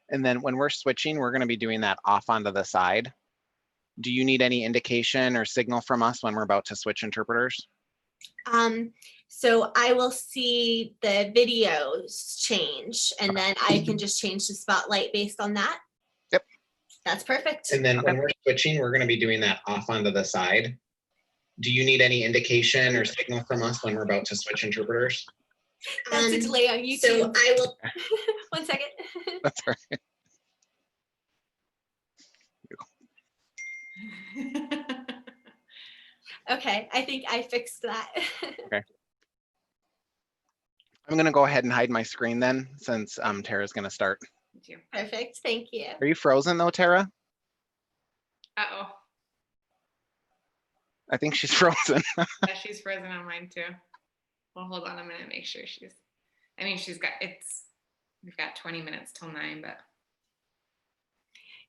And then when we're switching, we're going to be doing that off onto the side. Do you need any indication or signal from us when we're about to switch interpreters? So I will see the videos change, and then I can just change the spotlight based on that. Yep. That's perfect. And then when we're switching, we're going to be doing that off onto the side. Do you need any indication or signal from us when we're about to switch interpreters? That's a delay on YouTube. So I will, 1 second. That's all right. Okay, I think I fixed that. Okay. I'm going to go ahead and hide my screen then, since Tara's going to start. Perfect, thank you. Are you frozen though, Tara? Uh-oh. I think she's frozen. Yeah, she's frozen on mine too. Well, hold on a minute, make sure she's, I mean, we've got 20 minutes till 9, but.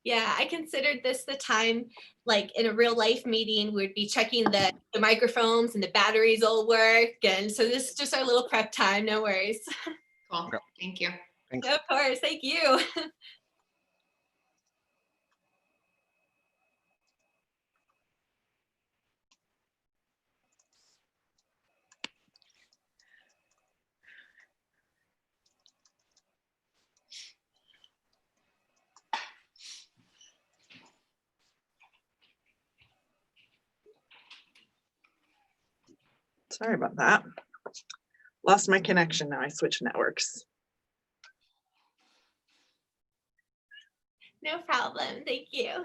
Yeah, I considered this the time, like in a real life meeting, we'd be checking the microphones and the batteries all work. And so this is just our little prep time, no worries. Cool, Okay. thank you. Thanks. Of course, thank you. Sorry about that. Lost my connection. Now I switched networks. No problem, thank you.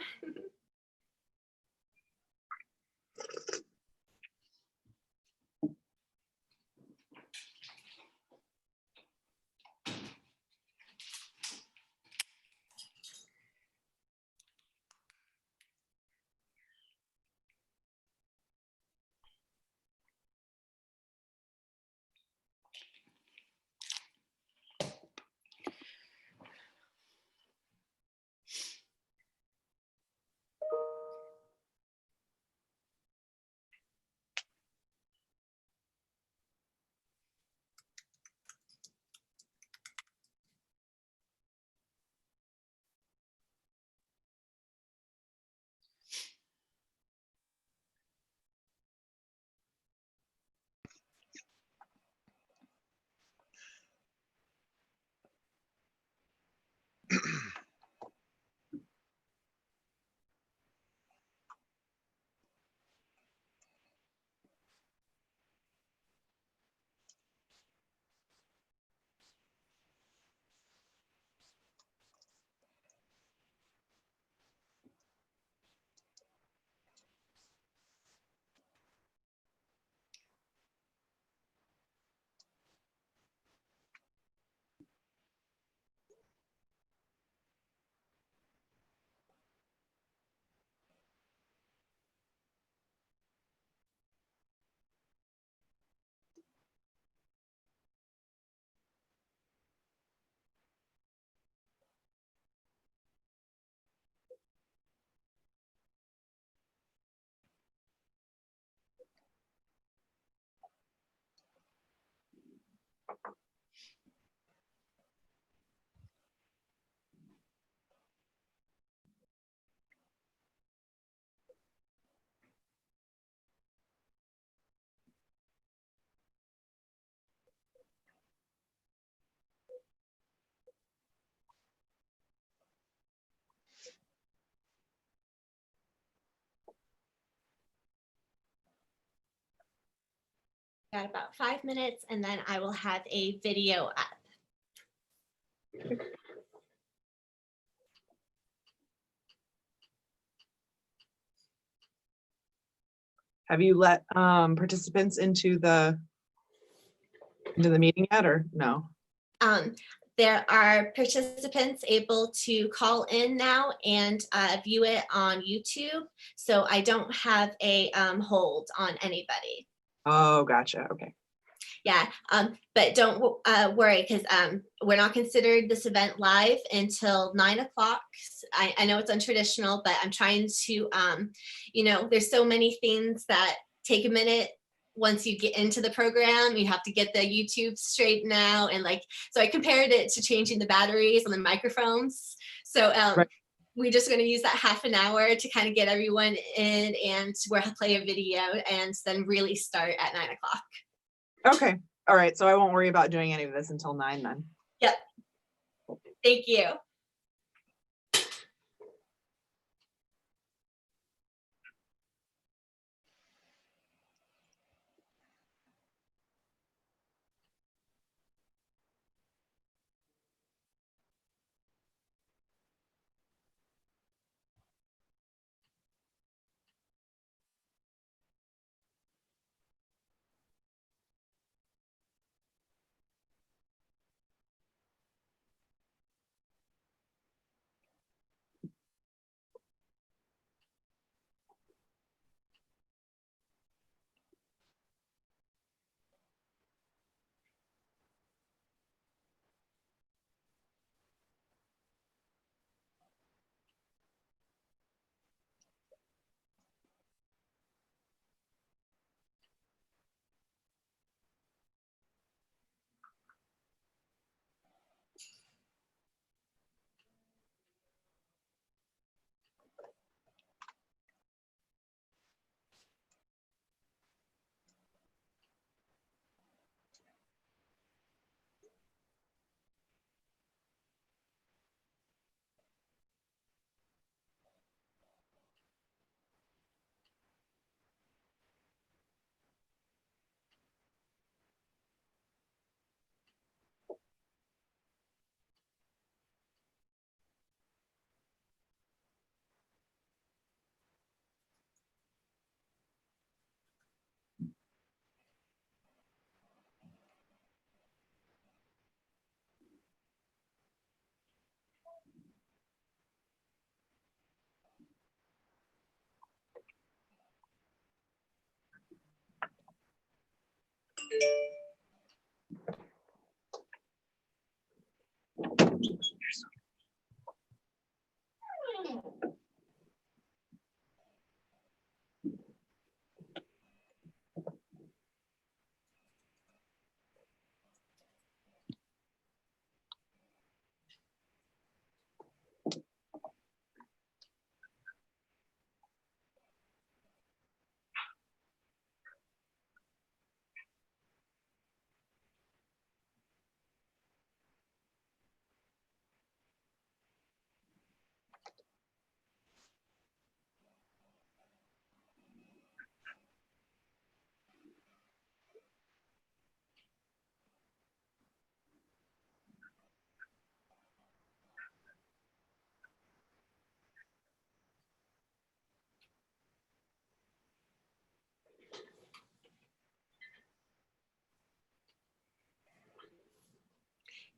Got about 5 minutes, and then I will have a video up. Have you let participants into the meeting yet, or no? There are participants able to call in now and view it on YouTube. So I don't have a hold on anybody. Oh, gotcha. Okay. Yeah, but don't worry, because we're not considered this event live until 9 o'clock. I know it's untraditional, but I'm trying to, you know, there's so many things that take a minute. Once you get into the program, you have to get the YouTube straightened out, and like, so I compared it to changing the batteries on the microphones. So Right. we're just going to use that half an hour to kind of get everyone in, and we'll play a video and then really start at 9 o'clock. Okay. All right. So I won't worry about doing any of this until 9 then. Yep. Thank you.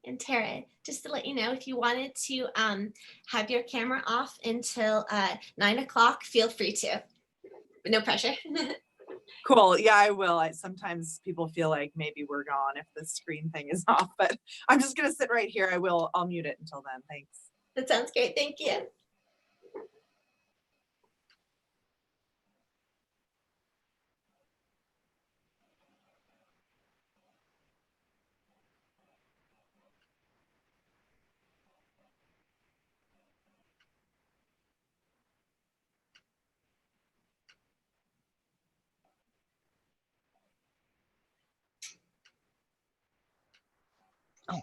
And Tara, just to let you know, if you wanted to have your camera off until 9 o'clock, feel free to. No pressure. Cool. Yeah, I will. Sometimes people feel like maybe we're gone if the screen thing is off, but I'm just going to sit right here. I'll mute it until then. Thanks. That sounds great. Thank you. Oh.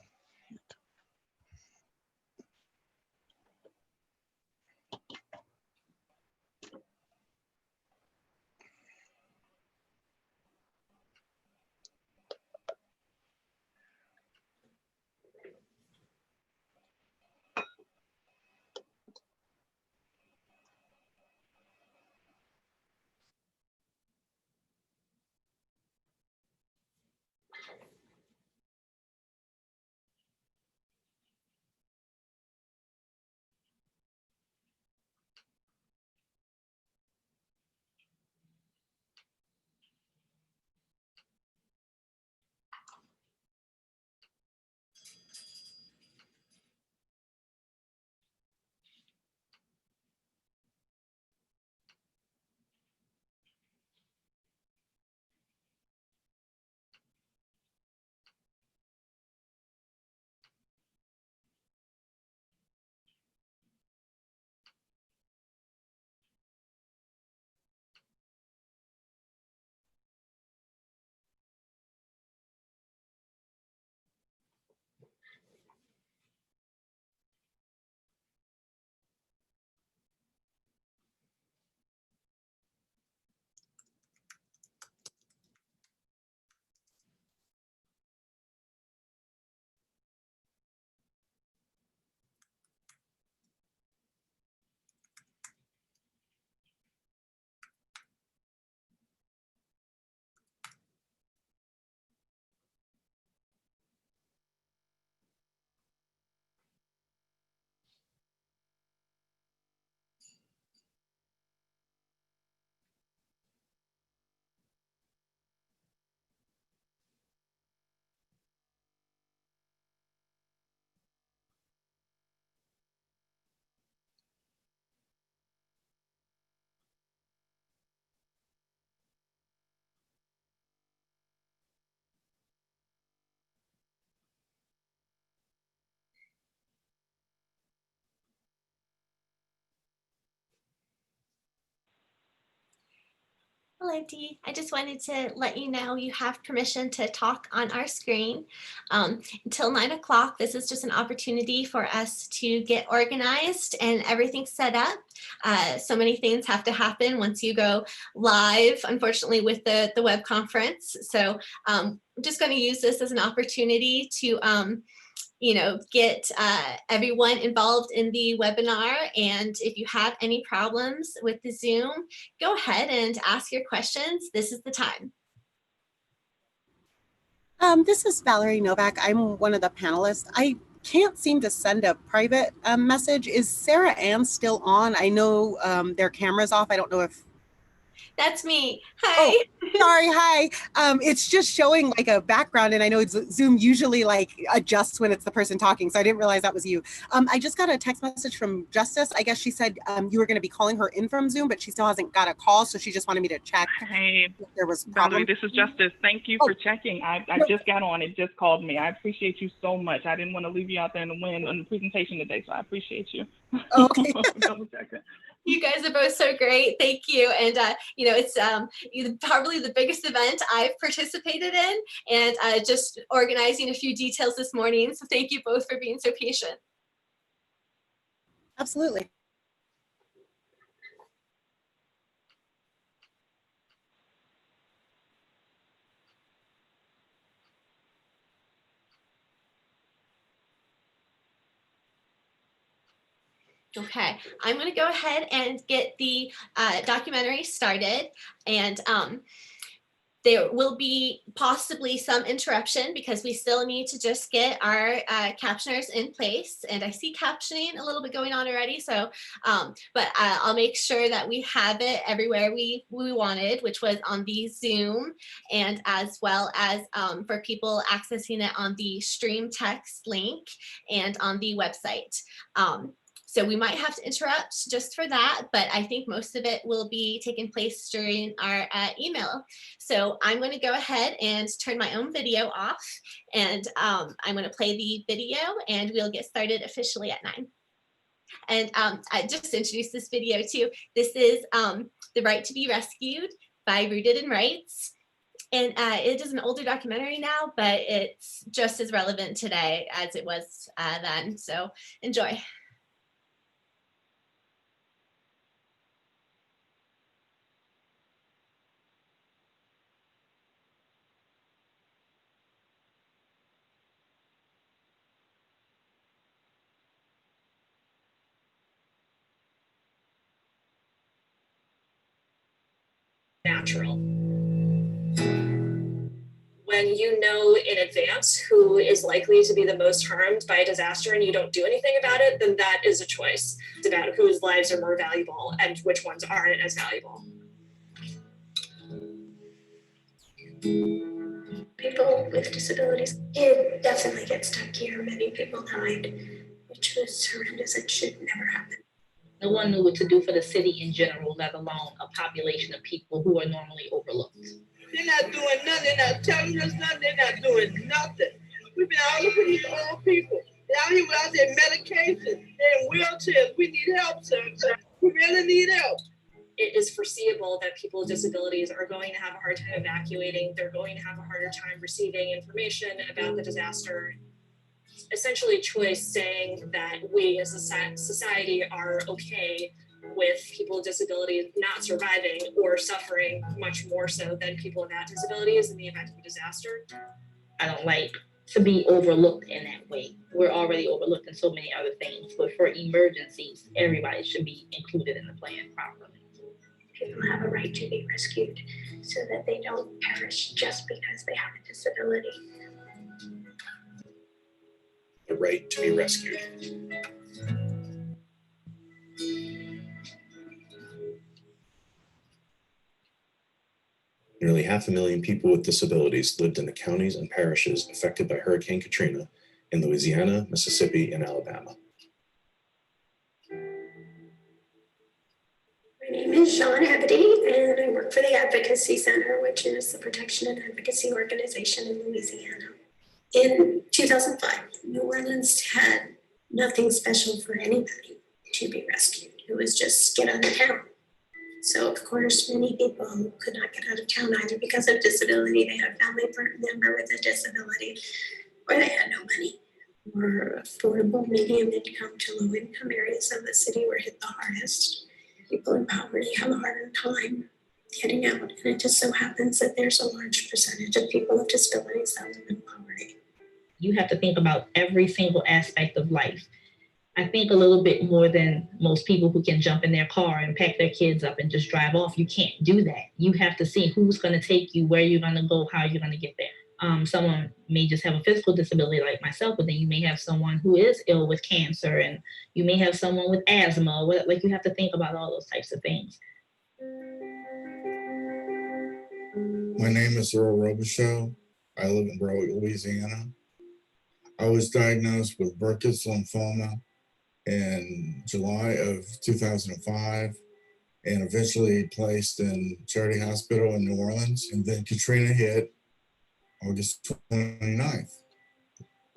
Hello, Dee. I just wanted to let you know you have permission to talk on our screen until 9 o'clock. This is just an opportunity for us to get organized and everything set up. So many things have to happen once you go live, unfortunately, with the web conference. So I'm just going to use this as an opportunity to get everyone involved in the webinar. And if you have any problems with the Zoom, go ahead and ask your questions. This is the time. This is Valerie Novak. I'm one of the panelists. I can't seem to send a private message. Is Sarah Ann still on? I know their camera's off. I don't know if... That's me. Hi. Oh, sorry. Hi. It's just showing like a background, and I know Zoom usually like adjusts when it's the person talking, so I didn't realize that was you. I just got a text message from Justice. I guess she said you were going to be calling her in from Zoom, but she still hasn't got a call, so she just wanted me to check Hey, if there was Valerie, problem. this is Justice. Thank you for checking. I just got on. It just called me. I appreciate you so much. I didn't want to leave you out there in the wind on the presentation today, so I appreciate you. Okay. Double checking. You guys are both so great. Thank you. And, it's probably the biggest event I've participated in, and just organizing a few details this morning. So thank you both for being so patient. Absolutely. Okay, I'm going to go ahead and get the documentary started, and there will be possibly some interruption because we still need to just get our captioners in place, and I see captioning a little bit going on already. So, but I'll make sure that we have it everywhere we wanted, which was on the Zoom, and as well as for people accessing it on the stream text link and on the website. So we might have to interrupt just for that, but I think most of it will be taking place during our email. So I'm going to go ahead and turn my own video off, and I'm going to play the video, and we'll get started officially at 9. And I just introduced this video too. This is The Right to Be Rescued by Rooted in Rights. And it is an older documentary now, but it's just as relevant today as it was then. So enjoy. Natural. When you know in advance who is likely to be the most harmed by a disaster and you don't do anything about it, then that is a choice. It's about whose lives are more valuable and which ones aren't as valuable. People with disabilities, it definitely gets stuck here. Many people died, which was horrendous. It should never happen. No one knew what to do for the city in general, let alone a population of people who are normally overlooked. They're not doing nothing. They're not telling us nothing. They're not doing nothing. We've been out looking for these old people. They're out here without their medication. They're in wheelchairs. We need help, sir. We really need help. It is foreseeable that people with disabilities are going to have a hard time evacuating. They're going to have a harder time receiving information about the disaster. Essentially a choice saying that we as a society are okay with people with disabilities not surviving or suffering much more so than people without disabilities in the event of a disaster. I don't like to be overlooked in that way. We're already overlooked in so many other things, but for emergencies, everybody should be included in the plan properly. People have a right to be rescued so that they don't perish just because they have a disability. The right to be rescued. Nearly 500,000 people with disabilities lived in the counties and parishes affected by Hurricane Katrina in Louisiana, Mississippi, and Alabama. My name is Sean Ebony, and I work for the Advocacy Center, which is the protection and advocacy organization in Louisiana. In 2005, New Orleans had nothing special for anybody to be rescued. It was just get out of town. So of course, many people could not get out of town either because of disability. They had a family member with a disability, or they had no money. Or affordable medium income to low income areas of the city were hit the hardest. People in poverty have a harder time getting out. And it just so happens that there's a large percentage of people with disabilities that live in poverty. You have to think about every single aspect of life. I think a little bit more than most people who can jump in their car and pack their kids up and just drive off. You can't do that. You have to see who's going to take you, where you're going to go, how you're going to get there. Someone may just have a physical disability like myself, but then you may have someone who is ill with cancer, and you may have someone with asthma. Like, you have to think about all those types of things. My name is Earl Robichaud. I live in Berwick, Louisiana. I was diagnosed with Burkitt's lymphoma in July of 2005 and eventually placed in Charity Hospital in New Orleans. And then Katrina hit August 29th.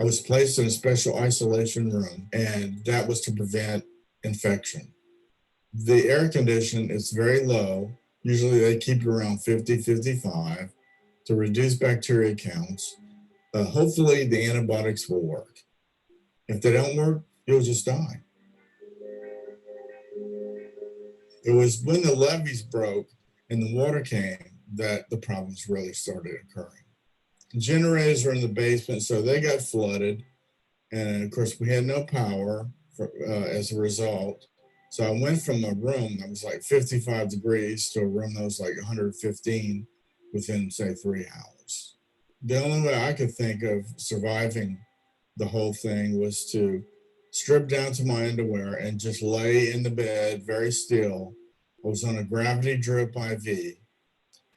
I was placed in a special isolation room, and that was to prevent infection. The air condition is very low. Usually they keep it around 50, 55 to reduce bacteria counts. Hopefully the antibiotics will work. If they don't work, you'll just die. It was when the levees broke and the water came that the problems really started occurring. The generators are in the basement, so they got flooded. And of course, we had no power as a result. So I went from a room that was like 55 degrees to a room that was like 115 within, say, 3 hours. The only way I could think of surviving the whole thing was to strip down to my underwear and just lay in the bed very still. I was on a gravity drip IV,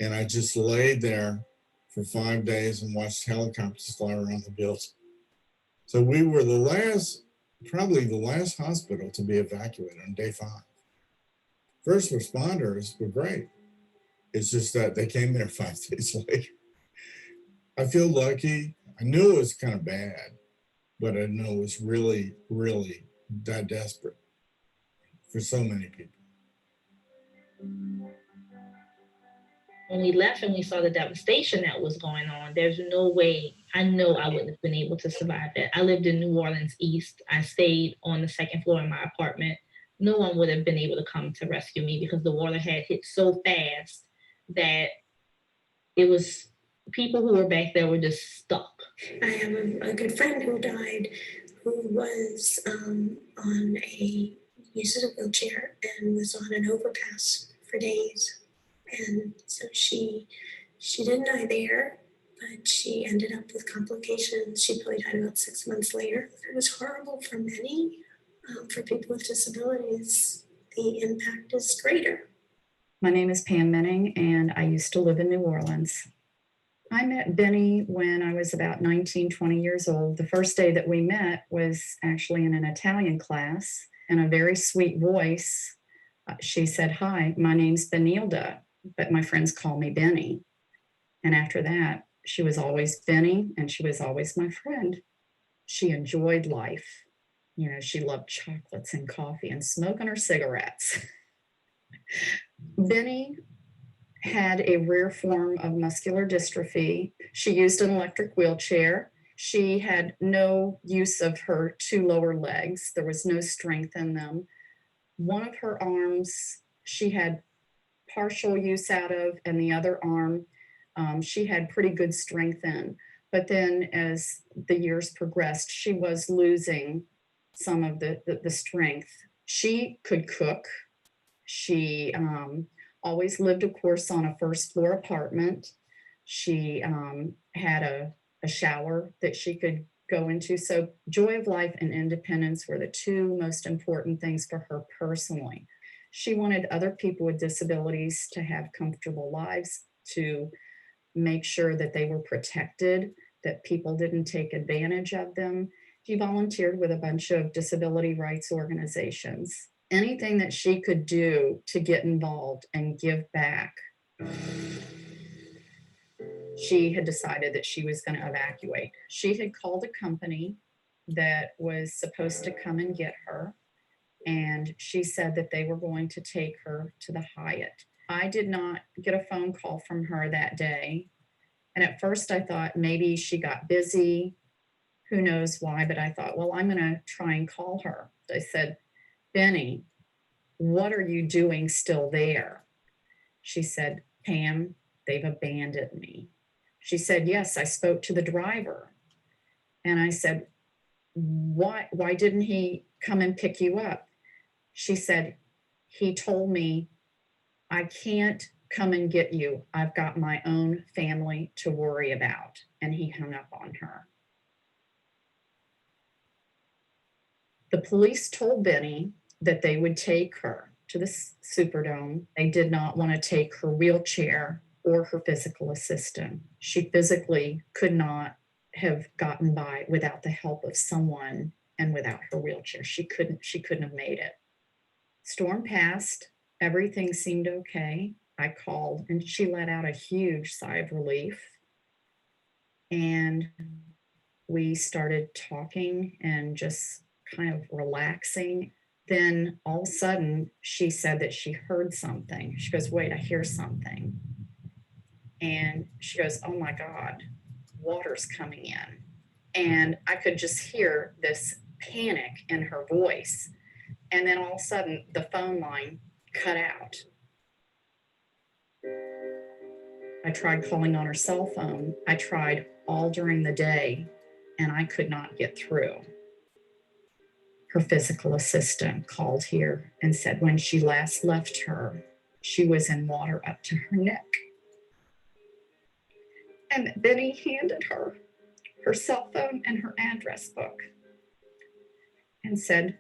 and I just laid there for 5 days and watched helicopters fly around the building. So we were probably the last hospital to be evacuated on day 5. First responders were great. It's just that they came there 5 days later. I feel lucky. I knew it was kind of bad, but I know it was really, really that desperate for so many people. When we left and we saw the devastation that was going on, there's no way, I know I wouldn't have been able to survive that. I lived in New Orleans East. I stayed on the 2nd floor in my apartment. No one would have been able to come to rescue me because the water had hit so fast that it was, people who were back there were just stuck. I have a good friend who died, who was uses a wheelchair and was on an overpass for days. And so she didn't die there, but she ended up with complications. She probably died about 6 months later. It was horrible for many. For people with disabilities, the impact is greater. My name is Pam Menning, and I used to live in New Orleans. I met Benny when I was about 19, 20 years old. The first day that we met was actually in an Italian class, and a very sweet voice. She said, "Hi, my name's Benilda, but my friends call me Benny." And after that, she was always Benny, and she was always my friend. She enjoyed life. You know, she loved chocolates and coffee and smoking her cigarettes. Benny had a rare form of muscular dystrophy. She used an electric wheelchair. She had no use of her 2 lower legs. There was no strength in them. One of her arms, she had partial use out of, and the other arm, she had pretty good strength in. But then as the years progressed, she was losing some of the strength. She could cook. She always lived, of course, on a 1st floor apartment. She had a shower that she could go into. So joy of life and independence were the 2 most important things for her personally. She wanted other people with disabilities to have comfortable lives, to make sure that they were protected, that people didn't take advantage of them. She volunteered with a bunch of disability rights organizations. Anything that she could do to get involved and give back. She had decided that she was going to evacuate. She had called a company that was supposed to come and get her, and she said that they were going to take her to the Hyatt. I did not get a phone call from her that day. And at first I thought maybe she got busy, who knows why, but I thought, well, I'm going to try and call her. I said, Benny, what are you doing still there? She said, Pam, they've abandoned me. She said, yes, I spoke to the driver. And I said, why didn't he come and pick you up? She said, he told me, I can't come and get you. I've got my own family to worry about. And he hung up on her. The police told Benny that they would take her to the Superdome. They did not want to take her wheelchair or her physical assistant. She physically could not have gotten by without the help of someone and without her wheelchair. She couldn't have made it. Storm passed. Everything seemed okay. I called and she let out a huge sigh of relief. And we started talking and just kind of relaxing. Then all of a sudden she said that she heard something. She goes, wait, I hear something. And she goes, oh my God, water's coming in. And I could just hear this panic in her voice. And then all of a sudden the phone line cut out. I tried calling on her cell phone. I tried all during the day and I could not get through. Her physical assistant called here and said when she last left her, she was in water up to her neck. And Benny handed her her cell phone and her address book and said,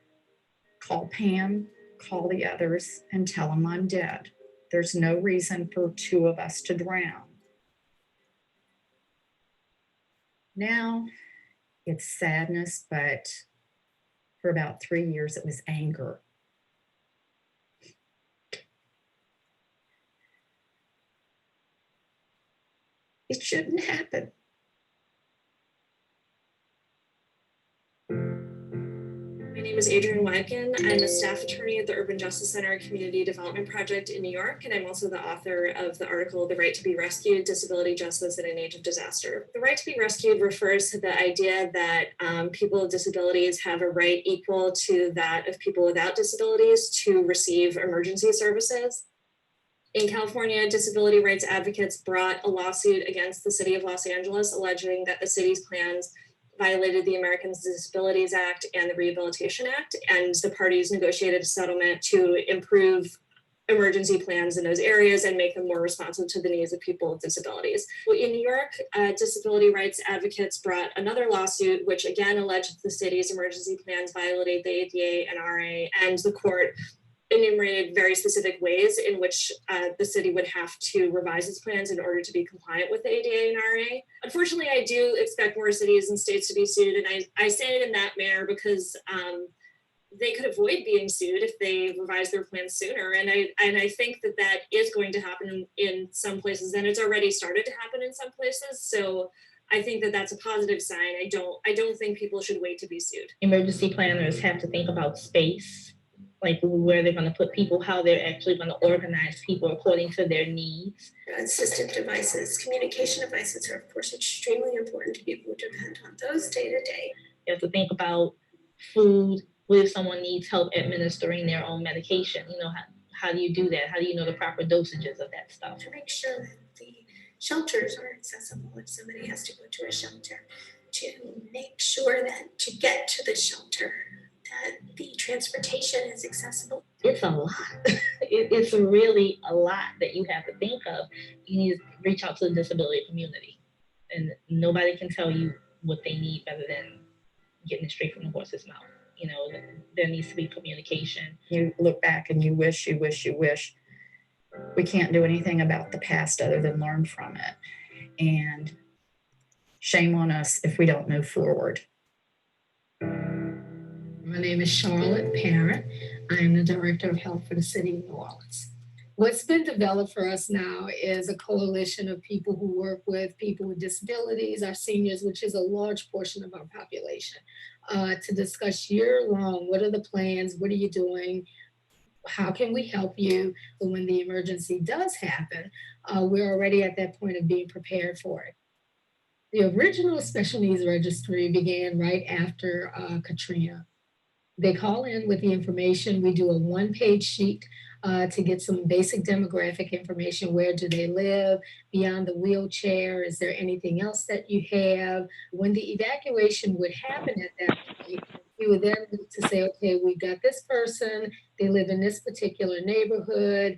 call Pam, call the others and tell them I'm dead. There's no reason for two of us to drown. Now it's sadness, but for about 3 years, it was anger. It shouldn't happen. My name is Adrienne Weidgen. I'm a staff attorney at the Urban Justice Center Community Development Project in New York, and I'm also the author of the article, The Right to be Rescued, Disability Justice in an Age of Disaster. The right to be rescued refers to the idea that people with disabilities have a right equal to that of people without disabilities to receive emergency services. In California, disability rights advocates brought a lawsuit against the city of Los Angeles, alleging that the city's plans violated the Americans with Disabilities Act and the Rehabilitation Act, and the parties negotiated a settlement to improve emergency plans in those areas and make them more responsive to the needs of people with disabilities. In New York, disability rights advocates brought another lawsuit, which again alleged the city's emergency plans violated the ADA and RA, and the court enumerated very specific ways in which the city would have to revise its plans in order to be compliant with the ADA and RA. Unfortunately, I do expect more cities and states to be sued, and I say it in that manner because they could avoid being sued if they revise their plans sooner. And I think that that is going to happen in some places, and it's already started to happen in some places. So I think that that's a positive sign. I don't think people should wait to be sued. Emergency planners have to think about space, like where they're going to put people, how they're actually going to organize people according to their needs. Assistive devices, communication devices are of course extremely important to people who depend on those day to day. You have to think about food. What if someone needs help administering their own medication? You know, how do you do that? How do you know the proper dosages of that stuff? To make sure that the shelters are accessible if somebody has to go to a shelter, to make sure that to get to the shelter, that the transportation is accessible. It's a lot. It's really a lot that you have to think of. You need to reach out to the disability community, and nobody can tell you what they need better than getting it straight from the horse's mouth. You know, there needs to be communication. You look back and you wish. We can't do anything about the past other than learn from it. And shame on us if we don't move forward. My name is Charlotte Parent. I am the Director of Health for the City of New Orleans. What's been developed for us now is a coalition of people who work with people with disabilities, our seniors, which is a large portion of our population, to discuss year-long, what are the plans, what are you doing, how can we help you? But when the emergency does happen, we're already at that point of being prepared for it. The original special needs registry began right after Katrina. They call in with the information. We do a one-page sheet to get some basic demographic information. Where do they live? Beyond the wheelchair, is there anything else that you have? When the evacuation would happen at that point, we would then look to say, okay, we got this person, they live in this particular neighborhood,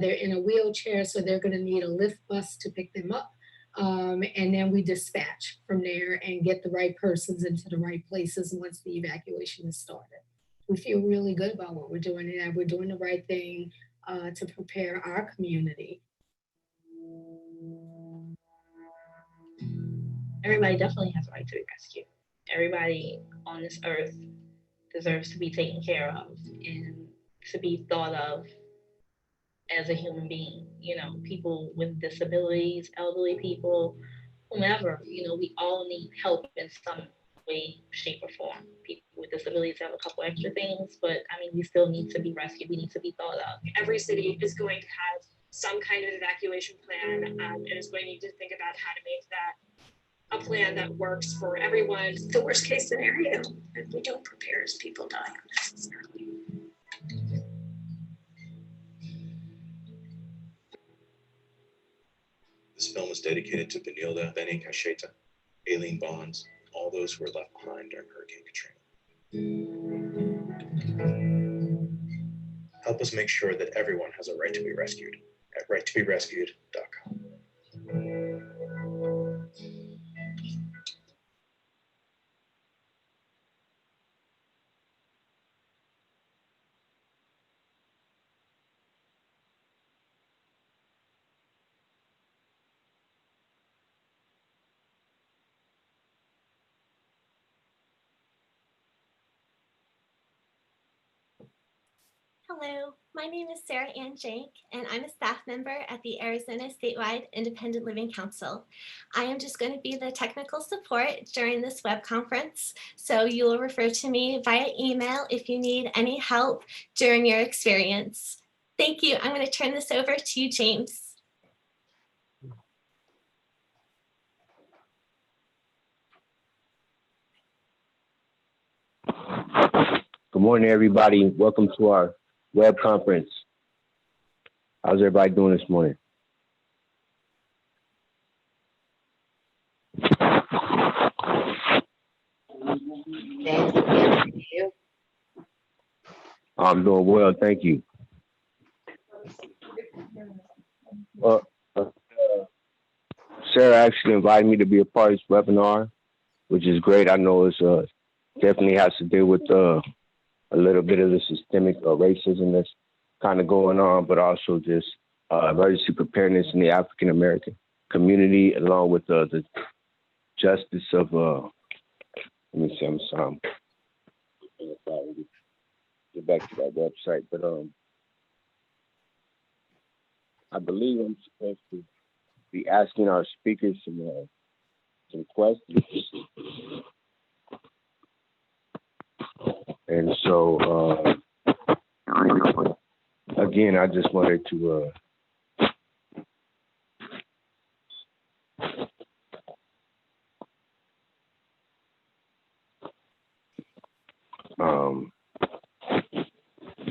they're in a wheelchair, so they're gonna need a lift bus to pick them up. And then we dispatch from there and get the right persons into the right places once the evacuation is started. We feel really good about what we're doing and that we're doing the right thing to prepare our community. Everybody definitely has a right to be rescued. Everybody on this earth deserves to be taken care of and to be thought of as a human being. You know, people with disabilities, elderly people, whomever, you know, we all need help in some way, shape, or form. People with disabilities have a couple extra things, but I mean, we still need to be rescued. We need to be thought of. Every city is going to have some kind of evacuation plan and is going to need to think about how to make that a plan that works for everyone. The worst case scenario, if we don't prepare, is people die unnecessarily. This film is dedicated to Benilda, Benny Cacheta, Aileen Bonds, all those who were left behind during Hurricane Katrina. Help us make sure that everyone has a right to be rescued at righttoberescued.com. Hello, my name is Sarah Ann Jank, and I'm a staff member at the Arizona Statewide Independent Living Council. I am just going to be the technical support during this web conference, so you will refer to me via email if you need any help during your experience. Thank you. I'm going to turn this over to you, James. Good morning, everybody. Welcome to our web conference. How's everybody doing this morning? I'm doing well, thank you. Sarah actually invited me to be a part of this webinar, which is great. I know it's definitely has to deal with a little bit of the systemic racism that's kind of going on, but also just emergency preparedness in the African American community, along with the justice of, let me see, I'm sorry, get back to that website, but I believe I'm supposed to be asking our speakers some questions. And so, again, I just wanted to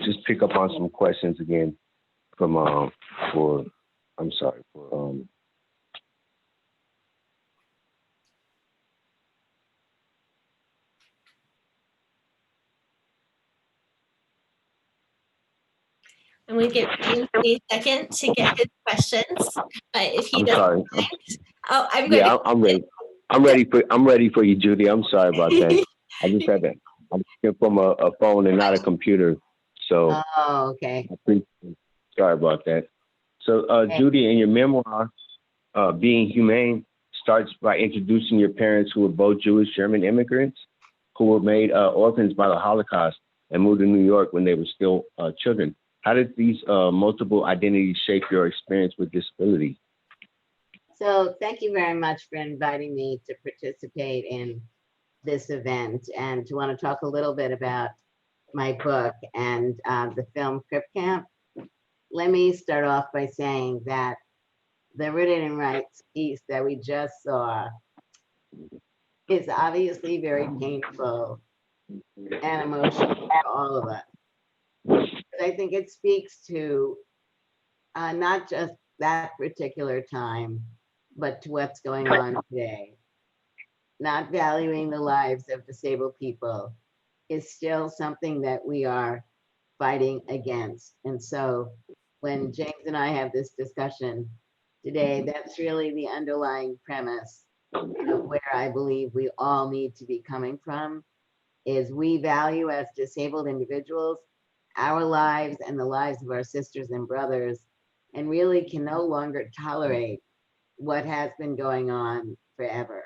just pick up on some questions again from I'm going to give James a second to get his questions. If he I'm doesn't sorry. mind. Oh, I'm going to. I'm ready. I'm ready for you, Judy. I'm sorry about that. I just had that. I'm from a phone and not a computer. So okay. Sorry about that. So Judy, in your memoir, Being Humane, starts by introducing your parents who were both Jewish German immigrants who were made orphans by the Holocaust and moved to New York when they were still children. How did these multiple identities shape your experience with disability? So thank you very much for inviting me to participate in this event and to want to talk a little bit about my book and the film Crip Camp. Let me start off by saying that the Rooted in Rights piece that we just saw is obviously very painful and emotional for all of us. But I think it speaks to not just that particular time, but to what's going on today. Not valuing the lives of disabled people is still something that we are fighting against. And so when James and I have this discussion today, that's really the underlying premise of where I believe we all need to be coming from, is we value as disabled individuals our lives and the lives of our sisters and brothers, and really can no longer tolerate what has been going on forever.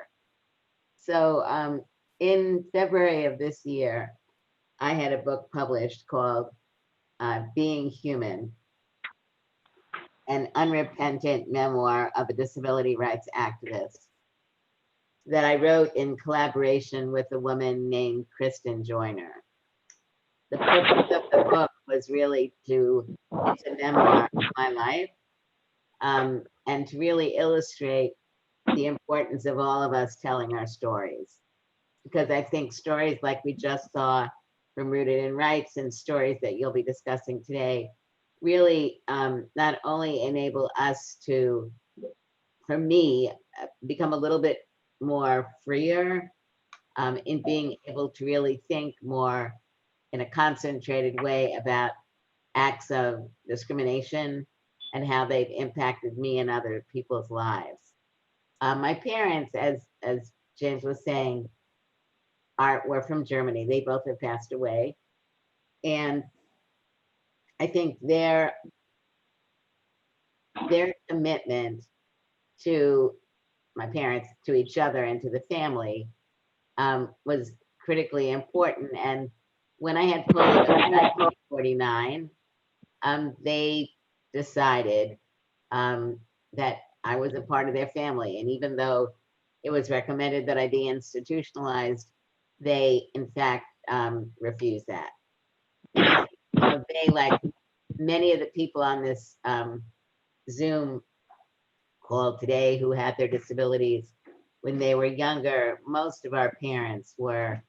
So in February of this year, I had a book published called Being Human, an unrepentant memoir of a disability rights activist that I wrote in collaboration with a woman named Kristen Joyner. The purpose of the book was really it's a memoir of my life, and to really illustrate the importance of all of us telling our stories. Because I think stories like we just saw from Rooted in Rights and stories that you'll be discussing today really not only enable us to, for me, become a little bit more freer in being able to really think more in a concentrated way about acts of discrimination and how they've impacted me and other people's lives. My parents, as James was saying, were from Germany. They both have passed away. And I think their commitment to my parents, to each other and to the family was critically important. And when I had polio in 1949, they decided that I was a part of their family. And even though it was recommended that I be institutionalized, they in fact refused that. And they, like many of the people on this Zoom call today who had their disabilities when they were younger, most of our parents were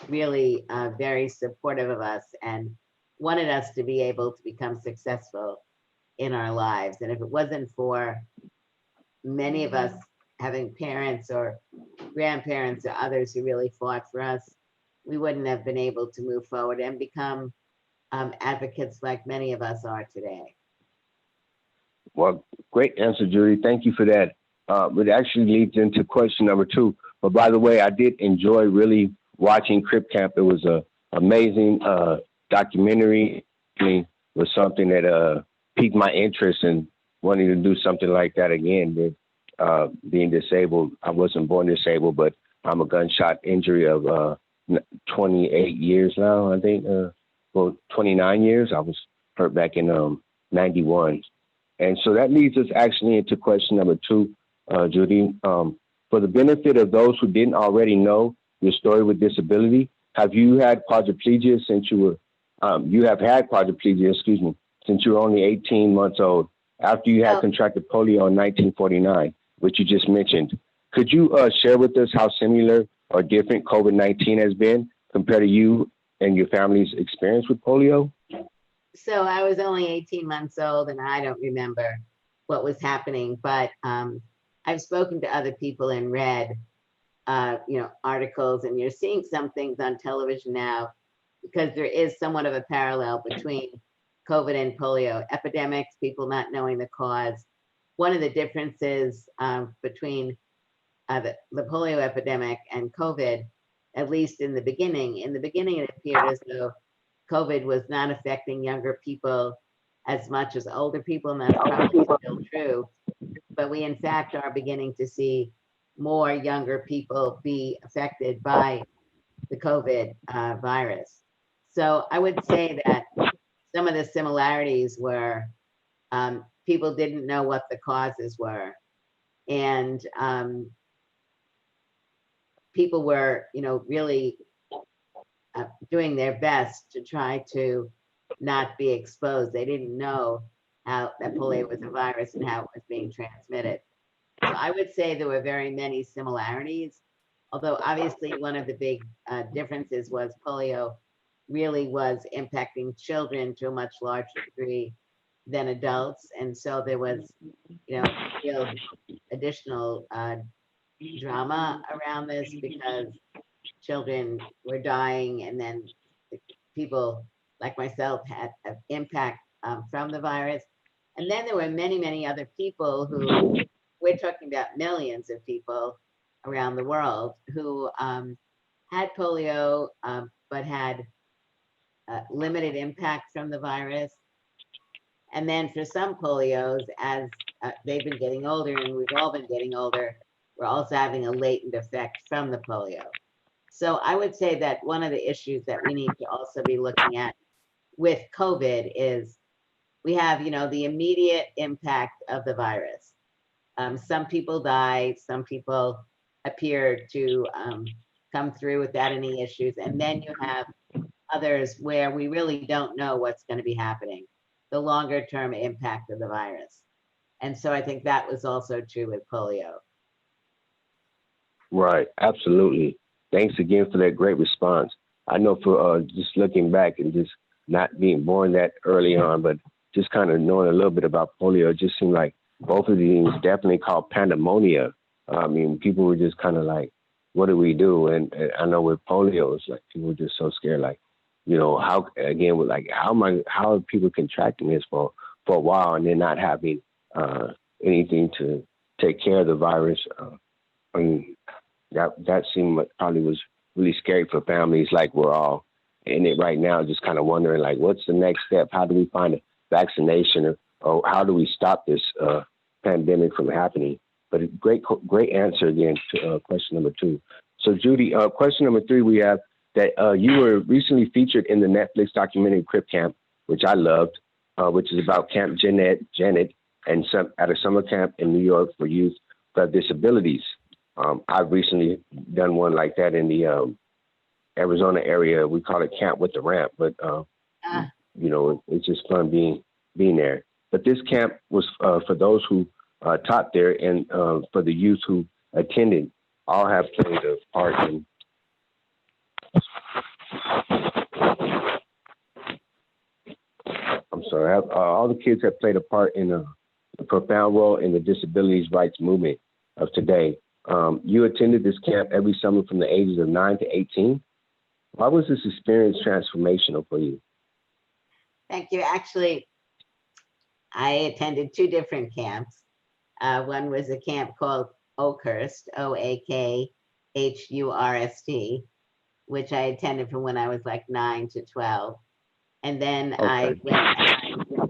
really very supportive of us and wanted us to be able to become successful in our lives. And if it wasn't for many of us having parents or grandparents or others who really fought for us, we wouldn't have been able to move forward and become advocates like many of us are today. Well, great answer, Judy. Thank you for that. It actually leads into question number 2. But by the way, I did enjoy really watching Crip Camp. It was an amazing documentary. It was something that piqued my interest in wanting to do something like that again. With being disabled, I wasn't born disabled, but I'm a gunshot injury of 28 years now, I think. Well, 29 years. I was hurt back in 91. And so that leads us actually into question number 2, Judy. For the benefit of those who didn't already know your story with disability, have you had quadriplegia since you were, you have had quadriplegia, excuse me, since you were only 18 months old, after you had contracted polio in 1949, which you just mentioned. Could you share with us how similar or different COVID-19 has been compared to you and your family's experience with polio? So I was only 18 months old and I don't remember what was happening, but I've spoken to other people and read, articles, and you're seeing some things on television now because there is somewhat of a parallel between COVID and polio epidemics, people not knowing the cause. One of the differences between the polio epidemic and COVID, at least in the beginning it appeared as though COVID was not affecting younger people as much as older people, and that's probably still true. But we in fact are beginning to see more younger people be affected by the COVID virus. So I would say that some of the similarities were people didn't know what the causes were. And people were, really doing their best to try to not be exposed. They didn't know how that polio was a virus and how it was being transmitted. So I would say there were very many similarities, although obviously one of the big differences was polio really was impacting children to a much larger degree than adults. And so there was, real additional drama around this because children were dying, and then people like myself had an impact from the virus. And then there were many, many other people who, we're talking about millions of people around the world who had polio, but had limited impact from the virus. And then for some polios, as they've been getting older and we've all been getting older, we're also having a latent effect from the polio. So I would say that one of the issues that we need to also be looking at with COVID is we have, the immediate impact of the virus. Some people die, some people appear to come through without any issues. And then you have others where we really don't know what's going to be happening, the longer term impact of the virus. And so I think that was also true with polio. Right, absolutely. Thanks again for that great response. I know for just looking back and just not being born that early on, but just kind of knowing a little bit about polio, it just seemed like both of these definitely called pandemonia. I mean, people were just kind of like, what do we do? And I know with polio, it's like people were just so scared, like, how, again, with like, how are people contracting this for a while and then not having anything to take care of the virus? I mean, that seemed like probably was really scary for families. Like we're all in it right now, just kind of wondering, like, what's the next step? How do we find a vaccination, or how do we stop this pandemic from happening? But a great answer again to question number 2. So Judy, question number 3, we have that you were recently featured in the Netflix documentary Crip Camp, which I loved, which is about Camp Janet, and at a summer camp in New York for youth who have disabilities. I've recently done one like that in the Arizona area. We call it Camp with the Ramp, but it's just fun being there. But this camp was for those who taught there, and for the youth who attended, all have played a part in. I'm sorry. All the kids have played a part in a profound role in the disabilities rights movement of today. You attended this camp every summer from the ages of 9 to 18. Why was this experience transformational for you? Thank you. Actually, I attended 2 different camps. One was a camp called Oakhurst, Oakhurst, which I attended from when I was like 9 to 12. And then I went,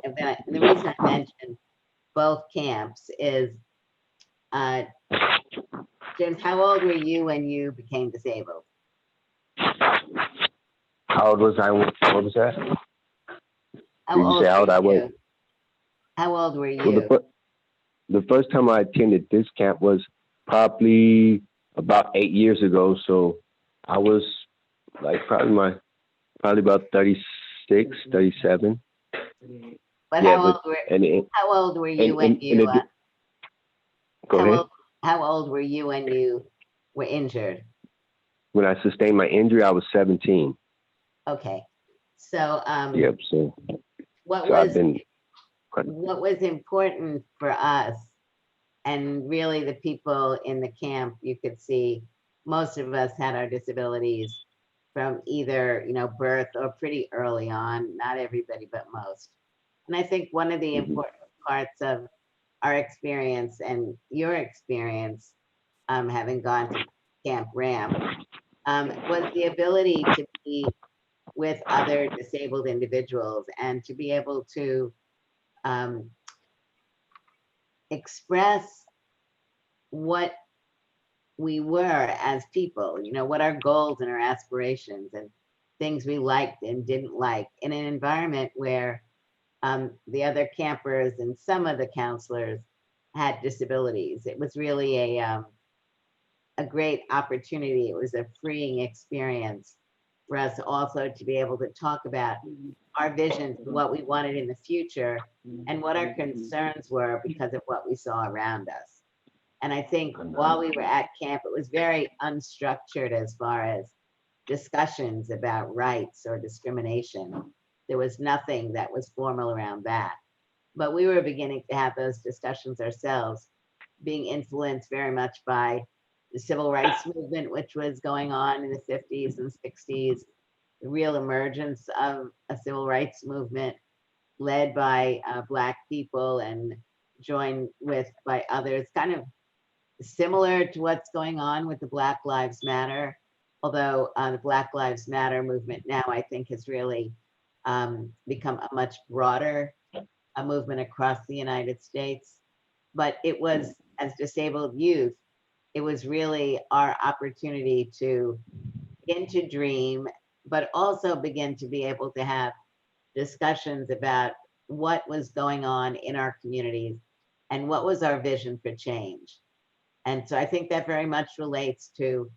and the reason I mentioned both camps is, James, how old were you when you became disabled? How old was I? What was that? How old were you? Well, the first time I attended this camp was probably about 8 years ago. So I was like probably about 36, 37. But how old were you when you? Go ahead. How old were you when you were injured? When I sustained my injury, I was 17. Okay. So yep. So what was important for us, and really the people in the camp, you could see most of us had our disabilities from either birth or pretty early on. Not everybody, but most. And I think one of the important parts of our experience and your experience, having gone to Camp Ramp, was the ability to be with other disabled individuals and to be able to express what we were as people, what our goals and our aspirations. And things we liked and didn't like in an environment where the other campers and some of the counselors had disabilities. It was really a great opportunity. It was a freeing experience for us also to be able to talk about our vision for what we wanted in the future and what our concerns were because of what we saw around us. And I think while we were at camp, it was very unstructured as far as discussions about rights or discrimination. There was nothing that was formal around that. But we were beginning to have those discussions ourselves, being influenced very much by the civil rights movement, which was going on in the 50s and 60s, the real emergence of a civil rights movement led by Black people and joined with by others, kind of similar to what's going on with the Black Lives Matter, although the Black Lives Matter movement now I think has really become a much broader movement across the United States. But it was, as disabled youth, it was really our opportunity to begin to dream, but also begin to be able to have discussions about what was going on in our communities and what was our vision for change. And so I think that very much relates to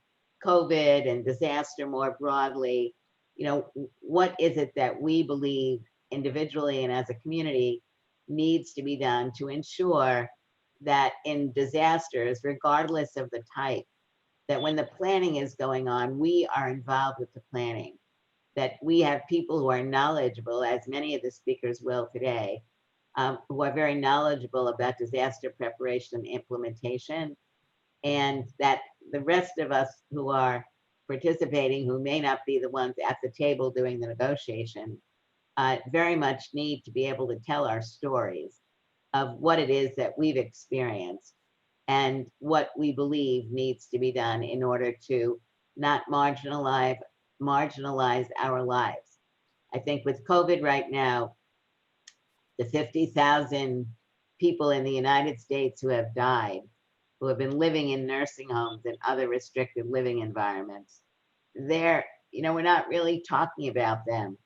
COVID and disaster more broadly. You know, what is it that we believe individually and as a community needs to be done to ensure that in disasters, regardless of the type, that when the planning is going on, we are involved with the planning, that we have people who are knowledgeable, as many of the speakers will today, who are very knowledgeable about disaster preparation and implementation, and that the rest of us who are participating, who may not be the ones at the table doing the negotiation, very much need to be able to tell our stories of what it is that we've experienced and what we believe needs to be done in order to not marginalize our lives. I think with COVID right now, the 50,000 people in the United States who have died, who have been living in nursing homes and other restricted living environments, we're not really talking about them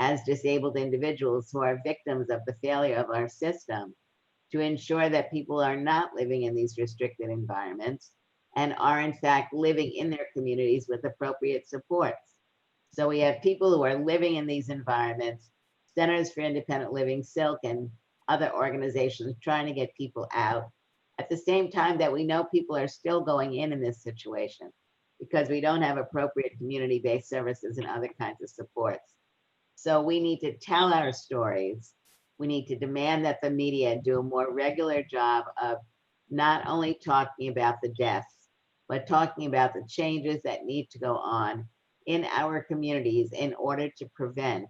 as disabled individuals who are victims of the failure of our system to ensure that people are not living in these restricted environments and are in fact living in their communities with appropriate supports. So we have people who are living in these environments, Centers for Independent Living, Silk, and other organizations trying to get people out. At the same time that we know people are still going in this situation because we don't have appropriate community-based services and other kinds of supports. So we need to tell our stories. We need to demand that the media do a more regular job of not only talking about the deaths, but talking about the changes that need to go on in our communities in order to prevent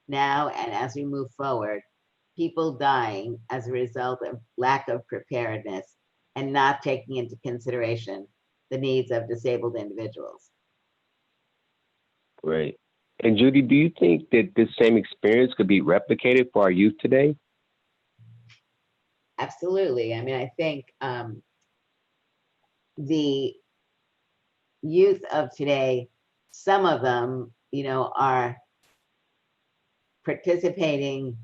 now and as we move forward, people dying as a result of lack of preparedness and not taking into consideration the needs of disabled individuals. Great. And Judy, do you think that this same experience could be replicated for our youth today? Absolutely. I mean, I think the youth of today, some of them, are participating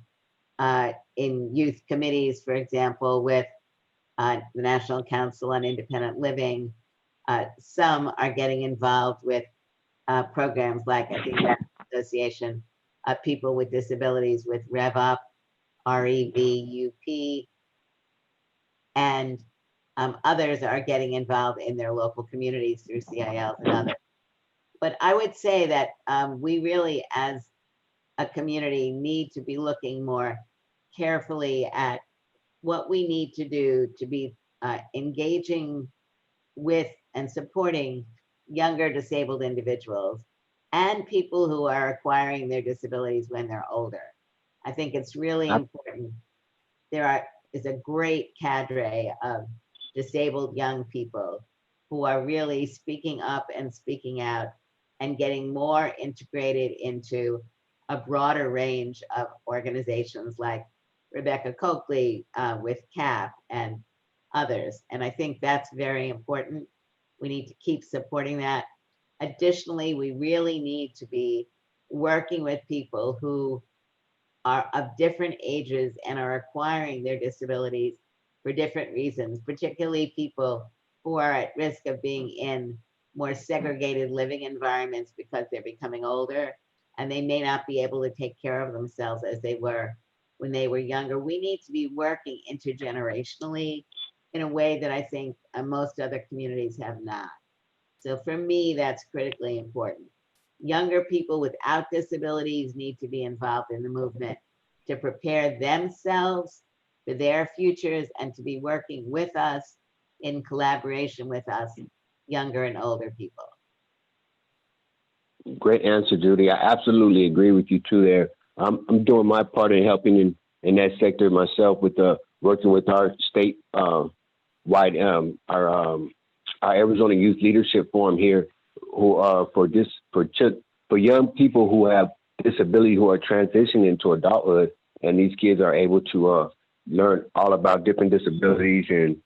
in youth committees, for example, with the National Council on Independent Living. Some are getting involved with programs like I think that Association of People with Disabilities with RevUp, REVUP, and others are getting involved in their local communities through CILs and others. But I would say that we really, as a community, need to be looking more carefully at what we need to do to be engaging with and supporting younger disabled individuals and people who are acquiring their disabilities when they're older. I think it's really important. There is a great cadre of disabled young people who are really speaking up and speaking out and getting more integrated into a broader range of organizations like Rebecca Coakley with CAP and others. And I think that's very important. We need to keep supporting that. Additionally, we really need to be working with people who are of different ages and are acquiring their disabilities for different reasons, particularly people who are at risk of being in more segregated living environments because they're becoming older and they may not be able to take care of themselves as they were when they were younger. We need to be working intergenerationally in a way that I think most other communities have not. So for me, that's critically important. Younger people without disabilities need to be involved in the movement to prepare themselves for their futures and to be working with us in collaboration with us, younger and older people. Great answer, Judy. I absolutely agree with you too there. I'm doing my part in helping in that sector myself with working with our state wide our Arizona Youth Leadership Forum here, who are for young people who have disability who are transitioning into adulthood, and these kids are able to learn all about different disabilities and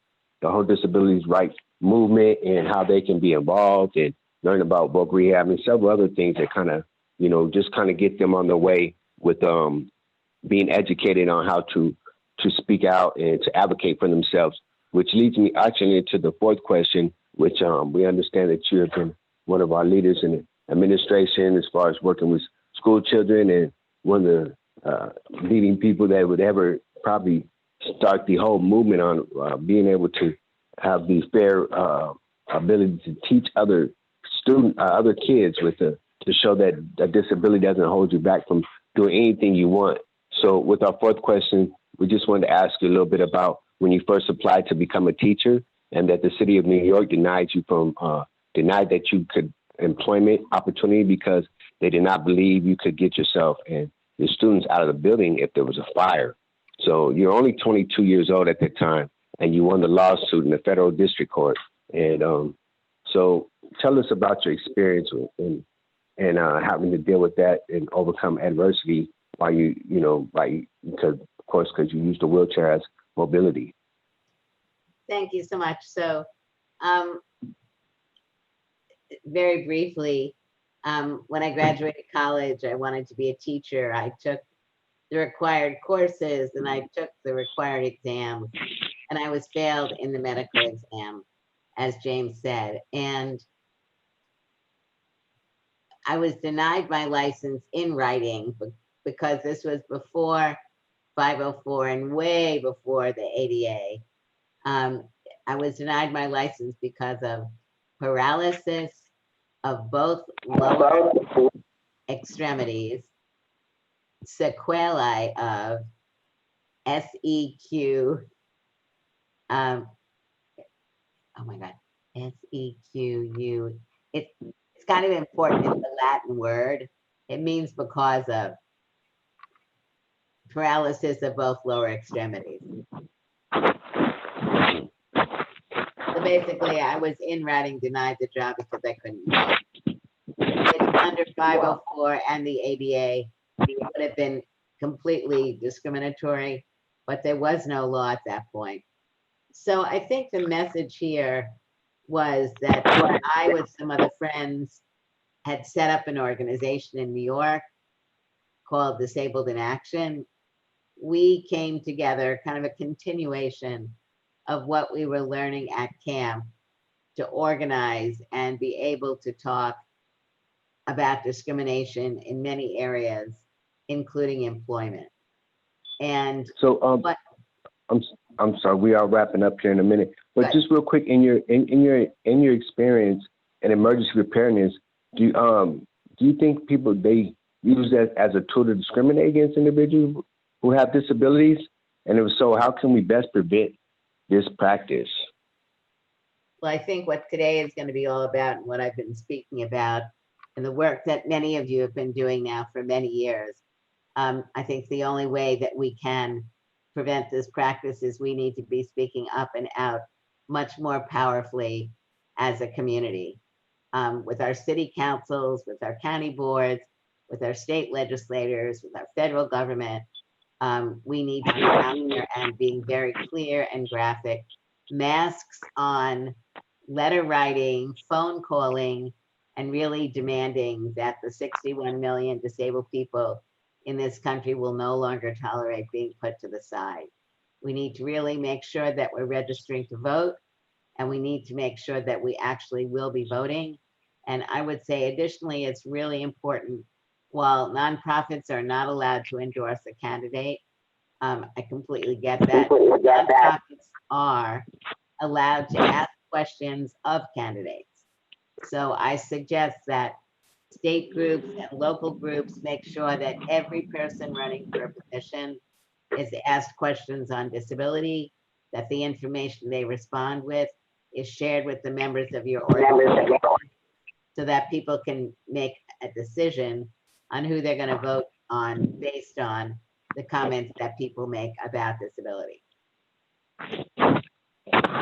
the whole disabilities rights movement and how they can be involved, and learn about voc rehab and several other things that kind of, just kind of get them on their way with being educated on how to speak out and to advocate for themselves, which leads me actually into the fourth question, which we understand that you have been one of our leaders in the administration as far as working with school children, and one of the leading people that would ever probably start the whole movement on being able to have the fair ability to teach other kids to show that a disability doesn't hold you back from doing anything you want. So with our fourth question, we just wanted to ask you a little bit about when you first applied to become a teacher, and that the city of New York denied that you could employment opportunity because they did not believe you could get yourself and your students out of the building if there was a fire. So you're only 22 years old at that time, and you won the lawsuit in the federal district court. And so tell us about your experience and having to deal with that and overcome adversity while because you use the wheelchair as mobility. Thank you so much. So very briefly, when I graduated college, I wanted to be a teacher. I took the required courses and I took the required exams, and I was failed in the medical exam, as James said. And I was denied my license in writing because this was before 504 and way before the ADA. I was denied my license because of paralysis of both lower extremities, sequelae of SEQ, SEQU. It's kind of important. It's a Latin word. It means because of paralysis of both lower extremities. So basically, I was in writing denied the job because I couldn't walk. It's under 504 and the ADA. It would have been completely discriminatory, but there was no law at that point. So I think the message here was that I, with some other friends, had set up an organization in New York called Disabled in Action. We came together, kind of a continuation of what we were learning at camp, to organize and be able to talk about discrimination in many areas, including employment. And so I'm sorry, we are wrapping up here in a minute, but just real quick, in your experience in emergency preparedness, do you think people, they use that as a tool to discriminate against individuals who have disabilities? And if so, how can we best prevent this practice? Well, I think what today is going to be all about, and what I've been speaking about, and the work that many of you have been doing now for many years, I think the only way that we can prevent this practice is we need to be speaking up and out much more powerfully as a community, with our city councils, with our county boards, with our state legislators, with our federal government. We need to be out there and being very clear and graphic. Masks on, letter writing, phone calling, and really demanding that the 61 million disabled people in this country will no longer tolerate being put to the side. We need to really make sure that we're registering to vote, and we need to make sure that we actually will be voting. And I would say additionally, it's really important, while nonprofits are not allowed to endorse a candidate, I completely get that. Nonprofits are allowed to ask questions of candidates. So I suggest that state groups and local groups make sure that every person running for a position is asked questions on disability, that the information they respond with is shared with the members of your organization so that people can make a decision on who they're going to vote on based on the comments that people make about disability.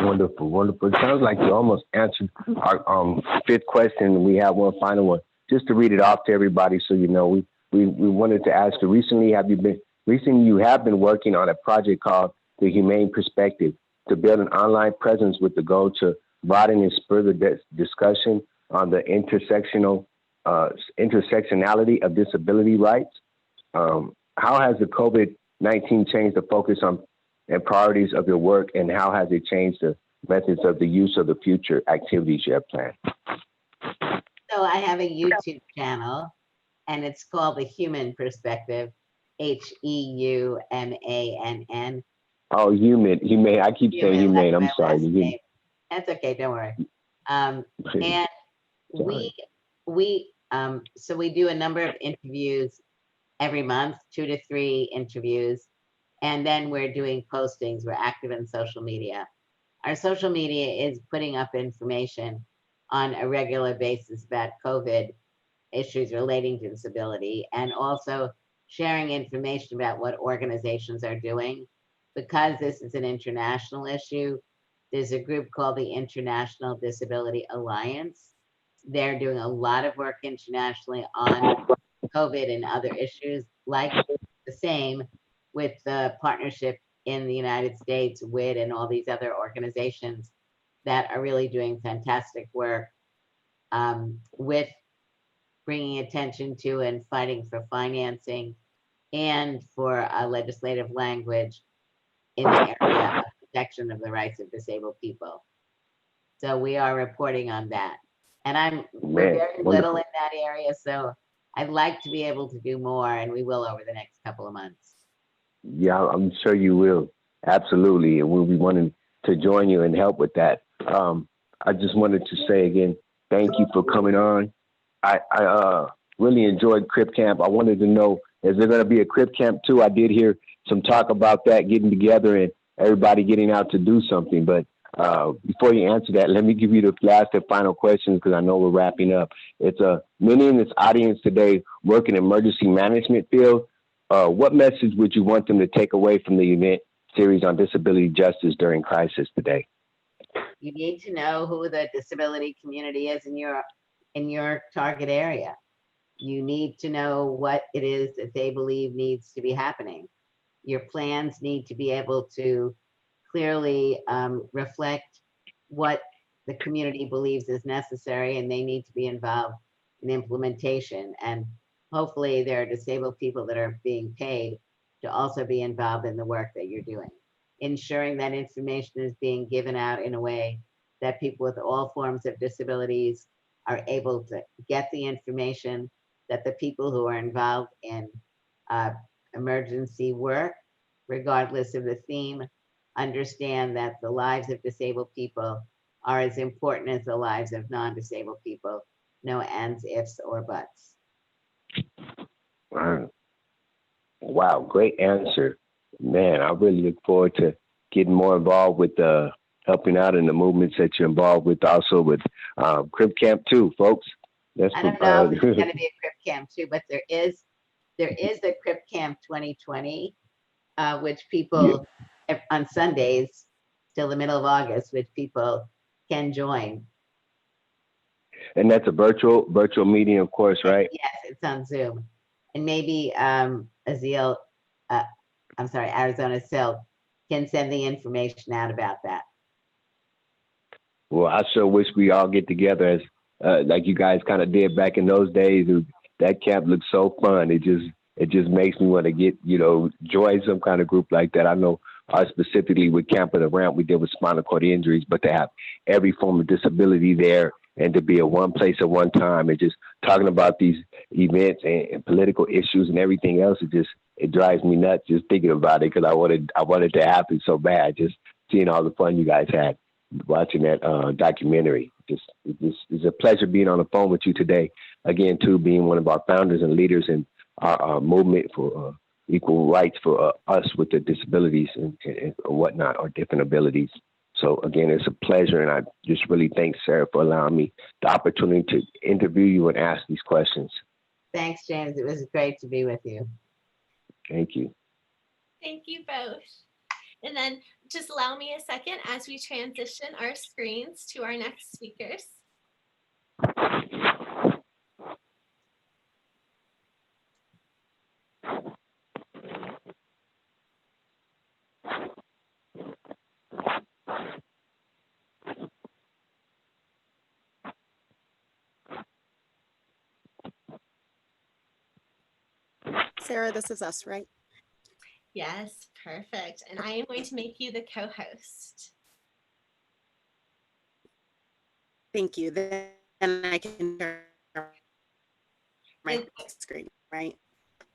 Wonderful, wonderful. It sounds like you almost answered our fifth question. We have one final one. Just to read it off to everybody so you know, we wanted to ask you, recently you have been working on a project called The Humane Perspective to build an online presence with the goal to broaden and spur the discussion on the intersectionality of disability rights. How has the COVID-19 changed the focus on and priorities of your work, and how has it changed the methods of the use of the future activities you have planned? So I have a YouTube channel, and it's called The Human Perspective, HEUMANN. Oh, humane. I keep saying humane. I'm sorry. That's okay. Don't worry. And so we do a number of interviews every month, 2 to 3 interviews. And then we're doing postings. We're active in social media. Our social media is putting up information on a regular basis about COVID issues relating to disability, and also sharing information about what organizations are doing. Because this is an international issue, there's a group called the International Disability Alliance. They're doing a lot of work internationally on COVID and other issues, like the same with the partnership in the United States, WID, and all these other organizations that are really doing fantastic work with bringing attention to and fighting for financing and for legislative language in the area of protection of the rights of disabled people. So we are reporting on that. And we're very little in that area, so I'd like to be able to do more, and we will over the next couple of months. Yeah, I'm sure you will. Absolutely. And we'll be wanting to join you and help with that. I just wanted to say again, thank you for coming on. I really enjoyed Crip Camp. I wanted to know, is there going to be a Crip Camp too? I did hear some talk about that, getting together and everybody getting out to do something. But before you answer that, let me give you the last and final questions, because I know we're wrapping up. It's many in this audience today work in emergency management field. What message would you want them to take away from the event series on disability justice during crisis today? You need to know who the disability community is in your target area. You need to know what it is that they believe needs to be happening. Your plans need to be able to clearly reflect what the community believes is necessary, and they need to be involved in implementation. And hopefully there are disabled people that are being paid to also be involved in the work that you're doing. Ensuring that information is being given out in a way that people with all forms of disabilities are able to get the information, that the people who are involved in emergency work, regardless of the theme, understand that the lives of disabled people are as important as the lives of non-disabled people. No ands, ifs, or buts. Wow, great answer. Man, I really look forward to getting more involved with helping out in the movements that you're involved with, also with Crip Camp too, folks. I don't know if there's going to be a Crip Camp too, but there is a Crip Camp 2020, which people on Sundays till the middle of August, which people can join. And that's a virtual meeting, of course, right? Yes, it's on Zoom. And maybe Arizona Silk can send the information out about that. Well, I sure wish we all get together like you guys kind of did back in those days. That camp looked so fun. It just makes me want to get, join some kind of group like that. I know specifically with Camp of the Ramp, we deal with spinal cord injuries, but to have every form of disability there and to be at one place at one time and just talking about these events and political issues and everything else, it drives me nuts just thinking about it, because I wanted to happen so bad, just seeing all the fun you guys had watching that documentary. It's a pleasure being on the phone with you today. Again, too, being one of our founders and leaders in our movement for equal rights for us with the disabilities and whatnot, or different abilities. So again, it's a pleasure, and I just really thank Sarah for allowing me the opportunity to interview you and ask these questions. Thanks, James. It was great to be with you. Thank you. Thank you both. And then just allow me a second as we transition our screens to our next speakers. Sarah, this is us, right? Yes, perfect. And I am going to make you the co-host. Thank you. Then I can share my screen, right?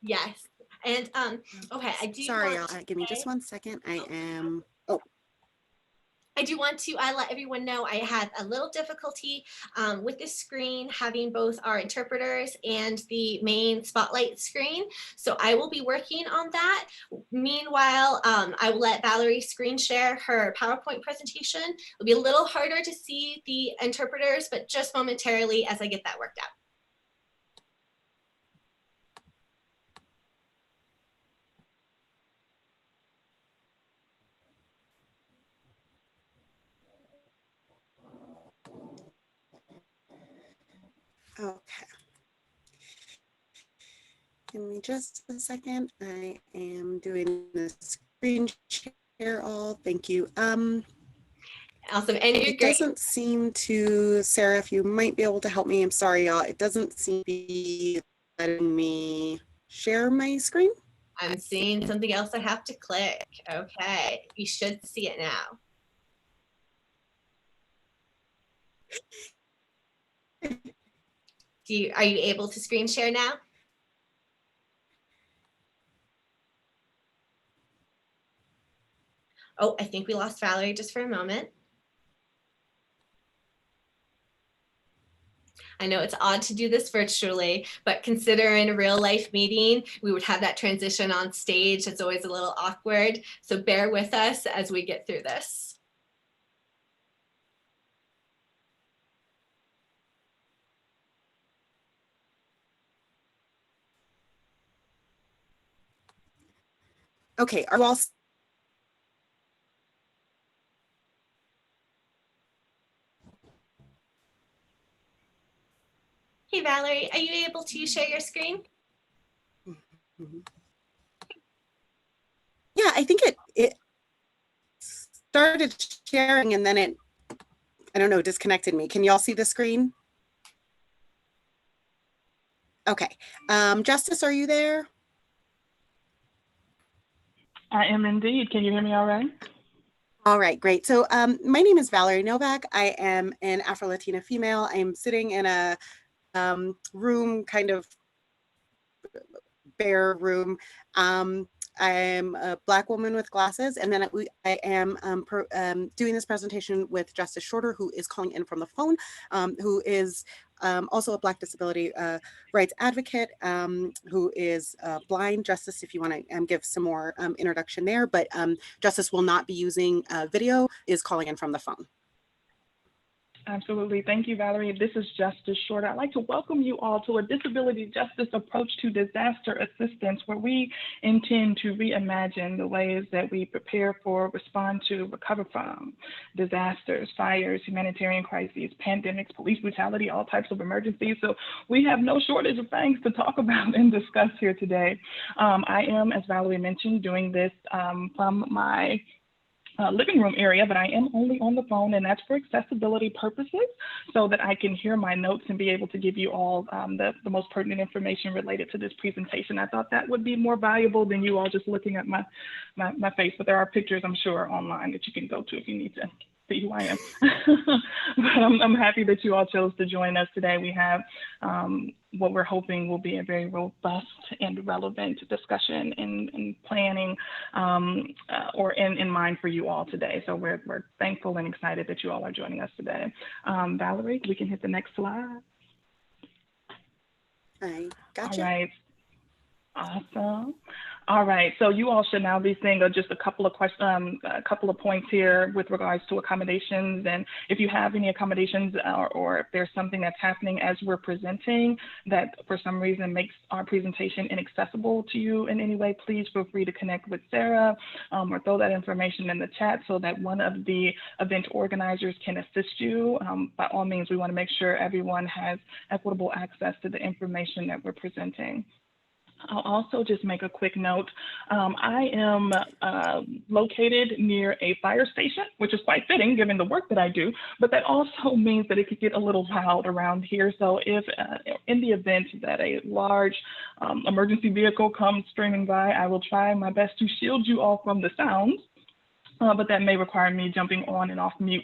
Yes. And okay, I do. Sorry, y'all. Give me just 1 second. I do want to let everyone know I had a little difficulty with the screen having both our interpreters and the main spotlight screen. So I will be working on that. Meanwhile, I will let Valerie screen share her PowerPoint presentation. It'll be a little harder to see the interpreters, but just momentarily as I get that worked out. Okay. Give me just a second. I am doing the screen share all. Thank you. Awesome. And you're it doesn't seem to, Sarah, if you might be able to help me. I'm sorry, y'all. It doesn't seem to be letting me share my screen. I'm seeing something else I have to click. Okay. You should see it now. Are you able to screen share now? Oh, I think we lost Valerie just for a moment. I know it's odd to do this virtually, but considering a real life meeting, we would have that transition on stage. It's always a little awkward. So bear with us as we get through this. Okay, are you all? Hey, Valerie, are you able to share your screen? Yeah, I think it started sharing and then it, I don't know, disconnected me. Can y'all see the screen? Okay. Justice, are you there? I am indeed. Can you hear me all right? All right, great. So my name is Valerie Novak. I am an Afro-Latina female. I'm sitting in a room, kind of bare room. I am a Black woman with glasses, and then I am doing this presentation with Justice Shorter, who is calling in from the phone, who is also a Black disability rights advocate, who is blind. Justice, if you want to give some more introduction there, but Justice will not be using video, is calling in from the phone. Absolutely. Thank you, Valerie. This is Justice Shorter. I'd like to welcome you all to a disability justice approach to disaster assistance, where we intend to reimagine the ways that we prepare for, respond to, recover from disasters, fires, humanitarian crises, pandemics, police brutality, all types of emergencies. So we have no shortage of things to talk about and discuss here today. I am, as Valerie mentioned, doing this from my living room area, but I am only on the phone, and that's for accessibility purposes, so that I can hear my notes and be able to give you all the most pertinent information related to this presentation. I thought that would be more valuable than you all just looking at my face, but there are pictures, I'm sure, online that you can go to if you need to see who I am. But I'm happy that you all chose to join us today. We have what we're hoping will be a very robust and relevant discussion and planning or in mind for you all today. So we're thankful and excited that you all are joining us today. Valerie, we can hit the next slide. I gotcha. All right. Awesome. All right, so you all should now be seeing just a couple of questions, a couple of points here with regards to accommodations. And if you have any accommodations or if there's something that's happening as we're presenting that for some reason makes our presentation inaccessible to you in any way, please feel free to connect with Sarah or throw that information in the chat so that one of the event organizers can assist you. By all means, we want to make sure everyone has equitable access to the information that we're presenting. I'll also just make a quick note. I am located near a fire station, which is quite fitting given the work that I do, but that also means that it could get a little loud around here. So if in the event that a large emergency vehicle comes streaming by, I will try my best to shield you all from the sounds. But that may require me jumping on and off mute,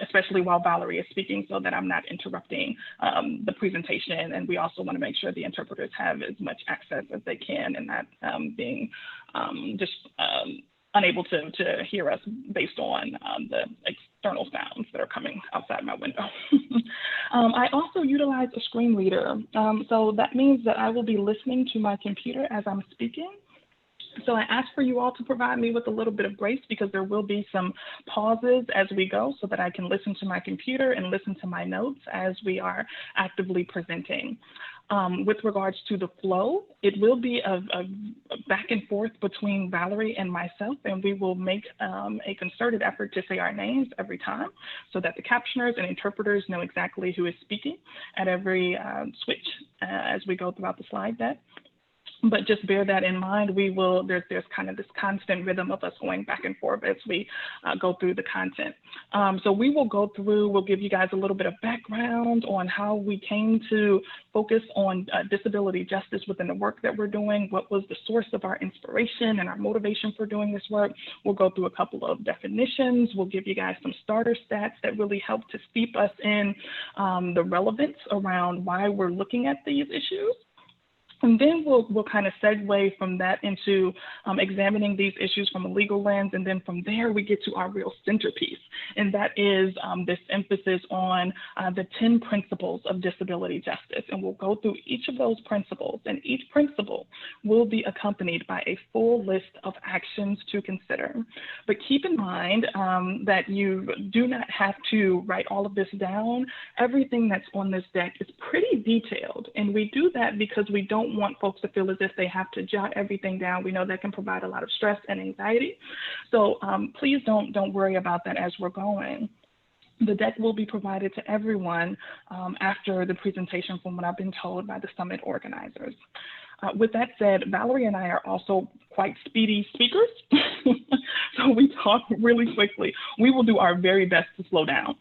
especially while Valerie is speaking, so that I'm not interrupting the presentation. And we also want to make sure the interpreters have as much access as they can and not being just unable to hear us based on the external sounds that are coming outside my window. I also utilize a screen reader. So that means that I will be listening to my computer as I'm speaking. So I ask for you all to provide me with a little bit of grace because there will be some pauses as we go so that I can listen to my computer and listen to my notes as we are actively presenting. With regards to the flow, it will be a back and forth between Valerie and myself, and we will make a concerted effort to say our names every time so that the captioners and interpreters know exactly who is speaking at every switch as we go throughout the slide deck. But just bear that in mind. We will, there's kind of this constant rhythm of us going back and forth as we go through the content. So we will go through, we'll give you guys a little bit of background on how we came to focus on disability justice within the work that we're doing, what was the source of our inspiration and our motivation for doing this work. We'll go through a couple of definitions. We'll give you guys some starter stats that really help to steep us in the relevance around why we're looking at these issues. And then we'll kind of segue from that into examining these issues from a legal lens. And then from there, we get to our real centerpiece. And that is this emphasis on the 10 principles of disability justice. And we'll go through each of those principles. And each principle will be accompanied by a full list of actions to consider. But keep in mind that you do not have to write all of this down. Everything that's on this deck is pretty detailed. And we do that because we don't want folks to feel as if they have to jot everything down. We know that can provide a lot of stress and anxiety. So please don't worry about that as we're going. The deck will be provided to everyone after the presentation from what I've been told by the summit organizers. With that said, Valerie and I are also quite speedy speakers, so we talk really quickly. We will do our very best to slow down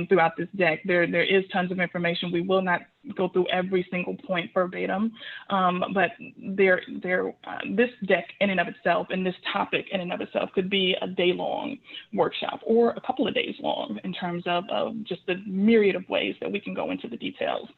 throughout this deck. There is tons of information. We will not go through every single point verbatim, but this deck in and of itself and this topic in and of itself could be a day-long workshop or a couple of days long in terms of just the myriad of ways that we can go into the details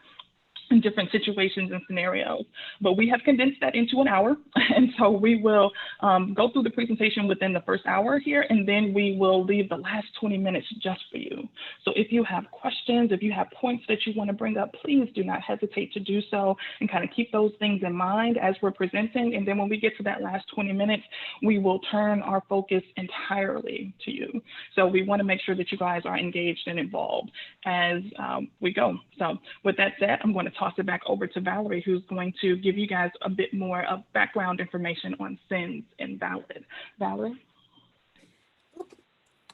in different situations and scenarios. But we have condensed that into an hour. And so we will go through the presentation within the first hour here, and then we will leave the last 20 minutes just for you. So if you have questions, if you have points that you want to bring up, please do not hesitate to do so and kind of keep those things in mind as we're presenting. And then when we get to that last 20 minutes, we will turn our focus entirely to you. So we want to make sure that you guys are engaged and involved as we go. So with that said, I'm going to toss it back over to Valerie, who's going to give you guys a bit more of background information on SINs and VALID. Valerie?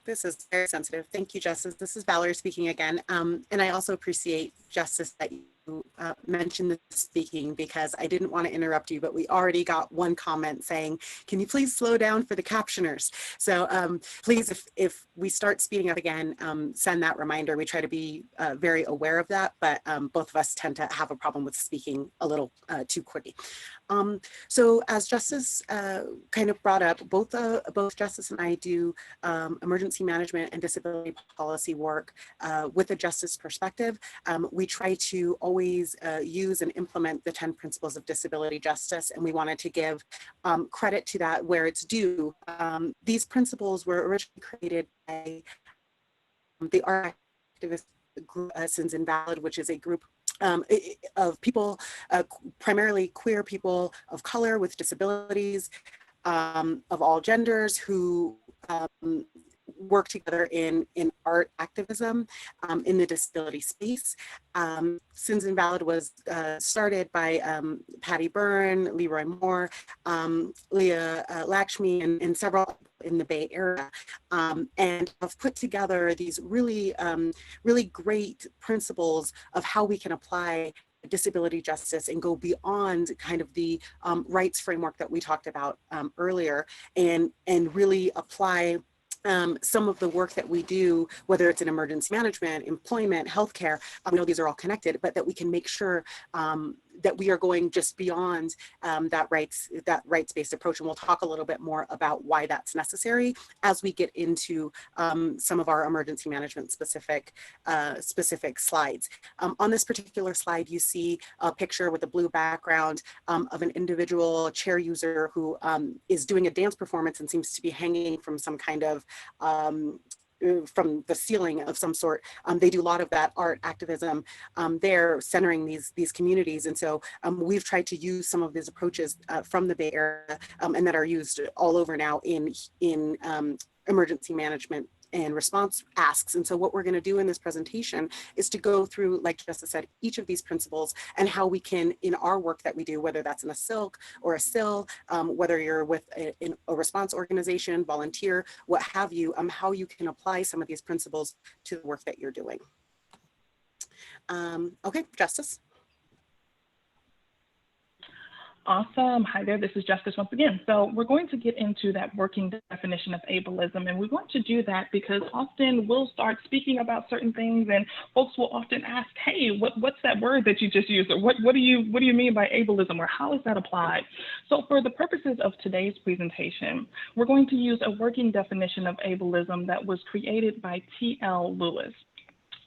This is very sensitive. Thank you, Justice. This is Valerie speaking again. And I also appreciate, Justice, that you mention the speaking because I didn't want to interrupt you, but we already got one comment saying, can you please slow down for the captioners? So please, if we start speeding up again, send that reminder. We try to be very aware of that, but both of us tend to have a problem with speaking a little too quickly. So as Justice kind of brought up, both Justice and I do emergency management and disability policy work with a justice perspective. We try to always use and implement the 10 principles of disability justice, and we wanted to give credit to that where it's due. These principles were originally created by the art activist group Sins Invalid, which is a group of people, primarily queer people of color with disabilities, of all genders, who work together in art activism in the disability space. Sins Invalid was started by Patty Byrne, Leroy Moore, Leah Lakshmi, and several in the Bay Area, and have put together these really, really great principles of how we can apply disability justice and go beyond kind of the rights framework that we talked about earlier, and really apply some of the work that we do, whether it's in emergency management, employment, healthcare. I know these are all connected, but that we can make sure that we are going just beyond that rights-based approach. And we'll talk a little bit more about why that's necessary as we get into some of our emergency management specific slides. On this particular slide, you see a picture with a blue background of an individual chair user who is doing a dance performance and seems to be hanging from some kind of from the ceiling of some sort. They do a lot of that art activism there, centering these communities. And so we've tried to use some of these approaches from the Bay Area and that are used all over now in emergency management and response asks. And so what we're going to do in this presentation is to go through, like Justice said, each of these principles and how we can, in our work that we do, whether that's in a silk or a SIL, whether you're with a response organization, volunteer, what have you, how you can apply some of these principles to the work that you're doing. Okay, Justice. Awesome. Hi there, this is Justice once again. So we're going to get into that working definition of ableism, and we want to do that because often we'll start speaking about certain things and folks will often ask, hey, what's that word that you just used? Or what do you mean by ableism, or how is that applied? So for the purposes of today's presentation, we're going to use a working definition of ableism that was created by T.L. Lewis.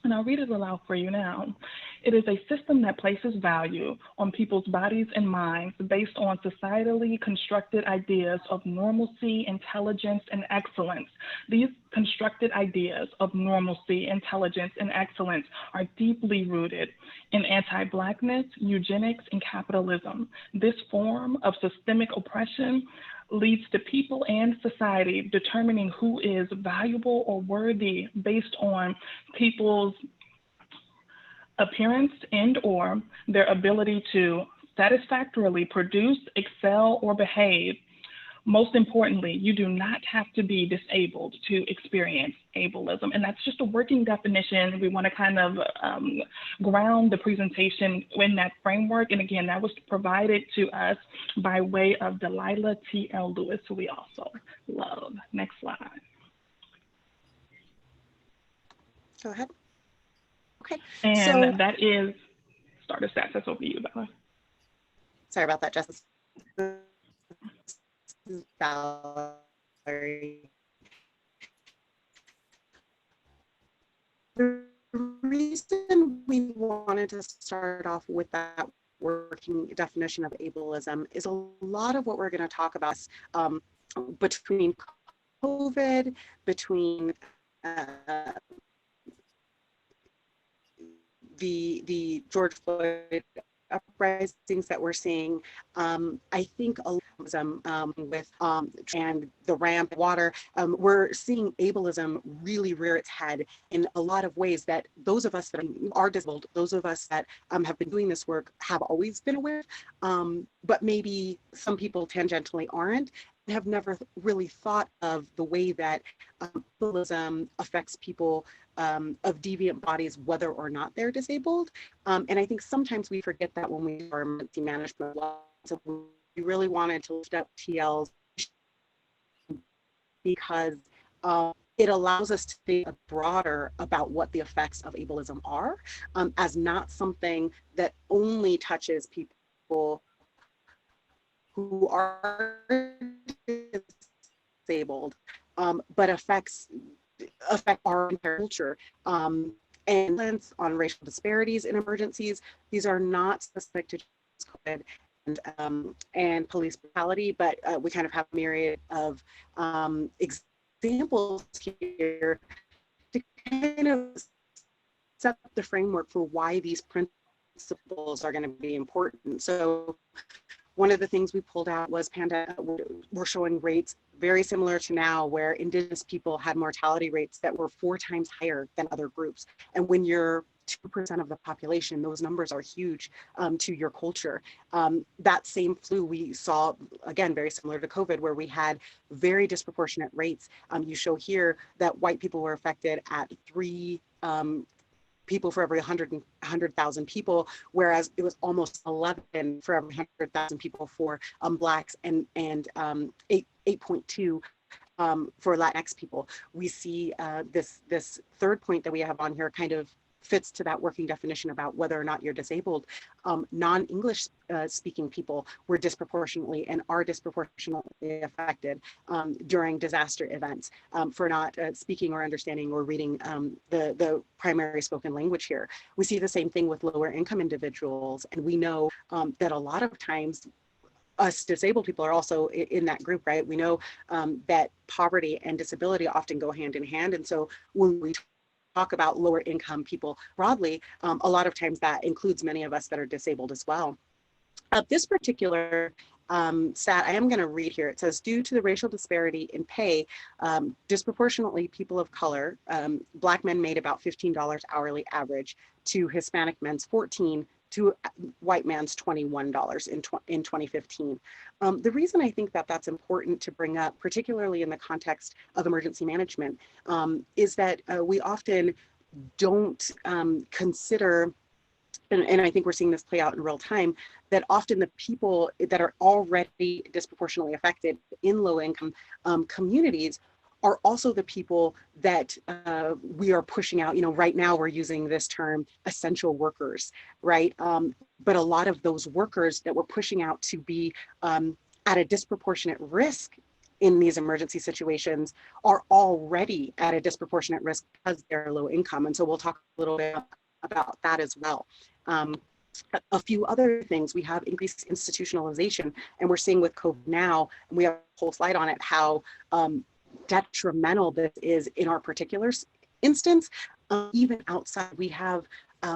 And I'll read it aloud for you now. It is a system that places value on people's bodies and minds based on societally constructed ideas of normalcy, intelligence, and excellence. These constructed ideas of normalcy, intelligence, and excellence are deeply rooted in anti-Blackness, eugenics, and capitalism. This form of systemic oppression leads to people and society determining who is valuable or worthy based on people's appearance and or their ability to satisfactorily produce, excel, or behave. Most importantly, you do not have to be disabled to experience ableism. And that's just a working definition. We want to kind of ground the presentation in that framework. And again, that was provided to us by way of Delilah T.L. Lewis, who we also love. Next slide. Go ahead. Okay. And so, that is starter stats. That's over to you, Bella. Sorry about that, Justice. Valerie. The reason we wanted to start off with that working definition of ableism is a lot of what we're going to talk about between COVID, between the George Floyd uprisings that we're seeing. I think a lot of them with and the ramp water, we're seeing ableism really rear its head in a lot of ways that those of us that are disabled, those of us that have been doing this work have always been aware, but maybe some people tangentially aren't. have never really thought of the way that ableism affects people of deviant bodies, whether or not they're disabled. And I think sometimes we forget that when we do our emergency management. So we really wanted to lift up TLs because it allows us to think broader about what the effects of ableism are, as not something that only touches people who are disabled, but affect our entire culture. And on racial disparities in emergencies, these are not specific to COVID and police brutality, but we kind of have a myriad of examples here to kind of set the framework for why these principles are going to be important. So one of the things we pulled out was we're showing rates very similar to now, where Indigenous people had mortality rates that were 4 times higher than other groups. And when you're 2% of the population, those numbers are huge to your culture. That same flu we saw, again, very similar to COVID, where we had very disproportionate rates. You show here that white people were affected at 3 people for every 100,000 people, whereas it was almost 11 for every 100,000 people for Blacks and 8.2 for Latinx people. We see this third point that we have on here kind of fits to that working definition about whether or not you're disabled. Non-English speaking people were disproportionately and are disproportionately affected during disaster events for not speaking or understanding or reading the primary spoken language here. We see the same thing with lower income individuals, and we know that a lot of times us disabled people are also in that group, right? We know that poverty and disability often go hand in hand, and so when we talk about lower income people broadly, a lot of times that includes many of us that are disabled as well. This particular stat I am going to read here. It says, due to the racial disparity in pay, disproportionately people of color, Black men made about $15 hourly average to Hispanic men's $14 to white man's $21 in 2015. The reason I think that that's important to bring up, particularly in the context of emergency management, is that we often don't consider, and I think we're seeing this play out in real time, that often the people that are already disproportionately affected in low income communities are also the people that we are pushing out. You know, right now we're using this term essential workers, right? But a lot of those workers that we're pushing out to be at a disproportionate risk in these emergency situations are already at a disproportionate risk because they're low income. And so we'll talk a little bit about that as well. A few other things, we have increased institutionalization, and we're seeing with COVID now, and we have a whole slide on it, how detrimental this is in our particular instance. Even outside, we have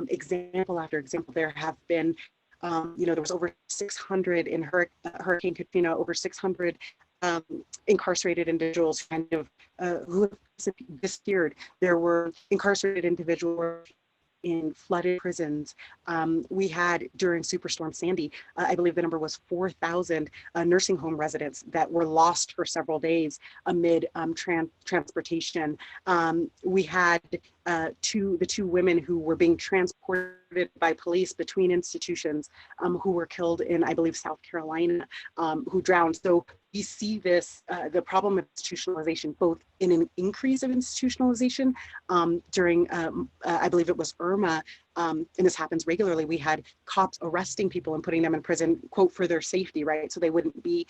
example after example. There have been, there was over 600 in Hurricane Katrina, over 600 incarcerated individuals kind of who have disappeared. There were incarcerated individuals in flooded prisons. We had during Superstorm Sandy, I believe the number was 4,000 nursing home residents that were lost for several days amid transportation. We had the two women who were being transported by police between institutions who were killed in, I believe, South Carolina, who drowned. So we see this, the problem of institutionalization, both in an increase of institutionalization during, I believe it was Irma, and this happens regularly. We had cops arresting people and putting them in prison, quote, for their safety, right? So they wouldn't be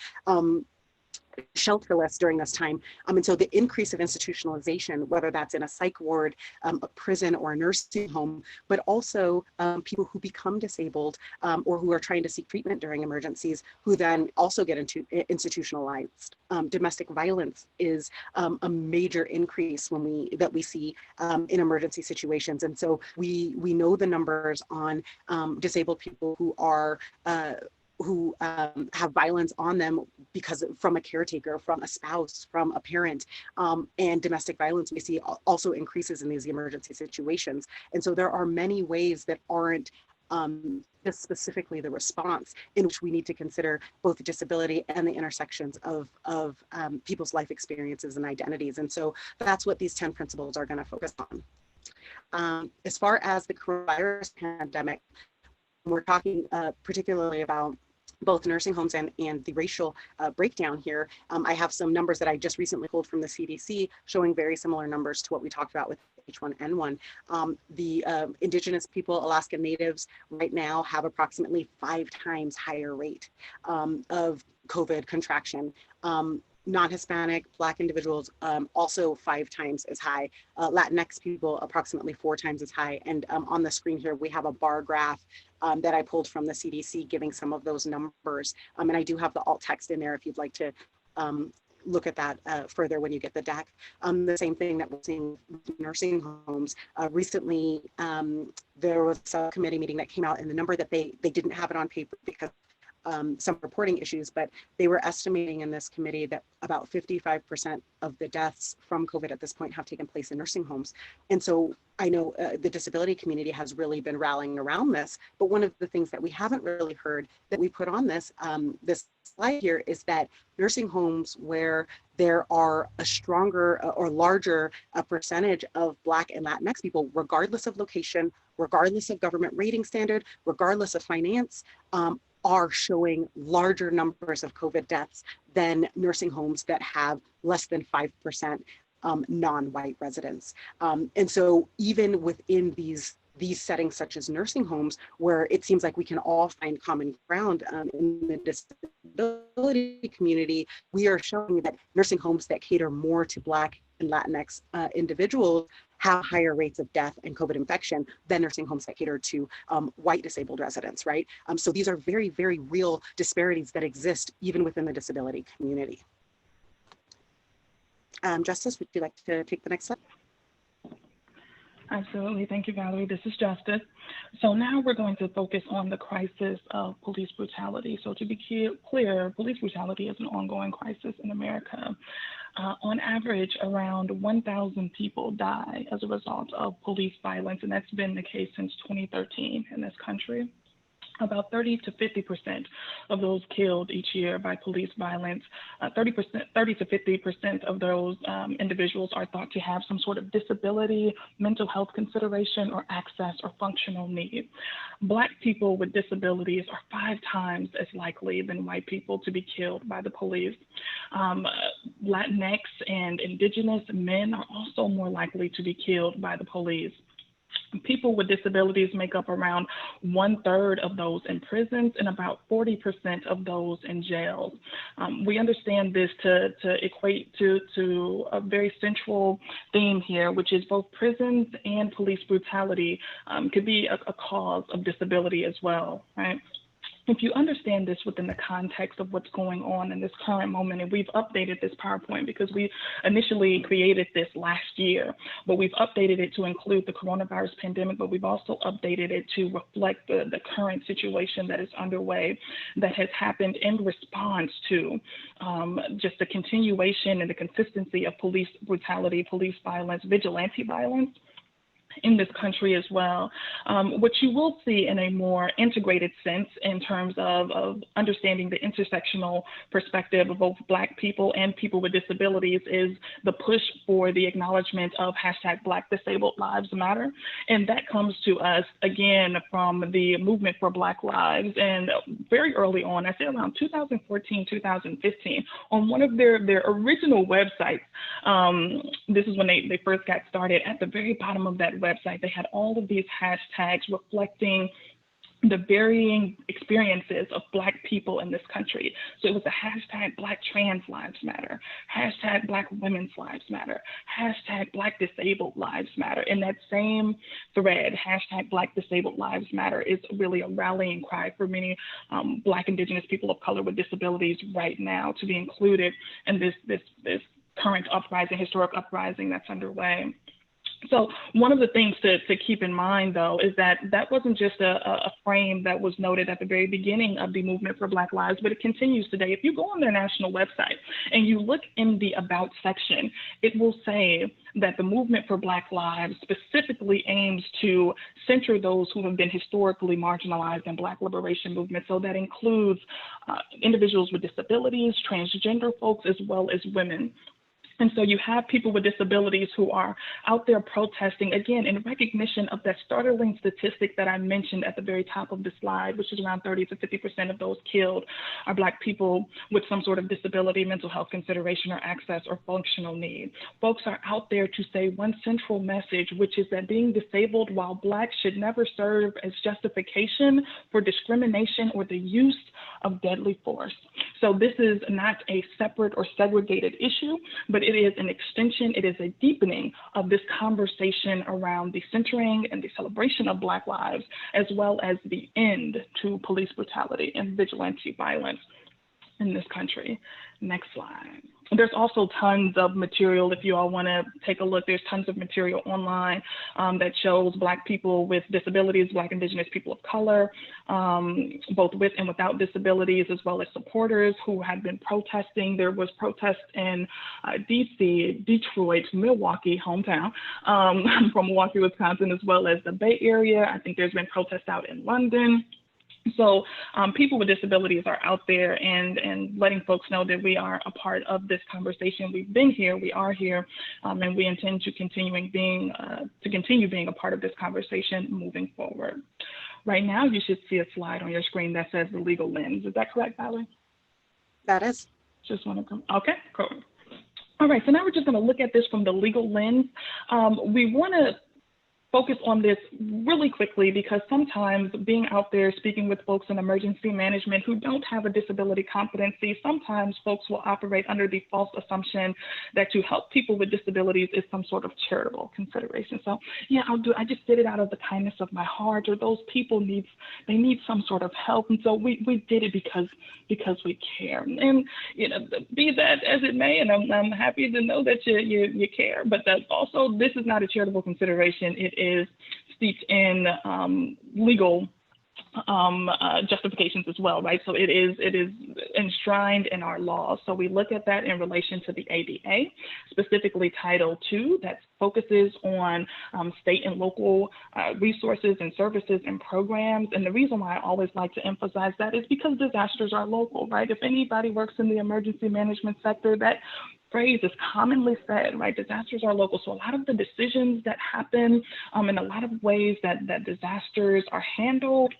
shelterless during this time. And so the increase of institutionalization, whether that's in a psych ward, a prison, or a nursing home, but also people who become disabled or who are trying to seek treatment during emergencies, who then also get into institutionalized. Domestic violence is a major increase that we see in emergency situations. And so we know the numbers on disabled people who are who have violence on them because from a caretaker, from a spouse, from a parent, and domestic violence we see also increases in these emergency situations. And so there are many ways that aren't just specifically the response in which we need to consider both disability and the intersections of people's life experiences and identities. And so that's what these 10 principles are going to focus on. As far as the coronavirus pandemic, we're talking particularly about both nursing homes and the racial breakdown here. I have some numbers that I just recently pulled from the CDC showing very similar numbers to what we talked about with H1N1. The indigenous people, Alaska Natives, right now have approximately 5 times higher rate of COVID contraction. Non-Hispanic, Black individuals also 5 times as high. Latinx people approximately 4 times as high. And on the screen here, we have a bar graph that I pulled from the CDC giving some of those numbers. And I do have the alt text in there if you'd like to look at that further when you get the deck. The same thing that we're seeing with nursing homes. Recently, there was a committee meeting that came out, and the number that they didn't have it on paper because some reporting issues, but they were estimating in this committee that about 55% of the deaths from COVID at this point have taken place in nursing homes. And so I know the disability community has really been rallying around this, but one of the things that we haven't really heard that we put on this, this slide here is that nursing homes where there are a stronger or larger percentage of Black and Latinx people, regardless of location, regardless of government rating standard, regardless of finance, are showing larger numbers of COVID deaths than nursing homes that have less than 5% non-white residents. And so even within these settings such as nursing homes, where it seems like we can all find common ground in the disability community, we are showing that nursing homes that cater more to Black and Latinx individuals have higher rates of death and COVID infection than nursing homes that cater to white disabled residents, right? So these are very, very real disparities that exist even within the disability community. Justice, would you like to take the next slide? Absolutely. Thank you, Valerie. This is Justice. So now we're going to focus on the crisis of police brutality. So to be clear, police brutality is an ongoing crisis in America. On average, around 1,000 people die as a result of police violence, and that's been the case since 2013 in this country. About 30 to 50% of those killed each year by police violence, 30 to 50% of those individuals are thought to have some sort of disability, mental health consideration, or access or functional need. Black people with disabilities are 5 times as likely than white people to be killed by the police. Latinx and indigenous men are also more likely to be killed by the police. People with disabilities make up around 1/3 of those in prisons and about 40% of those in jails. We understand this to equate to a very central theme here, which is both prisons and police brutality could be a cause of disability as well, right? If you understand this within the context of what's going on in this current moment, and we've updated this PowerPoint because we initially created this last year, but we've updated it to include the coronavirus pandemic, but we've also updated it to reflect the current situation that is underway that has happened in response to just the continuation and the consistency of police brutality, police violence, vigilante violence in this country as well. What you will see in a more integrated sense in terms of understanding the intersectional perspective of both Black people and people with disabilities is the push for the acknowledgement of hashtag Black Disabled Lives Matter. And that comes to us again from the movement for Black Lives. And very early on, I say around 2014, 2015, on one of their original websites, this is when they first got started, at the very bottom of that website, they had all of these hashtags reflecting the varying experiences of Black people in this country. So it was a hashtag Black Trans Lives Matter, hashtag Black Women's Lives Matter, hashtag Black Disabled Lives Matter. In that same thread, hashtag Black Disabled Lives Matter is really a rallying cry for many Black, Indigenous people of color with disabilities right now to be included in this current uprising, historic uprising that's underway. So one of the things to keep in mind, though, is that wasn't just a frame that was noted at the very beginning of the movement for Black Lives, but it continues today. If you go on their national website and you look in the About section, it will say that the movement for Black Lives specifically aims to center those who have been historically marginalized in Black liberation movement. So that includes individuals with disabilities, transgender folks, as well as women. And so you have people with disabilities who are out there protesting, again, in recognition of that startling statistic that I mentioned at the very top of the slide, which is around 30 to 50% of those killed are Black people with some sort of disability, mental health consideration, or access or functional need. Folks are out there to say one central message, which is that being disabled while Black should never serve as justification for discrimination or the use of deadly force. So this is not a separate or segregated issue, but it is an extension, it is a deepening of this conversation around the centering and the celebration of Black lives, as well as the end to police brutality and vigilante violence in this country. Next slide. There's also tons of material if you all want to take a look. There's tons of material online that shows Black people with disabilities, Black Indigenous people of color, both with and without disabilities, as well as supporters who have been protesting. There was protests in DC, Detroit, Milwaukee, hometown, from Milwaukee, Wisconsin, as well as the Bay Area. I think there's been protests out in London. So people with disabilities are out there and letting folks know that we are a part of this conversation. We've been here, we are here, and we intend to continue being a part of this conversation moving forward. Right now, you should see a slide on your screen that says the legal lens. Is that correct, Valerie? That is. Just want to come. Okay, cool. All right, so now we're just going to look at this from the legal lens. We want to focus on this really quickly because sometimes being out there speaking with folks in emergency management who don't have a disability competency, sometimes folks will operate under the false assumption that to help people with disabilities is some sort of charitable consideration. So yeah, I just did it out of the kindness of my heart, or those people need some sort of help. And so we did it because we care. And you know, be that as it may, and I'm happy to know that you care, but that also this is not a charitable consideration. It is steeped in legal justifications as well, right? So it is enshrined in our laws. So we look at that in relation to the ADA, specifically Title II, that focuses on state and local resources and services and programs. And the reason why I always like to emphasize that is because disasters are local, right? If anybody works in the emergency management sector, that phrase is commonly said, right? Disasters are local. So a lot of the decisions that happen and a lot of ways that disasters are handled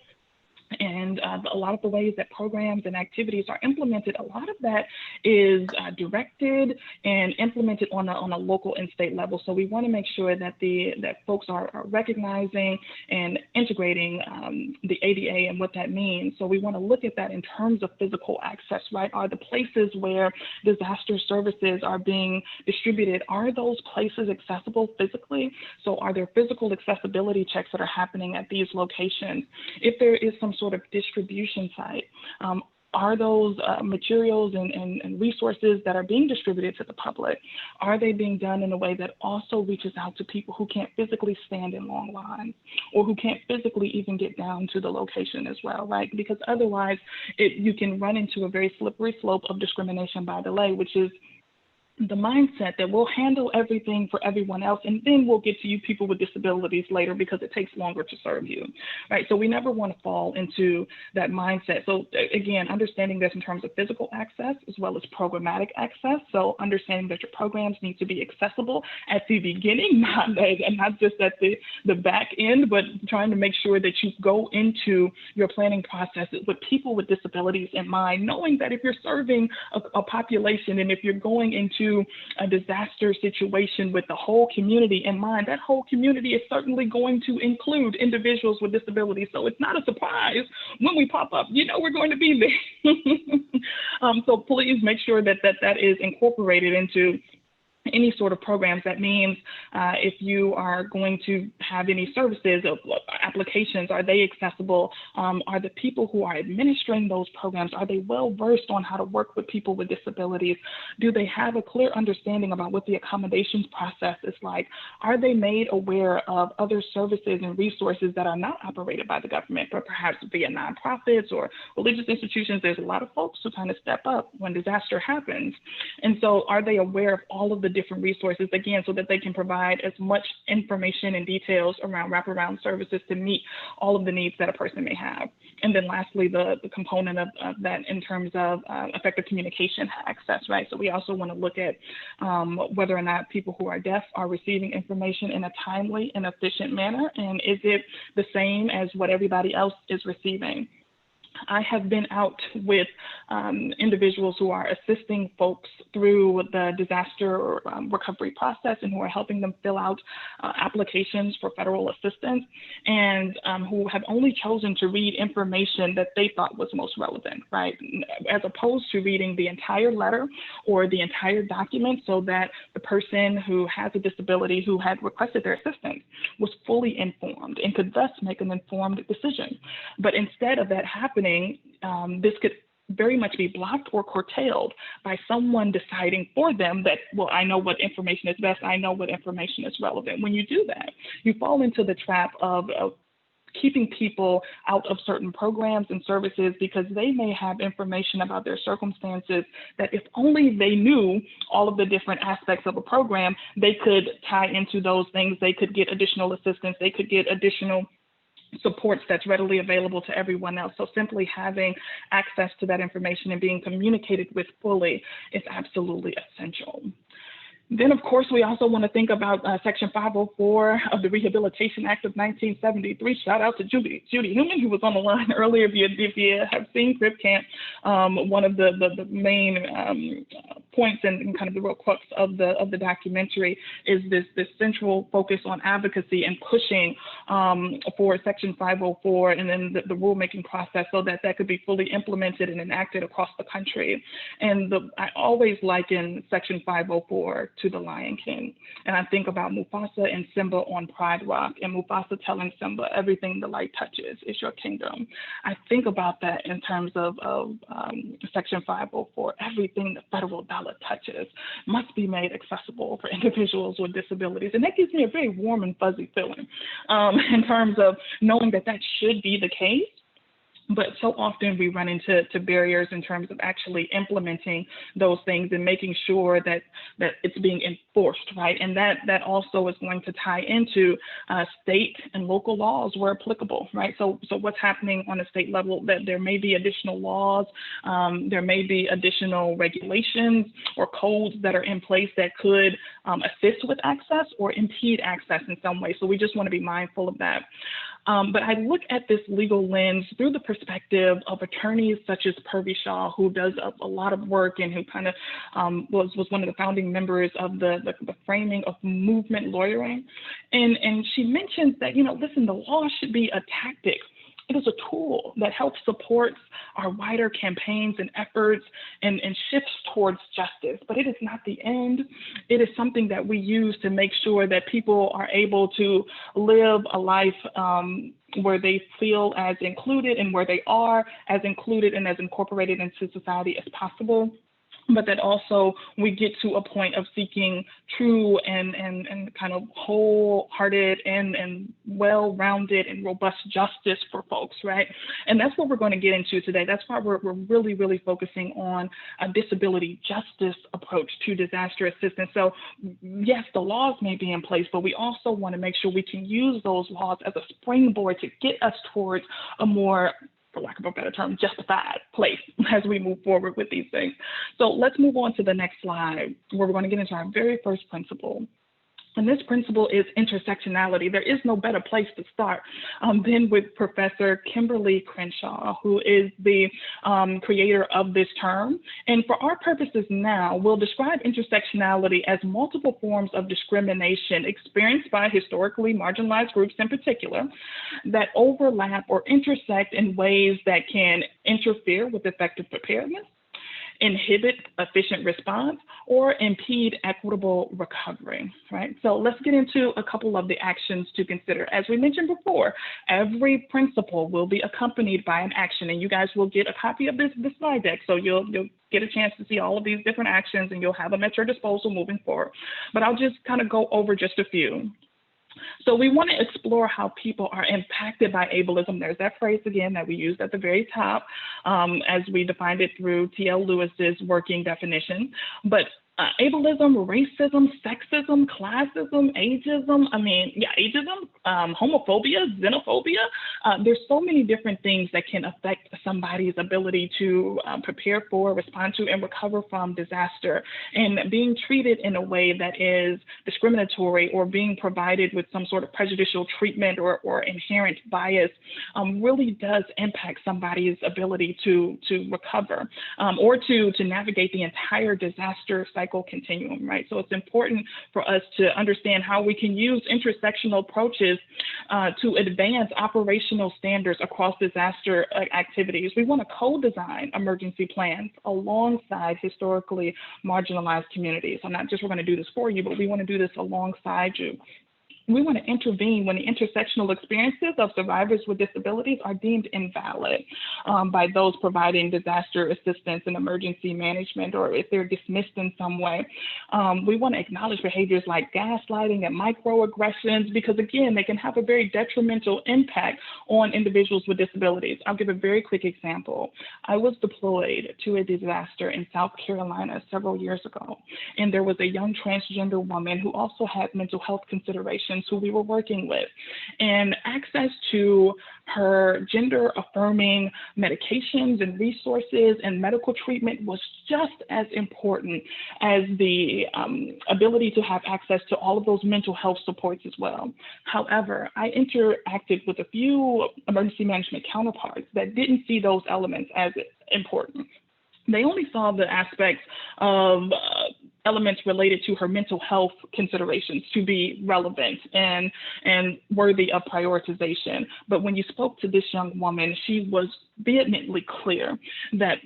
and a lot of the ways that programs and activities are implemented, a lot of that is directed and implemented on a local and state level. So we want to make sure that that folks are recognizing and integrating the ADA and what that means. So we want to look at that in terms of physical access, right? Are the places where disaster services are being distributed, are those places accessible physically? So are there physical accessibility checks that are happening at these locations? If there is some sort of distribution site, are those materials and resources that are being distributed to the public, are they being done in a way that also reaches out to people who can't physically stand in long lines or who can't physically even get down to the location as well, right? Because otherwise you can run into a very slippery slope of discrimination by delay, which is the mindset that we'll handle everything for everyone else and then we'll get to you people with disabilities later because it takes longer to serve you, right? So we never want to fall into that mindset. So again, understanding this in terms of physical access as well as programmatic access. So understanding that your programs need to be accessible at the beginning, not just at the back end, but trying to make sure that you go into your planning processes with people with disabilities in mind, knowing that if you're serving a population and if you're going into a disaster situation with the whole community in mind, that whole community is certainly going to include individuals with disabilities. So it's not a surprise when we pop up, we're going to be there. So please make sure that is incorporated into any sort of programs. That means if you are going to have any services of applications, are they accessible? Are the people who are administering those programs, are they well versed on how to work with people with disabilities? Do they have a clear understanding about what the accommodations process is like? Are they made aware of other services and resources that are not operated by the government, but perhaps via nonprofits or religious institutions? There's a lot of folks who kind of step up when disaster happens. And so are they aware of all of the different resources, again, so that they can provide as much information and details around wraparound services to meet all of the needs that a person may have. And then lastly, the component of that in terms of effective communication access, right? So we also want to look at whether or not people who are deaf are receiving information in a timely and efficient manner, and is it the same as what everybody else is receiving. I have been out with individuals who are assisting folks through the disaster recovery process and who are helping them fill out applications for federal assistance, and who have only chosen to read information that they thought was most relevant, right? As opposed to reading the entire letter or the entire document, so that the person who has a disability who had requested their assistance was fully informed and could thus make an informed decision. But instead of that happening, this could very much be blocked or curtailed by someone deciding for them that, well, I know what information is best, I know what information is relevant. When you do that, you fall into the trap of keeping people out of certain programs and services because they may have information about their circumstances that if only they knew all of the different aspects of a program, they could tie into those things, they could get additional assistance, they could get additional supports that's readily available to everyone else. So simply having access to that information and being communicated with fully is absolutely essential. Then, of course, we also want to think about Section 504 of the Rehabilitation Act of 1973. Shout out to Judy Human, who was on the line earlier. If you have seen Crip Camp, one of the main points and kind of the real crux of the documentary is this central focus on advocacy and pushing for Section 504 and then the rulemaking process so that that could be fully implemented and enacted across the country. And I always liken Section 504 to the Lion King. And I think about Mufasa and Simba on Pride Rock, and Mufasa telling Simba, everything the light touches is your kingdom. I think about that in terms of Section 504. Everything the federal dollar touches must be made accessible for individuals with disabilities. And that gives me a very warm and fuzzy feeling in terms of knowing that that should be the case. But so often we run into barriers in terms of actually implementing those things and making sure that it's being enforced, right? And that also is going to tie into state and local laws where applicable, right? So what's happening on a state level, that there may be additional laws, there may be additional regulations or codes that are in place that could assist with access or impede access in some way. So we just want to be mindful of that. But I look at this legal lens through the perspective of attorneys such as Purvi Shah, who does a lot of work and who kind of was one of the founding members of the framing of movement lawyering. And she mentions that, listen, the law should be a tactic. It is a tool that helps support our wider campaigns and efforts and shifts towards justice, but it is not the end. It is something that we use to make sure that people are able to live a life where they feel as included and where they are as included and as incorporated into society as possible. But that also we get to a point of seeking true and kind of wholehearted and well-rounded and robust justice for folks, right? And that's what we're going to get into today. That's why we're really, really focusing on a disability justice approach to disaster assistance. So yes, the laws may be in place, but we also want to make sure we can use those laws as a springboard to get us towards a more, for lack of a better term, justified place as we move forward with these things. So let's move on to the next slide, where we're going to get into our very first principle. And this principle is intersectionality. There is no better place to start than with Professor Kimberly Crenshaw, who is the creator of this term. And for our purposes now, we'll describe intersectionality as multiple forms of discrimination experienced by historically marginalized groups in particular that overlap or intersect in ways that can interfere with effective preparedness, inhibit efficient response, or impede equitable recovery, right? So let's get into a couple of the actions to consider. As we mentioned before, every principle will be accompanied by an action, and you guys will get a copy of this slide deck, so you'll get a chance to see all of these different actions, and you'll have them at your disposal moving forward. But I'll just kind of go over just a few. So we want to explore how people are impacted by ableism. There's that phrase again that we used at the very top as we defined it through T.L. Lewis's working definition. But ableism, racism, sexism, classism, ageism, homophobia, xenophobia. There's so many different things that can affect somebody's ability to prepare for, respond to, and recover from disaster. And being treated in a way that is discriminatory or being provided with some sort of prejudicial treatment or inherent bias really does impact somebody's ability to recover or to navigate the entire disaster cycle continuum, right? So it's important for us to understand how we can use intersectional approaches to advance operational standards across disaster activities. We want to co-design emergency plans alongside historically marginalized communities. So not just we're going to do this for you, but we want to do this alongside you. We want to intervene when the intersectional experiences of survivors with disabilities are deemed invalid by those providing disaster assistance and emergency management, or if they're dismissed in some way. We want to acknowledge behaviors like gaslighting and microaggressions, because again, they can have a very detrimental impact on individuals with disabilities. I'll give a very quick example. I was deployed to a disaster in South Carolina several years ago, and there was a young transgender woman who also had mental health considerations who we were working with, and access to her gender affirming medications and resources and medical treatment was just as important as the ability to have access to all of those mental health supports as well. However, I interacted with a few emergency management counterparts that didn't see those elements as important. They only saw the aspects of elements related to her mental health considerations to be relevant and worthy of prioritization. But when you spoke to this young woman, she was vehemently clear that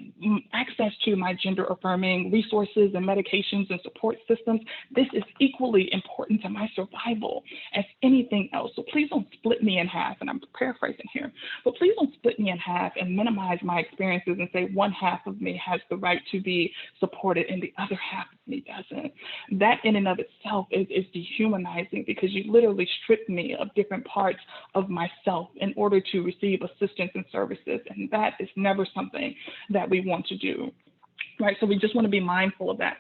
access to my gender affirming resources and medications and support systems, this is equally important to my survival as anything else. So please don't split me in half, and I'm paraphrasing here, but please don't split me in half and minimize my experiences and say one half of me has the right to be supported and the other half of me doesn't. That in and of itself is dehumanizing, because you literally strip me of different parts of myself in order to receive assistance and services. And that is never something that we want to do, right? So we just want to be mindful of that.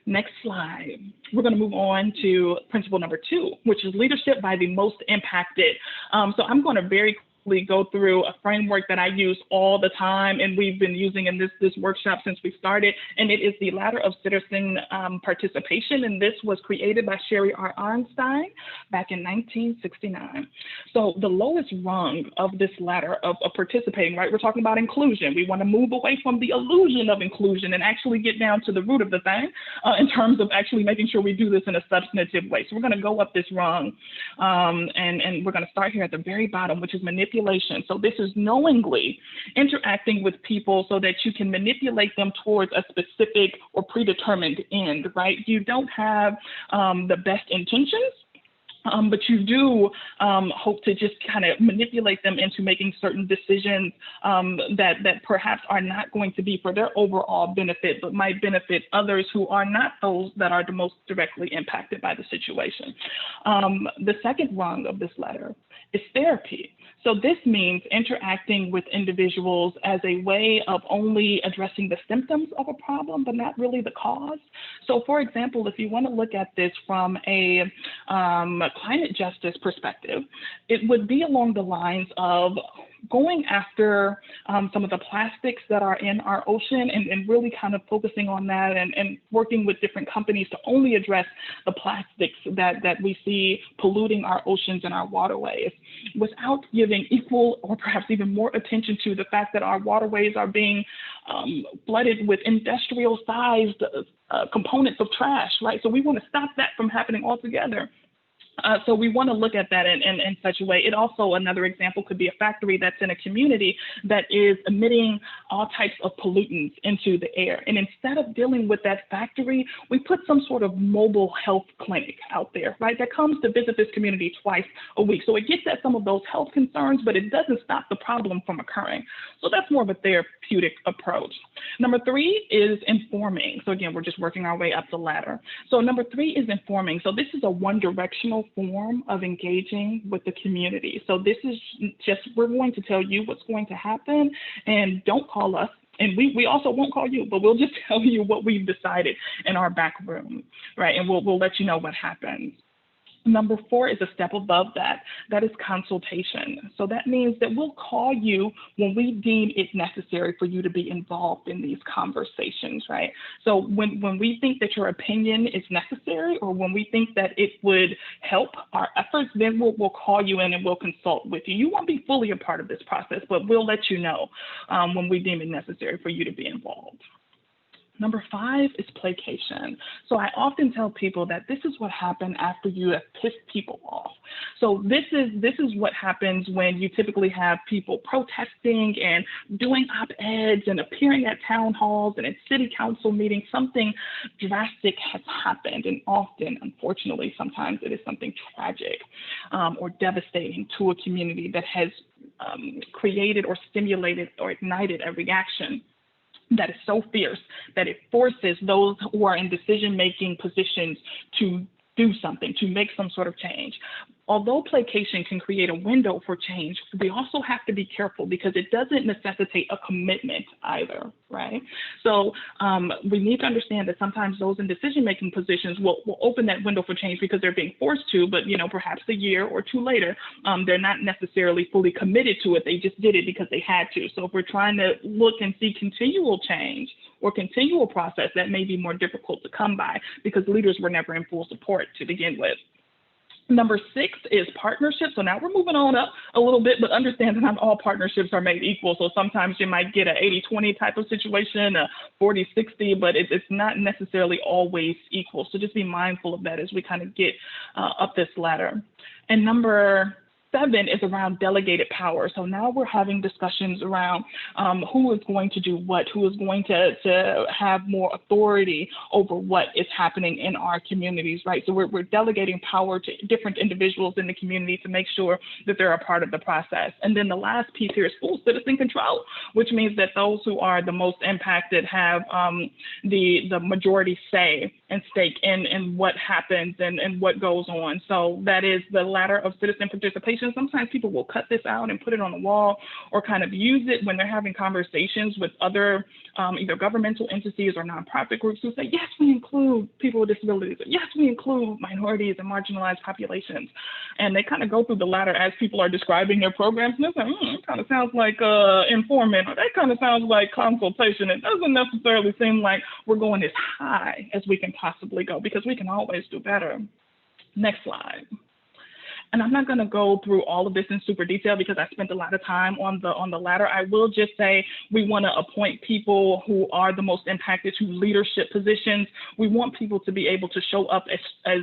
Next slide. We're going to move on to principle number 2, which is leadership by the most impacted. So I'm going to very go through a framework that I use all the time, and we've been using in this workshop since we started, and it is the ladder of citizen participation, and this was created by Sherry R. Arnstein back in 1969. So the lowest rung of this ladder of participating, right, we're talking about inclusion. We want to move away from the illusion of inclusion and actually get down to the root of the thing in terms of actually making sure we do this in a substantive way. So we're going to go up this rung, and we're going to start here at the very bottom, which is manipulation. So this is knowingly interacting with people so that you can manipulate them towards a specific or predetermined end, right? You don't have the best intentions, but you do hope to just kind of manipulate them into making certain decisions that perhaps are not going to be for their overall benefit, but might benefit others who are not those that are the most directly impacted by the situation. The second rung of this ladder is therapy. So this means interacting with individuals as a way of only addressing the symptoms of a problem, but not really the cause. So for example, if you want to look at this from a climate justice perspective, it would be along the lines of going after some of the plastics that are in our ocean and really kind of focusing on that and working with different companies to only address the plastics that we see polluting our oceans and our waterways, without giving equal or perhaps even more attention to the fact that our waterways are being flooded with industrial sized components of trash, right? So we want to stop that from happening altogether. So we want to look at that in such a way. It also, another example could be a factory that's in a community that is emitting all types of pollutants into the air. And instead of dealing with that factory, we put some sort of mobile health clinic out there, right, that comes to visit this community twice a week. So it gets at some of those health concerns, but it doesn't stop the problem from occurring. So that's more of a therapeutic approach. Number 3 is informing. So again, we're just working our way up the ladder. So number 3 is informing. So this is a one-directional form of engaging with the community. So this is just, we're going to tell you what's going to happen, and don't call us And we also won't call you, but we'll just tell you what we've decided in our back room, right? And we'll let you know what happens. Number 4 is a step above that. That is consultation. So that means that we'll call you when we deem it necessary for you to be involved in these conversations, right? So when we think that your opinion is necessary, or when we think that it would help our efforts, then we'll call you in and we'll consult with you. You won't be fully a part of this process, but we'll let you know when we deem it necessary for you to be involved. Number 5 is placation. So I often tell people that this is what happened after you have pissed people off. So this is what happens when you typically have people protesting and doing op-eds and appearing at town halls and at city council meetings. Something drastic has happened, and often, unfortunately, sometimes it is something tragic or devastating to a community that has created or stimulated or ignited a reaction that is so fierce that it forces those who are in decision-making positions to do something, to make some sort of change. Although placation can create a window for change, we also have to be careful because it doesn't necessitate a commitment either, right? So we need to understand that sometimes those in decision-making positions will open that window for change because they're being forced to, but perhaps a year or two later, they're not necessarily fully committed to it. They just did it because they had to. So if we're trying to look and see continual change or continual process, that may be more difficult to come by because leaders were never in full support to begin with. Number 6 is partnerships. So now we're moving on up a little bit, but understand that not all partnerships are made equal. So sometimes you might get an 80-20 type of situation, a 40-60, but it's not necessarily always equal. So just be mindful of that as we kind of get up this ladder. And number 7 is around delegated power. So now we're having discussions around who is going to do what, who is going to have more authority over what is happening in our communities, right? So we're delegating power to different individuals in the community to make sure that they're a part of the process. And then the last piece here is full citizen control, which means that those who are the most impacted have the majority say and stake in what happens and what goes on. So that is the ladder of citizen participation. Sometimes people will cut this out and put it on the wall or kind of use it when they're having conversations with other either governmental entities or nonprofit groups who say, yes, we include people with disabilities, or yes, we include minorities and marginalized populations. And they kind of go through the ladder as people are describing their programs. And they're like, it kind of sounds like informant, or that kind of sounds like consultation. It doesn't necessarily seem like we're going as high as we can possibly go because we can always do better. Next slide. And I'm not going to go through all of this in super detail because I spent a lot of time on the ladder. I will just say we want to appoint people who are the most impacted to leadership positions. We want people to be able to show up as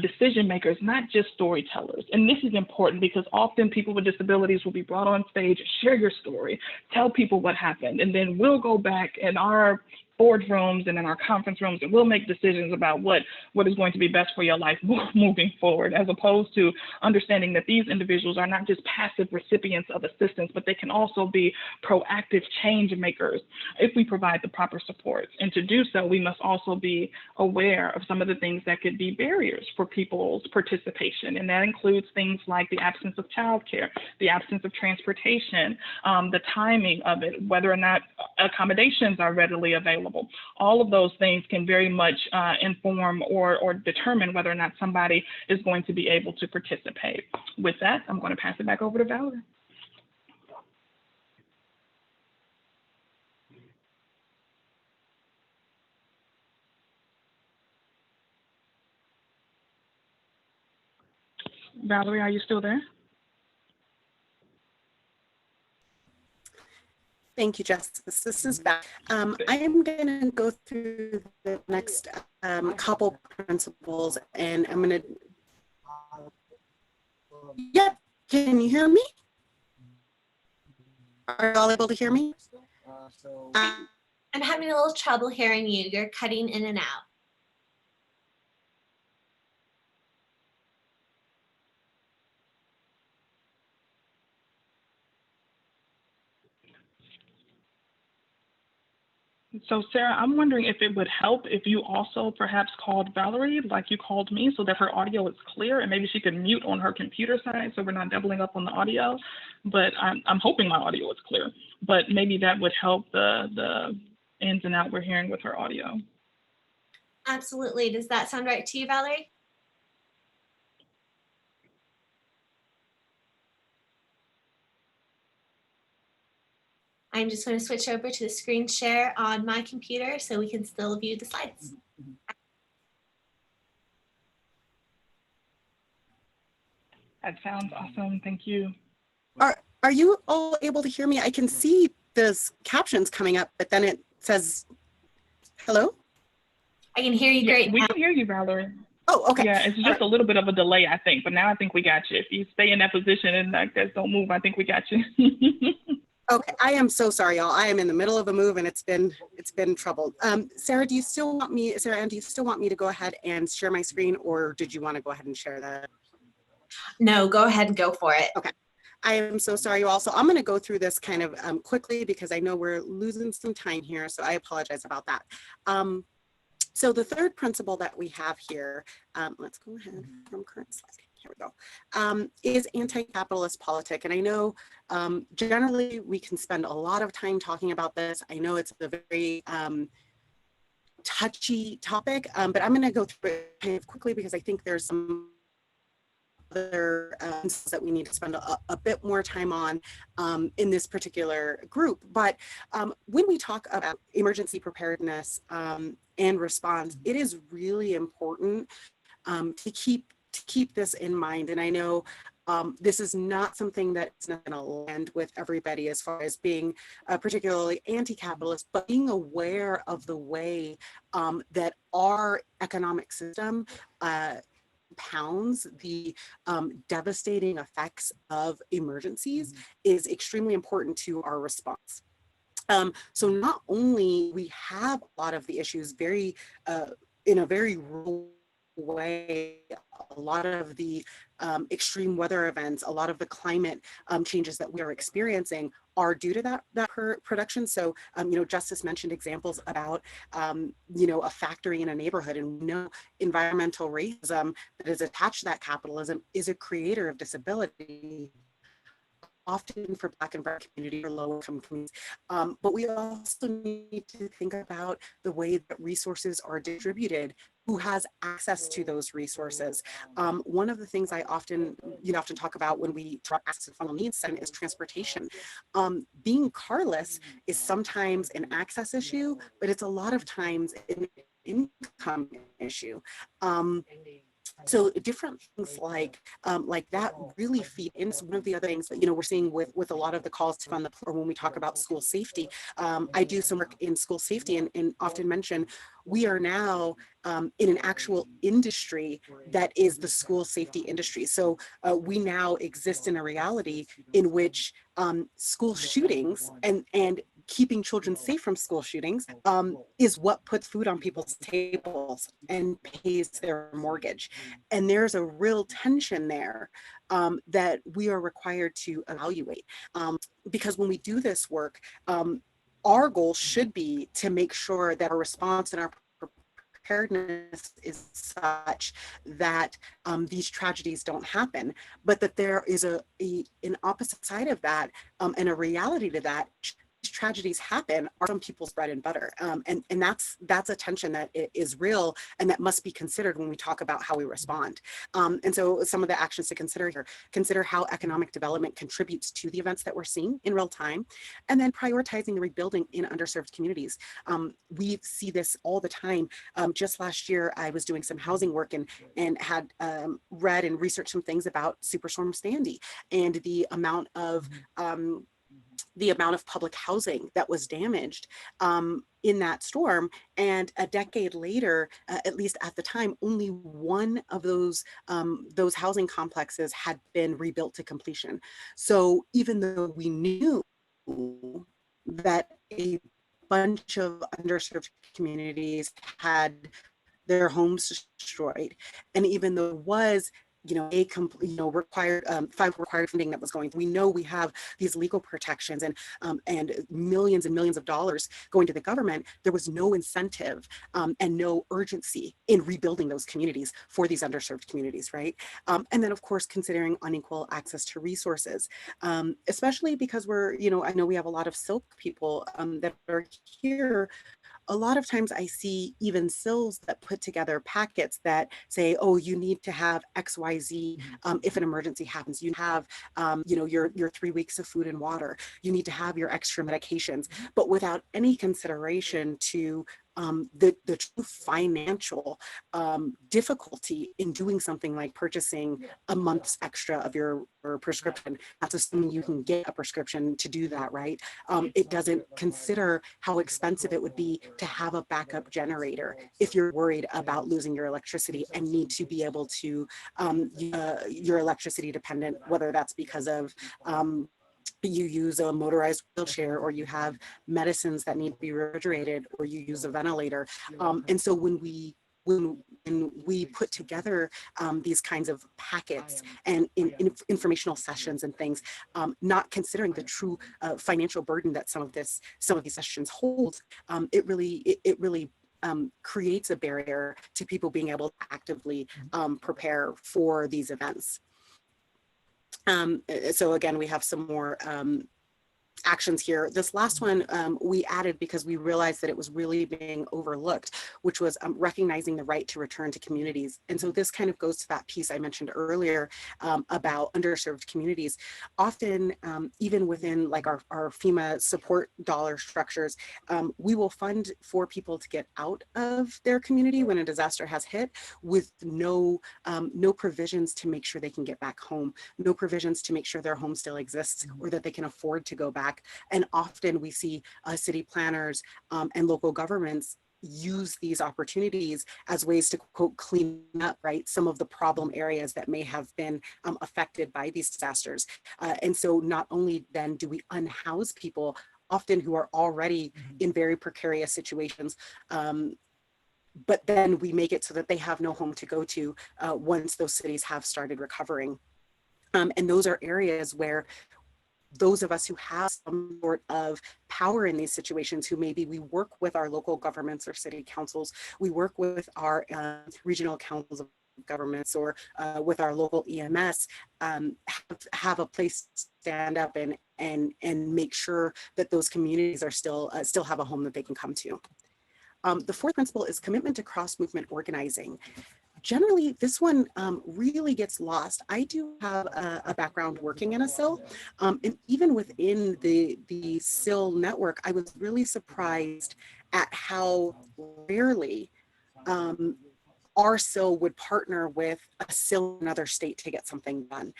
decision makers, not just storytellers. And this is important because often people with disabilities will be brought on stage, share your story, tell people what happened, and then we'll go back in our boardrooms and in our conference rooms, and we'll make decisions about what is going to be best for your life moving forward, as opposed to understanding that these individuals are not just passive recipients of assistance, but they can also be proactive change makers if we provide the proper supports. And to do so, we must also be aware of some of the things that could be barriers for people's participation. And that includes things like the absence of childcare, the absence of transportation, the timing of it, whether or not accommodations are readily available. All of those things can very much inform or determine whether or not somebody is going to be able to participate. With that, I'm going to pass it back over to Valerie. Valerie, are you still there? Thank you, Justice. This is Beth. I am going to go through the next couple principles, and I'm going to. Yep. Can you hear me? Are you all able to hear me? I'm having a little trouble hearing you. You're cutting in and out. So Sarah, I'm wondering if it would help if you also perhaps called Valerie like you called me so that her audio is clear and maybe she could mute on her computer side so we're not doubling up on the audio. But I'm hoping my audio is clear, but maybe that would help the ins and out we're hearing with her audio. Absolutely. Does that sound right to you, Valerie? I'm just going to switch over to the screen share on my computer so we can still view the slides. That sounds awesome. Thank you. Are you all able to hear me? I can see those captions coming up, but then it says, hello? I can hear you great. We can hear you, Valerie. Oh, okay. Yeah, it's just a little bit of a delay, I think, but now I think we got you. If you stay in that position and like that, don't move, I think we got you. Okay, I am so sorry, y'all. I am in the middle of a move and it's been trouble. Sarah, do you still want me, Sarah Ann, do you still want me to go ahead and share my screen, or did you want to go ahead and share that? No, go ahead and go for it. Okay. I am so sorry, you all. So I'm going to go through this kind of quickly because I know we're losing some time here. So I apologize about that. So the third principle that we have here, let's go ahead from current slide. Here we go, is anti-capitalist politic. And I know generally we can spend a lot of time talking about this. I know it's a very touchy topic, but I'm going to go through it kind of quickly because I think there's some other that we need to spend a bit more time on in this particular group. But when we talk about emergency preparedness and response, it is really important to keep this in mind. And I know this is not something that's not going to land with everybody as far as being particularly anti-capitalist, but being aware of the way that our economic system pounds the devastating effects of emergencies is extremely important to our response. So not only we have a lot of the issues very in a very rural way, a lot of the extreme weather events, a lot of the climate changes that we are experiencing are due to that production. So, you know, Justice mentioned examples about, you know, a factory in a neighborhood, and we know environmental racism that is attached to that capitalism is a creator of disability, often for Black and brown community or low income communities. But we also need to think about the way that resources are distributed, who has access to those resources. One of the things I often talk about when we talk access to fundamental needs is transportation. Being carless is sometimes an access issue, but it's a lot of times an income issue. So different things like that really feed into one of the other things that, you know, we're seeing with a lot of the calls to fund or when we talk about school safety. I do some work in school safety and often mention we are now in an actual industry that is the school safety industry. So we now exist in a reality in which school shootings and keeping children safe from school shootings is what puts food on people's tables and pays their mortgage. And there's a real tension there that we are required to evaluate. Because when we do this work, our goal should be to make sure that our response and our preparedness is such that these tragedies don't happen, but that there is an opposite side of that and a reality to that. Tragedies happen are some people's bread and butter, and that's a tension that is real and that must be considered when we talk about how we respond. And so some of the actions to consider here: consider how economic development contributes to the events that we're seeing in real time, and then prioritizing the rebuilding in underserved communities. We see this all the time. Just last year, I was doing some housing work and had read and researched some things about Superstorm Sandy and the amount of public housing that was damaged in that storm. And a decade later, at least at the time, only one of those housing complexes had been rebuilt to completion. So even though we knew that a bunch of underserved communities had their homes destroyed, and even though it was required 5 required funding that was going. We know we have these legal protections and millions and millions of dollars going to the government. There was no incentive and no urgency in rebuilding those communities for these underserved communities, right? And then of course, considering unequal access to resources, especially because I know we have a lot of silk people that are here. A lot of times I see even SILs that put together packets that say, oh, you need to have XYZ if an emergency happens. You have, your 3 weeks of food and water. You need to have your extra medications, but without any consideration to the true financial difficulty in doing something like purchasing a month's extra of your prescription. That's assuming you can get a prescription to do that, right? It doesn't consider how expensive it would be to have a backup generator if you're worried about losing your electricity and need to be able to, you're electricity dependent, whether that's because of you use a motorized wheelchair, or you have medicines that need to be refrigerated, or you use a ventilator. And so when we put together these kinds of packets and informational sessions and things, not considering the true financial burden that some of these sessions hold, it really creates a barrier to people being able to actively prepare for these events. So again, we have some more actions here. This last one we added because we realized that it was really being overlooked, which was recognizing the right to return to communities. And so this kind of goes to that piece I mentioned earlier about underserved communities. Often, even within like our FEMA support dollar structures, we will fund for people to get out of their community when a disaster has hit, with no provisions to make sure they can get back home, no provisions to make sure their home still exists or that they can afford to go back. And often we see city planners and local governments use these opportunities as ways to, quote, clean up, right, some of the problem areas that may have been affected by these disasters. And so not only then do we unhouse people, often who are already in very precarious situations, but then we make it so that they have no home to go to once those cities have started recovering. And those are areas where those of us who have some sort of power in these situations, who maybe we work with our local governments or city councils, we work with our regional councils of governments, or with our local EMS, have a place to stand up and make sure that those communities are still have a home that they can come to. The fourth principle is commitment to cross-movement organizing. Generally, this one really gets lost. I do have a background working in a SIL, and even within the SIL network, I was really surprised at how rarely our SIL would partner with a SIL in another state to get something done,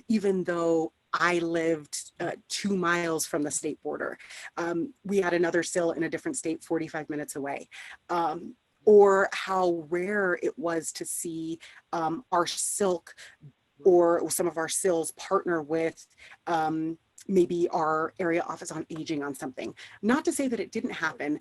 even though I lived 2 miles from the state border. We had another SIL in a different state 45 minutes away. Or how rare it was to see our silk or some of our SILs partner with maybe our area office on aging on something. Not to say that it didn't happen,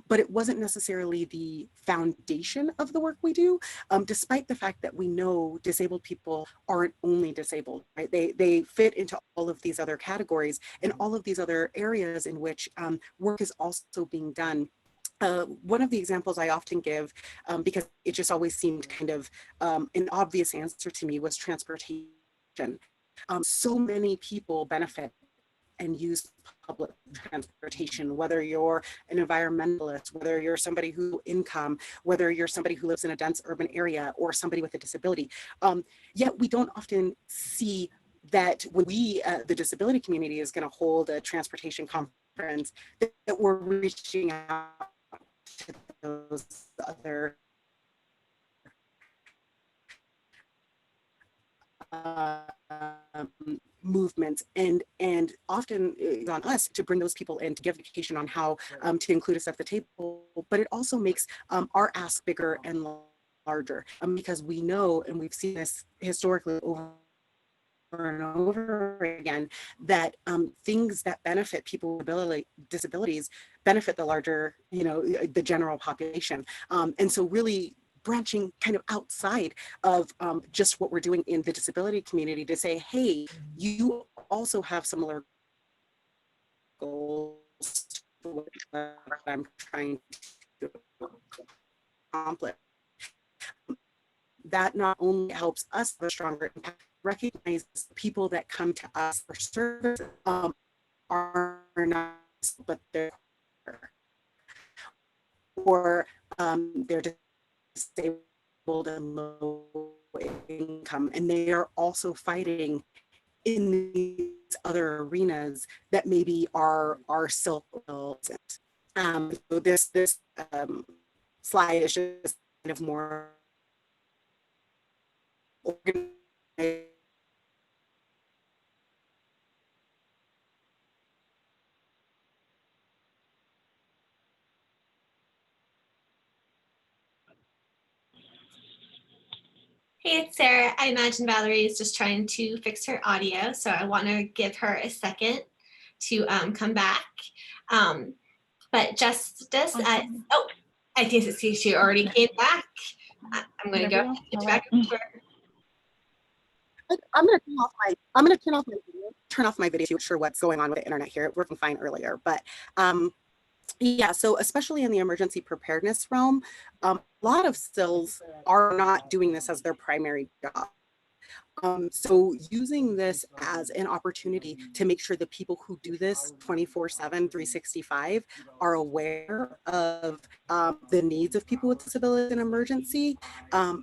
but it wasn't necessarily the foundation of the work we do, despite the fact that we know disabled people aren't only disabled, right? They fit into all of these other categories and all of these other areas in which work is also being done. One of the examples I often give, because it just always seemed kind of an obvious answer to me, was transportation. So many people benefit and use public transportation, whether you're an environmentalist, whether you're somebody who income, whether you're somebody who lives in a dense urban area, or somebody with a disability. Yet we don't often see that when we, the disability community, is going to hold a transportation conference, that we're reaching out to those other movements, and often it's on us to bring those people in, to give education on how to include us at the table, but it also makes our ask bigger and larger, because we know, and we've seen this historically over and over again, that things that benefit people with disabilities benefit the larger, the general population. And so really branching kind of outside of just what we're doing in the disability community to say, hey, you also have similar goals to what I'm trying to accomplish. That not only helps us have a stronger impact, recognizes people that come to us for service are not, but they're or they're disabled and low income, and they are also fighting in these other arenas that maybe are silk. So this slide is just kind of more organized. Hey, it's Sarah. I imagine Valerie is just trying to fix her audio, so I want to give her a second to come back. But Justice, oh, I think she already came back. I'm going to go back to her. I'm going to turn off my video. Not sure what's going on with the internet here. It worked fine earlier, but yeah, so especially in the emergency preparedness realm, a lot of SILs are not doing this as their primary job. So using this as an opportunity to make sure the people who do this 24/7, 365 are aware of the needs of people with disabilities in emergency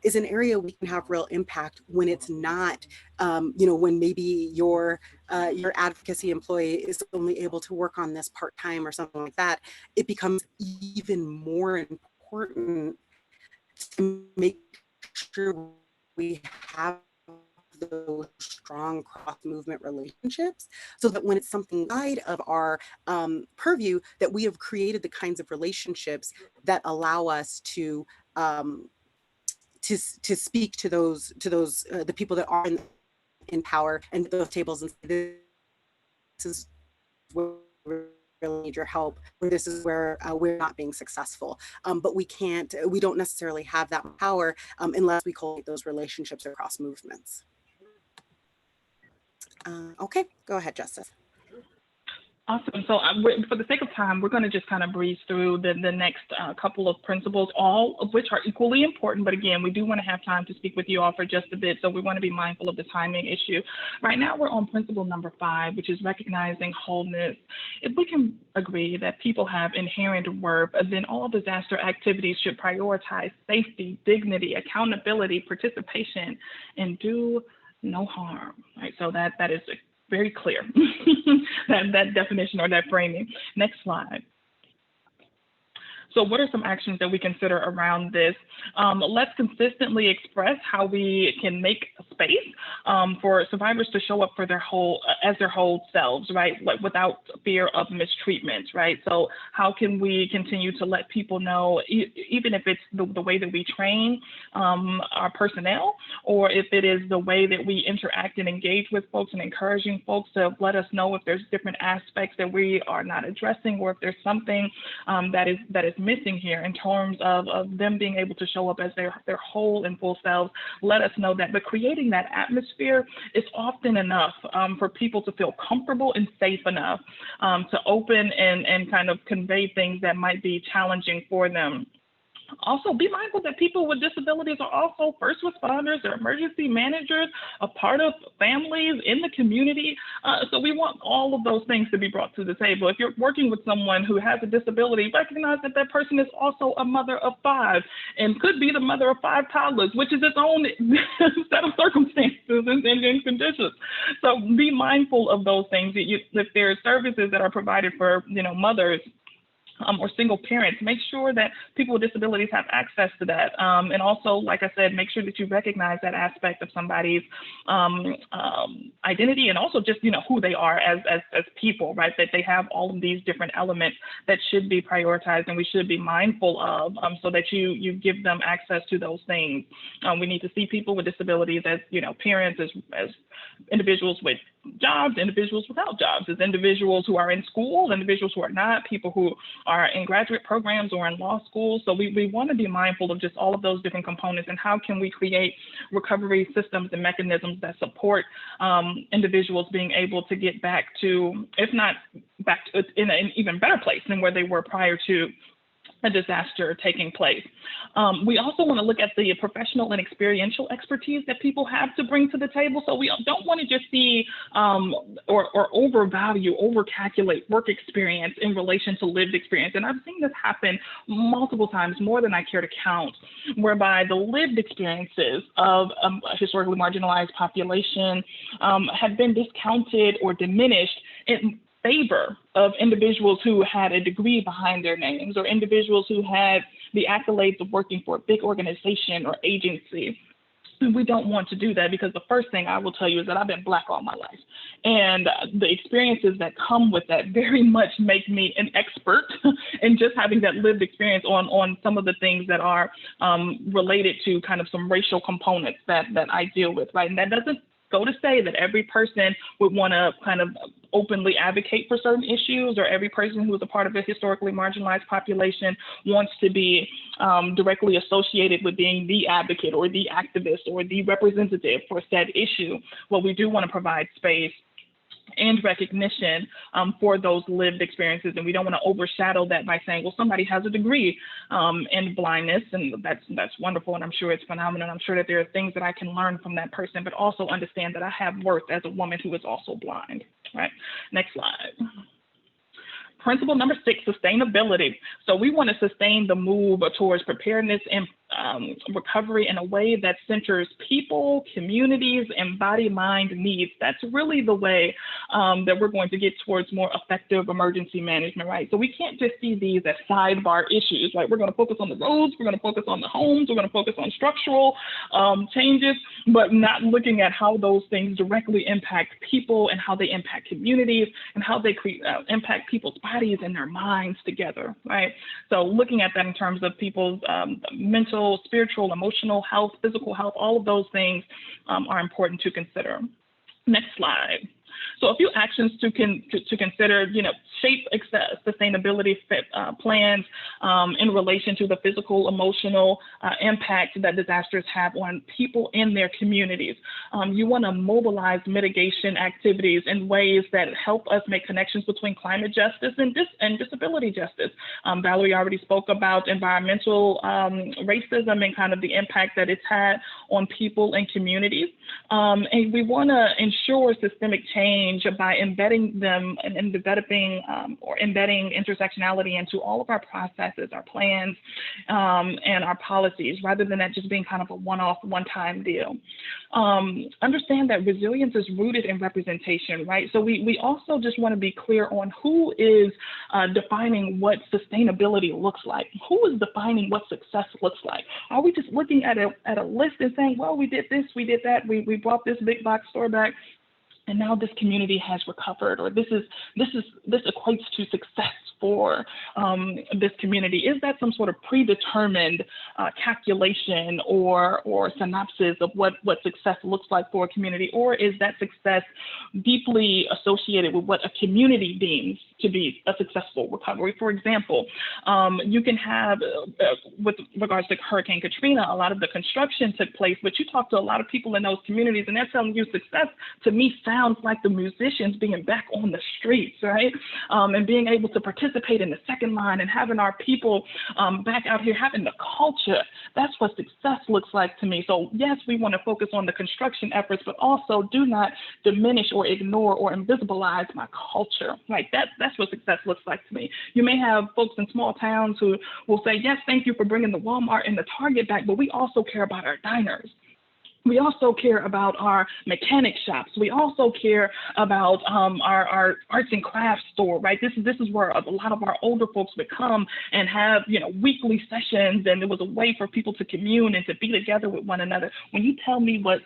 is an area we can have real impact when it's not, when maybe your advocacy employee is only able to work on this part-time or something like that. It becomes even more important to make sure we have those strong cross-movement relationships, so that when it's something outside of our purview, that we have created the kinds of relationships that allow us to speak to those the people that are in power and those tables and say, this is where we really need your help, or this is where we're not being successful. But we don't necessarily have that power unless we cultivate those relationships across movements. Okay, go ahead, Justice. Awesome. So for the sake of time, we're going to just kind of breeze through the next couple of principles, all of which are equally important. But again, we do want to have time to speak with you all for just a bit. So we want to be mindful of the timing issue. Right now, we're on principle number 5, which is recognizing wholeness. If we can agree that people have inherent worth, then all disaster activities should prioritize safety, dignity, accountability, participation, and do no harm. Right. So that is very clear, that definition or that framing. Next slide. So what are some actions that we consider around this? Let's consistently express how we can make space for survivors to show up for their whole selves, right? Like without fear of mistreatment, right? So how can we continue to let people know, even if it's the way that we train our personnel, or if it is the way that we interact and engage with folks and encouraging folks to let us know if there's different aspects that we are not addressing, or if there's something that is missing here in terms of them being able to show up as their whole and full selves. Let us know that. But creating that atmosphere is often enough for people to feel comfortable and safe enough to open and kind of convey things that might be challenging for them. Also, be mindful that people with disabilities are also first responders or emergency managers, a part of families in the community. So we want all of those things to be brought to the table. If you're working with someone who has a disability, recognize that that person is also a mother of 5 and could be the mother of 5 toddlers, which is its own set of circumstances and conditions. So be mindful of those things. If there are services that are provided for, mothers, or single parents, make sure that people with disabilities have access to that. And also, like I said, make sure that you recognize that aspect of somebody's identity, and also just, who they are as people, right? That they have all of these different elements that should be prioritized and we should be mindful of, so that you give them access to those things. We need to see people with disabilities as, parents, as individuals with jobs, individuals without jobs, as individuals who are in school, individuals who are not, people who are in graduate programs or in law school. So we want to be mindful of just all of those different components and how can we create recovery systems and mechanisms that support individuals being able to get back to, if not back to, in an even better place than where they were prior to a disaster taking place. We also want to look at the professional and experiential expertise that people have to bring to the table. So we don't want to just see or overvalue, overcalculate work experience in relation to lived experience. And I've seen this happen multiple times, more than I care to count, whereby the lived experiences of a historically marginalized population have been discounted or diminished in favor of individuals who had a degree behind their names or individuals who had the accolades of working for a big organization or agency. We don't want to do that, because the first thing I will tell you is that I've been Black all my life. And the experiences that come with that very much make me an expert in just having that lived experience on some of the things that are related to kind of some racial components that I deal with, right? And that doesn't go to say that every person would want to kind of openly advocate for certain issues, or every person who is a part of a historically marginalized population wants to be directly associated with being the advocate or the activist or the representative for said issue. Well, we do want to provide space and recognition for those lived experiences. And we don't want to overshadow that by saying, well, somebody has a degree in blindness, and that's wonderful, and I'm sure it's phenomenal. I'm sure that there are things that I can learn from that person, but also understand that I have worth as a woman who is also blind, right? Next slide. Principle number 6, sustainability. So we want to sustain the move towards preparedness and recovery in a way that centers people, communities, and body-mind needs. That's really the way that we're going to get towards more effective emergency management, right? So we can't just see these as sidebar issues, right? We're going to focus on the roads, we're going to focus on the homes, we're going to focus on structural changes, but not looking at how those things directly impact people and how they impact communities and how they impact people's bodies and their minds together, right? So looking at that in terms of people's mental, spiritual, emotional health, physical health, all of those things are important to consider. Next slide. So a few actions to consider, shape sustainability plans in relation to the physical, emotional impact that disasters have on people in their communities. You want to mobilize mitigation activities in ways that help us make connections between climate justice and disability justice. Valerie already spoke about environmental racism and kind of the impact that it's had on people and communities. And we want to ensure systemic change by embedding them and developing or embedding intersectionality into all of our processes, our plans, and our policies, rather than that just being kind of a one-off, one-time deal. Understand that resilience is rooted in representation, right? So we also just want to be clear on who is defining what sustainability looks like. Who is defining what success looks like? Are we just looking at a list and saying, well, we did this, we did that, we brought this big box store back, and now this community has recovered, or this equates to success for this community? Is that some sort of predetermined calculation or synopsis of what success looks like for a community? Or is that success deeply associated with what a community deems to be a successful recovery? For example, you can have, with regards to Hurricane Katrina, a lot of the construction took place, but you talk to a lot of people in those communities and they're telling you success, to me, sounds like the musicians being back on the streets, right? And being able to participate in the second line and having our people back out here, having the culture. That's what success looks like to me. So yes, we want to focus on the construction efforts, but also do not diminish or ignore or invisibilize my culture, right? That's what success looks like to me. You may have folks in small towns who will say, yes, thank you for bringing the Walmart and the Target back, but we also care about our diners. We also care about our mechanic shops. We also care about our arts and crafts store, right? This is where a lot of our older folks would come and have, weekly sessions, and it was a way for people to commune and to be together with one another. When you tell me what,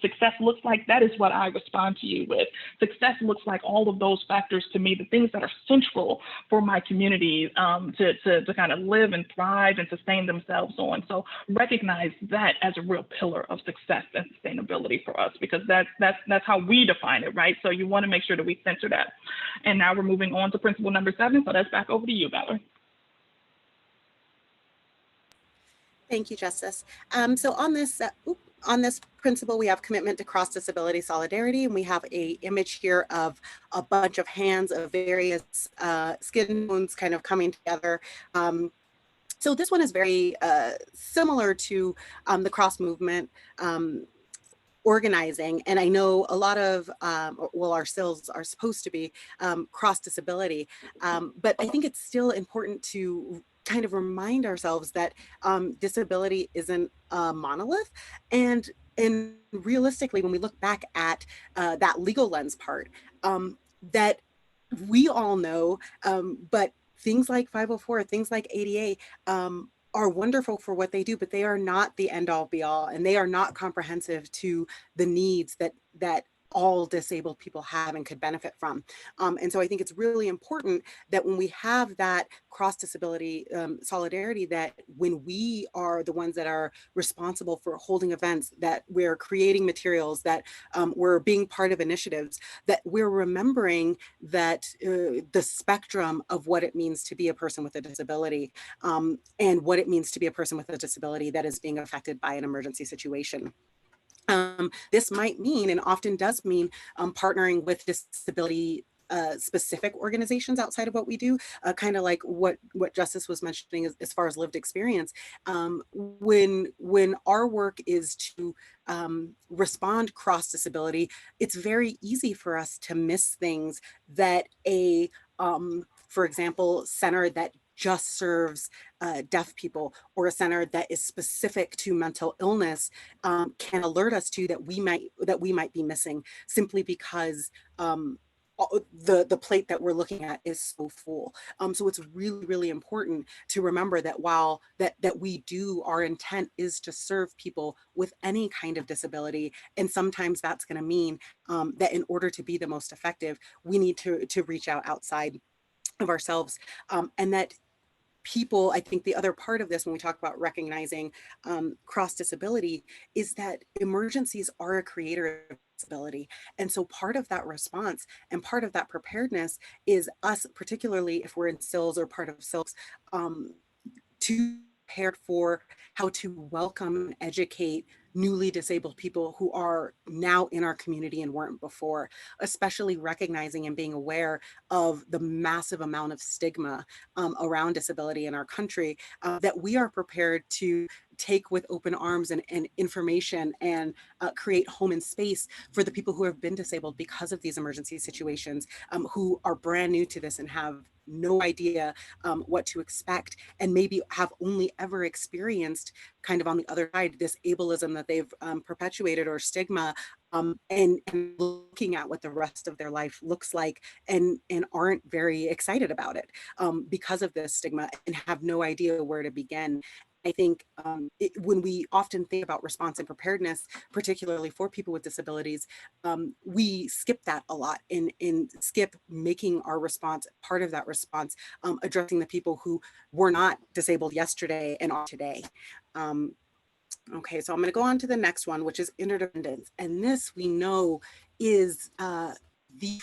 success looks like, that is what I respond to you with. Success looks like all of those factors to me, the things that are central for my community to kind of live and thrive and sustain themselves on. So recognize that as a real pillar of success and sustainability for us, because that's how we define it, right? So you want to make sure that we center that. And now we're moving on to principle number 7. So that's back over to you, Valerie. Thank you, Justice. So on this principle, we have commitment to cross-disability solidarity, and we have a image here of a bunch of hands of various skin tones kind of coming together. So this one is very similar to the cross movement organizing. And I know a lot of, well, our SILs are supposed to be cross disability, but I think it's still important to kind of remind ourselves that disability isn't a monolith. And realistically, when we look back at that legal lens part, that we all know, but things like 504, things like ADA, are wonderful for what they do, but they are not the end all be all, and they are not comprehensive to the needs that all disabled people have and could benefit from. And so I think it's really important that when we have that cross disability solidarity, that when we are the ones that are responsible for holding events, that we're creating materials, that we're being part of initiatives, that we're remembering that the spectrum of what it means to be a person with a disability, and what it means to be a person with a disability that is being affected by an emergency situation. This might mean, and often does mean, partnering with disability specific organizations outside of what we do, kind of like what Justice was mentioning as far as lived experience. When our work is to respond cross disability, it's very easy for us to miss things that for example, center that just serves deaf people, or a center that is specific to mental illness, can alert us to that we might be missing, simply because the plate that we're looking at is so full. So it's really, really important to remember that while that we do, our intent is to serve people with any kind of disability, and sometimes that's going to mean that in order to be the most effective, we need to reach out outside of ourselves, and that people, I think the other part of this, when we talk about recognizing cross disability, is that emergencies are a creator of disability. And so part of that response and part of that preparedness is us, particularly if we're in SILs or part of SILs, to prepare for how to welcome and educate newly disabled people who are now in our community and weren't before, especially recognizing and being aware of the massive amount of stigma around disability in our country, that we are prepared to take with open arms and information, and create home and space for the people who have been disabled because of these emergency situations, who are brand new to this and have no idea what to expect, and maybe have only ever experienced kind of on the other side this ableism that they've perpetuated, or stigma, and looking at what the rest of their life looks like, and aren't very excited about it because of this stigma, and have no idea where to begin. I think when we often think about response and preparedness, particularly for people with disabilities, we skip that a lot, and skip making our response part of that response, addressing the people who were not disabled yesterday and are today. Okay, so I'm going to go on to the next one, which is interdependence. And this we know is the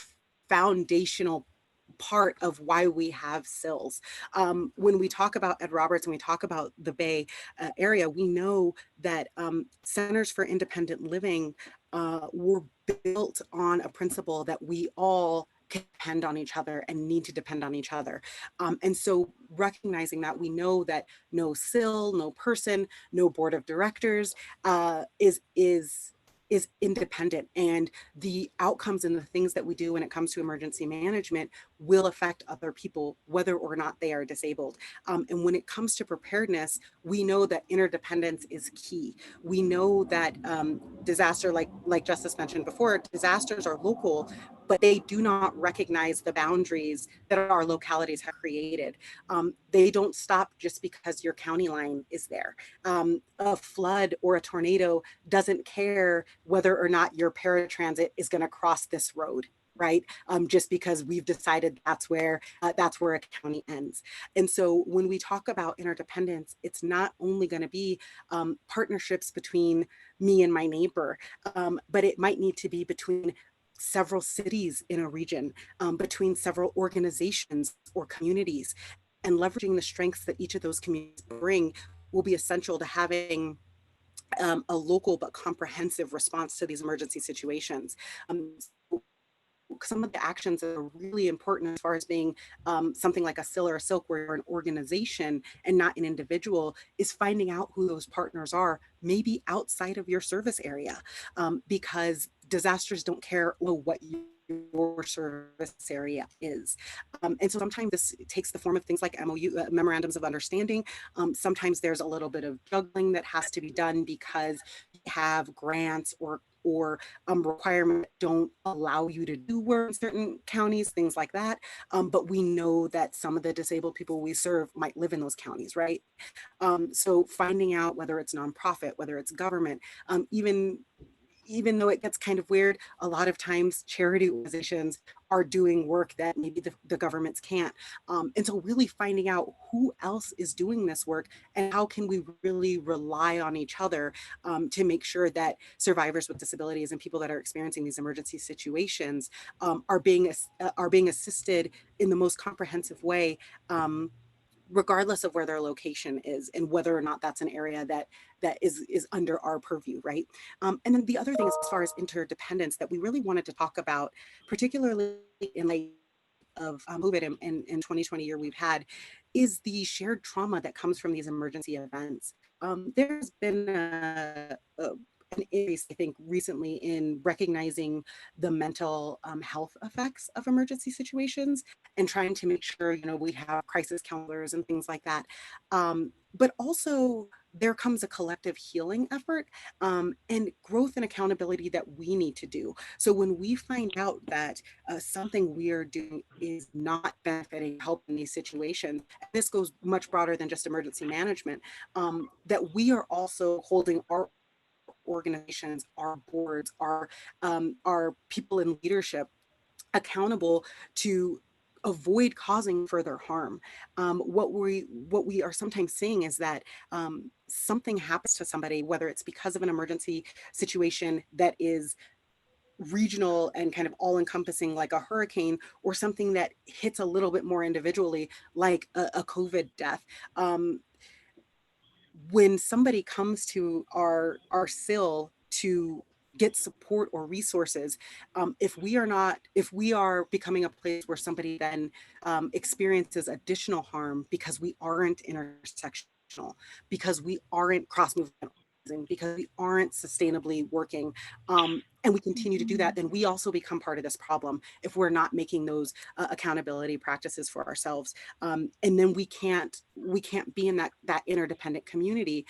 foundational part of why we have SILs. When we talk about Ed Roberts and we talk about the Bay Area, we know that centers for independent living were built on a principle that we all depend on each other and need to depend on each other. And so recognizing that, we know that no SIL, no person, no board of directors is independent, and the outcomes and the things that we do when it comes to emergency management will affect other people, whether or not they are disabled. And when it comes to preparedness, we know that interdependence is key. We know that disaster, like Justice mentioned before, disasters are local, but they do not recognize the boundaries that our localities have created. They don't stop just because your county line is there. A flood or a tornado doesn't care whether or not your paratransit is going to cross this road, right? Just because we've decided that's where a county ends. And so when we talk about interdependence, it's not only going to be partnerships between me and my neighbor, but it might need to be between several cities in a region, between several organizations or communities, and leveraging the strengths that each of those communities bring will be essential to having a local but comprehensive response to these emergency situations. Some of the actions that are really important as far as being something like a SIL or a SILK, where you're an organization and not an individual, is finding out who those partners are, maybe outside of your service area, because disasters don't care what your service area is. And so sometimes this takes the form of things like MOU, memorandums of understanding. Sometimes there's a little bit of juggling that has to be done because you have grants or requirements don't allow you to do work in certain counties, things like that. But we know that some of the disabled people we serve might live in those counties, right? So finding out whether it's nonprofit, whether it's government, even though it gets kind of weird, a lot of times charity organizations are doing work that maybe the governments can't. And so really finding out who else is doing this work and how can we really rely on each other to make sure that survivors with disabilities and people that are experiencing these emergency situations are being assisted in the most comprehensive way, regardless of where their location is and whether or not that's an area that is under our purview, right? And then the other thing is, as far as interdependence, that we really wanted to talk about, particularly in light of COVID in 2020 year we've had, is the shared trauma that comes from these emergency events. There's been an increase, I think, recently in recognizing the mental health effects of emergency situations and trying to make sure, we have crisis counselors and things like that. But also there comes a collective healing effort and growth and accountability that we need to do. So when we find out that something we are doing is not benefiting, helping these situations, and this goes much broader than just emergency management, that we are also holding our organizations, our boards, our people in leadership accountable to avoid causing further harm. What we are sometimes seeing is that something happens to somebody, whether it's because of an emergency situation that is regional and kind of all-encompassing like a hurricane, or something that hits a little bit more individually like a COVID death. When somebody comes to our SIL to get support or resources, if we are becoming a place where somebody then experiences additional harm because we aren't intersectional, because we aren't cross-movement, because we aren't sustainably working, and we continue to do that, then we also become part of this problem if we're not making those accountability practices for ourselves. And then we can't be in that interdependent community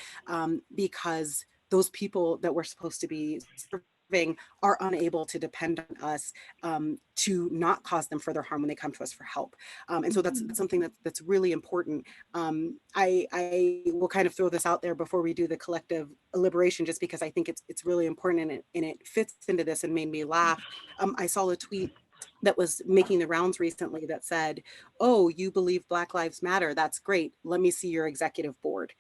because those people that we're supposed to be serving are unable to depend on us to not cause them further harm when they come to us for help. And so that's something that's really important. I will kind of throw this out there before we do the collective liberation, just because I think it's really important and it fits into this and made me laugh. I saw a tweet that was making the rounds recently that said, "Oh, you believe Black Lives Matter? That's great. Let me see your executive board."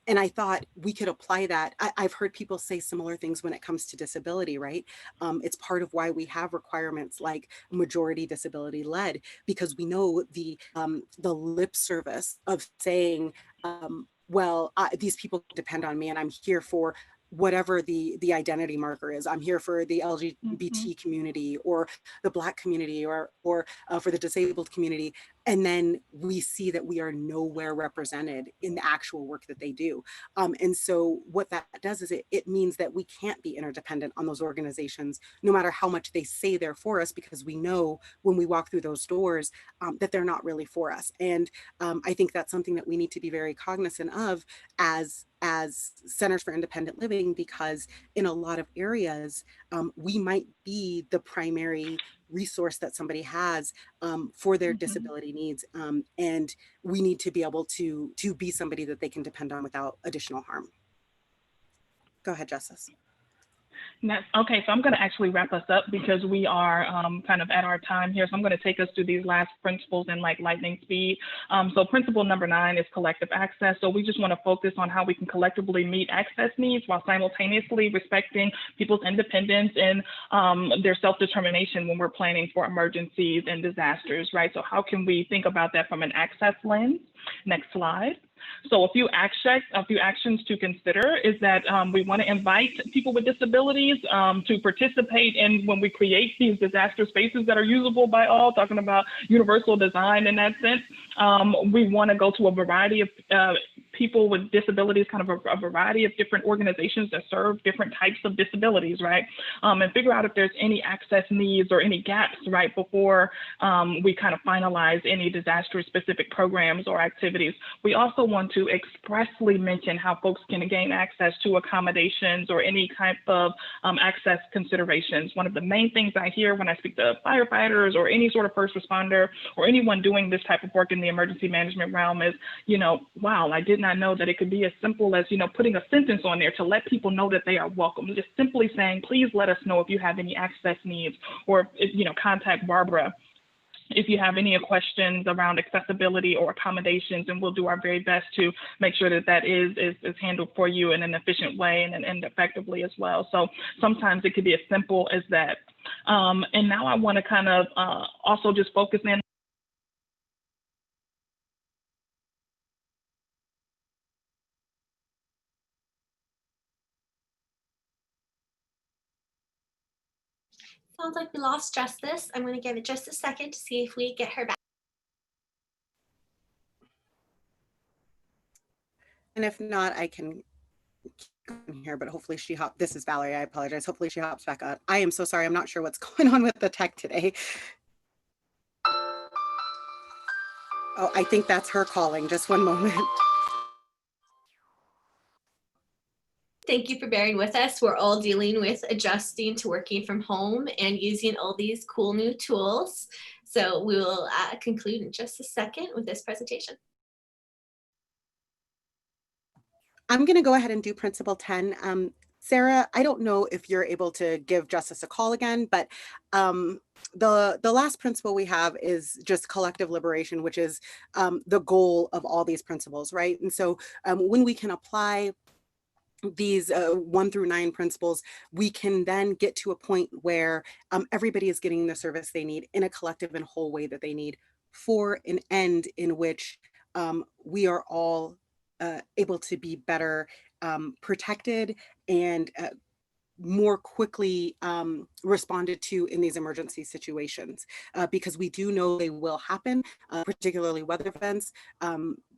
And I thought we could apply that. I've heard people say similar things when it comes to disability, right? It's part of why we have requirements like majority disability led, because we know the lip service of saying, well, these people depend on me and I'm here for whatever the identity marker is. I'm here for the LGBT community or the Black community or for the disabled community. And then we see that we are nowhere represented in the actual work that they do. And so what that does is it means that we can't be interdependent on those organizations, no matter how much they say they're for us, because we know when we walk through those doors that they're not really for us. And I think that's something that we need to be very cognizant of as Centers for Independent Living, because in a lot of areas, we might be the primary resource that somebody has for their disability needs. And we need to be able to be somebody that they can depend on without additional harm. Go ahead, Justice. Okay, so I'm going to actually wrap us up because we are kind of at our time here. So I'm going to take us through these last principles in like lightning speed. So principle number 9 is collective access. So we just want to focus on how we can collectively meet access needs while simultaneously respecting people's independence and their self-determination when we're planning for emergencies and disasters, right? So how can we think about that from an access lens? Next slide. So a few actions to consider is that we want to invite people with disabilities to participate in when we create these disaster spaces that are usable by all, talking about universal design in that sense. We want to go to a variety of people with disabilities, kind of a variety of different organizations that serve different types of disabilities, right? And figure out if there's any access needs or any gaps, right, before we kind of finalize any disaster specific programs or activities. We also want to expressly mention how folks can gain access to accommodations or any type of access considerations. One of the main things I hear when I speak to firefighters or any sort of first responder or anyone doing this type of work in the emergency management realm is, you know, wow, I did not know that it could be as simple as, you know, putting a sentence on there to let people know that they are welcome. Just simply saying, please let us know if you have any access needs, or, you know, contact Barbara if you have any questions around accessibility or accommodations, and we'll do our very best to make sure that that is handled for you in an efficient way and effectively as well. So sometimes it could be as simple as that. And now I want to kind of also just focus in. Sounds like we lost Justice. I'm going to give it just a second to see if we get her back. And if not, I can keep going here, but hopefully she hops. This is Valerie. I apologize. Hopefully she hops back on. I am so sorry. I'm not sure what's going on with the tech today. Oh, I think that's her calling. Just one moment. Thank you for bearing with us. We're all dealing with adjusting to working from home and using all these cool new tools. So we will conclude in just a second with this presentation. I'm going to go ahead and do Principle 10. Sarah, I don't know if you're able to give Justice a call again, but the last principle we have is just collective liberation, which is the goal of all these principles, right? And so when we can apply these 1 through 9 principles, we can then get to a point where everybody is getting the service they need in a collective and whole way that they need, for an end in which we are all able to be better protected and more quickly responded to in these emergency situations, because we do know they will happen, particularly weather events.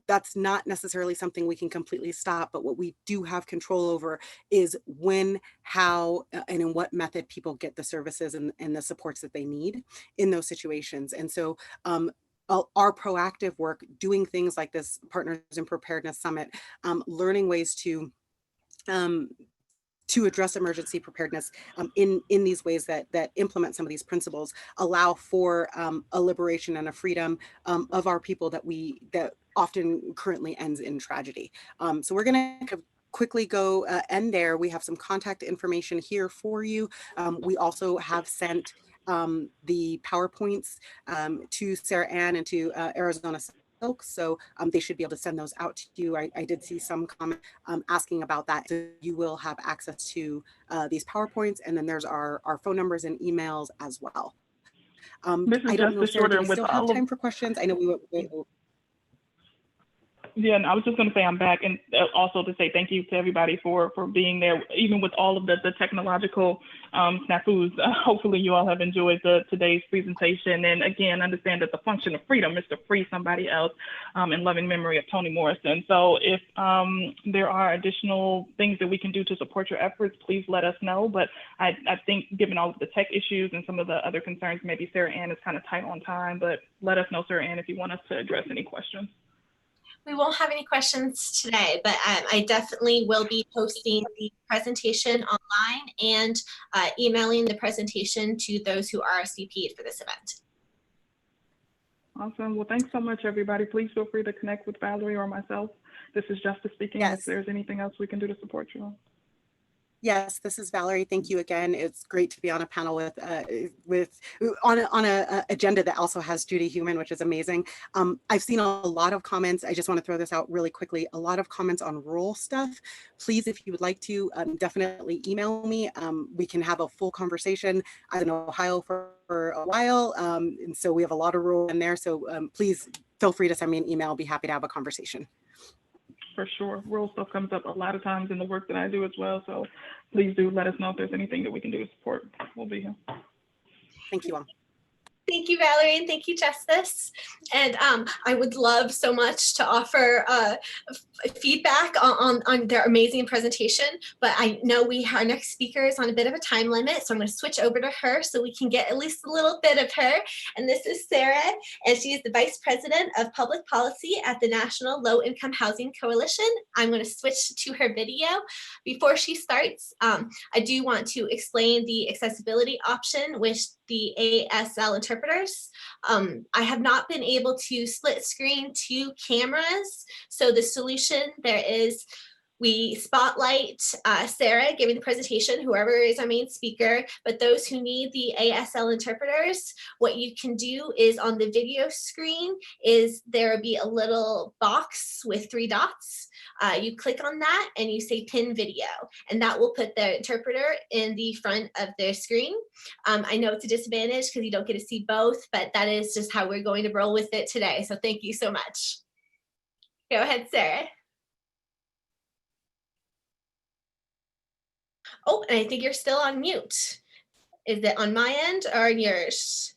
That's not necessarily something we can completely stop, but what we do have control over is when, how, and in what method people get the services and the supports that they need in those situations. And so our proactive work, doing things like this Partners in Preparedness Summit, learning ways to address emergency preparedness in these ways that implement some of these principles, allow for a liberation and a freedom of our people that often currently ends in tragedy. So we're going to quickly go end there. We have some contact information here for you. We also have sent the PowerPoints to Sarah Ann and to Arizona Silk, so they should be able to send those out to you. I did see some comment asking about that. So you will have access to these PowerPoints, and then there's our phone numbers and emails as well. I don't know, Sarah, do we still have time for questions? I know we went. Yeah, and I was just going to say I'm back, and also to say thank you to everybody for being there, even with all of the technological snafus. Hopefully you all have enjoyed today's presentation, and again, understand that the function of freedom is to free somebody else, in loving memory of Toni Morrison. So if there are additional things that we can do to support your efforts, please let us know. But I think given all of the tech issues and some of the other concerns, maybe Sarah Ann is kind of tight on time, but let us know, Sarah Ann, if you want us to address any questions. We won't have any questions today, but I definitely will be posting the presentation online and emailing the presentation to those who RSVP'd for this event. Awesome. Well, thanks so much, everybody. Please feel free to connect with Valerie or myself. This is Justice speaking. Yes. If there's anything else we can do to support you all. Yes, this is Valerie. Thank you again. It's great to be on a panel on a agenda that also has Judy Human, which is amazing. I've seen a lot of comments. I just want to throw this out really quickly. A lot of comments on rural stuff. Please, if you would like to, definitely email me. We can have a full conversation. I was in Ohio for a while, and so we have a lot of rural in there. So please feel free to send me an email. I'll be happy to have a conversation. for sure. Rural stuff comes up a lot of times in the work that I do as well. So please do let us know if there's anything that we can do to support. We'll be here. Thank you all. Thank you, Valerie, and thank you, Justice. And I would love so much to offer feedback on their amazing presentation, but I know our next speaker is on a bit of a time limit, so I'm going to switch over to her so we can get at least a little bit of her. And this is Sarah, and she is the Vice President of Public Policy at the National Low Income Housing Coalition. I'm going to switch to her video. Before she starts, I do want to explain the accessibility option with the ASL interpreters. I have not been able to split screen 2 cameras. So the solution there is we spotlight Sarah giving the presentation, whoever is our main speaker, but those who need the ASL interpreters, what you can do is on the video screen is there will be a little box with 3 dots. You click on that and you say pin video, and that will put the interpreter in the front of their screen. I know it's a disadvantage because you don't get to see both, but that is just how we're going to roll with it today. So thank you so much. Go ahead, Sarah. Oh, and I think you're still on mute. Is it on my end or on yours?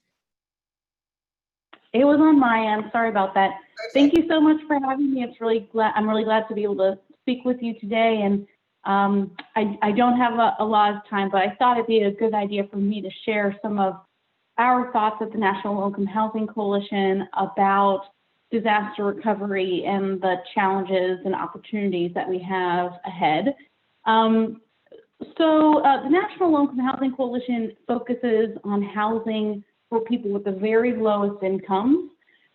It was on my end. Sorry about that. Perfect. Thank you so much for having me. I'm really glad to be able to speak with you today. And I don't have a lot of time, but I thought it'd be a good idea for me to share some of our thoughts at the National Low Income Housing Coalition about disaster recovery and the challenges and opportunities that we have ahead. The National Low Income Housing Coalition focuses on housing for people with the very lowest incomes.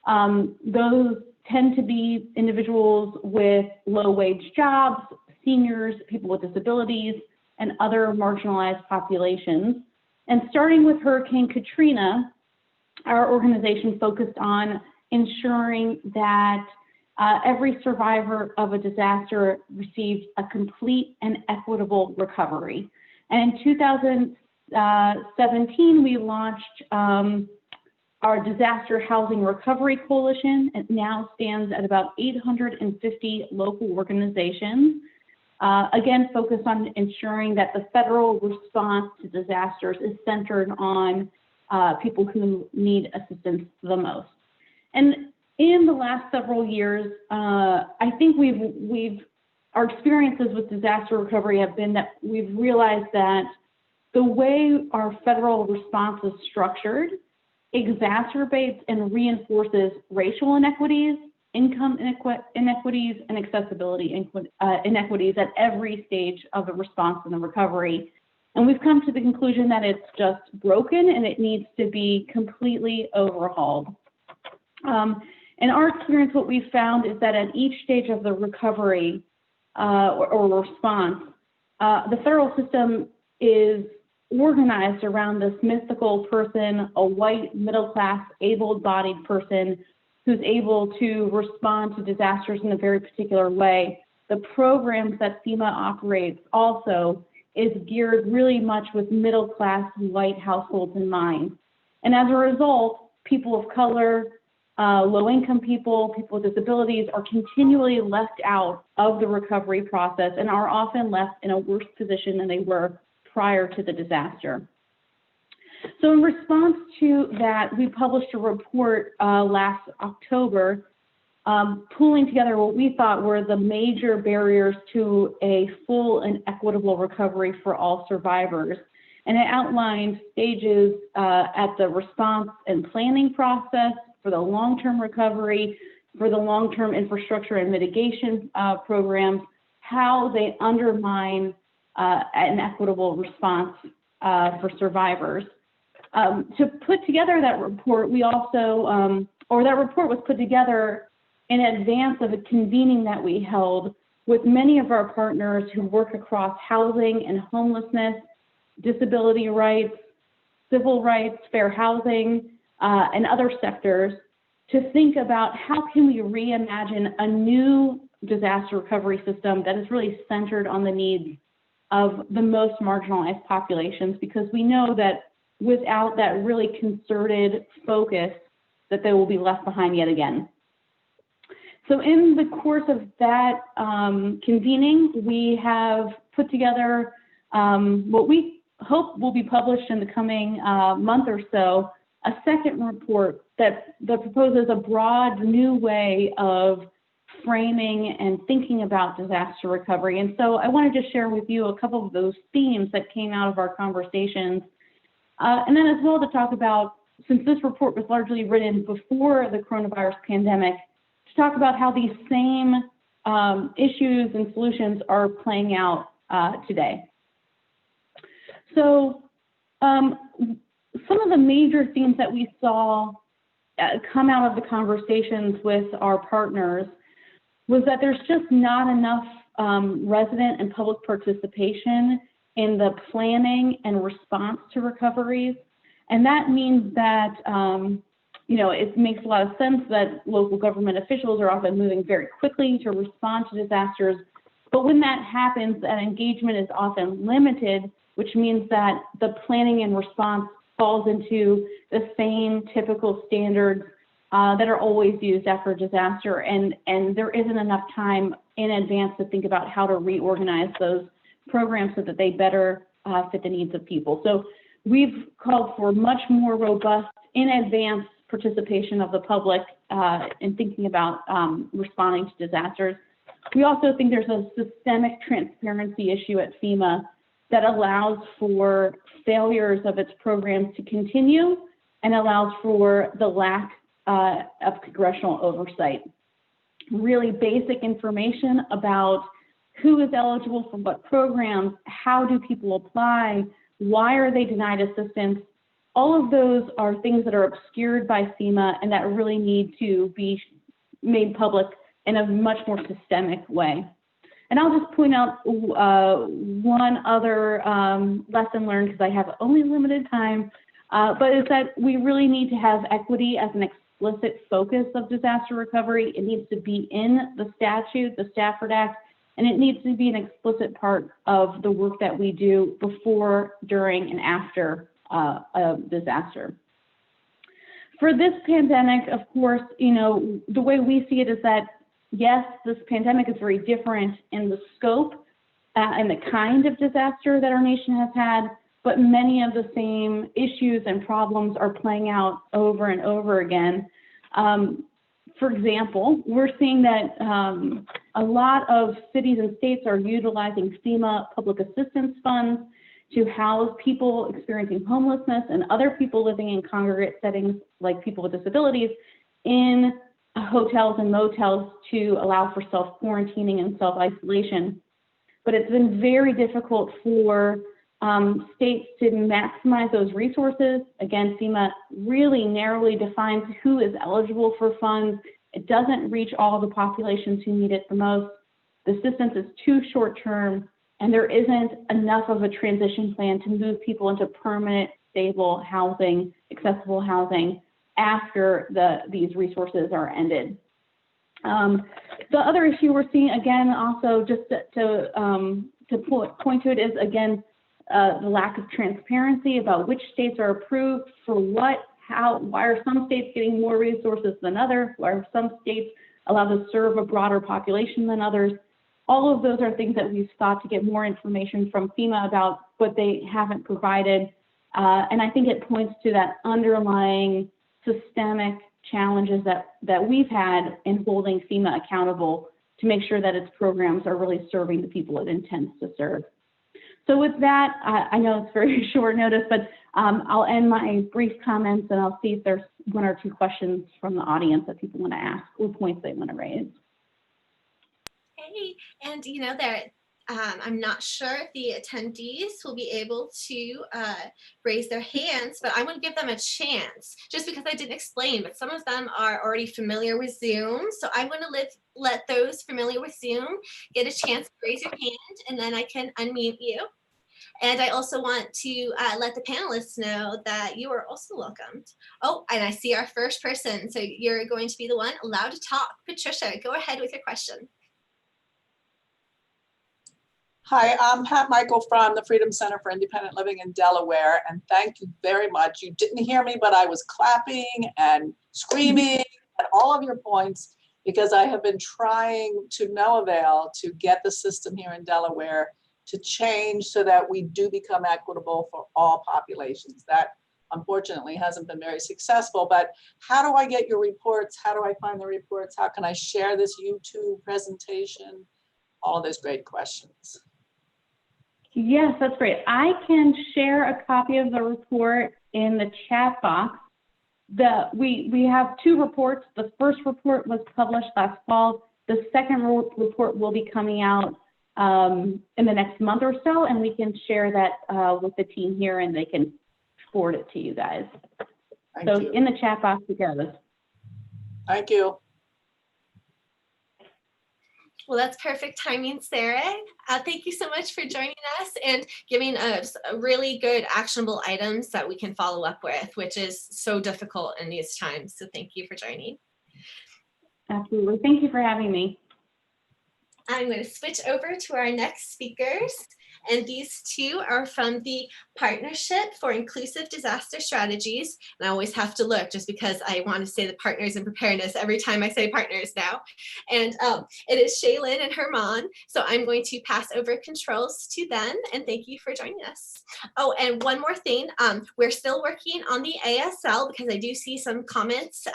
Those tend to be individuals with low-wage jobs, seniors, people with disabilities, and other marginalized populations. And starting with Hurricane Katrina, our organization focused on ensuring that every survivor of a disaster received a complete and equitable recovery. And in 2017, we launched our Disaster Housing Recovery Coalition. It now stands at about 850 local organizations, again, focused on ensuring that the federal response to disasters is centered on people who need assistance the most. And in the last several years, I think our experiences with disaster recovery have been that we've realized that the way our federal response is structured exacerbates and reinforces racial inequities, income inequities, and accessibility inequities at every stage of the response and the recovery. And we've come to the conclusion that it's just broken and it needs to be completely overhauled. In our experience, what we've found is that at each stage of the recovery or response, the federal system is organized around this mythical person, a white, middle-class, able-bodied person who's able to respond to disasters in a very particular way. The programs that FEMA operates also is geared really much with middle-class white households in mind. And as a result, people of color, low-income people, people with disabilities are continually left out of the recovery process and are often left in a worse position than they were prior to the disaster. So in response to that, we published a report last October pulling together what we thought were the major barriers to a full and equitable recovery for all survivors. And it outlined stages at the response and planning process for the long-term recovery, for the long-term infrastructure and mitigation programs, how they undermine an equitable response for survivors. To put together that report, we also, that report was put together in advance of a convening that we held with many of our partners who work across housing and homelessness, disability rights, civil rights, fair housing, and other sectors to think about how can we reimagine a new disaster recovery system that is really centered on the needs of the most marginalized populations, because we know that without that really concerted focus, that they will be left behind yet again. So in the course of that convening, we have put together what we hope will be published in the coming month or so, a second report that proposes a broad new way of framing and thinking about disaster recovery. And so I wanted to share with you a couple of those themes that came out of our conversations. And then as well to talk about, since this report was largely written before the coronavirus pandemic, to talk about how these same issues and solutions are playing out today. So some of the major themes that we saw come out of the conversations with our partners was that there's just not enough resident and public participation in the planning and response to recoveries. And that means that, you know, it makes a lot of sense that local government officials are often moving very quickly to respond to disasters. But when that happens, that engagement is often limited, which means that the planning and response falls into the same typical standards that are always used after a disaster, and there isn't enough time in advance to think about how to reorganize those programs so that they better fit the needs of people. So we've called for much more robust in advance participation of the public in thinking about responding to disasters. We also think there's a systemic transparency issue at FEMA that allows for failures of its programs to continue and allows for the lack of congressional oversight. Really basic information about who is eligible for what programs, how do people apply, why are they denied assistance. All of those are things that are obscured by FEMA and that really need to be made public in a much more systemic way. And I'll just point out one other lesson learned, because I have only limited time, but is that we really need to have equity as an explicit focus of disaster recovery. It needs to be in the statute, the Stafford Act, and it needs to be an explicit part of the work that we do before, during, and after a disaster. For this pandemic, of course, you know, the way we see it is that, yes, this pandemic is very different in the scope and the kind of disaster that our nation has had, but many of the same issues and problems are playing out over and over again. For example, we're seeing that a lot of cities and states are utilizing FEMA public assistance funds to house people experiencing homelessness and other people living in congregate settings like people with disabilities in hotels and motels to allow for self-quarantining and self-isolation. But it's been very difficult for states to maximize those resources. Again, FEMA really narrowly defines who is eligible for funds. It doesn't reach all the populations who need it the most. The assistance is too short-term, and there isn't enough of a transition plan to move people into permanent, stable housing, accessible housing after these resources are ended. The other issue we're seeing, again, also just to point to it, is again the lack of transparency about which states are approved for what, how, why are some states getting more resources than others, why are some states allowed to serve a broader population than others. All of those are things that we've sought to get more information from FEMA about, but they haven't provided. And I think it points to that underlying systemic challenges that we've had in holding FEMA accountable to make sure that its programs are really serving the people it intends to serve. So with that, I know it's very short notice, but I'll end my brief comments and I'll see if there's one or two questions from the audience that people want to ask or points they want to raise. Hey, and you know that I'm not sure if the attendees will be able to raise their hands, but I want to give them a chance just because I didn't explain, but some of them are already familiar with Zoom. So I want to let those familiar with Zoom get a chance to raise your hand, and then I can unmute you. And I also want to let the panelists know that you are also welcomed. Oh, and I see our first person. So you're going to be the one allowed to talk. Patricia, go ahead with your question. Hi, I'm Pat Michael from the Freedom Center for Independent Living in Delaware, and thank you very much. You didn't hear me, but I was clapping and screaming at all of your points, because I have been trying to no avail to get the system here in Delaware to change so that we do become equitable for all populations. That unfortunately hasn't been very successful, but how do I get your reports? How do I find the reports? How can I share this YouTube presentation? All those great questions. Yes, that's great. I can share a copy of the report in the chat box. We have 2 reports. The first report was published last fall. The second report will be coming out in the next month or so, and we can share that with the team here, and they can forward it to you guys. So in the chat box it goes. Thank you. Well, that's perfect timing, Sarah. Thank you so much for joining us and giving us really good actionable items that we can follow up with, which is so difficult in these times. So thank you for joining. Absolutely. Thank you for having me. I'm going to switch over to our next speakers. And these 2 are from the Partnership for Inclusive Disaster Strategies. And I always have to look just because I want to say the partners in preparedness every time I say partners now. And it is Shaylin and Herman. So I'm going to pass over controls to them. And thank you for joining us. Oh, and one more thing. We're still working on the ASL because I do see some comments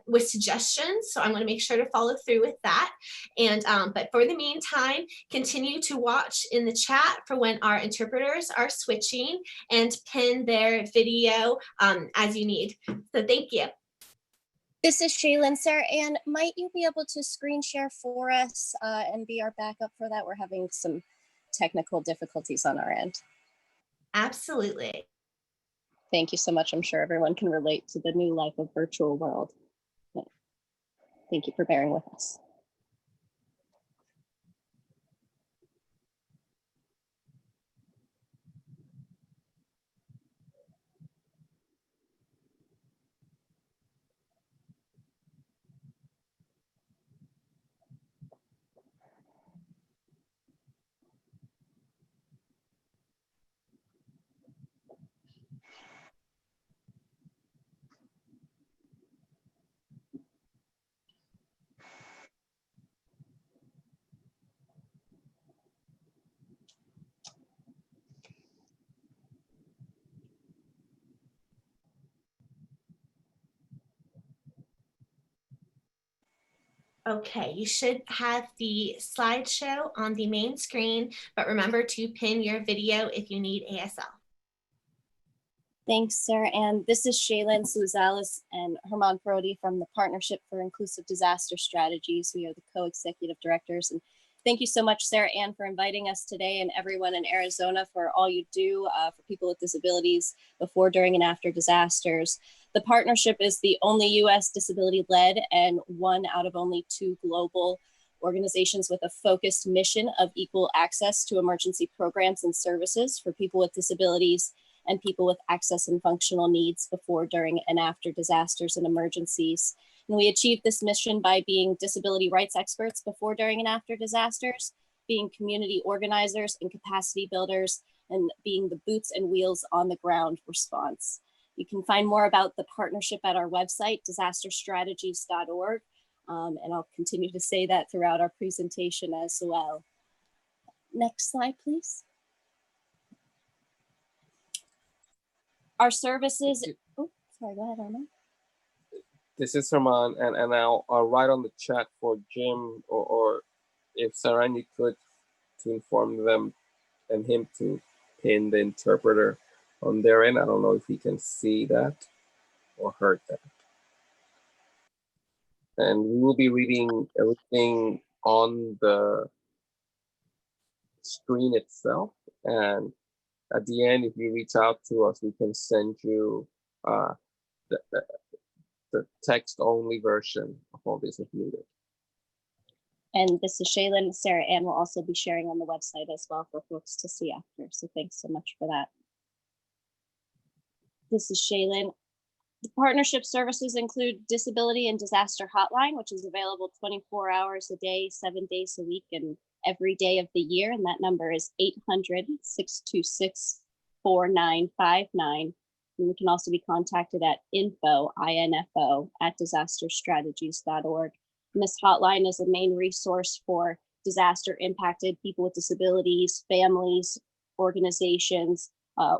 with suggestions. So I'm going to make sure to follow through with that. And but for the meantime, continue to watch in the chat for when our interpreters are switching and pin their video as you need. So thank you. This is Shaylin. Sarah Ann, might you be able to screen share for us and be our backup for that? We're having some technical difficulties on our end. Absolutely. Thank you so much. I'm sure everyone can relate to the new life of virtual world. Thank you for bearing with us. Okay, you should have the slideshow on the main screen, but remember to pin your video if you need ASL. Thanks, Sarah Ann. This is Shaylin Suzalis and Herman Brody from the Partnership for Inclusive Disaster Strategies. We are the co-executive directors. And thank you so much, Sarah Ann, for inviting us today, and everyone in Arizona for all you do for people with disabilities before, during, and after disasters. The partnership is the only U.S. disability-led and one out of only 2 global organizations with a focused mission of equal access to emergency programs and services for people with disabilities and people with access and functional needs before, during, and after disasters and emergencies. And we achieve this mission by being disability rights experts before, during, and after disasters, being community organizers and capacity builders, and being the boots and wheels on the ground response. You can find more about the partnership at our website, disasterstrategies.org. And I'll continue to say that throughout our presentation as well. Next slide, please. Our services, oh, sorry, go ahead, Armand. This is Herman, and I'll write on the chat for Jim or if Sarah, you could, to inform them and him to pin the interpreter on their end. I don't know if he can see that or heard that. And we will be reading everything on the screen itself. And at the end, if you reach out to us, we can send you the text-only version of all this if needed. And this is Shaylin. Sarah Ann will also be sharing on the website as well for folks to see after. So thanks so much for that. This is Shaylin. The partnership services include Disability and Disaster Hotline, which is available 24 hours a day, 7 days a week, and every day of the year. And that number is 800-626-4959. And we can also be contacted at info@disasterstrategies.org. And this hotline is a main resource for disaster impacted people with disabilities, families, organizations,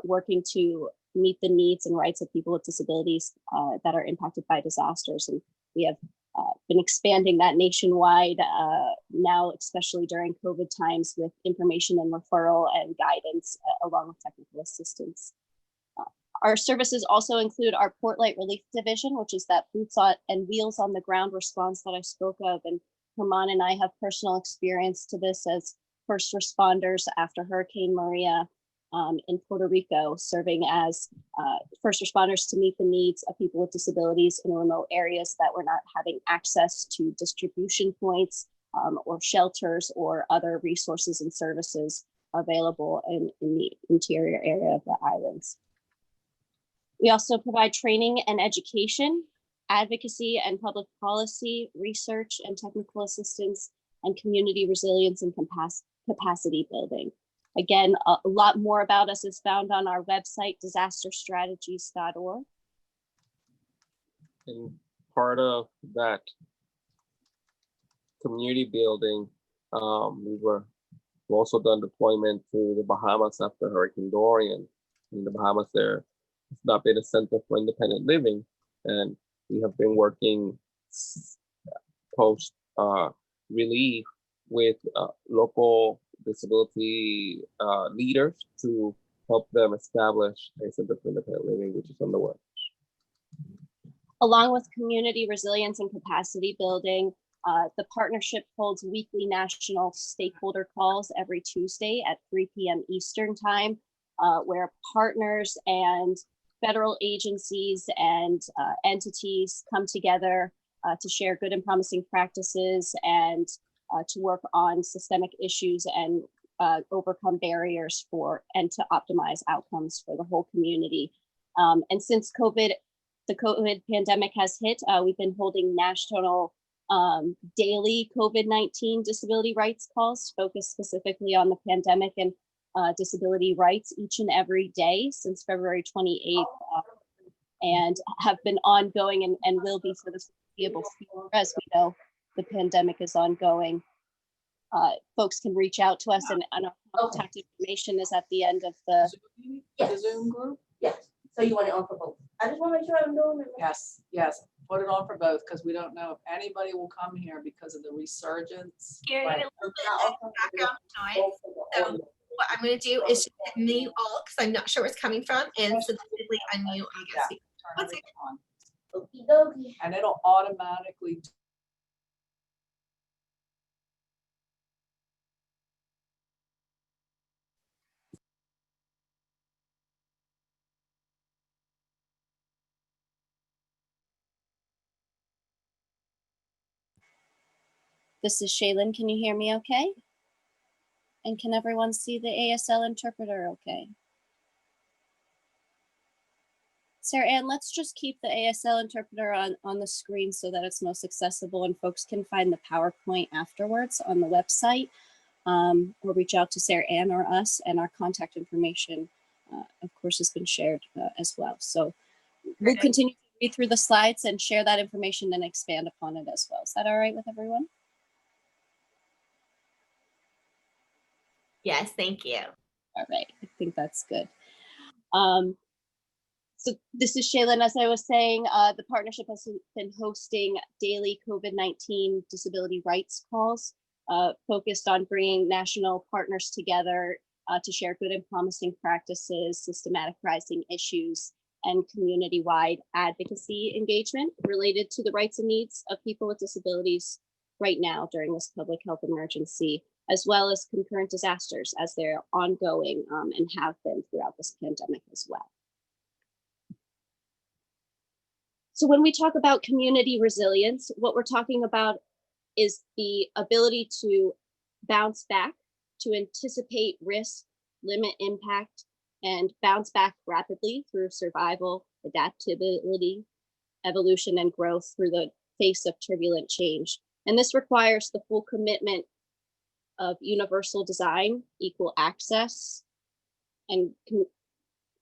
working to meet the needs and rights of people with disabilities that are impacted by disasters. And we have been expanding that nationwide now, especially during COVID times, with information and referral and guidance along with technical assistance. Our services also include our Port Light Relief Division, which is that boots on and wheels on the ground response that I spoke of. And Herman and I have personal experience to this as first responders after Hurricane Maria in Puerto Rico, serving as first responders to meet the needs of people with disabilities in remote areas that were not having access to distribution points or shelters or other resources and services available in the interior area of the islands. We also provide training and education, advocacy and public policy, research and technical assistance, and community resilience and capacity building. Again, a lot more about us is found on our website, disasterstrategies.org. And part of that community building, we've also done deployment to the Bahamas after Hurricane Dorian. In the Bahamas, there has not been a center for independent living, and we have been working post relief with local disability leaders to help them establish a center for independent living, which is on the way. Along with community resilience and capacity building, the partnership holds weekly national stakeholder calls every Tuesday at 3 p.m. Eastern time, where partners and federal agencies and entities come together to share good and promising practices and to work on systemic issues and overcome barriers and to optimize outcomes for the whole community. And since the COVID pandemic has hit, we've been holding national daily COVID-19 disability rights calls focused specifically on the pandemic and disability rights each and every day since February 28th, and have been ongoing and will be for the foreseeable future. As we know, the pandemic is ongoing. Folks can reach out to us, and our contact information is at the end of the Zoom group? Yes. So you want it on for both? I just want to make sure I'm doing it. Yes, yes. Put it on for both because we don't know if anybody will come here because of the resurgence. Hearing a little bit of background noise. So what I'm going to do is just hit mute all because I'm not sure where it's coming from, and specifically unmute, I guess. Turn it on. And it'll automatically This is Shaylin. Can you hear me okay? And can everyone see the ASL interpreter okay? Sarah Ann, let's just keep the ASL interpreter on the screen so that it's most accessible and folks can find the PowerPoint afterwards on the website, or reach out to Sarah Ann or us, and our contact information, of course, has been shared as well. So we'll continue to read through the slides and share that information and expand upon it as well. Is that all right with everyone? Yes, thank you. All right, I think that's good. So this is Shaylin. As I was saying, the partnership has been hosting daily COVID-19 disability rights calls focused on bringing national partners together to share good and promising practices, systematic rising issues, and community-wide advocacy engagement related to the rights and needs of people with disabilities right now during this public health emergency, as well as concurrent disasters as they're ongoing and have been throughout this pandemic as well. So when we talk about community resilience, what we're talking about is the ability to bounce back, to anticipate risk, limit impact, and bounce back rapidly through survival, adaptability, evolution, and growth through the face of turbulent change. And this requires the full commitment of universal design, equal access, and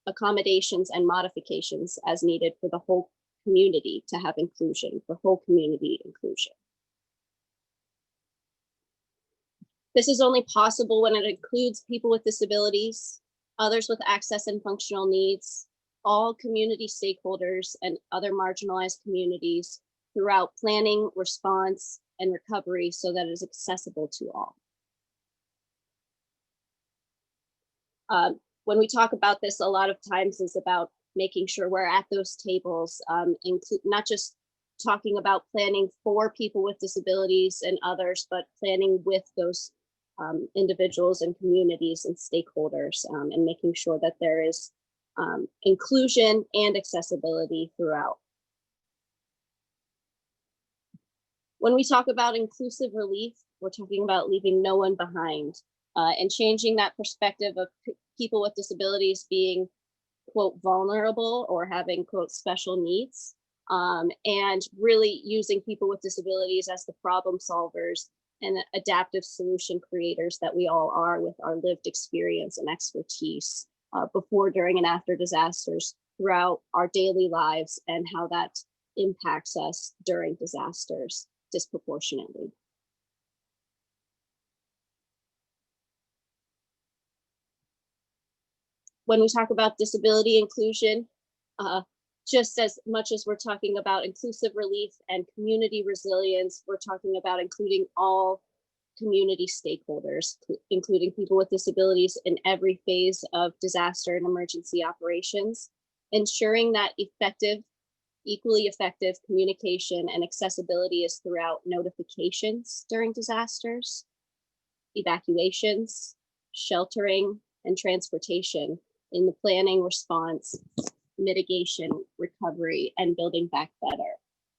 accommodations and modifications as needed for the whole community to have inclusion, for whole community inclusion. This is only possible when it includes people with disabilities, others with access and functional needs, all community stakeholders, and other marginalized communities throughout planning, response, and recovery so that it is accessible to all. When we talk about this, a lot of times is about making sure we're at those tables, not just talking about planning for people with disabilities and others, but planning with those individuals and communities and stakeholders, and making sure that there is inclusion and accessibility throughout. When we talk about inclusive relief, we're talking about leaving no one behind, and changing that perspective of people with disabilities being, quote, vulnerable or having, quote, special needs, and really using people with disabilities as the problem solvers and adaptive solution creators that we all are with our lived experience and expertise before, during, and after disasters throughout our daily lives, and how that impacts us during disasters disproportionately. When we talk about disability inclusion, just as much as we're talking about inclusive relief and community resilience, we're talking about including all community stakeholders, including people with disabilities in every phase of disaster and emergency operations, ensuring that equally effective communication and accessibility is throughout notifications during disasters, evacuations, sheltering, and transportation in the planning, response, mitigation, recovery, and building back better.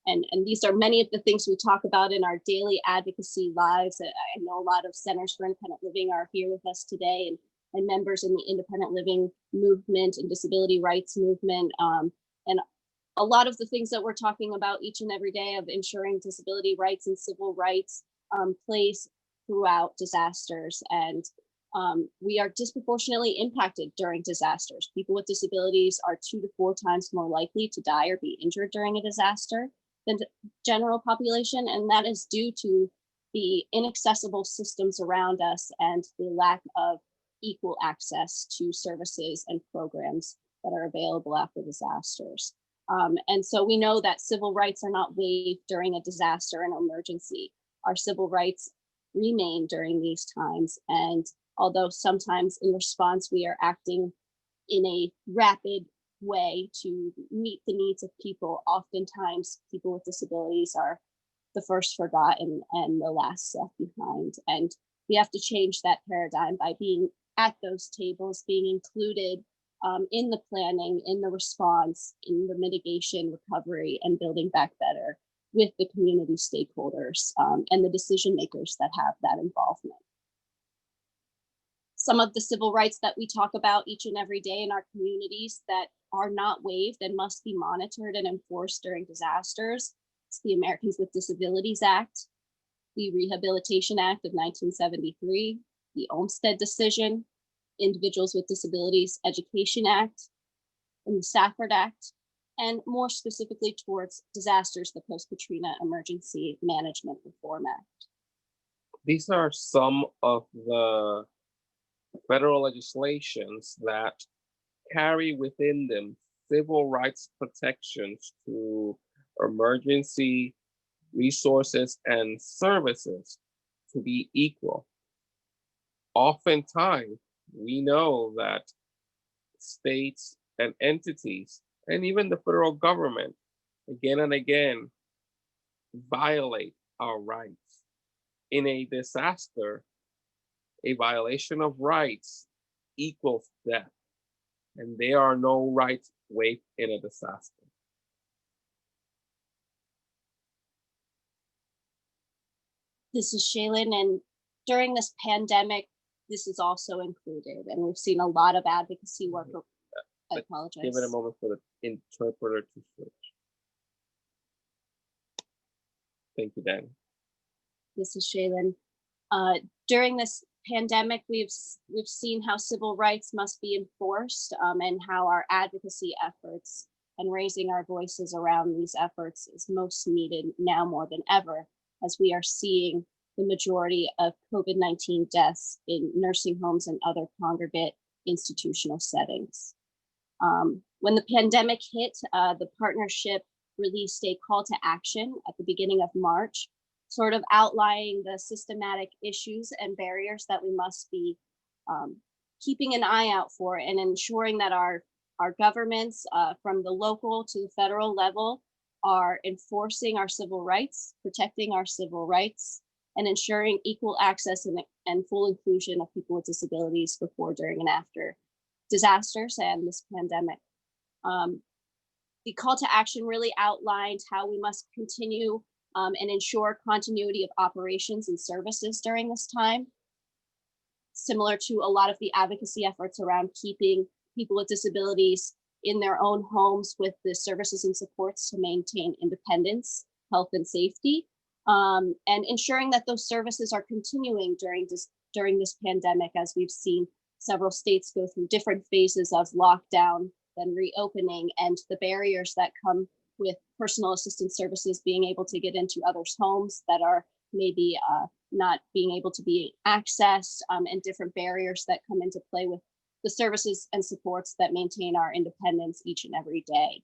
And these are many of the things we talk about in our daily advocacy lives. I know a lot of Centers for Independent Living are here with us today, and members in the independent living movement and disability rights movement. And a lot of the things that we're talking about each and every day of ensuring disability rights and civil rights plays throughout disasters. And we are disproportionately impacted during disasters. People with disabilities are 2 to 4 times more likely to die or be injured during a disaster than the general population, and that is due to the inaccessible systems around us and the lack of equal access to services and programs that are available after disasters. And so we know that civil rights are not waived during a disaster and emergency. Our civil rights remain during these times, and although sometimes in response we are acting in a rapid way to meet the needs of people, oftentimes people with disabilities are the first forgotten and the last left behind. And we have to change that paradigm by being at those tables, being included in the planning, in the response, in the mitigation, recovery, and building back better with the community stakeholders and the decision makers that have that involvement. Some of the civil rights that we talk about each and every day in our communities that are not waived and must be monitored and enforced during disasters. It's the Americans with Disabilities Act, the Rehabilitation Act of 1973, the Olmstead Decision, Individuals with Disabilities Education Act, and the Stafford Act, and more specifically towards disasters, the Post-Katrina Emergency Management Reform Act. These are some of the federal legislations that carry within them civil rights protections to emergency resources and services to be equal. Oftentimes, we know that states and entities, and even the federal government, again and again, violate our rights. In a disaster, a violation of rights equals death, and there are no rights waived in a disaster. This is Shaylin, and during this pandemic, this is also included, and we've seen a lot of advocacy work. I apologize. Give it a moment for the interpreter to switch. Thank you, Dan. This is Shaylin. During this pandemic, we've seen how civil rights must be enforced, and how our advocacy efforts and raising our voices around these efforts is most needed now more than ever, as we are seeing the majority of COVID-19 deaths in nursing homes and other congregate institutional settings. When the pandemic hit, the partnership released a call to action at the beginning of March, sort of outlining the systematic issues and barriers that we must be keeping an eye out for, and ensuring that our governments from the local to the federal level are enforcing our civil rights, protecting our civil rights, and ensuring equal access and full inclusion of people with disabilities before, during, and after disasters and this pandemic. The call to action really outlined how we must continue and ensure continuity of operations and services during this time, similar to a lot of the advocacy efforts around keeping people with disabilities in their own homes with the services and supports to maintain independence, health, and safety, and ensuring that those services are continuing during this pandemic, as we've seen several states go through different phases of lockdown, then reopening, and the barriers that come with personal assistance services being able to get into others' homes that are maybe not being able to be accessed, and different barriers that come into play with the services and supports that maintain our independence each and every day.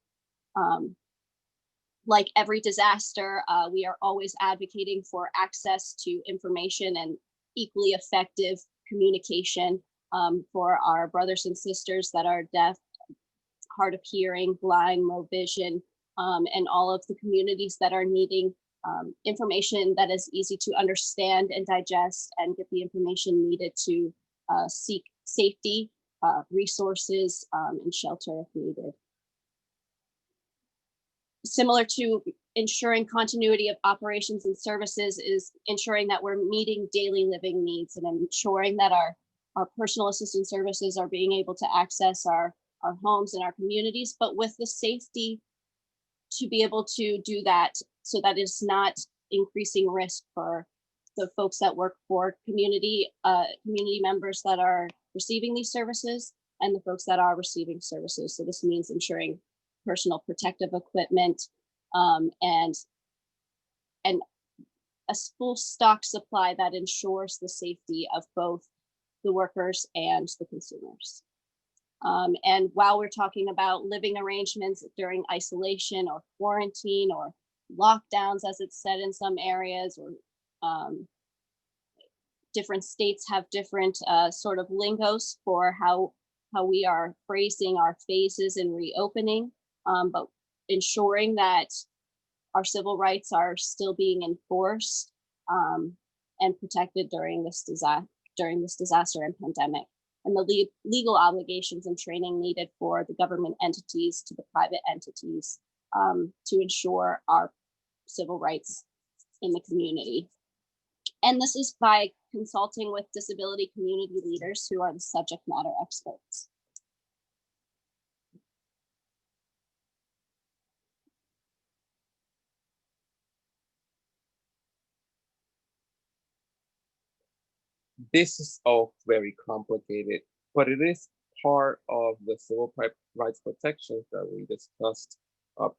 Like every disaster, we are always advocating for access to information and equally effective communication for our brothers and sisters that are deaf, hard of hearing, blind, low vision, and all of the communities that are needing information that is easy to understand and digest, and get the information needed to seek safety, resources, and shelter if needed. Similar to ensuring continuity of operations and services is ensuring that we're meeting daily living needs, and ensuring that our personal assistance services are being able to access our homes and our communities, but with the safety to be able to do that, so that it's not increasing risk for the folks that work for community members that are receiving these services, and the folks that are receiving services. So this means ensuring personal protective equipment, and a full stock supply that ensures the safety of both the workers and the consumers. And while we're talking about living arrangements during isolation or quarantine or lockdowns, as it's said in some areas, or different states have different sort of lingos for how we are phrasing our phases in reopening, but ensuring that our civil rights are still being enforced and protected during this disaster and pandemic, and the legal obligations and training needed for the government entities to the private entities to ensure our civil rights in the community. And this is by consulting with disability community leaders who are the subject matter experts. This is all very complicated, but it is part of the civil rights protections that we discussed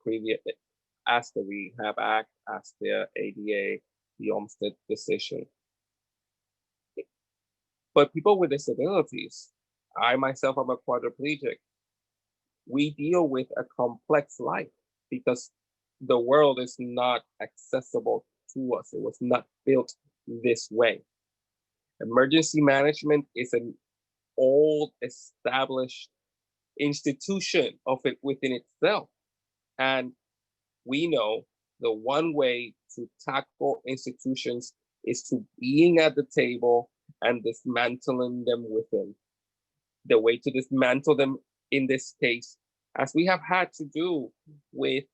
previously, as the Rehab Act, as the ADA, the Olmstead decision. But people with disabilities, I myself am a quadriplegic, we deal with a complex life because the world is not accessible to us. It was not built this way. Emergency management is an old established institution of it within itself. And we know the one way to tackle institutions is to being at the table and dismantling them within. The way to dismantle them in this case, as we have had to do with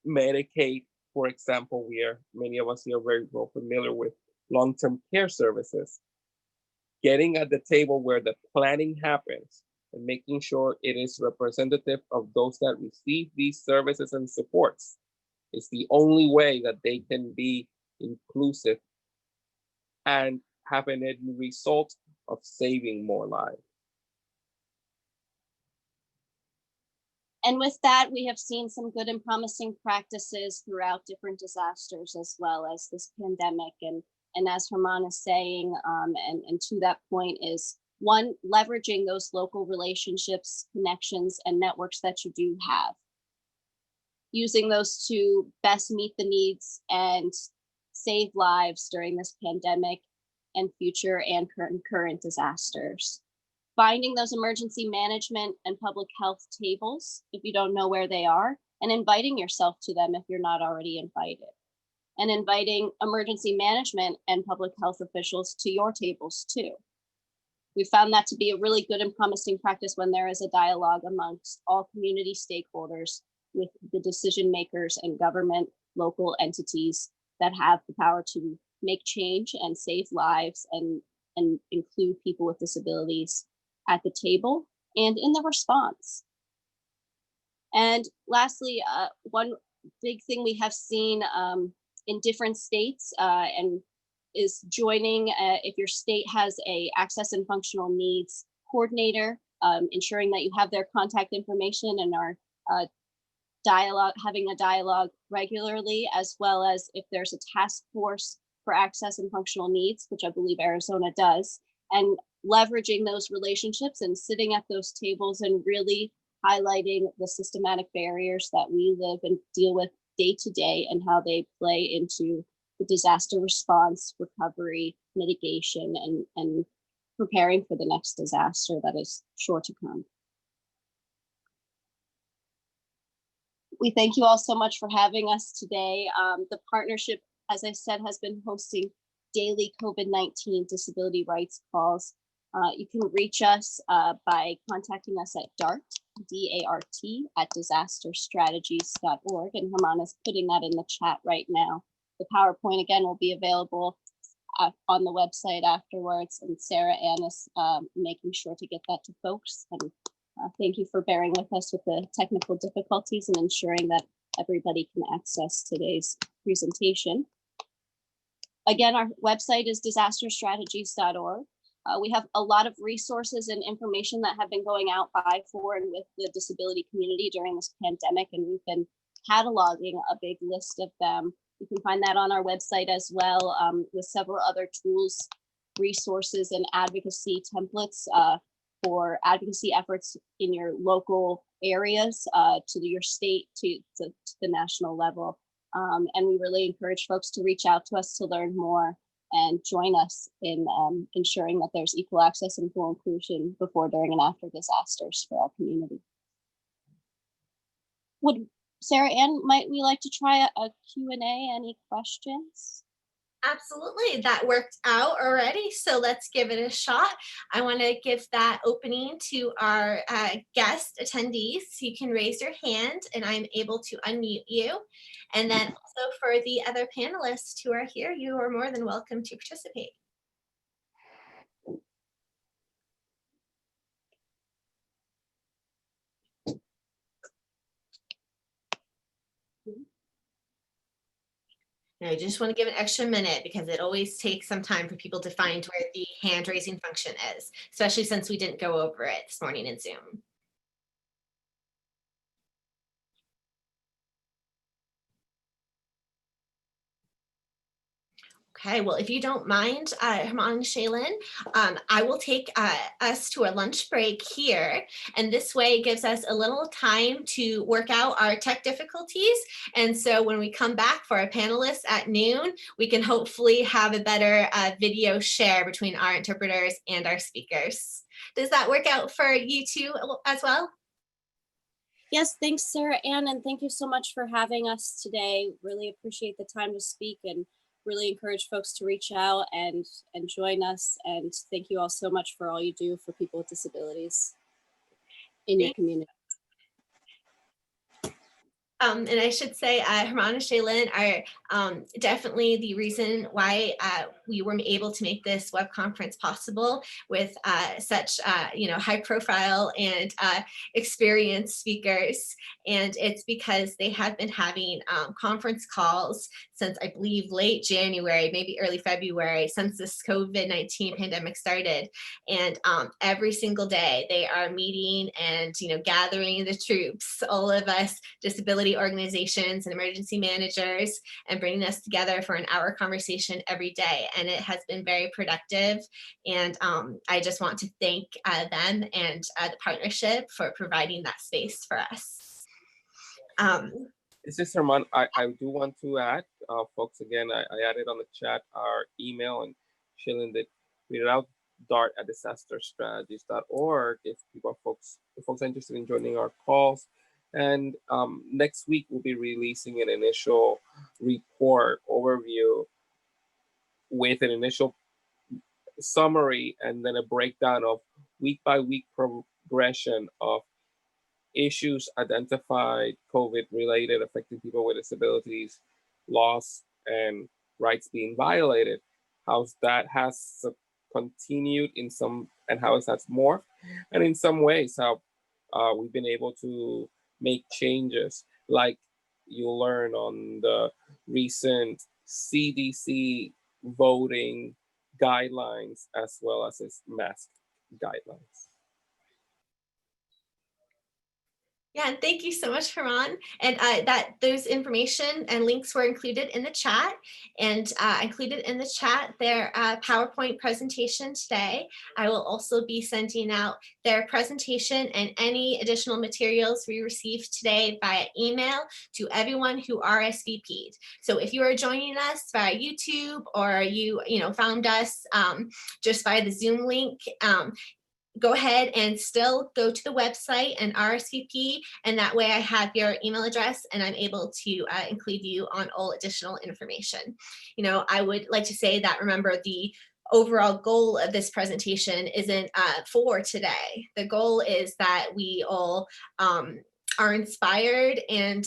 Medicaid, for example, many of us here are very well familiar with long-term care services. Getting at the table where the planning happens and making sure it is representative of those that receive these services and supports is the only way that they can be inclusive and have an end result of saving more lives. And with that, we have seen some good and promising practices throughout different disasters, as well as this pandemic. And And as Herman is saying, and to that point is, one, leveraging those local relationships, connections, and networks that you do have. Using those to best meet the needs and save lives during this pandemic and future and current disasters. Finding those emergency management and public health tables if you don't know where they are, and inviting yourself to them if you're not already invited. And inviting emergency management and public health officials to your tables too. We found that to be a really good and promising practice when there is a dialogue amongst all community stakeholders with the decision makers and government local entities that have the power to make change and save lives and include people with disabilities at the table and in the response. And lastly, one big thing we have seen in different states and is joining, if your state has a access and functional needs coordinator, ensuring that you have their contact information and are having a dialogue regularly, as well as if there's a task force for access and functional needs, which I believe Arizona does, and leveraging those relationships and sitting at those tables and really highlighting the systematic barriers that we live and deal with day to day and how they play into the disaster response, recovery, mitigation, and preparing for the next disaster that is sure to come. We thank you all so much for having us today. The partnership, as I said, has been hosting daily COVID-19 disability rights calls. You can reach us by contacting us at DART, D-A-R-T, at disasterstrategies.org. And Herman is putting that in the chat right now. The PowerPoint, again, will be available on the website afterwards. And Sarah Ann is making sure to get that to folks. And thank you for bearing with us with the technical difficulties and ensuring that everybody can access today's presentation. Again, our website is disasterstrategies.org. We have a lot of resources and information that have been going out by, for, and with the disability community during this pandemic, and we've been cataloging a big list of them. You can find that on our website as well, with several other tools, resources, and advocacy templates for advocacy efforts in your local areas, to your state, to the national level. And we really encourage folks to reach out to us to learn more and join us in ensuring that there's equal access and full inclusion before, during, and after disasters for our community. Would Sarah Ann, might we like to try a Q&A? Any questions? Absolutely, that worked out already. So let's give it a shot. I want to give that opening to our guest attendees. So you can raise your hand and I'm able to unmute you. And then also for the other panelists who are here, you are more than welcome to participate. I just want to give an extra minute because it always takes some time for people to find where the hand raising function is, especially since we didn't go over it this morning in Zoom. Okay, well, if you don't mind, Herman and Shaylin, I will take us to a lunch break here. And this way it gives us a little time to work out our tech difficulties. And so when we come back for our panelists at noon, we can hopefully have a better video share between our interpreters and our speakers. Does that work out for you two as well? Yes, thanks, Sarah Ann, and thank you so much for having us today. Really appreciate the time to speak and really encourage folks to reach out and join us. And thank you all so much for all you do for people with disabilities in your community. And I should say, Herman and Shaylin are definitely the reason why we were able to make this web conference possible with such high profile and experienced speakers. And it's because they have been having conference calls since I believe late January, maybe early February, since this COVID-19 pandemic started. And every single day they are meeting and gathering the troops, all of us disability great organizations and emergency managers and bringing us together for an hour conversation every day. And it has been very productive. And I just want to thank them and the partnership for providing that space for us. This is Herman. I do want to add, folks, again, I added on the chat our email, and Shailen did read it out, dart@disasterstrategies.org if folks are interested in joining our calls. And next week, we'll be releasing an initial report overview with an initial summary and then a breakdown of week-by-week progression of issues identified, COVID-related, affecting people with disabilities, loss, and rights being violated. How that has continued in some, and how it has morphed, and in some ways how we've been able to make changes, like you'll learn on the recent CDC voting guidelines as well as its mask guidelines. Yeah, and thank you so much, Haran. And those information and links were included in the chat, and I included in the chat their PowerPoint presentation today. I will also be sending out their presentation and any additional materials we received today via email to everyone who RSVP'd. So if you are joining us via YouTube, or you found us just via the Zoom link, go ahead and still go to the website and RSVP, and that way I have your email address and I'm able to include you on all additional information. I would like to say that, remember, the overall goal of this presentation isn't for today. The goal is that we all are inspired and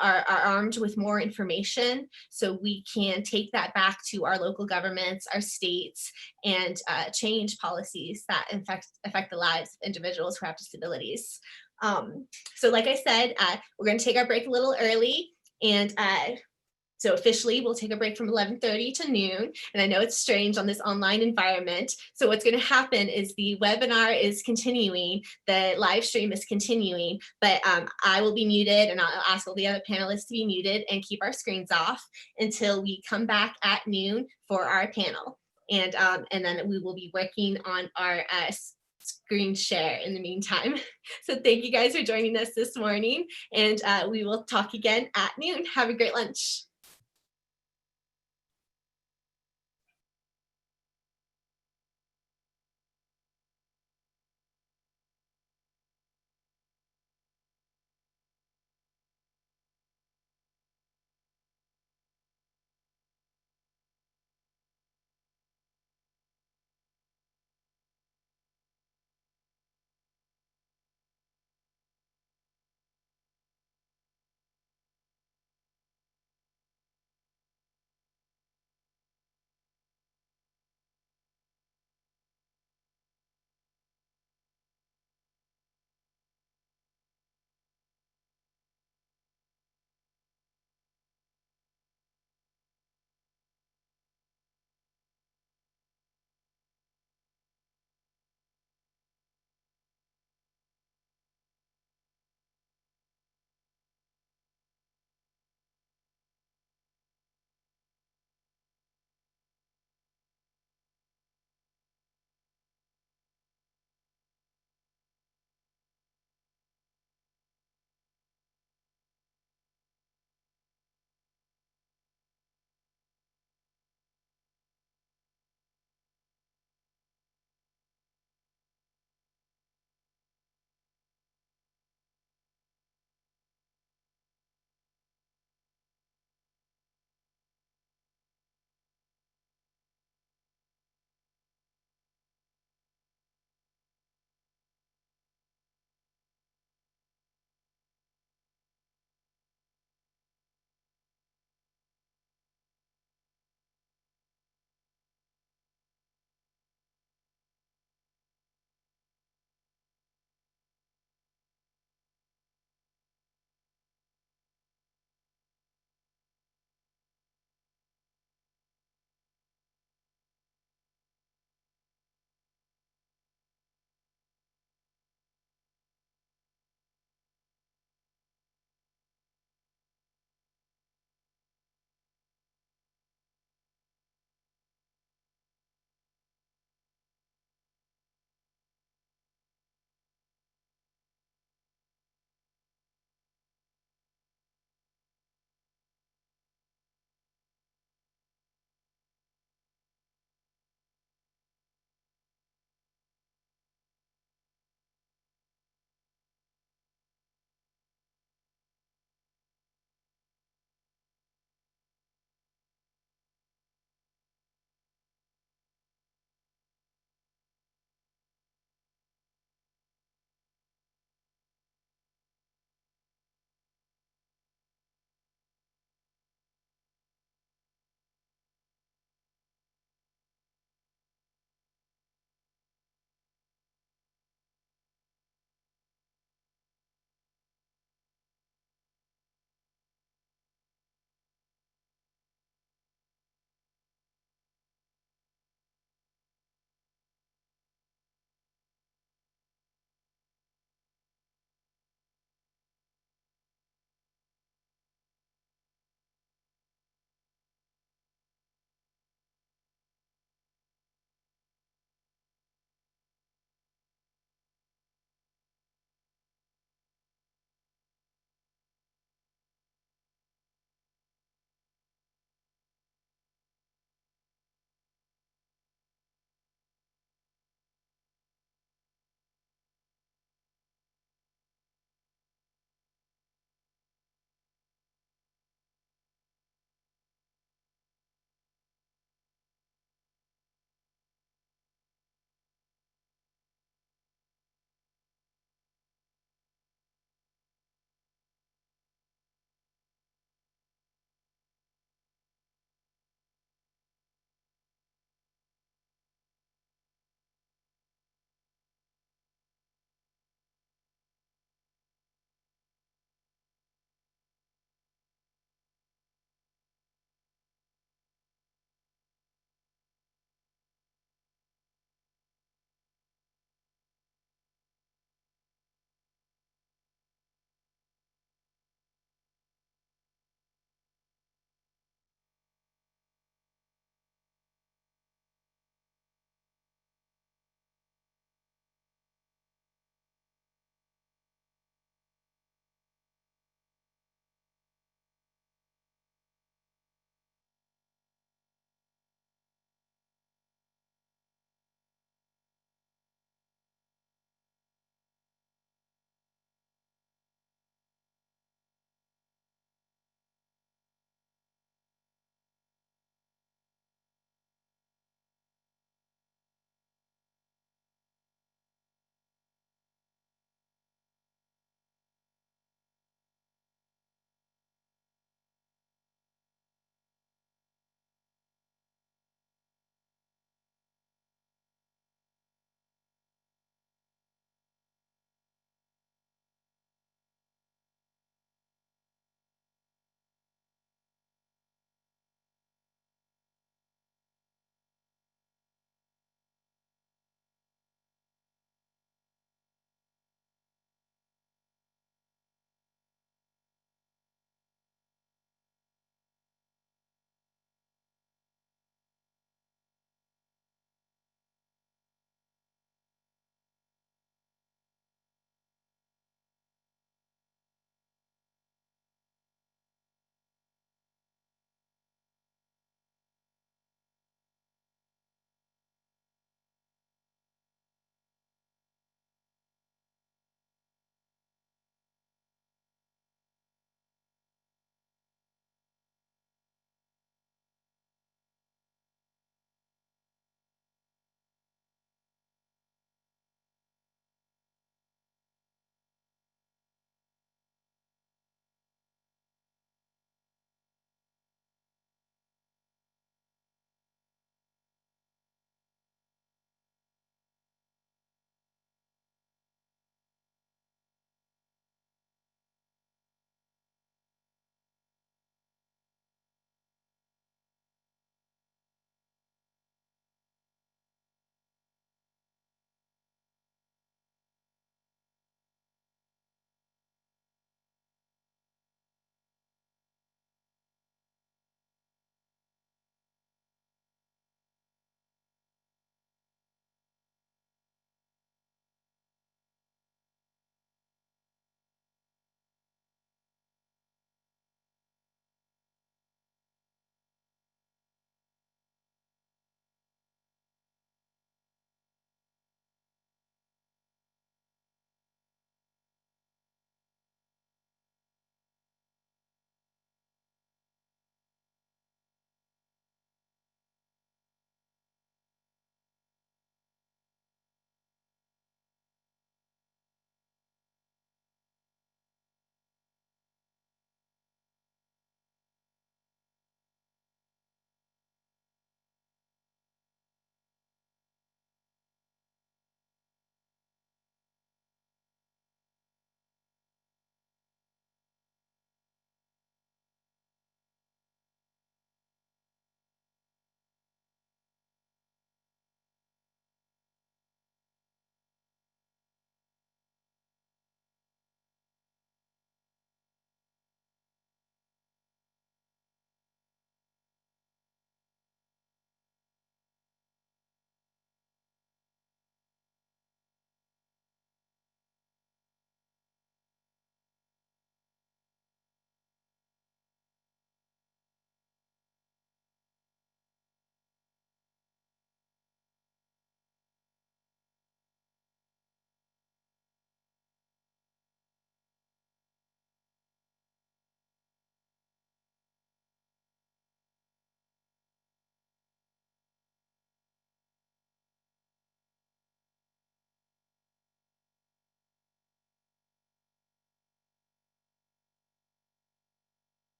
are armed with more information, so we can take that back to our local governments, our states, and change policies that affect the lives of individuals who have disabilities. So like I said, we're going to take our break a little early, and so officially, we'll take a break from 11:30 to noon. And I know it's strange on this online environment. So what's going to happen is the webinar is continuing, the live stream is continuing, but I will be muted, and I'll ask all the other panelists to be muted and keep our screens off until we come back at noon for our panel. And then we will be working on our screen share in the meantime. So thank you guys for joining us this morning, and we will talk again at noon. Have a great lunch.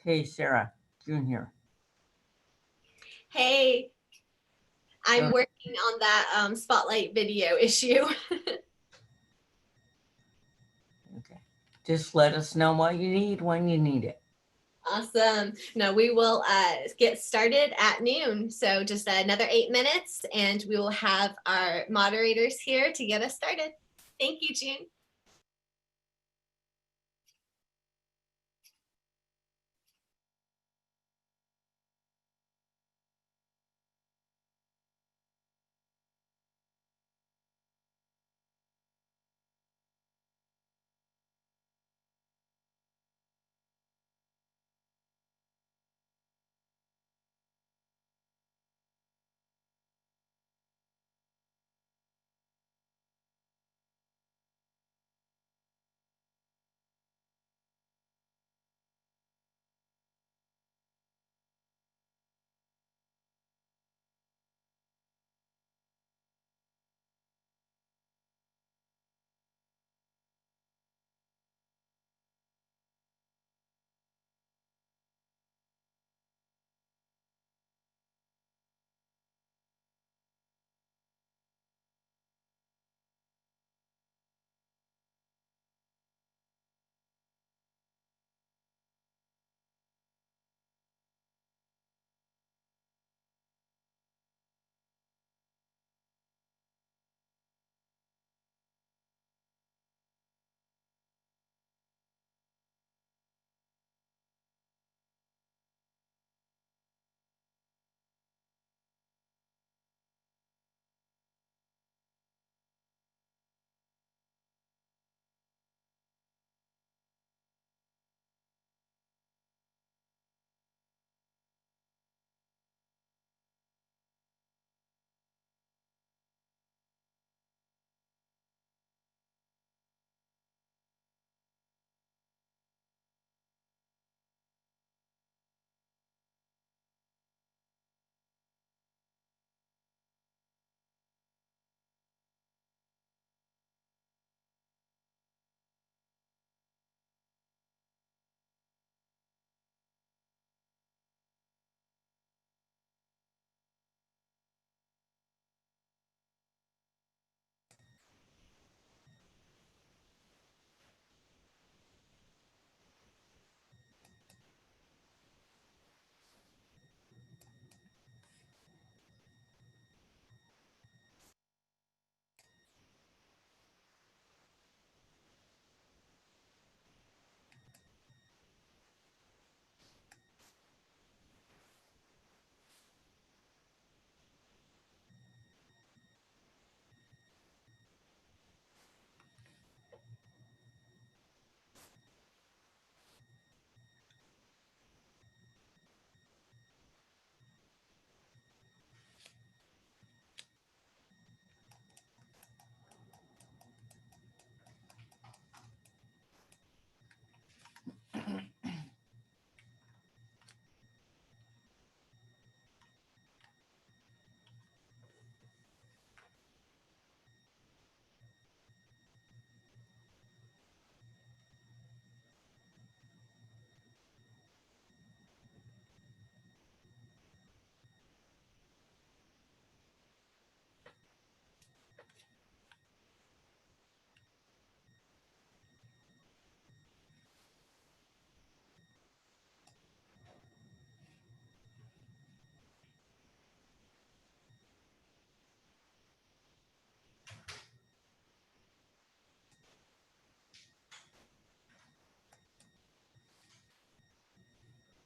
Hey, Sarah, June here. Hey, I'm working on that spotlight video issue. Okay. Just let us know what you need when you need it. Awesome. No, we will get started at noon. So just another 8 minutes and we will have our moderators here to get us started. Thank you, June.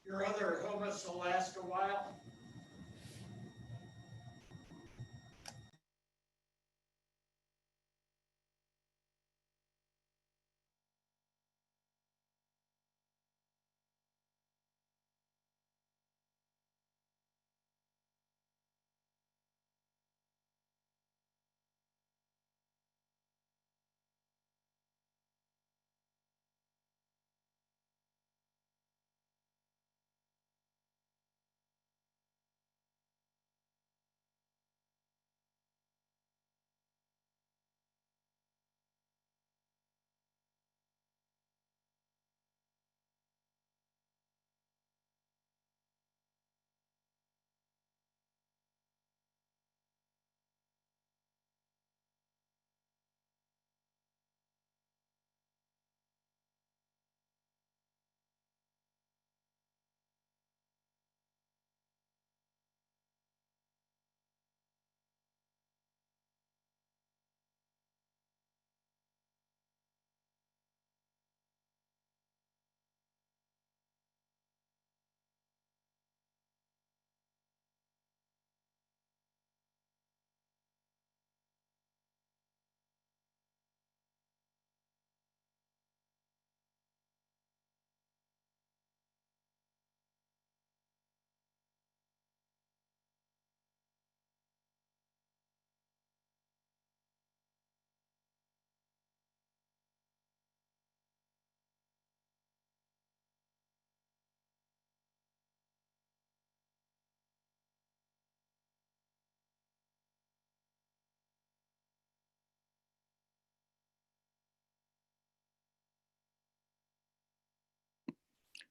Your other hummus will last a while.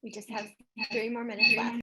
We just have 3 more minutes left.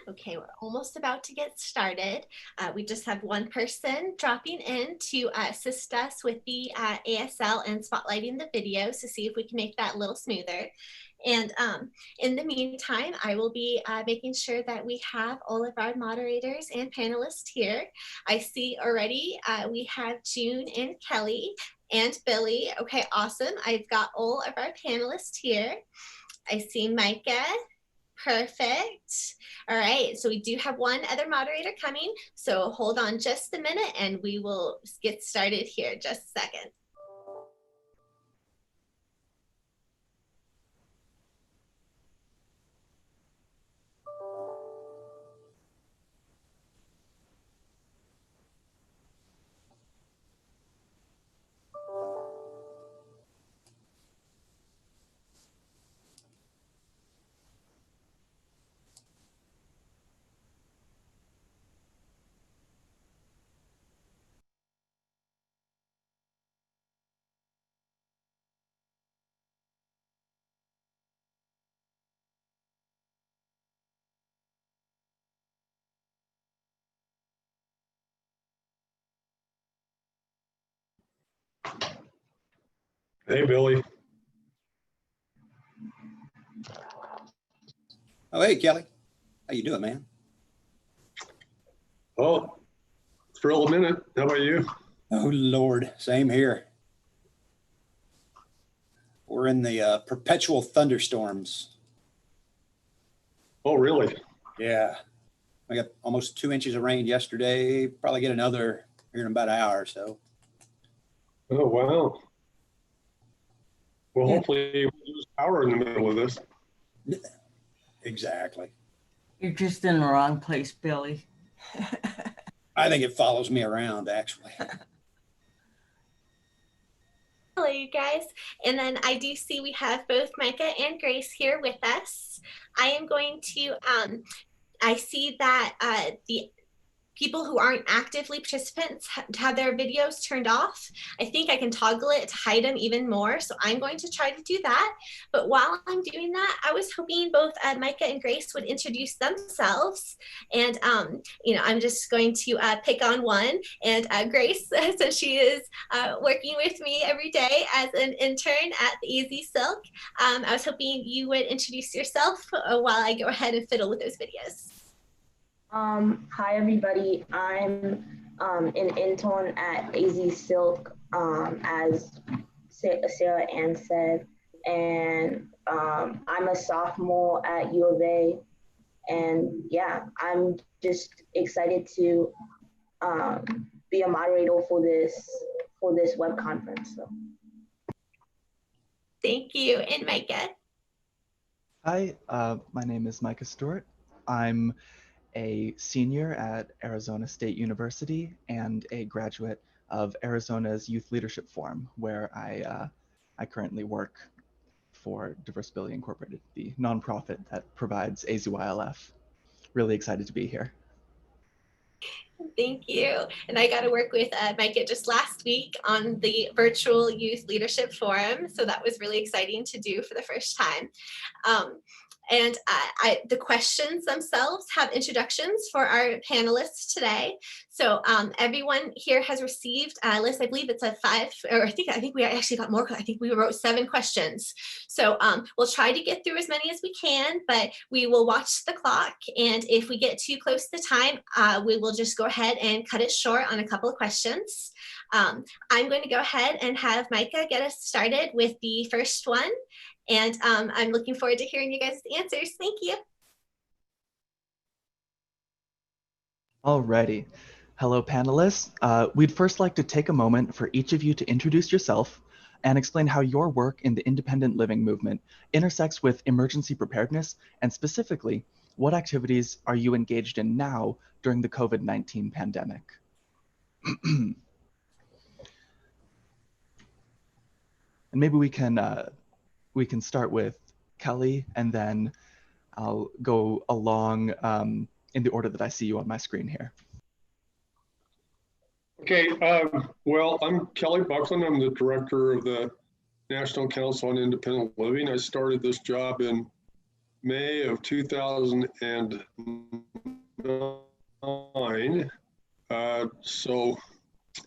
Okay, we're almost about to get started. We just have one person dropping in to assist us with the ASL and spotlighting the videos to see if we can make that a little smoother. And in the meantime, I will be making sure that we have all of our moderators and panelists here. I see already we have June and Kelly and Billy. Okay, awesome. I've got all of our panelists here. I see Micah. Perfect. All right, so we do have one other moderator coming, so hold on just a minute and we will get started here. Just a second. Hey, Billy. Oh, hey, Kelly. How you doing, man? Oh, for a minute. How about you? Oh, Lord, same here. We're in the perpetual thunderstorms. Oh, really? Yeah. I got almost 2 inches of rain yesterday. Probably get another here in about an hour or so. Oh, wow. Well, Yeah. hopefully we'll lose power in the middle of this. Exactly. You're just in the wrong place, Billy. I think it follows me around, actually. Hello, you guys. And then I do see we have both Micah and Grace here with us. I am going to, I see that the people who aren't actively participants have their videos turned off. I think I can toggle it to hide them even more. So I'm going to try to do that. But while I'm doing that, I was hoping both Micah and Grace would introduce themselves. And, you know, I'm just going to pick on one. And Grace, so she is working with me every day as an intern at the Easy Silk. I was hoping you would introduce yourself while I go ahead and fiddle with those videos. Hi everybody, I'm an intern at AZ Silk, as Sarah Ann said, and I'm a sophomore at U of A, and yeah, I'm just excited to be a moderator for this web conference. So. Thank you, and Micah. Hi, my name is Micah Stewart. I'm a senior at Arizona State University and a graduate of Arizona's Youth Leadership Forum, where I currently work for Diversibility Incorporated, the nonprofit that provides AZYLF. Really excited to be here. Thank you. And I got to work with Micah just last week on the virtual Youth Leadership Forum. So that was really exciting to do for the first time. And the questions themselves have introductions for our panelists today. So everyone here has received a list. I believe it's a 5, or I think we actually got more. I think we wrote 7 questions. So we'll try to get through as many as we can, but we will watch the clock. And if we get too close to time, we will just go ahead and cut it short on a couple of questions. I'm going to go ahead and have Micah get us started with the first one. And I'm looking forward to hearing you guys' answers. Thank you. Alrighty. Hello, panelists. We'd first like to take a moment for each of you to introduce yourself and explain how your work in the independent living movement intersects with emergency preparedness, and specifically, what activities are you engaged in now during the COVID-19 pandemic? And maybe we can start with Kelly, and then I'll go along in the order that I see you on my screen here. Okay, well, I'm Kelly Buckland. I'm the director of the National Council on Independent Living. I started this job in May of 2009. So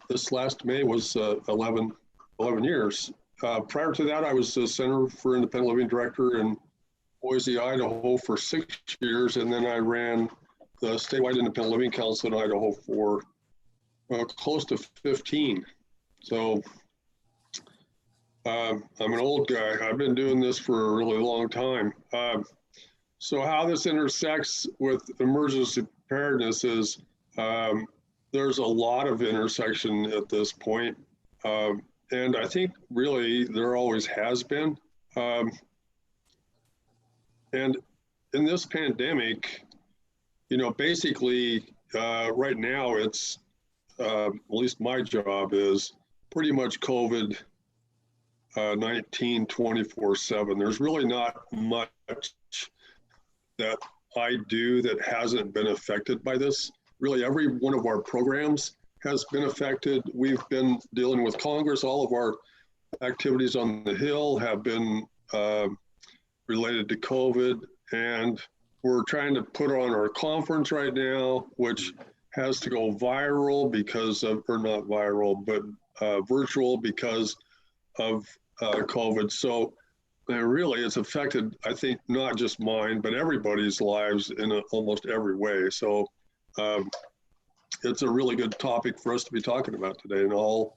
this last May was 11 years. Prior to that, I was the Center for Independent Living Director in Boise, Idaho for 6 years, and then I ran the Statewide Independent Living Council in Idaho for close to 15. So I'm an old guy. I've been doing this for a really long time. So how this intersects with emergency preparedness is there's a lot of intersection at this point. And I think really there always has been. And in this pandemic, you know, basically right now it's, at least my job is pretty much COVID-19 24/7. There's really not much that I do that hasn't been affected by this. Really every one of our programs has been affected. We've been dealing with Congress. All of our activities on the Hill have been related to COVID, and we're trying to put on our conference right now, which has to go viral because of, or not viral, but virtual because of COVID. So really it's affected, I think, not just mine, but everybody's lives in almost every way. So it's a really good topic for us to be talking about today, and I'll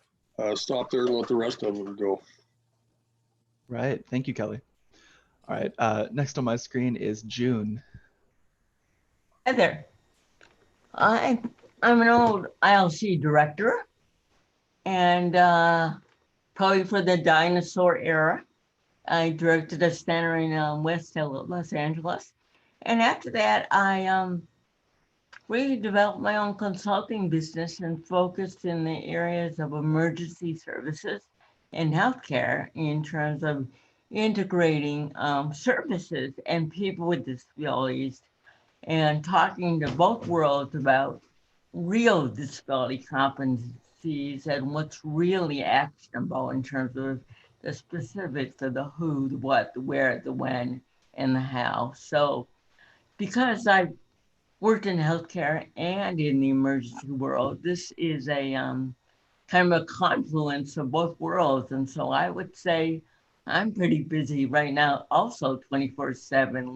stop there and let the rest of them go. Right. Thank you, Kelly. All right. Next on my screen is June. Hi there. I'm an old ILC director, and probably for the dinosaur era. I directed a center in West Los Angeles. And after that, I really developed my own consulting business and focused in the areas of emergency services and healthcare in terms of integrating services and people with disabilities and talking to both worlds about real disability competencies and what's really actionable in terms of the specifics of the who, the what, the where, the when, and the how. So because I worked in healthcare and in the emergency world, this is a kind of a confluence of both worlds. And so I would say I'm pretty busy right now, also 24/7,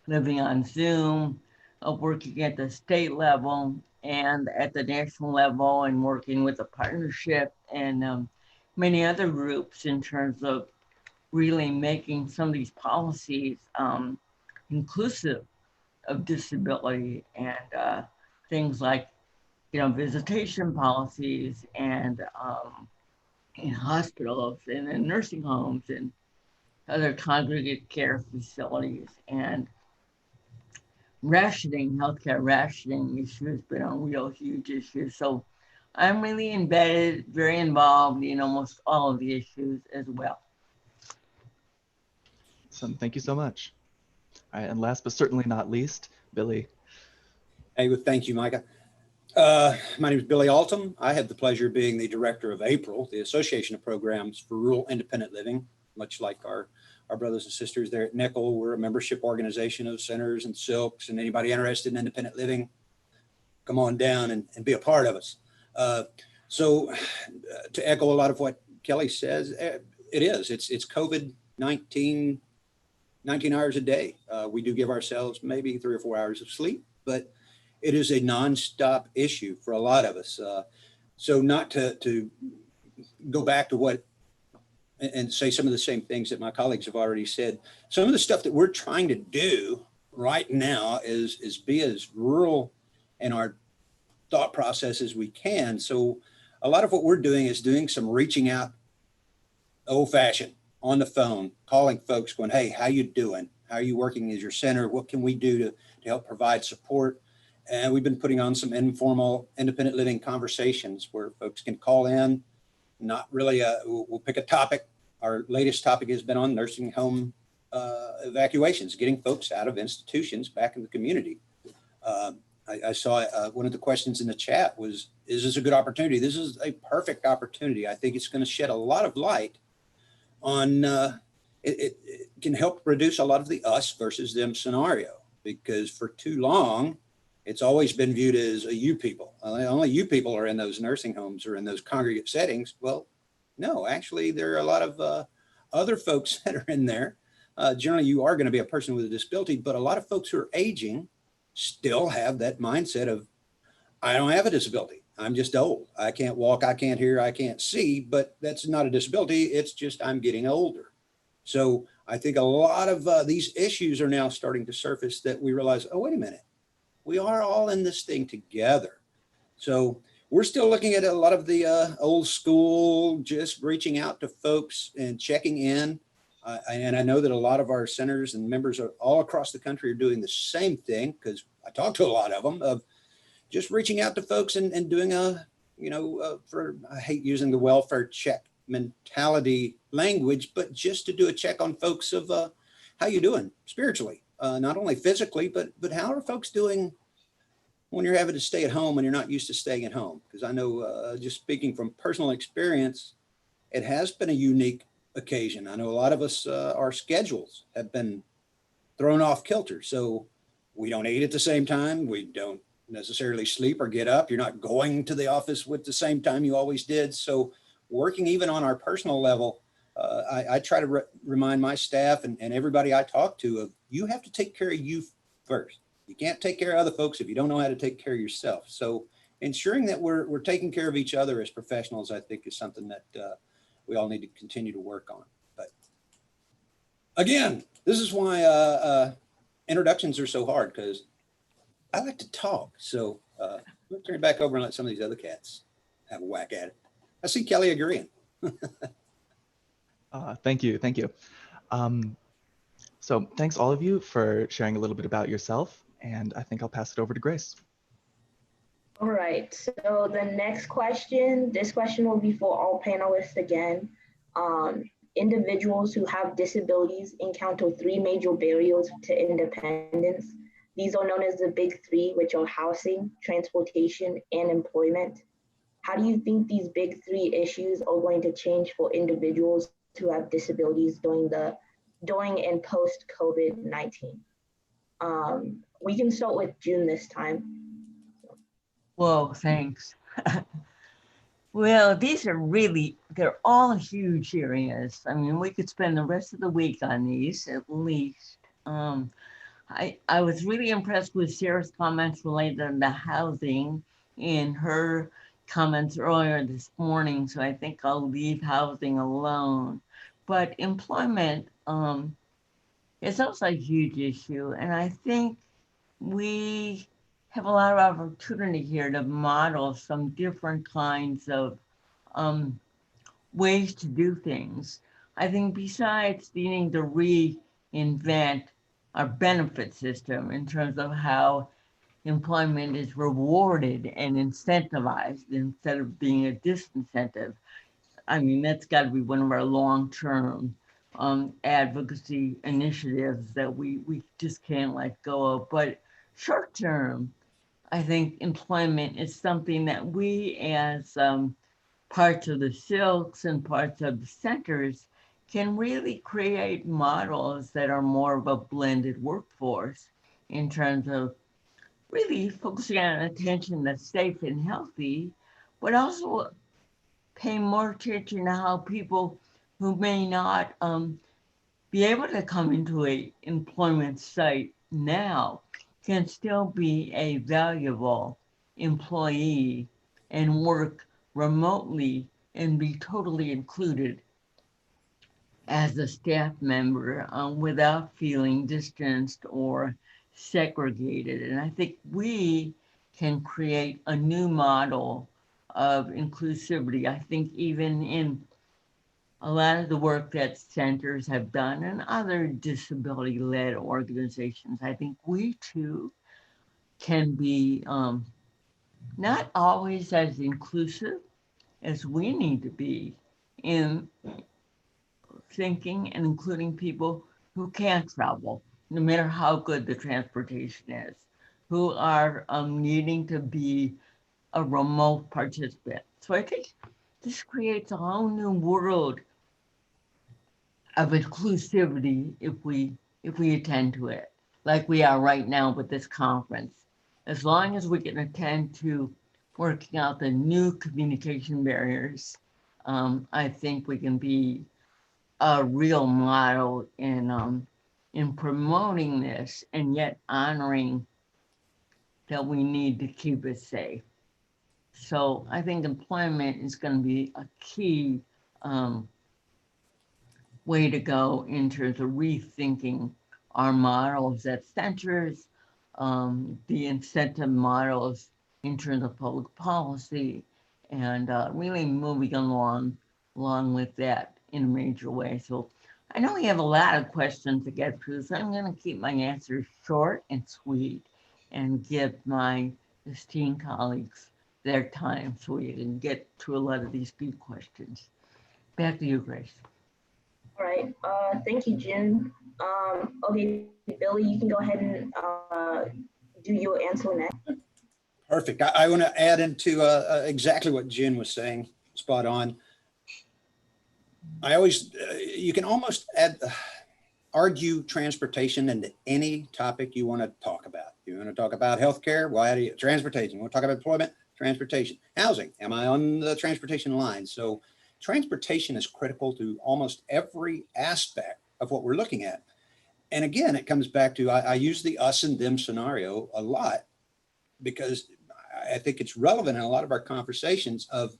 living on Zoom, working at the state level and at the national level, and working with a partnership and many other groups in terms of really making some of these policies inclusive of disability and things like, visitation policies and in hospitals and in nursing homes and other congregate care facilities, and rationing, healthcare rationing issue has been a real huge issue. So I'm really embedded, very involved in almost all of the issues as well. So thank you so much. All right, and last but certainly not least, Billy. Hey, well, thank you, Micah. My name is Billy Altum. I have the pleasure of being the director of APRIL, the Association of Programs for Rural Independent Living. Much like our brothers and sisters there at Nickel, we're a membership organization of centers and silks, and anybody interested in independent living, come on down and be a part of us. So to echo a lot of what Kelly says, it's COVID-19, 19 hours a day. We do give ourselves maybe 3 or 4 hours of sleep, but it is a nonstop issue for a lot of us. So not to go back to what and say some of the same things that my colleagues have already said. Some of the stuff that we're trying to do right now is be as rural in our thought process as we can. So a lot of what we're doing is doing some reaching out, old fashioned, on the phone, calling folks going, hey, how you doing? How are you working as your center? What can we do to help provide support? And we've been putting on some informal independent living conversations where folks can call in. Not really, we'll pick a topic. Our latest topic has been on nursing home evacuations, getting folks out of institutions back in the community. I saw one of the questions in the chat was, is this a good opportunity? This is a perfect opportunity. I think it's going to shed a lot of light on, it can help reduce a lot of the us versus them scenario, because for too long, it's always been viewed as a you people. Only you people are in those nursing homes or in those congregate settings. Well, no, actually, there are a lot of other folks that are in there. Generally, you are going to be a person with a disability, but a lot of folks who are aging still have that mindset of, I don't have a disability. I'm just old. I can't walk, I can't hear, I can't see, but that's not a disability. It's just I'm getting older. So I think a lot of these issues are now starting to surface that we realize, oh, wait a minute. We are all in this thing together. So we're still looking at a lot of the old school, just reaching out to folks and checking in. And I know that a lot of our centers and members are all across the country are doing the same thing, because I talk to a lot of them, of just reaching out to folks and doing I hate using the welfare check mentality language, but just to do a check on folks of how you doing spiritually. Not only physically, but how are folks doing when you're having to stay at home and you're not used to staying at home? Because I know, just speaking from personal experience, it has been a unique occasion. I know a lot of us, our schedules have been thrown off kilter. So we don't eat at the same time. We don't necessarily sleep or get up. You're not going to the office with the same time you always did. So working even on our personal level, I try to remind my staff and everybody I talk to of, you have to take care of you first. You can't take care of other folks if you don't know how to take care of yourself. So ensuring that we're taking care of each other as professionals, I think, is something that we all need to continue to work on. But again, this is why introductions are so hard, because I like to talk. So we'll turn it back over and let some of these other cats have a whack at it. I see Kelly agreeing. Thank you. Thank you. So thanks all of you for sharing a little bit about yourself. And I think I'll pass it over to Grace. All right, so the next question, this question will be for all panelists again. Individuals who have disabilities encounter 3 major barriers to independence. These are known as the big 3, which are housing, transportation, and employment. How do you think these big 3 issues are going to change for individuals who have disabilities during and post COVID-19? We can start with June this time. Whoa, thanks. Well, they're all huge areas. I mean, we could spend the rest of the week on these at least. I was really impressed with Sarah's comments related to housing in her comments earlier this morning, so I think I'll leave housing alone. But employment is also a huge issue, and I think we have a lot of opportunity here to model some different kinds of ways to do things. I think besides needing to reinvent our benefit system in terms of how employment is rewarded and incentivized instead of being a disincentive, I mean, that's got to be one of our long-term advocacy initiatives that we just can't let go of. But short-term, I think employment is something that we as parts of the silks and parts of the centers can really create models that are more of a blended workforce in terms of really focusing on attention that's safe and healthy, but also pay more attention to how people who may not be able to come into an employment site now can still be a valuable employee and work remotely and be totally included as a staff member without feeling distanced or segregated. And I think we can create a new model of inclusivity. I think even in a lot of the work that centers have done and other disability-led organizations, I think we too can be not always as inclusive as we need to be in thinking and including people who can't travel, no matter how good the transportation is, who are needing to be a remote participant. So I think this creates a whole new world of inclusivity if we attend to it, like we are right now with this conference. As long as we can attend to working out the new communication barriers, I think we can be a real model in promoting this and yet honoring that we need to keep it safe. So I think employment is going to be a key way to go in terms of rethinking our models at centers, the incentive models in terms of public policy, and really moving along with that in a major way. So I know we have a lot of questions to get through, so I'm going to keep my answers short and sweet and give my esteemed colleagues their time so we can get to a lot of these good questions. Back to you, Grace. All right, thank you, Jim. Okay, Billy, you can go ahead and do your answer next. Perfect. I want to add into exactly what Jen was saying, spot on. I always, you can almost argue transportation into any topic you want to talk about. You want to talk about healthcare? Why do you, transportation. You want to talk about employment? Transportation. Housing. Am I on the transportation line? So transportation is critical to almost every aspect of what we're looking at. And again, it comes back to, I use the us and them scenario a lot because I think it's relevant in a lot of our conversations of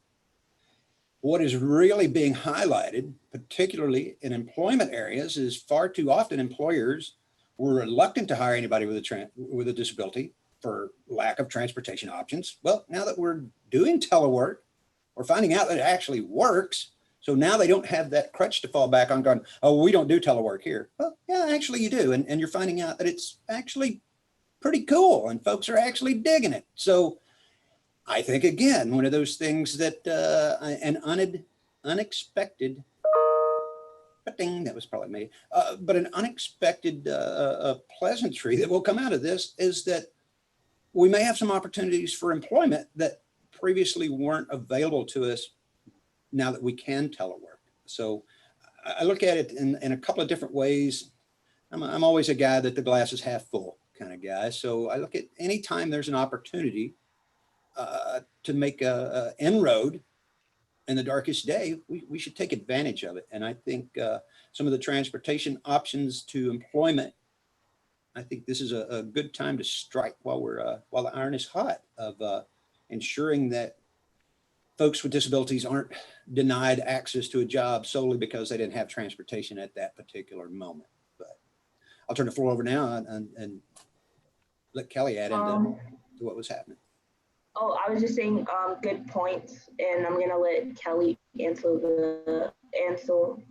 what is really being highlighted, particularly in employment areas, is far too often employers were reluctant to hire anybody with a disability for lack of transportation options. Well, now that we're doing telework, we're finding out that it actually works. So now they don't have that crutch to fall back on going, oh, we don't do telework here. Well, yeah, actually you do. And you're finding out that it's actually pretty cool and folks are actually digging it. So I think, again, one of those things that an unexpected, ding, that was probably me, but an unexpected pleasantry that will come out of this is that we may have some opportunities for employment that previously weren't available to us now that we can telework. So I look at it in a couple of different ways. I'm always a guy that the glass is half full kind of guy. So I look at any time there's an opportunity to make a inroad in the darkest day, we should take advantage of it. And I think some of the transportation options to employment, I think this is a good time to strike while the iron is hot, of ensuring that folks with disabilities aren't denied access to a job solely because they didn't have transportation at that particular moment. But I'll turn the floor over now and let Kelly add into to what was happening. Oh, I was just saying good points, and I'm gonna let Kelly answer the answer. So.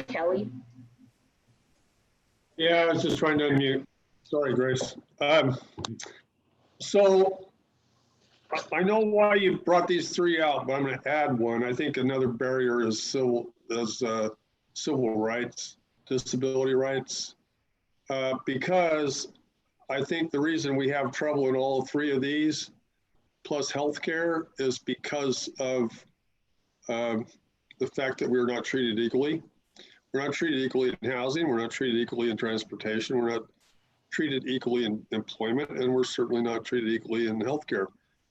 Kelly. Yeah, I was just trying to unmute. Sorry, Grace. So I know why you brought these three out, but I'm going to add one. I think another barrier is civil rights, disability rights, because I think the reason we have trouble in all three of these, plus healthcare, is because of the fact that we're not treated equally. We're not treated equally in housing. We're not treated equally in transportation. We're not treated equally in employment, and we're certainly not treated equally in healthcare.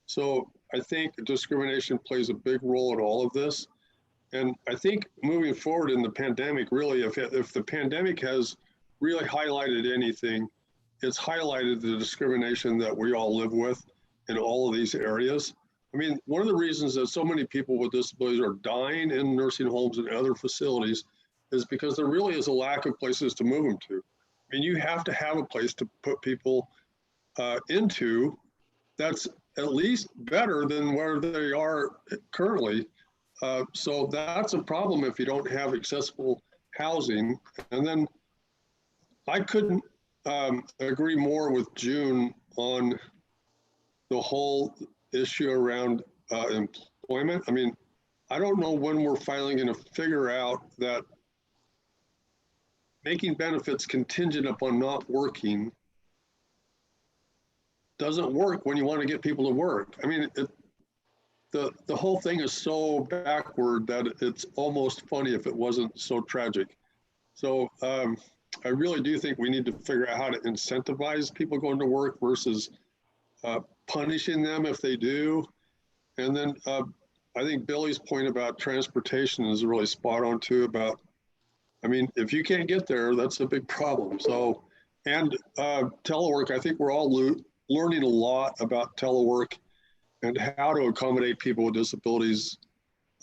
So I think discrimination plays a big role in all of this. And I think moving forward in the pandemic, really, if the pandemic has really highlighted anything, it's highlighted the discrimination that we all live with in all of these areas. I mean, one of the reasons that so many people with disabilities are dying in nursing homes and other facilities is because there really is a lack of places to move them to. I mean, you have to have a place to put people into that's at least better than where they are currently. So that's a problem if you don't have accessible housing. And then I couldn't agree more with June on the whole issue around employment. I mean, I don't know when we're finally going to figure out that making benefits contingent upon not working doesn't work when you want to get people to work. I mean, the whole thing is so backward that it's almost funny if it wasn't so tragic. So I really do think we need to figure out how to incentivize people going to work versus punishing them if they do. And then I think Billy's point about transportation is really spot on too. About, I mean, if you can't get there, that's a big problem. So, and telework, I think we're all learning a lot about telework and how to accommodate people with disabilities.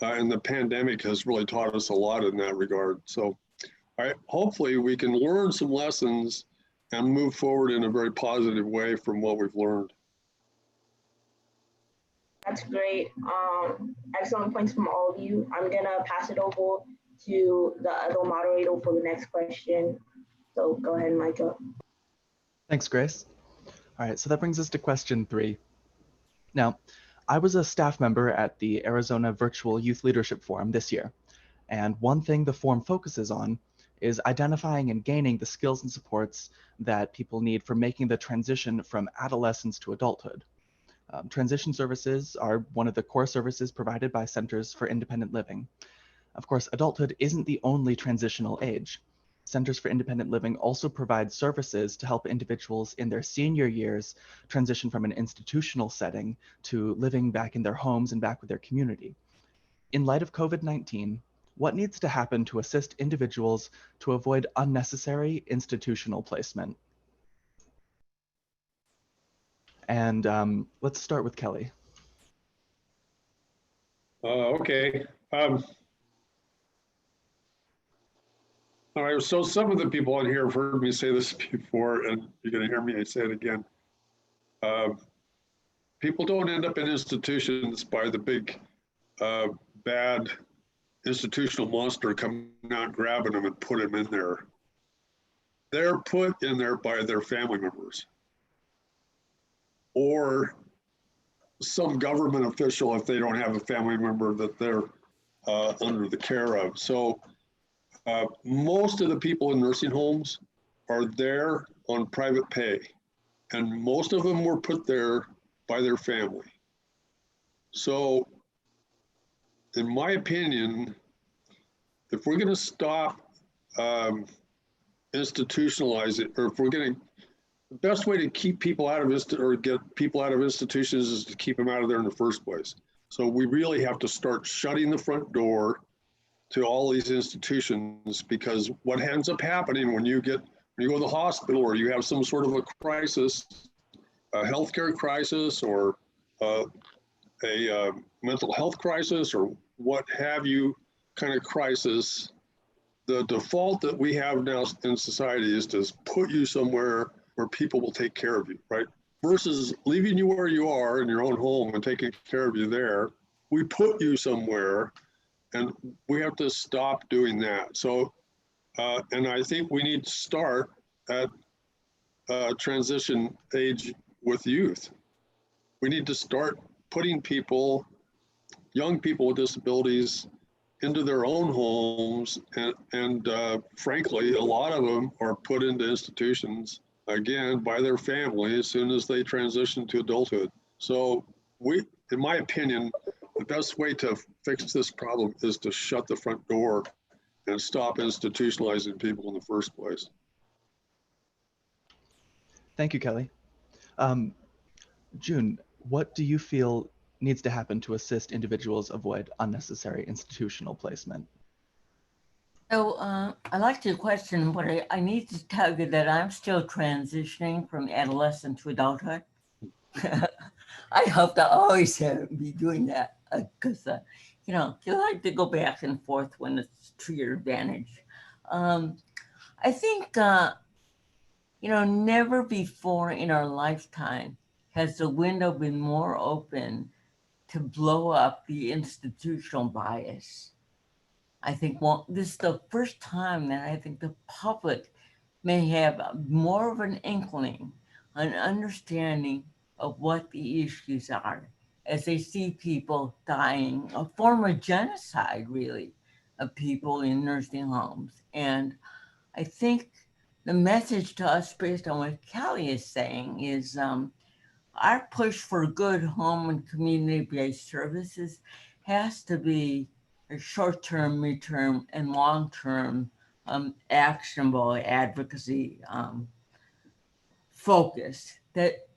And the pandemic has really taught us a lot in that regard. So hopefully we can learn some lessons and move forward in a very positive way from what we've learned. That's great. Excellent points from all of you. I'm gonna pass it over to the other moderator for the next question. So go ahead, Micah. Thanks, Grace. All right, so that brings us to question 3. Now, I was a staff member at the Arizona Virtual Youth Leadership Forum this year, and one thing the forum focuses on is identifying and gaining the skills and supports that people need for making the transition from adolescence to adulthood. Transition services are one of the core services provided by Centers for Independent Living. Of course, adulthood isn't the only transitional age. Centers for Independent Living also provide services to help individuals in their senior years transition from an institutional setting to living back in their homes and back with their community. In light of COVID-19, what needs to happen to assist individuals to avoid unnecessary institutional placement? And let's start with Kelly. Okay. All right, so some of the people on here have heard me say this before, and you're going to hear me say it again. People don't end up in institutions by the big, bad institutional monster coming out, grabbing them and put them in there. They're put in there by their family members or some government official if they don't have a family member that they're under the care of. So most of the people in nursing homes are there on private pay, and most of them were put there by their family. So in my opinion, if we're going to stop institutionalizing, or if we're going to, the best way to keep people out of or get people out of institutions is to keep them out of there in the first place. So we really have to start shutting the front door to all these institutions, because what ends up happening when you go to the hospital or you have some sort of a crisis, a healthcare crisis or a mental health crisis or what have you kind of crisis, the default that we have now in society is to put you somewhere where people will take care of you, right? Versus leaving you where you are in your own home and taking care of you there. We put you somewhere, and we have to stop doing that. So, and I think we need to start at transition age with youth. We need to start putting people, young people with disabilities, into their own homes, and frankly, a lot of them are put into institutions, again, by their family as soon as they transition to adulthood. So in my opinion, the best way to fix this problem is to shut the front door and stop institutionalizing people in the first place. Thank you, Kelly. June, what do you feel needs to happen to assist individuals avoid unnecessary institutional placement? So I like your question, but I need to tell you that I'm still transitioning from adolescent to adulthood. I hope to always be doing that because, you like to go back and forth when it's to your advantage. I think, never before in our lifetime has the window been more open to blow up the institutional bias. I think this is the first time that I think the public may have more of an inkling, an understanding of what the issues are as they see people dying, a form of genocide, really, of people in nursing homes. And I think the message to us, based on what Kelly is saying, is our push for good home and community-based services has to be a short-term, mid-term, and long-term actionable advocacy focus that,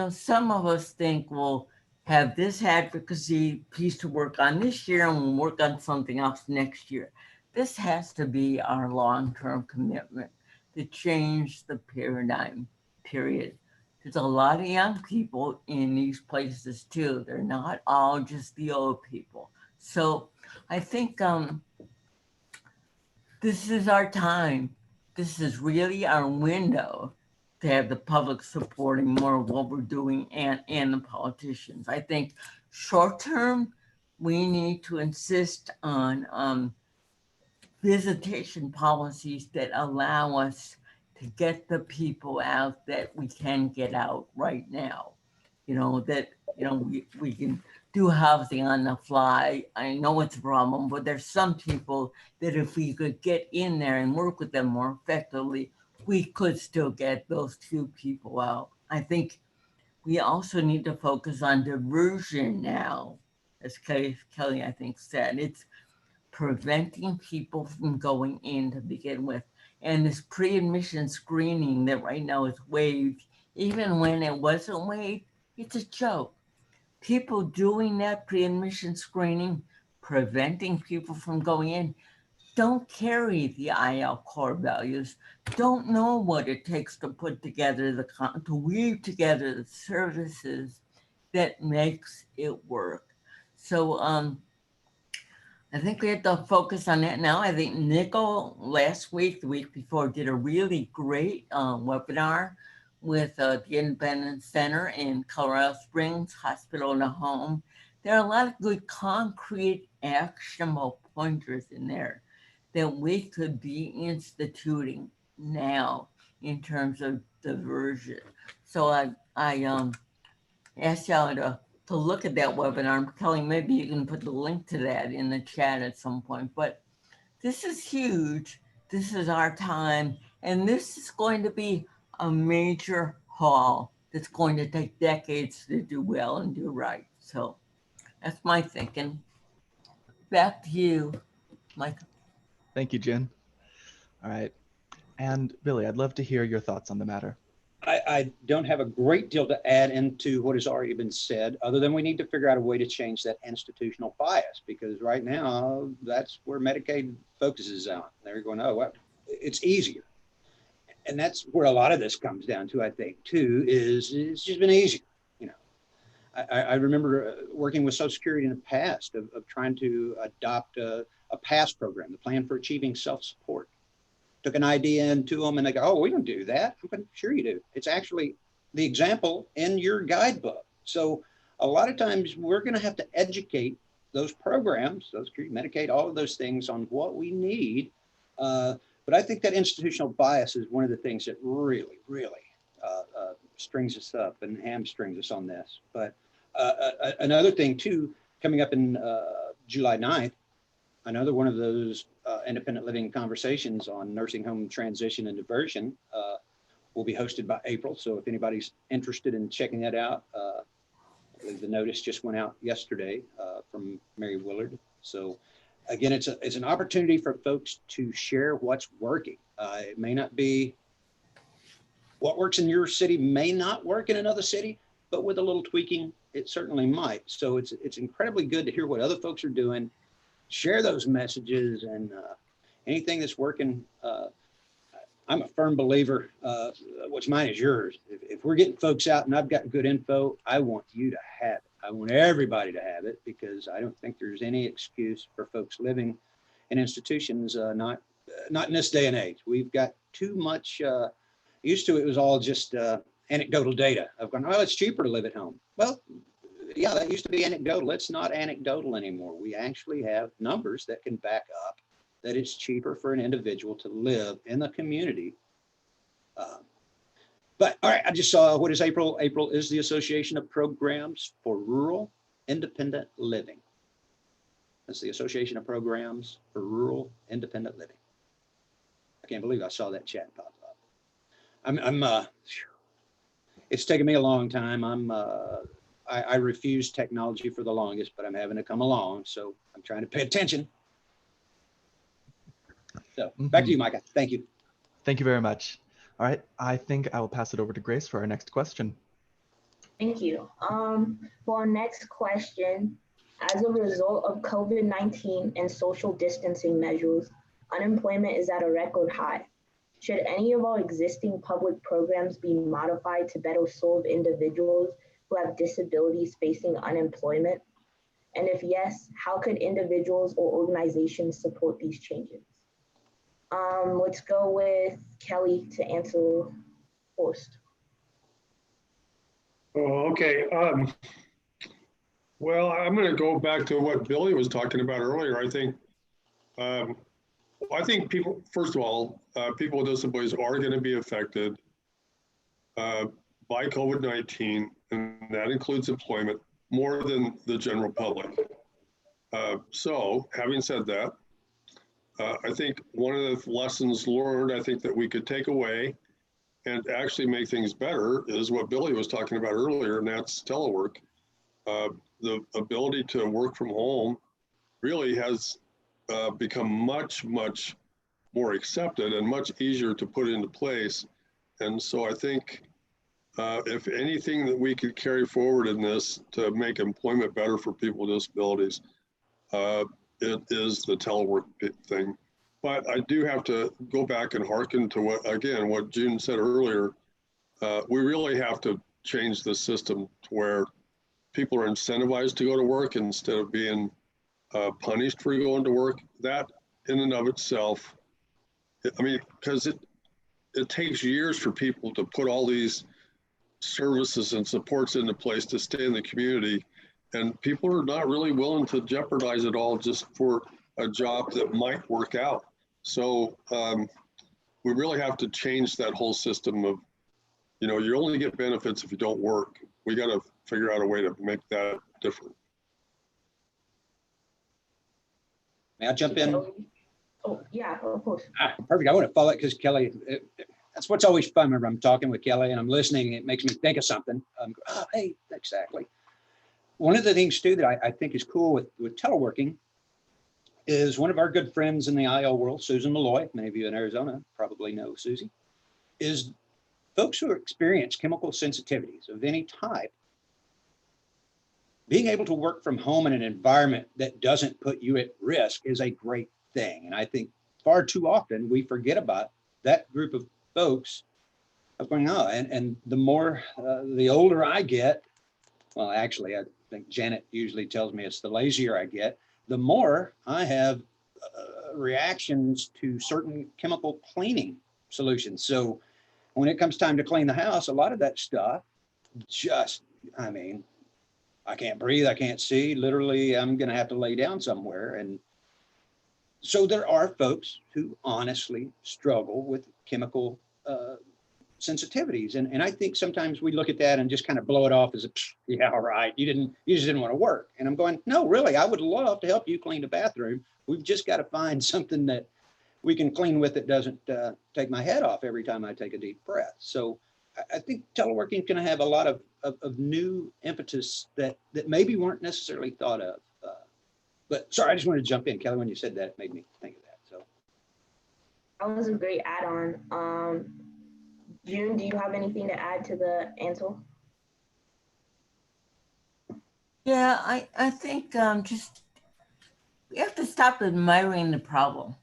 some of us think we'll have this advocacy piece to work on this year and we'll work on something else next year. This has to be our long-term commitment to change the paradigm, period. There's a lot of young people in these places too. They're not all just the old people. So I think this is our time. This is really our window to have the public supporting more of what we're doing and the politicians. I think short term, we need to insist on visitation policies that allow us to get the people out that we can get out right now. We can do housing on the fly. I know it's a problem, but there's some people that if we could get in there and work with them more effectively, we could still get those few people out. I think we also need to focus on diversion now, as Kelly, I think, said. It's preventing people from going in to begin with. And this pre-admission screening that right now is waived, even when it wasn't waived, it's a joke. People doing that pre-admission screening preventing people from going in don't carry the IL core values, don't know what it takes to put together to weave together the services that makes it work. So I think we have to focus on that now. I think Nico last week, the week before, did a really great webinar with the Independence Center in Colorado Springs Hospital and a Home. There are a lot of good concrete actionable pointers in there that we could be instituting now in terms of diversion. So I asked y'all to look at that webinar. Kelly, maybe you can put the link to that in the chat at some point. But this is huge. This is our time. And this is going to be a major haul that's going to take decades to do well and do right. So that's my thinking. Back to you, Michael. Thank you, Jen. All right. And Billy, I'd love to hear your thoughts on the matter. I don't have a great deal to add into what has already been said, other than we need to figure out a way to change that institutional bias, because right now that's where Medicaid focuses on. They're going, oh, well, it's easier. And that's where a lot of this comes down to, I think, too, is it's just been easier. You know, I remember working with Social Security in the past of trying to adopt a PASS program, the Plan for Achieving Self-Support. Took an idea into them and they go, oh, we don't do that. I'm like, sure you do. It's actually the example in your guidebook. So a lot of times we're going to have to educate those programs, Social Security, Medicaid, all of those things on what we need. But I think that institutional bias is one of the things that really, really strings us up and hamstrings us on this. But another thing too, coming up in July 9th, another one of those independent living conversations on nursing home transition and diversion will be hosted by April. So if anybody's interested in checking that out, I believe the notice just went out yesterday from Mary Willard. So again, it's an opportunity for folks to share what's working. It may not be what works in your city may not work in another city, but with a little tweaking, it certainly might. So it's incredibly good to hear what other folks are doing. Share those messages and anything that's working. I'm a firm believer, what's mine is yours. If we're getting folks out and I've got good info, I want you to have it. I want everybody to have it because I don't think there's any excuse for folks living in institutions, not in this day and age. We've got too much, used to it was all just anecdotal data of going, oh, it's cheaper to live at home. Well, yeah, that used to be anecdotal. It's not anecdotal anymore. We actually have numbers that can back up that it's cheaper for an individual to live in the community. But all right, I just saw, what is April? April is the Association of Programs for Rural Independent Living. That's the Association of Programs for Rural Independent Living. I can't believe I saw that chat pop up. It's taken me a long time. I refused technology for the longest, but I'm having to come along. So I'm trying to pay attention. So back to you, Micah. Thank you. Thank you very much. All right, I think I will pass it over to Grace for our next question. Thank you. For our next question, as a result of COVID-19 and social distancing measures, unemployment is at a record high. Should any of our existing public programs be modified to better serve individuals who have disabilities facing unemployment? And if yes, how could individuals or organizations support these changes? Let's go with Kelly to answer first. Oh, okay. Well, I'm going to go back to what Billy was talking about earlier. I think people, first of all, people with disabilities are going to be affected by COVID-19, and that includes employment more than the general public. So having said that, I think one of the lessons learned, I think that we could take away and actually make things better is what Billy was talking about earlier, and that's telework. The ability to work from home really has become much, much more accepted and much easier to put into place. And so I think if anything that we could carry forward in this to make employment better for people with disabilities, it is the telework thing. But I do have to go back and hearken to what June said earlier. We really have to change the system to where people are incentivized to go to work instead of being punished for going to work. That in and of itself, I mean, because it takes years for people to put all these services and supports into place to stay in the community. And people are not really willing to jeopardize it all just for a job that might work out. So we really have to change that whole system of, you know, you only get benefits if you don't work. We got to figure out a way to make that different. May I jump in? Oh, yeah, of course. Perfect. I want to follow it because Kelly, that's what's always fun whenever I'm talking with Kelly and I'm listening. It makes me think of something. Hey, exactly. One of the things too that I think is cool with teleworking is one of our good friends in the IL world, Susan Malloy, many of you in Arizona probably know Susie, is folks who experience chemical sensitivities of any type. Being able to work from home in an environment that doesn't put you at risk is a great thing. And I think far too often we forget about that group of folks of going, oh, and the more, the older I get, well, actually, I think Janet usually tells me it's the lazier I get, the more I have reactions to certain chemical cleaning solutions. So when it comes time to clean the house, a lot of that stuff just, I mean, I can't breathe, I can't see, literally I'm gonna have to lay down somewhere. And so there are folks who honestly struggle with chemical sensitivities. And I think sometimes we look at that and just kind of blow it off as a, yeah, all right, you just didn't want to work. And I'm going, no, really, I would love to help you clean the bathroom. We've just got to find something that we can clean with that doesn't take my head off every time I take a deep breath. So I think teleworking is going to have a lot of new impetus that maybe weren't necessarily thought of. But sorry, I just wanted to jump in. Kelly, when you said that, it made me think of that. So That was a great add-on. June, do you have anything to add to the answer? Yeah, I think just we have to stop admiring the problem.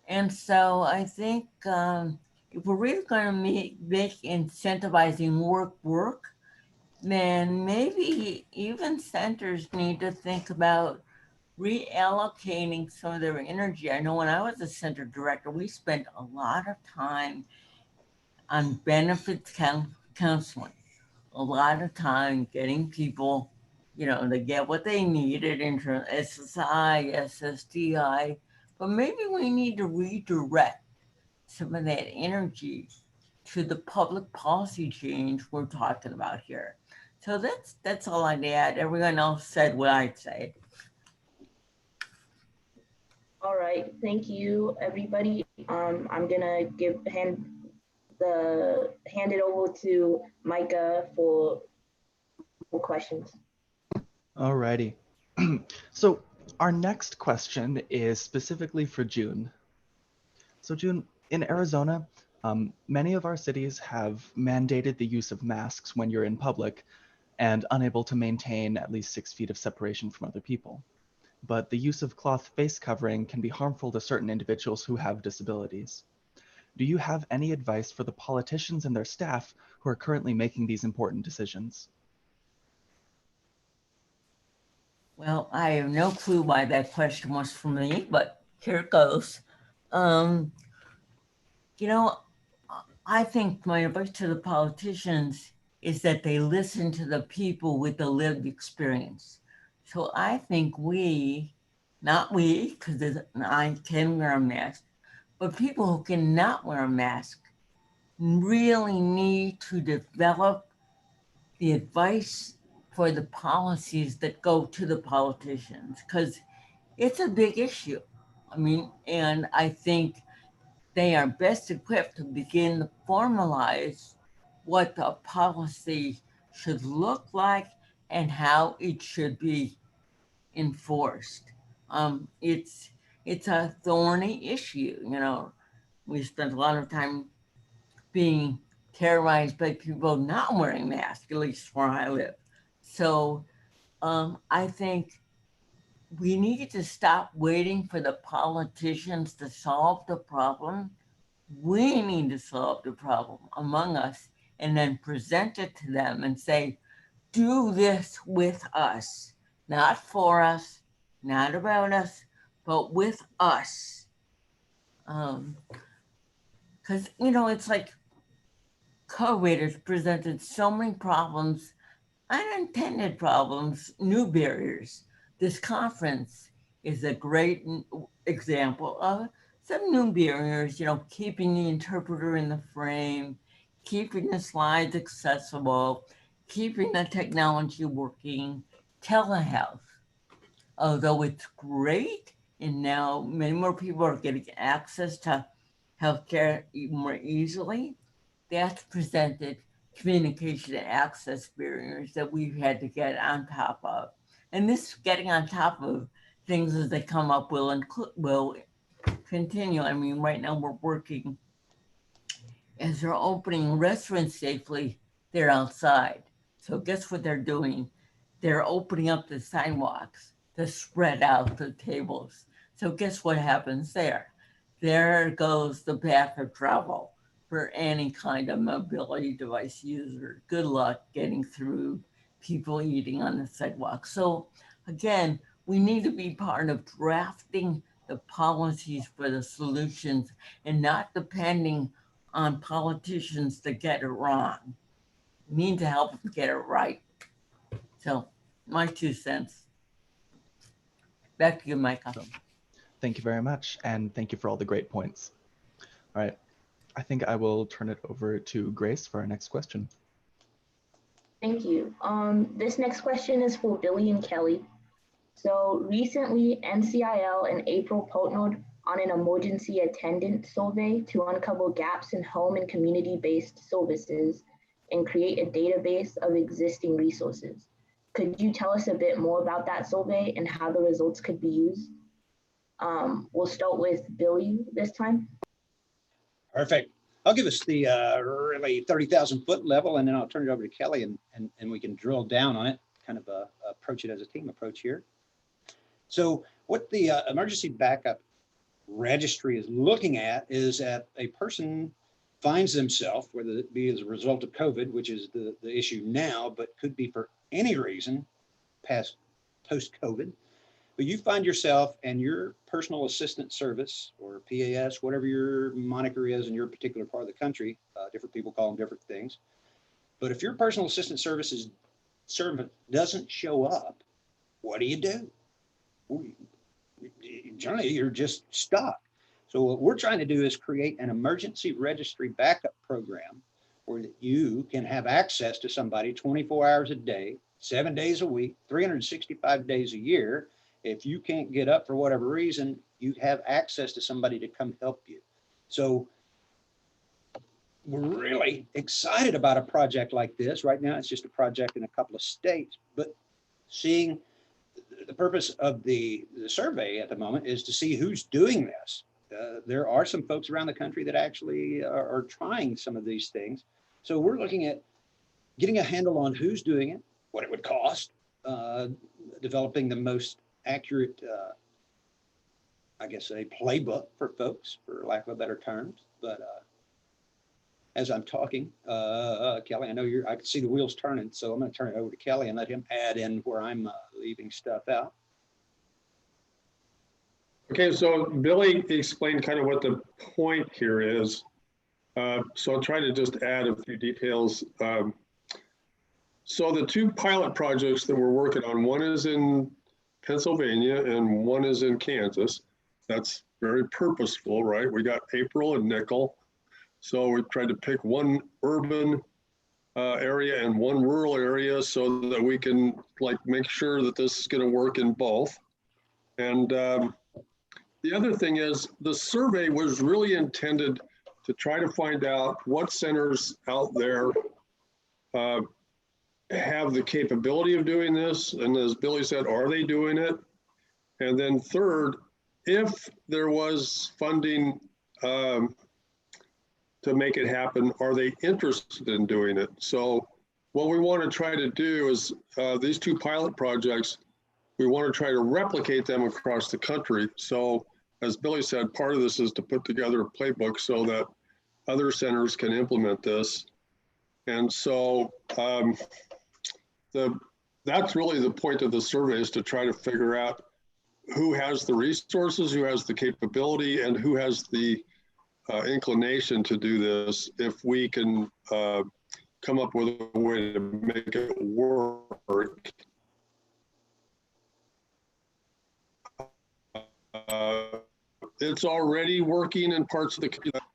And so I think if we're really going to make incentivizing work, then maybe even centers need to think about reallocating some of their energy. I know when I was a center director, we spent a lot of time on benefits counseling, a lot of time getting people, you know, to get what they needed in terms of SSI, SSDI, but maybe we need to redirect some of that energy to the public policy change we're talking about here. So that's all I'd add. Everyone else said what I'd say. All right, thank you, everybody. I'm gonna hand it over to Micah for questions. Alrighty. So our next question is specifically for June. So June, in Arizona, many of our cities have mandated the use of masks when you're in public and unable to maintain at least 6 feet of separation from other people. But the use of cloth face covering can be harmful to certain individuals who have disabilities. Do you have any advice for the politicians and their staff who are currently making these important decisions? Well, I have no clue why that question was for me, but here it goes. You know, I think my advice to the politicians is that they listen to the people with the lived experience. So I think not we, because I can wear a mask, but people who cannot wear a mask really need to develop the advice for the policies that go to the politicians, because it's a big issue. I mean, and I think they are best equipped to begin to formalize what the policy should look like and how it should be enforced. It's a thorny issue, you know. We spent a lot of time being terrorized by people not wearing masks, at least where I live. So I think we need to stop waiting for the politicians to solve the problem. We need to solve the problem among us and then present it to them and say, do this with us, not for us, not about us, but with us. Because, you know, it's like COVID has presented so many problems, unintended problems, new barriers. This conference is a great example of some new barriers, you know, keeping the interpreter in the frame, keeping the slides accessible, keeping the technology working, telehealth. Although it's great, and now many more people are getting access to healthcare more easily, that's presented communication and access barriers that we've had to get on top of. And this getting on top of things as they come up will continue. I mean, right now we're working, as they're opening restaurants safely, they're outside. So guess what they're doing? They're opening up the sidewalks to spread out the tables. So guess what happens there? There goes the path of travel for any kind of mobility device user. Good luck getting through people eating on the sidewalk. So again, we need to be part of drafting the policies for the solutions and not depending on politicians to get it wrong. We need to help them get it right. So my 2 cents. Back to you, Micah. Thank you very much. And thank you for all the great points. All right. I think I will turn it over to Grace for our next question. Thank you. This next question is for Billy and Kelly. So recently, NCIL and April partnered on an emergency attendant survey to uncover gaps in home and community-based services and create a database of existing resources. Could you tell us a bit more about that survey and how the results could be used? We'll start with Billy this time. Perfect. I'll give us the really 30,000 foot level, and then I'll turn it over to Kelly and we can drill down on it, kind of approach it as a team approach here. So what the emergency backup registry is looking at is that a person finds themselves, whether it be as a result of COVID, which is the issue now, but could be for any reason post-COVID, but you find yourself and your personal assistant service or PAS, whatever your moniker is in your particular part of the country, different people call them different things. But if your personal assistant services servant doesn't show up, what do? Generally, you're just stuck. So what we're trying to do is create an emergency registry backup program where you can have access to somebody 24 hours a day, 7 days a week, 365 days a year. If you can't get up for whatever reason, you have access to somebody to come help you. So we're really excited about a project like this. Right now, it's just a project in a couple of states, but seeing the purpose of the survey at the moment is to see who's doing this. There are some folks around the country that actually are trying some of these things. So we're looking at getting a handle on who's doing it, what it would cost, developing the most accurate, I guess, a playbook for folks, for lack of a better term. But as I'm talking, Kelly, I know I can see the wheels turning, so I'm going to turn it over to Kelly and let him add in where I'm leaving stuff out. Okay, so Billy explained kind of what the point here is. So I'll try to just add a few details. So the 2 pilot projects that we're working on, one is in Pennsylvania and one is in Kansas. That's very purposeful, right? We got April and Nickel. So we tried to pick one urban area and one rural area so that we can make sure that this is going to work in both. And the other thing is the survey was really intended to try to find out what centers out there have the capability of doing this. And as Billy said, are they doing it? And then third, if there was funding to make it happen, are they interested in doing it? So what we want to try to do is these 2 pilot projects we want to try to replicate them across the country. So as Billy said, part of this is to put together a playbook so that other centers can implement this. And so that's really the point of the survey, is to try to figure out who has the resources, who has the capability, and who has the inclination to do this. If we can come up with a way to make it work. It's already working in parts of the community.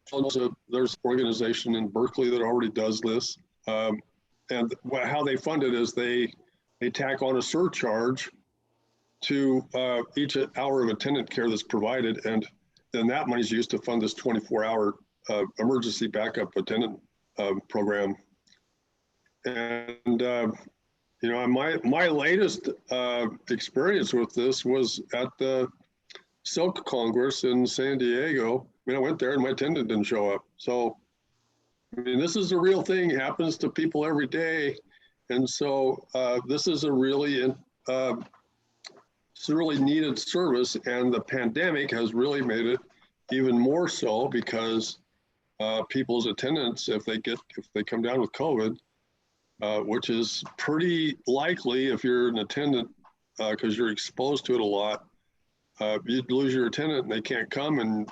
There's an organization in Berkeley that already does this. And how they fund it is they tack on a surcharge to each hour of attendant care that's provided. And then that money is used to fund this 24-hour emergency backup attendant program. And, you know, my latest experience with this was at the Silk Congress in San Diego. I mean, I went there and my attendant didn't show up. So, I mean, this is a real thing, happens to people every day. And so this is a really, it's a really needed service, and the pandemic has really made it even more so, because people's attendance, if they come down with COVID, which is pretty likely if you're an attendant, because you're exposed to it a lot, you'd lose your attendant and they can't come, and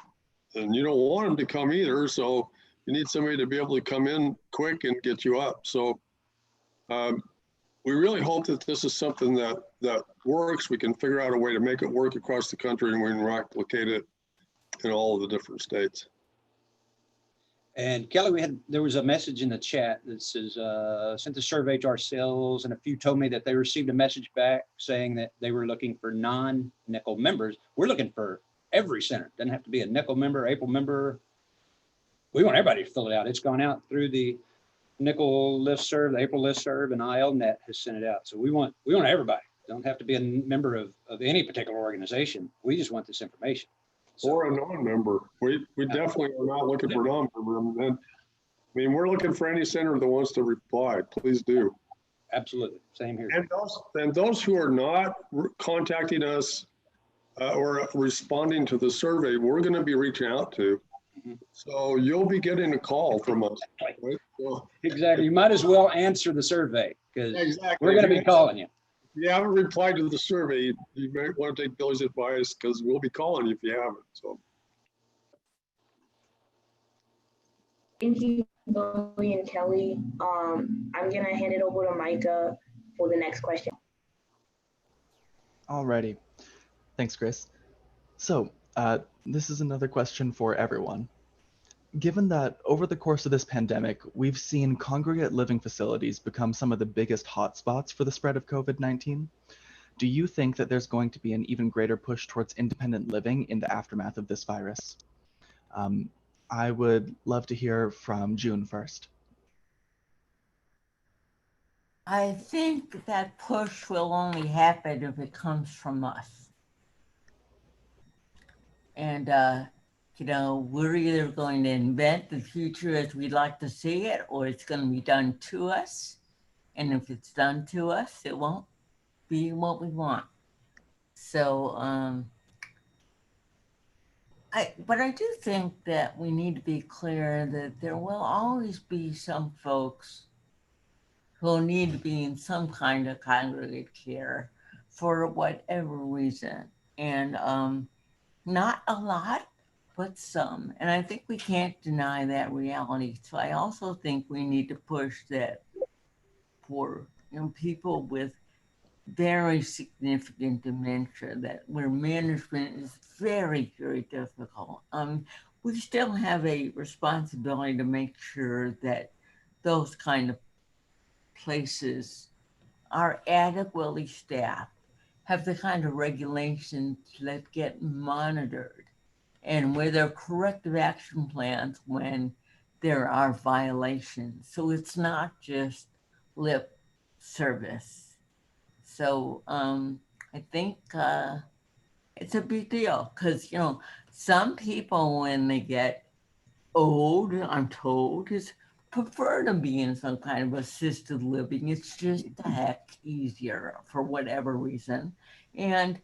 you don't want them to come either. So you need somebody to be able to come in quick and get you up. So we really hope that this is something that works. We can figure out a way to make it work across the country, and we can replicate it in all of the different states. And Kelly, there was a message in the chat that says, sent the survey to ourselves, and a few told me that they received a message back saying that they were looking for non-nickel members. We're looking for every center. Doesn't have to be a nickel member, April member. We want everybody to fill it out. It's gone out through the nickel listserv, the April listserv, and ILNet has sent it out. So we want everybody. Don't have to be a member of any particular organization. We just want this information. Or a non-member. We definitely are not looking for non-member. I mean, we're looking for any center that wants to reply. Please do. Absolutely. Same here. And those who are not contacting us or responding to the survey, we're going to be reaching out to. So you'll be getting a call from us. Right? So, exactly. You might as well answer the survey, because exactly. We're going to be calling you. If you haven't replied to the survey, you may want to take Billy's advice, because we'll be calling you if you haven't. So. Thank you, Billy and Kelly. I'm going to hand it over to Micah for the next question. Alrighty. Thanks, Chris. So this is another question for everyone. Given that over the course of this pandemic, we've seen congregate living facilities become some of the biggest hotspots for the spread of COVID-19, do you think that there's going to be an even greater push towards independent living in the aftermath of this virus? I would love to hear from June first. I think that push will only happen if it comes from us. And, you know, we're either going to invent the future as we'd like to see it, or it's going to be done to us. And if it's done to us, it won't be what we want. So, but I do think that we need to be clear that there will always be some folks who need to be in some kind of congregate care for whatever reason. And not a lot, but some. And I think we can't deny that reality. So I also think we need to push that for people with very significant dementia, that where management is very, very difficult. We still have a responsibility to make sure that those kind of places are adequately staffed, have the kind of regulations that get monitored, and where there are corrective action plans when there are violations. So it's not just lip service. So I think it's a big deal, because, you know, some people, when they get old, I'm told, prefer to be in some kind of assisted living. It's just a heck easier for whatever reason. And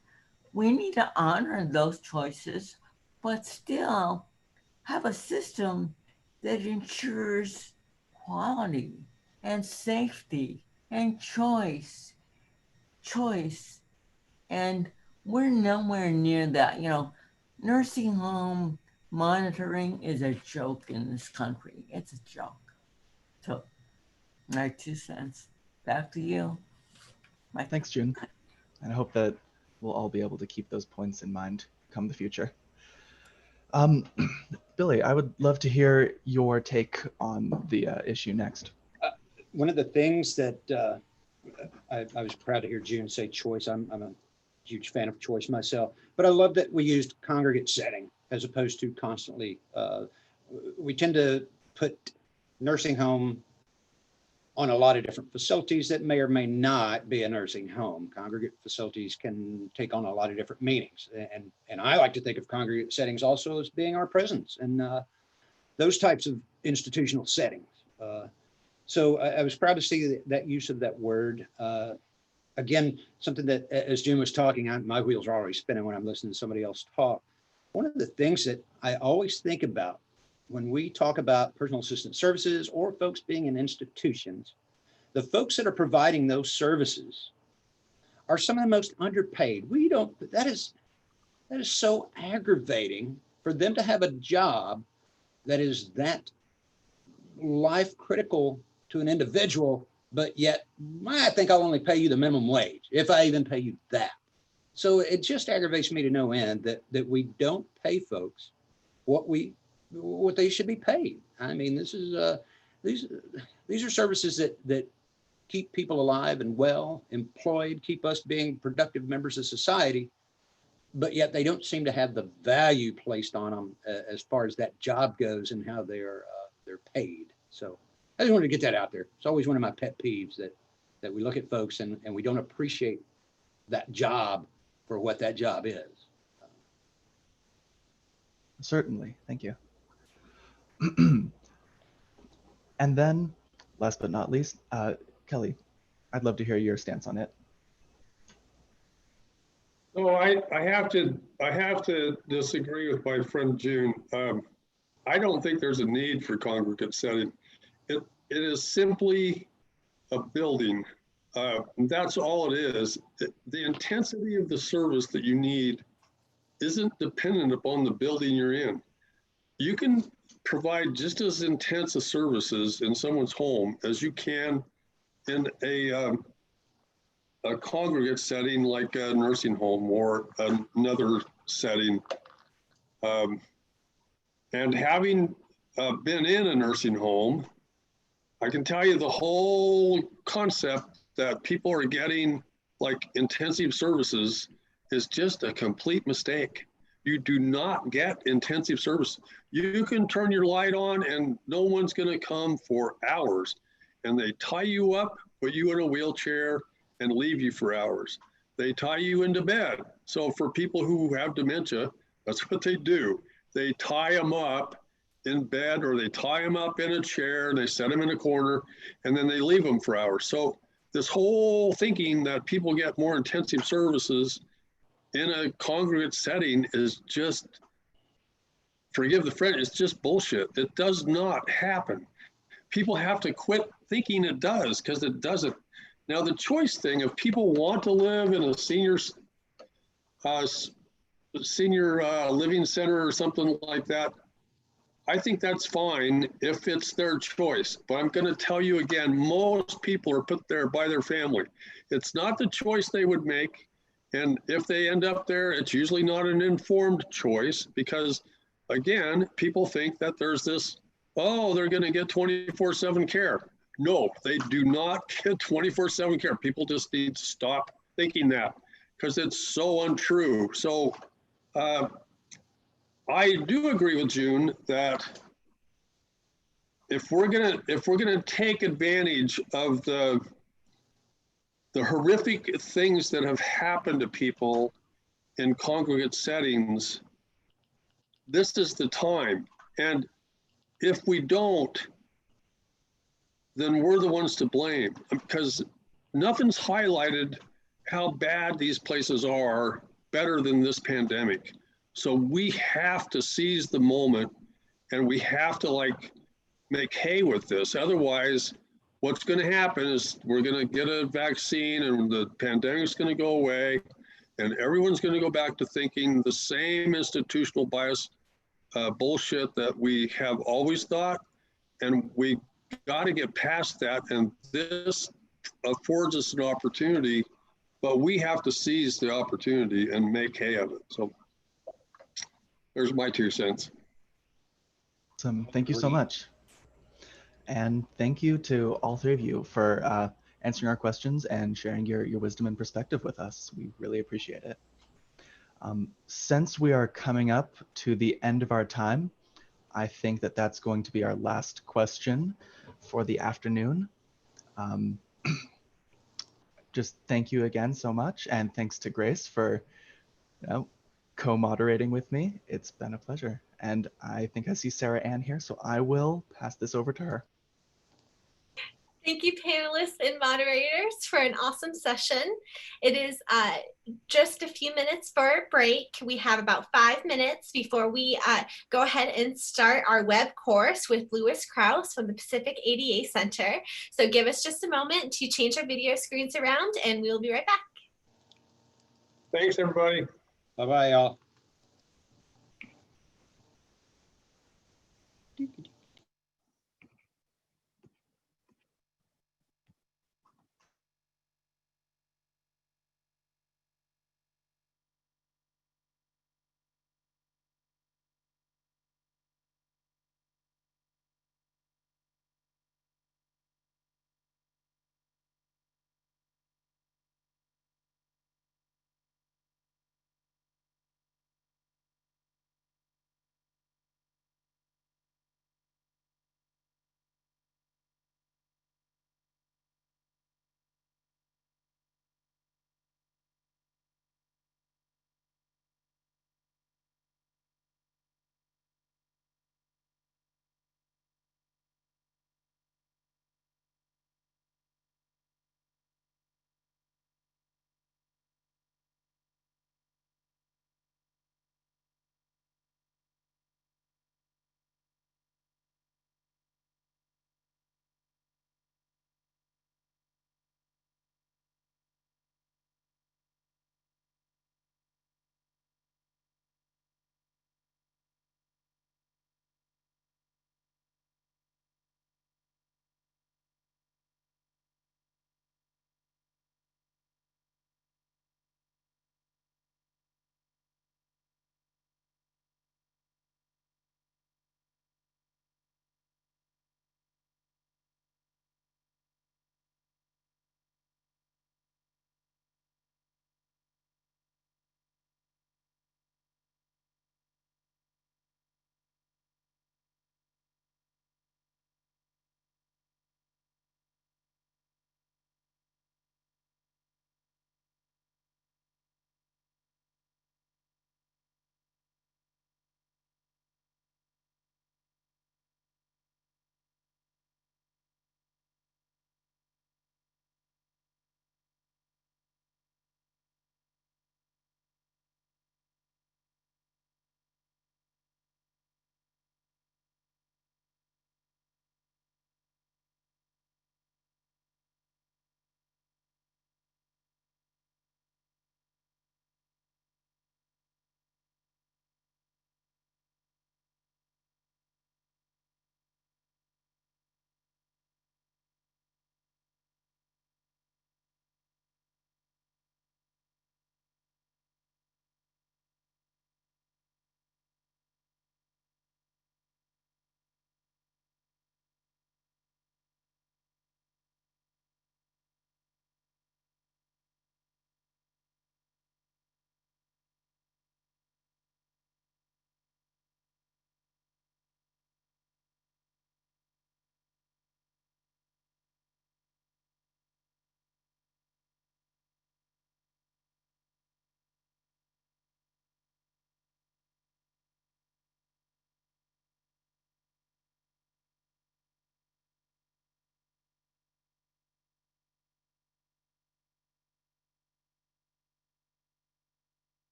we need to honor those choices, but still have a system that ensures quality and safety and choice. And we're nowhere near that. You know, nursing home monitoring is a joke in this country. It's a joke. So, my 2 cents. Back to you. Thanks, June. And I hope that we'll all be able to keep those points in mind come the future. Billy, I would love to hear your take on the issue next. One of the things that I was proud to hear June say choice. I'm a huge fan of choice myself, but I love that we used congregate setting as opposed to constantly. We tend to put nursing home on a lot of different facilities that may or may not be a nursing home. Congregate facilities can take on a lot of different meanings. And I like to think of congregate settings also as being our prisons and those types of institutional settings. So I was proud to see that use of that word. Again, something that, as Jim was talking, my wheels are always spinning when I'm listening to somebody else talk. One of the things that I always think about when we talk about personal assistance services or folks being in institutions, the folks that are providing those services are some of the most underpaid. That is so aggravating for them to have a job that is that life critical to an individual, but yet I think I'll only pay you the minimum wage, if I even pay you that. So it just aggravates me to no end that we don't pay folks what they should be paid. I mean, this is these are services that keep people alive and well, employed, keep us being productive members of society, but yet they don't seem to have the value placed on them as far as that job goes and how they're paid. So I just wanted to get that out there. It's always one of my pet peeves that we look at folks and we don't appreciate that job for what that job is. Certainly, thank you. And then, last but not least, Kelly, I'd love to hear your stance on it. Oh, I have to disagree with my friend June. I don't think there's a need for congregate setting. It is simply a building. That's all it is. The intensity of the service that you need isn't dependent upon the building you're in. You can provide just as intense a services in someone's home as you can in a congregate setting like a nursing home or another setting. And having been in a nursing home, I can tell you the whole concept that people are getting like intensive services is just a complete mistake. You do not get intensive service. You can turn your light on and no one's going to come for hours, and they tie you up, put you in a wheelchair and leave you for hours. They tie you into bed. So for people who have dementia, that's what they do. They tie them up in bed, or they tie them up in a chair, they set them in a corner, and then they leave them for hours. So this whole thinking that people get more intensive services in a congregate setting is just, forgive the French, it's just bullshit. It does not happen. People have to quit thinking it does, because it doesn't. Now the choice thing, if people want to live in a senior living center or something like that, I think that's fine if it's their choice. But I'm going to tell you again, most people are put there by their family. It's not the choice they would make. And if they end up there, it's usually not an informed choice, because again, people think that there's this, oh, they're going to get 24/7 care. No, they do not get 24/7 care. People just need to stop thinking that, because it's so untrue. So I do agree with June that if we're gonna take advantage of the horrific things that have happened to people in congregate settings, this is the time. And if we don't, then we're the ones to blame, because nothing's highlighted how bad these places are better than this pandemic. So we have to seize the moment, and we have to like make hay with this. Otherwise, what's going to happen is we're going to get a vaccine and the pandemic's going to go away, and everyone's going to go back to thinking the same institutional bias bullshit that we have always thought. And we got to get past that. And this affords us an opportunity, but we have to seize the opportunity and make hay of it. So there's my 2 cents. Awesome. Thank you so much. And thank you to all 3 of you for answering our questions and sharing your wisdom and perspective with us. We really appreciate it. Since we are coming up to the end of our time, I think that that's going to be our last question for the afternoon. Just thank you again so much, and thanks to Grace for co-moderating with me. It's been a pleasure. And I think I see Sarah Ann here, so I will pass this over to her. Thank you, panelists and moderators, for an awesome session. It is just a few minutes for a break. We have about 5 minutes before we go ahead and start our web course with Lewis Krause from the Pacific ADA Center. So give us just a moment to change our video screens around, and we'll be right back. Thanks, everybody. Bye-bye, y'all.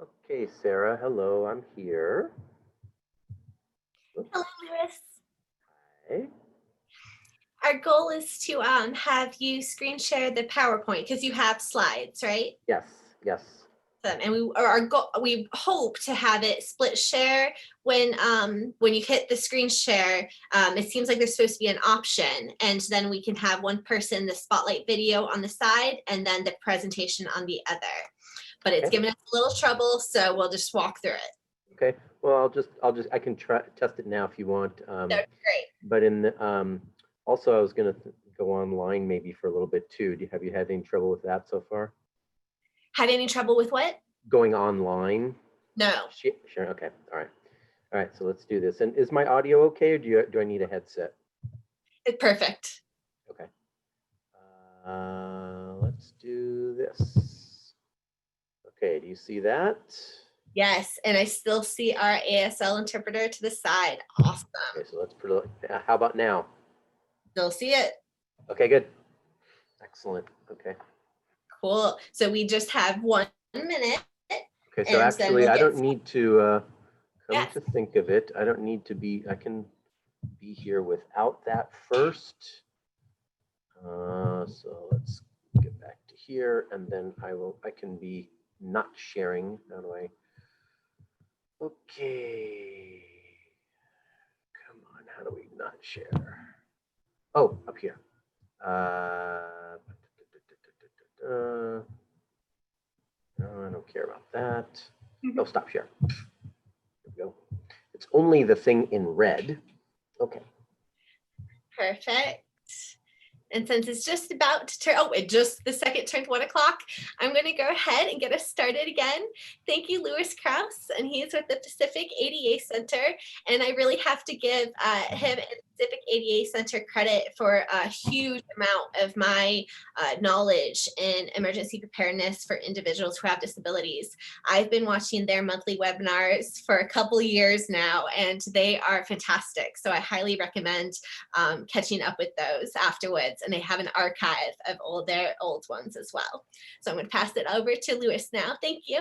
Okay, Sarah, hello, I'm here. Hello, Lewis. Hey. Our goal is to have you screen share the PowerPoint because you have slides, right? Yes, yes. And we hope to have it split share when you hit the screen share. It seems like there's supposed to be an option, and then we can have one person the spotlight video on the side and then the presentation on the other. But it's giving us a little trouble, so we'll just walk through it. Okay. Well, I can try test it now if you want. That'd be great. But in the, also, I was going to go online maybe for a little bit too. Have you had any trouble with that so far? Had any trouble with what? Going online? No. Sure. Okay. All right. All right. So let's do this. And is my audio okay, or do I need a headset? It's perfect. Okay. Let's do this. Okay. Do you see that? Yes, and I still see our ASL interpreter to the side. Awesome. Okay. So let's put it. How about now? Still see it. Okay. Good. Excellent. Okay. Cool. So we just have 1 minute. Okay, so actually, I don't need to, come to think of it, I don't need to be, I can be here without that first. So let's get back to here, and then I can be not sharing. How do I? Okay. Come on, how do we not share? Oh, up here. No, I don't care about that. Oh, stop share. There we go. It's only the thing in red. Okay. Perfect. And since it's just about to turn, it just the second turned 1 o'clock, I'm going to go ahead and get us started again. Thank you, Lewis Krause, and he's with the Pacific ADA Center. And I really have to give him and the Pacific ADA Center credit for a huge amount of my knowledge in emergency preparedness for individuals who have disabilities. I've been watching their monthly webinars for a couple of years now, and they are fantastic. So I highly recommend catching up with those afterwards. And they have an archive of all their old ones as well. So I'm going to pass it over to Lewis now. Thank you.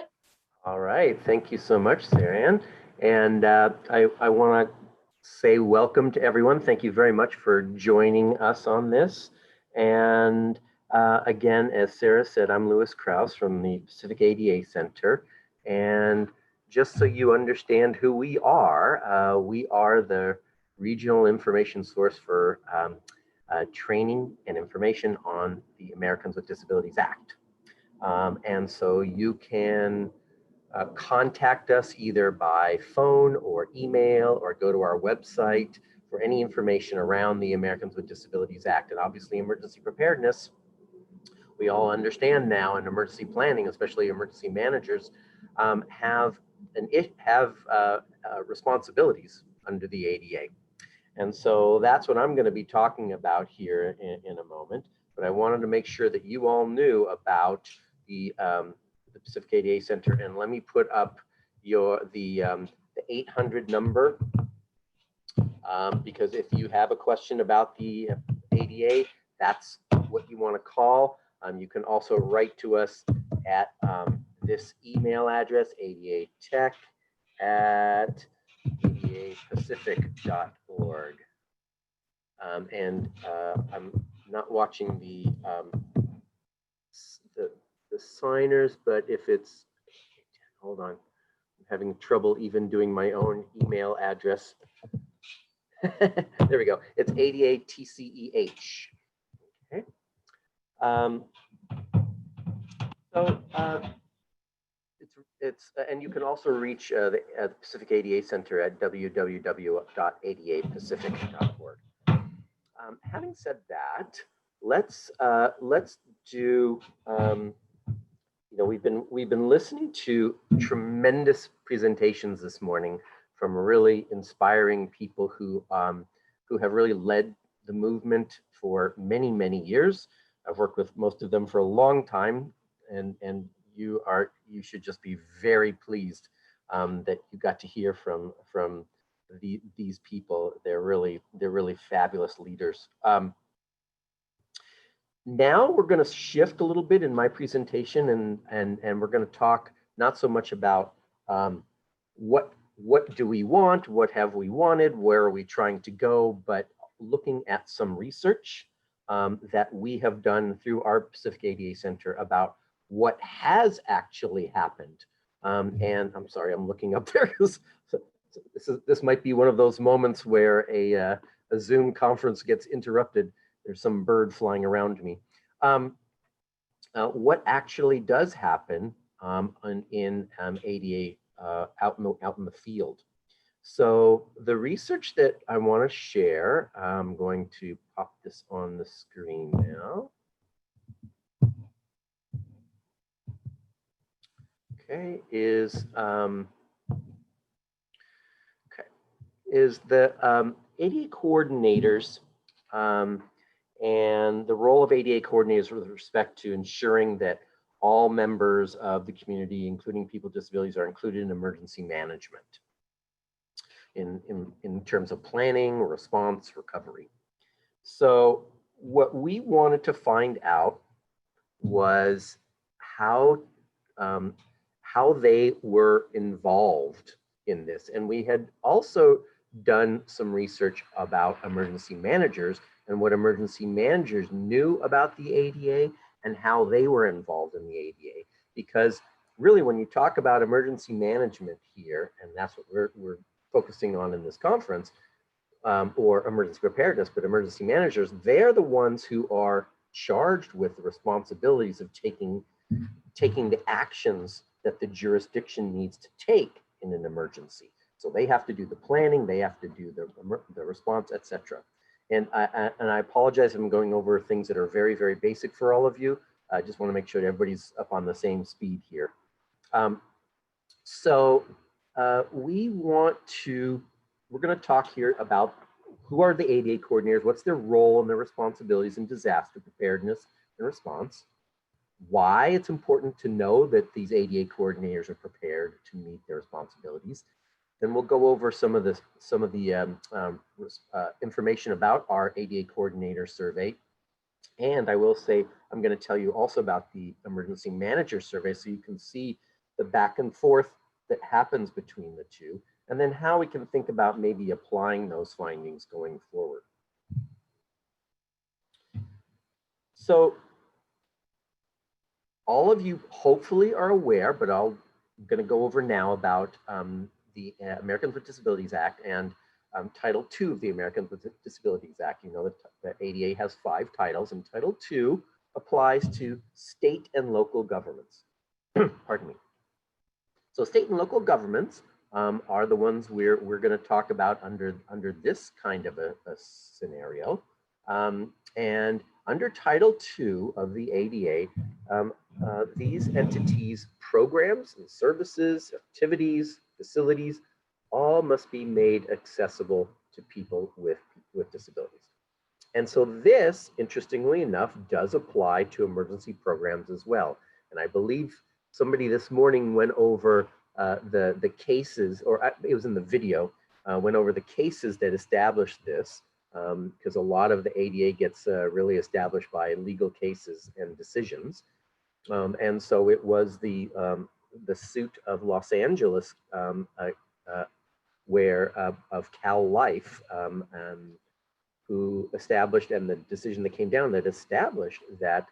All right. Thank you so much, Sarah Ann. And I want to say welcome to everyone. Thank you very much for joining us on this. And again, as Sarah said, I'm Lewis Krause from the Pacific ADA Center. And just so you understand who we are the regional information source for training and information on the Americans with Disabilities Act. And so you can contact us either by phone or email or go to our website for any information around the Americans with Disabilities Act. And obviously emergency preparedness, we all understand now, in emergency planning, especially emergency managers, have responsibilities under the ADA. And so that's what I'm going to be talking about here in a moment. But I wanted to make sure that you all knew about the Pacific ADA Center. And let me put up the 800 number, because if you have a question about the ADA, that's what you want to call. You can also write to us at this email address, adaTech@adapacific.org. I'm not watching the signers, but if it's, hold on, I'm having trouble even doing my own email address. There we go. It's adaTCEH. Okay. And you can also reach the Pacific ADA Center at www.adapacific.org. Having said that, let's do. We've been listening to tremendous presentations this morning from really inspiring people who have really led the movement for many, many years. I've worked with most of them for a long time, and you should just be very pleased that you got to hear from these people. They're really fabulous leaders. Now we're going to shift a little bit in my presentation, and we're going to talk not so much about what do we want, what have we wanted, where are we trying to go, but looking at some research that we have done through our Pacific ADA Center about what has actually happened. And I'm sorry, I'm looking up there because this might be one of those moments where a Zoom conference gets interrupted. There's some bird flying around me. What actually does happen in ADA out in the field. So the research that I want to share, I'm going to pop this on the screen now. Okay, is the ADA coordinators and the role of ADA coordinators with respect to ensuring that all members of the community, including people with disabilities, are included in emergency management in terms of planning, response, recovery. So what we wanted to find out was how they were involved in this. And we had also done some research about emergency managers and what emergency managers knew about the ADA and how they were involved in the ADA. Because really, when you talk about emergency management here, and that's what we're focusing on in this conference, or emergency preparedness, but emergency managers, they're the ones who are charged with the responsibilities of taking the actions that the jurisdiction needs to take in an emergency. So they have to do the planning, they have to do the response, etc. And I apologize if I'm going over things that are very, very basic for all of you. I just want to make sure that everybody's up on the same speed here. We're going to talk here about who are the ADA coordinators, what's their role and their responsibilities in disaster preparedness and response, why it's important to know that these ADA coordinators are prepared to meet their responsibilities. Then we'll go over some of the information about our ADA coordinator survey. And I will say, I'm going to tell you also about the emergency manager survey so you can see the back and forth that happens between the two, and then how we can think about maybe applying those findings going forward. So all of you hopefully are aware, but I'm going to go over now about the Americans with Disabilities Act and Title II of the Americans with Disabilities Act. You know that the ADA has 5 titles, and Title II applies to state and local governments. Pardon me. So state and local governments are the ones we're going to talk about under this kind of a scenario. And under Title II of the ADA, these entities' programs and services, activities, facilities, all must be made accessible to people with disabilities. And so this, interestingly enough, does apply to emergency programs as well. And I believe somebody this morning went over the cases, or it was in the video, went over the cases that established this, because a lot of the ADA gets really established by legal cases and decisions. And so it was the suit of Los Angeles, where of Cal Life, who established, and the decision that came down that established that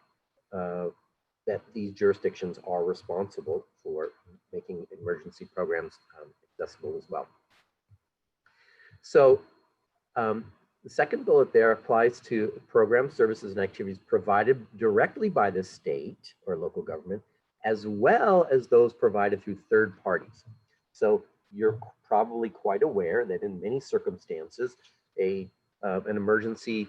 that these jurisdictions are responsible for making emergency programs accessible as well. So the second bullet there applies to programs, services, and activities provided directly by the state or local government, as well as those provided through third parties. So you're probably quite aware that in many circumstances, an emergency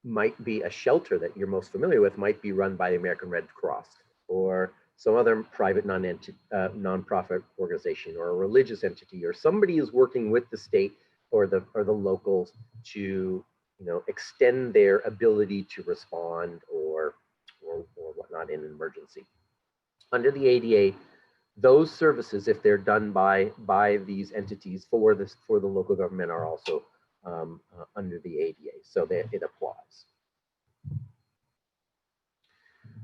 might be a shelter that you're most familiar with, might be run by the American Red Cross or some other private nonprofit organization or a religious entity, or somebody is working with the state or the locals to extend their ability to respond or whatnot in an emergency. Under the ADA, those services, if they're done by these entities for the local government, are also under the ADA, so that it applies.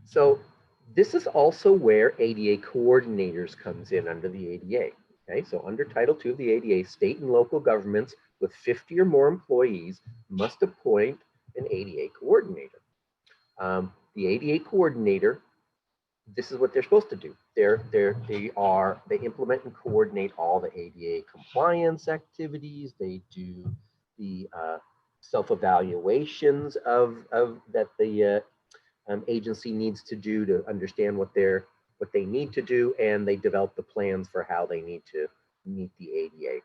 So This is also where ADA coordinators comes in under the ADA. Okay, so under Title II of the ADA, state and local governments with 50 or more employees must appoint an ADA coordinator. The ADA coordinator, this is what they're supposed to do. They implement and coordinate all the ADA compliance activities. They do the self-evaluations that the agency needs to do to understand what they need to do, and they develop the plans for how they need to meet the ADA.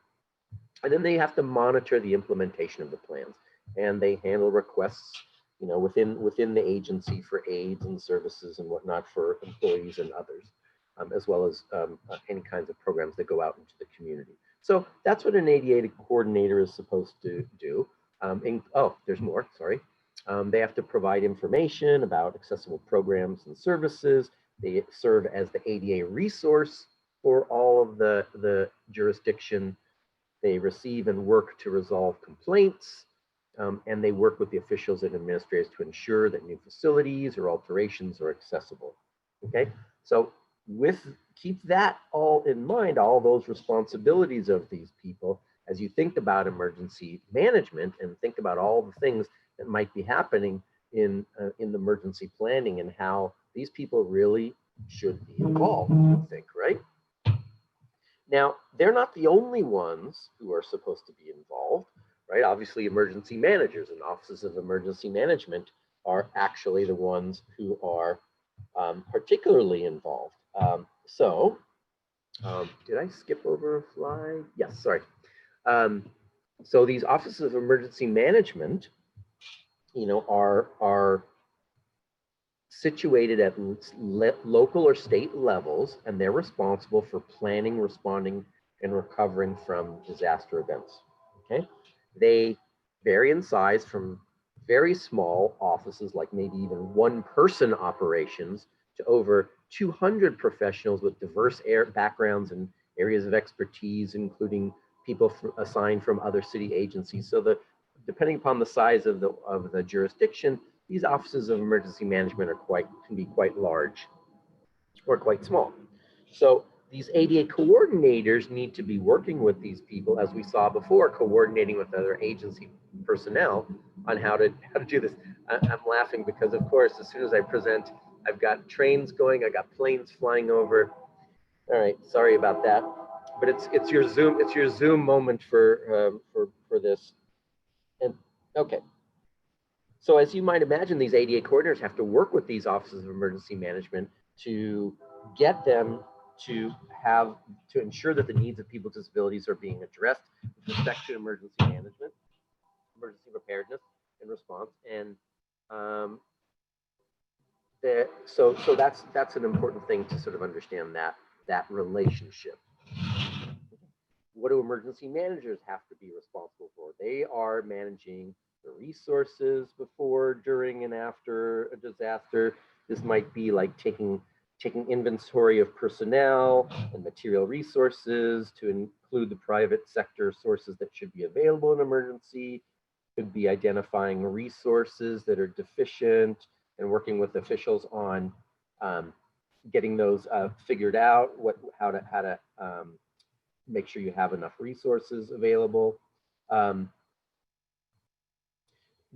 And then they have to monitor the implementation of the plans, and they handle requests, you know, within the agency for aids and services and whatnot for employees and others, as well as any kinds of programs that go out into the community. So that's what an ADA coordinator is supposed to do. Oh, there's more, sorry. They have to provide information about accessible programs and services. They serve as the ADA resource for all of the jurisdiction. They receive and work to resolve complaints, and they work with the officials and administrators to ensure that new facilities or alterations are accessible. Okay, so keep that all in mind, all those responsibilities of these people, as you think about emergency management and think about all the things that might be happening in the emergency planning and how these people really should be involved, I think, right? Now, they're not the only ones who are supposed to be involved, right? Obviously, emergency managers and offices of emergency management are actually the ones who are particularly involved. Did I skip over a slide? Yes, sorry. So these offices of emergency management, you know, are situated at local or state levels, and they're responsible for planning, responding, and recovering from disaster events. Okay, they vary in size from very small offices, like maybe even one-person operations, to over 200 professionals with diverse backgrounds and areas of expertise, including people assigned from other city agencies. So depending upon the size of the jurisdiction, these offices of emergency management can be quite large or quite small. So these ADA coordinators need to be working with these people, as we saw before, coordinating with other agency personnel on how to do this. I'm laughing because, of course, as soon as I present, I've got trains going, I got planes flying over. All right, sorry about that, but it's your Zoom moment for this. And okay. So as you might imagine, these ADA coordinators have to work with these offices of emergency management to get them to ensure that the needs of people with disabilities are being addressed with respect to emergency management, emergency preparedness and response. And so that's an important thing to sort of understand, that relationship. What do emergency managers have to be responsible for? They are managing the resources before, during, and after a disaster. This might be like taking inventory of personnel and material resources to include the private sector sources that should be available in emergency. Could be identifying resources that are deficient and working with officials on getting those figured out, how to make sure you have enough resources available.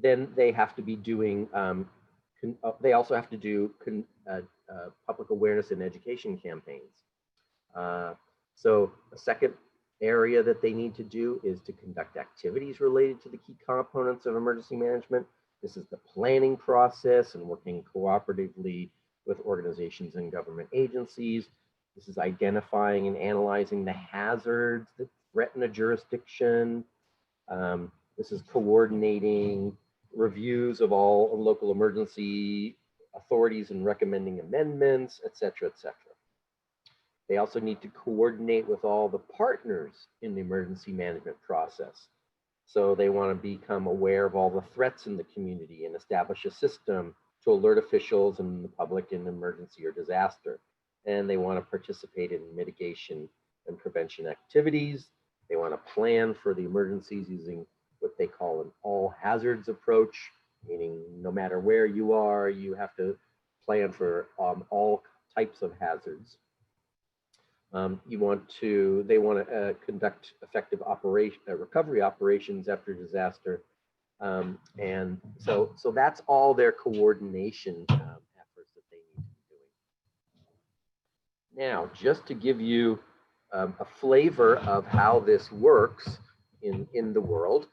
Then they have to be doing, they also have to do public awareness and education campaigns. So a second area that they need to do is to conduct activities related to the key components of emergency management. This is the planning process and working cooperatively with organizations and government agencies. This is identifying and analyzing the hazards that threaten a jurisdiction. This is coordinating reviews of all local emergency authorities and recommending amendments, et cetera, et cetera. They also need to coordinate with all the partners in the emergency management process. So they want to become aware of all the threats in the community and establish a system to alert officials and the public in emergency or disaster. And they want to participate in mitigation and prevention activities. They want to plan for the emergencies using what they call an all hazards approach, meaning no matter where you are, you have to plan for all types of hazards. They want to conduct effective recovery operations after disaster. And so that's all their coordination efforts that they need to be doing. Now, just to give you a flavor of how this works in the world,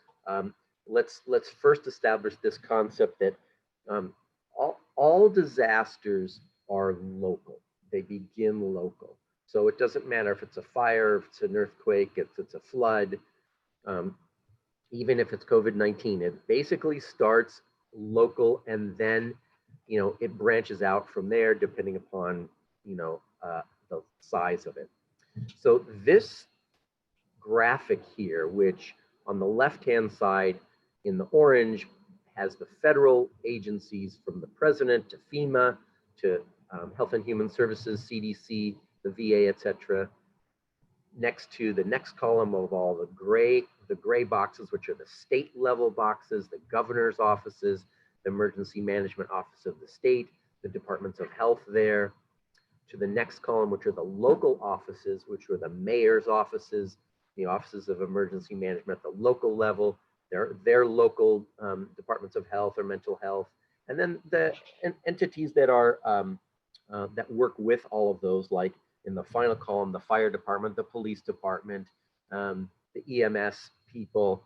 let's first establish this concept that all disasters are local. They begin local. So it doesn't matter if it's a fire, if it's an earthquake, if it's a flood, even if it's COVID-19, it basically starts local, and then, it branches out from there depending upon, the size of it. So this graphic here, which on the left-hand side in the orange has the federal agencies from the president to FEMA to Health and Human Services, CDC, the VA, etc. Next to the next column of all the gray boxes, which are the state level boxes, the governor's offices, the emergency management office of the state, the departments of health there. To the next column, which are the local offices, which are the mayor's offices, the offices of emergency management at the local level, their local departments of health or mental health, and then the entities that are that work with all of those, like in the final column, the fire department, the police department, the EMS people,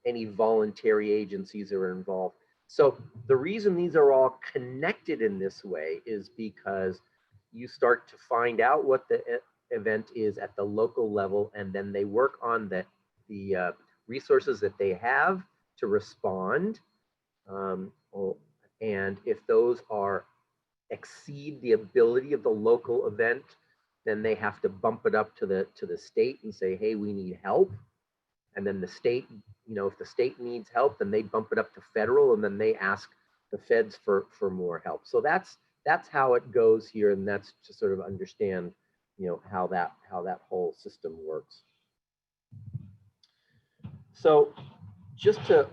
any voluntary agencies that are involved. So the reason these are all connected in this way is because you start to find out what the event is at the local level, and then they work on the resources that they have to respond. And if those exceed the ability of the local event, then they have to bump it up to the state and say, hey, we need help. And then the state, if the state needs help, then they bump it up to federal, and then they ask the feds for more help. So that's how it goes here, and that's to sort of understand, how that whole system works. So just to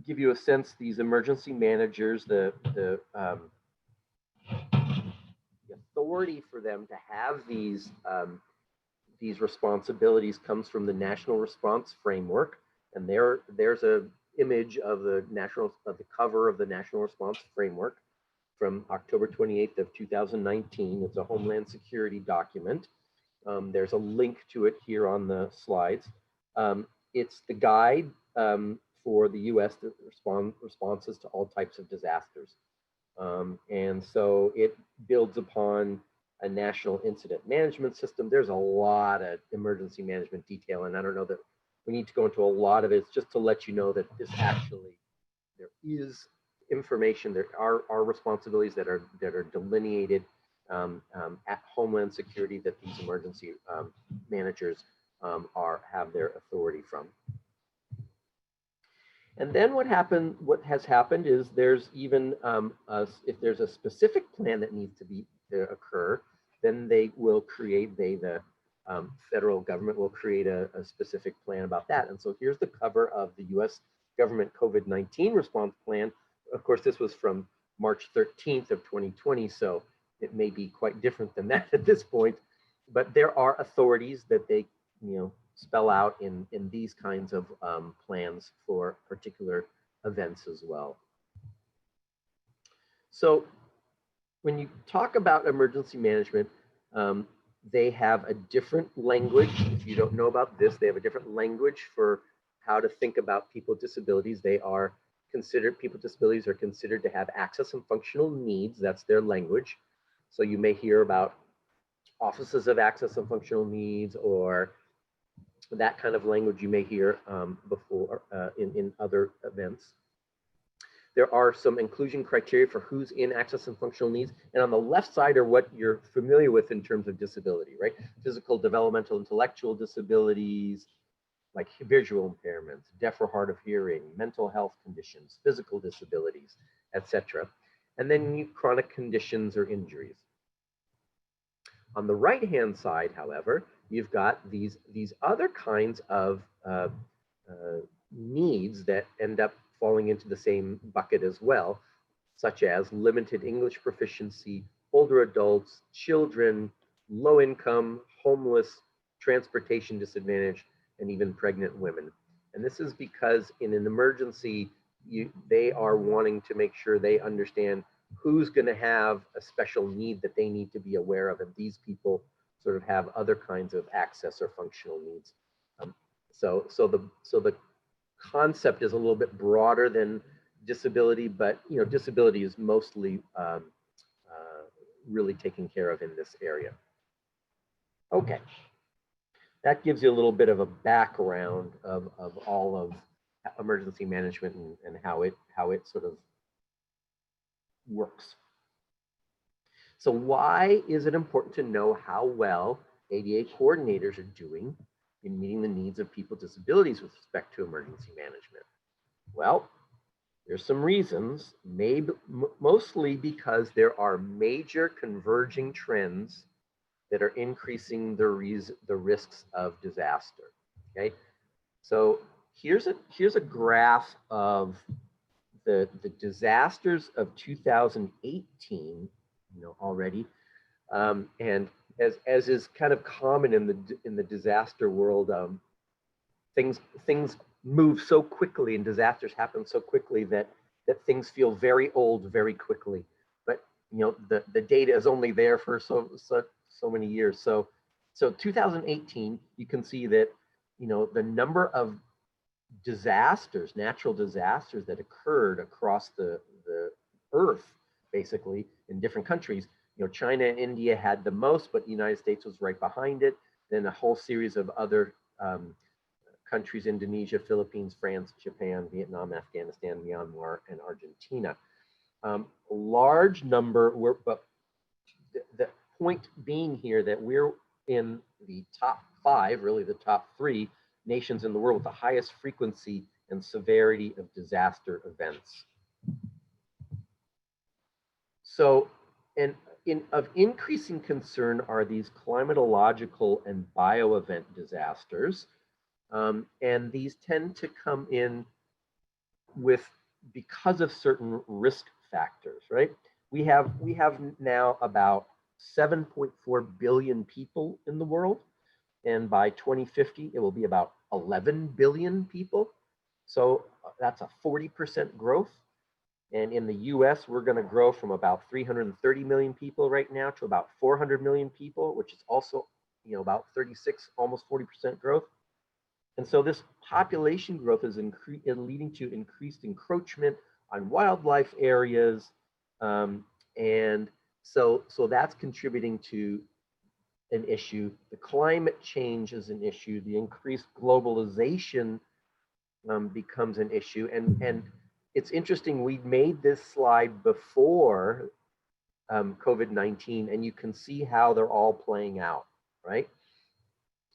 give you a sense, these emergency managers, the authority for them to have these responsibilities comes from the National Response Framework, and there's a image of the cover of the National Response Framework from October 28th of 2019. It's a Homeland Security document. There's a link to it here on the slides. It's the guide for the U.S. responses to all types of disasters. And so it builds upon a national incident management system. There's a lot of emergency management detail, and I don't know that we need to go into a lot of it. It's just to let you know that there is information, there are responsibilities that are delineated at Homeland Security that these emergency managers have their authority from. And then what has happened is there's even, if there's a specific plan that needs to occur, then they will create, the federal government will create a specific plan about that. And so here's the cover of the US government COVID-19 response plan. Of course, this was from March 13th of 2020, so it may be quite different than that at this point, but there are authorities that they, spell out in these kinds of plans for particular events as well. So when you talk about emergency management, they have a different language. If you don't know about this, they have a different language for how to think about people with disabilities. People with disabilities are considered to have access and functional needs. That's their language. So you may hear about offices of access and functional needs, or that kind of language you may hear before in other events. There are some inclusion criteria for who's in access and functional needs. And on the left side are what you're familiar with in terms of disability, right? Physical, developmental, intellectual disabilities, like visual impairments, deaf or hard of hearing, mental health conditions, physical disabilities, etc. And then chronic conditions or injuries. On the right-hand side, however, you've got these other kinds of needs that end up falling into the same bucket as well. such as limited English proficiency, older adults, children, low income, homeless, transportation disadvantage, and even pregnant women. And this is because in an emergency, they are wanting to make sure they understand who's going to have a special need that they need to be aware of. And these people sort of have other kinds of access or functional needs. So the concept is a little bit broader than disability, but disability is mostly really taken care of in this area. Okay, that gives you a little bit of a background of all of emergency management and how it sort of works. So why is it important to know how well ADA coordinators are doing in meeting the needs of people with disabilities with respect to emergency management? Well, there's some reasons, mostly because there are major converging trends that are increasing the risks of disaster. Okay, so here's a graph of the disasters of 2018, already, and as is kind of common in the disaster world, things move so quickly and disasters happen so quickly that things feel very old very quickly. But the data is only there for so many years. So 2018, you can see that the number of disasters, natural disasters that occurred across the earth, basically in different countries. China and India had the most, but the United States was right behind it. Then a whole series of other countries: Indonesia, Philippines, France, Japan, Vietnam, Afghanistan, Myanmar, and Argentina. A large number were, but the point being here that we're in the top 5, really the top 3 nations in the world with the highest frequency and severity of disaster events. So, of increasing concern are these climatological and bio-event disasters. And these tend to come in because of certain risk factors, right? We have now about 7.4 billion people in the world. And by 2050, it will be about 11 billion people. So that's a 40% growth. And in the US, we're going to grow from about 330 million people right now to about 400 million people, which is also, about 36, almost 40% growth. And so this population growth is leading to increased encroachment on wildlife areas. And so that's contributing to an issue. The climate change is an issue. The increased globalization becomes an issue. And it's interesting, we made this slide before COVID-19, and you can see how they're all playing out, right?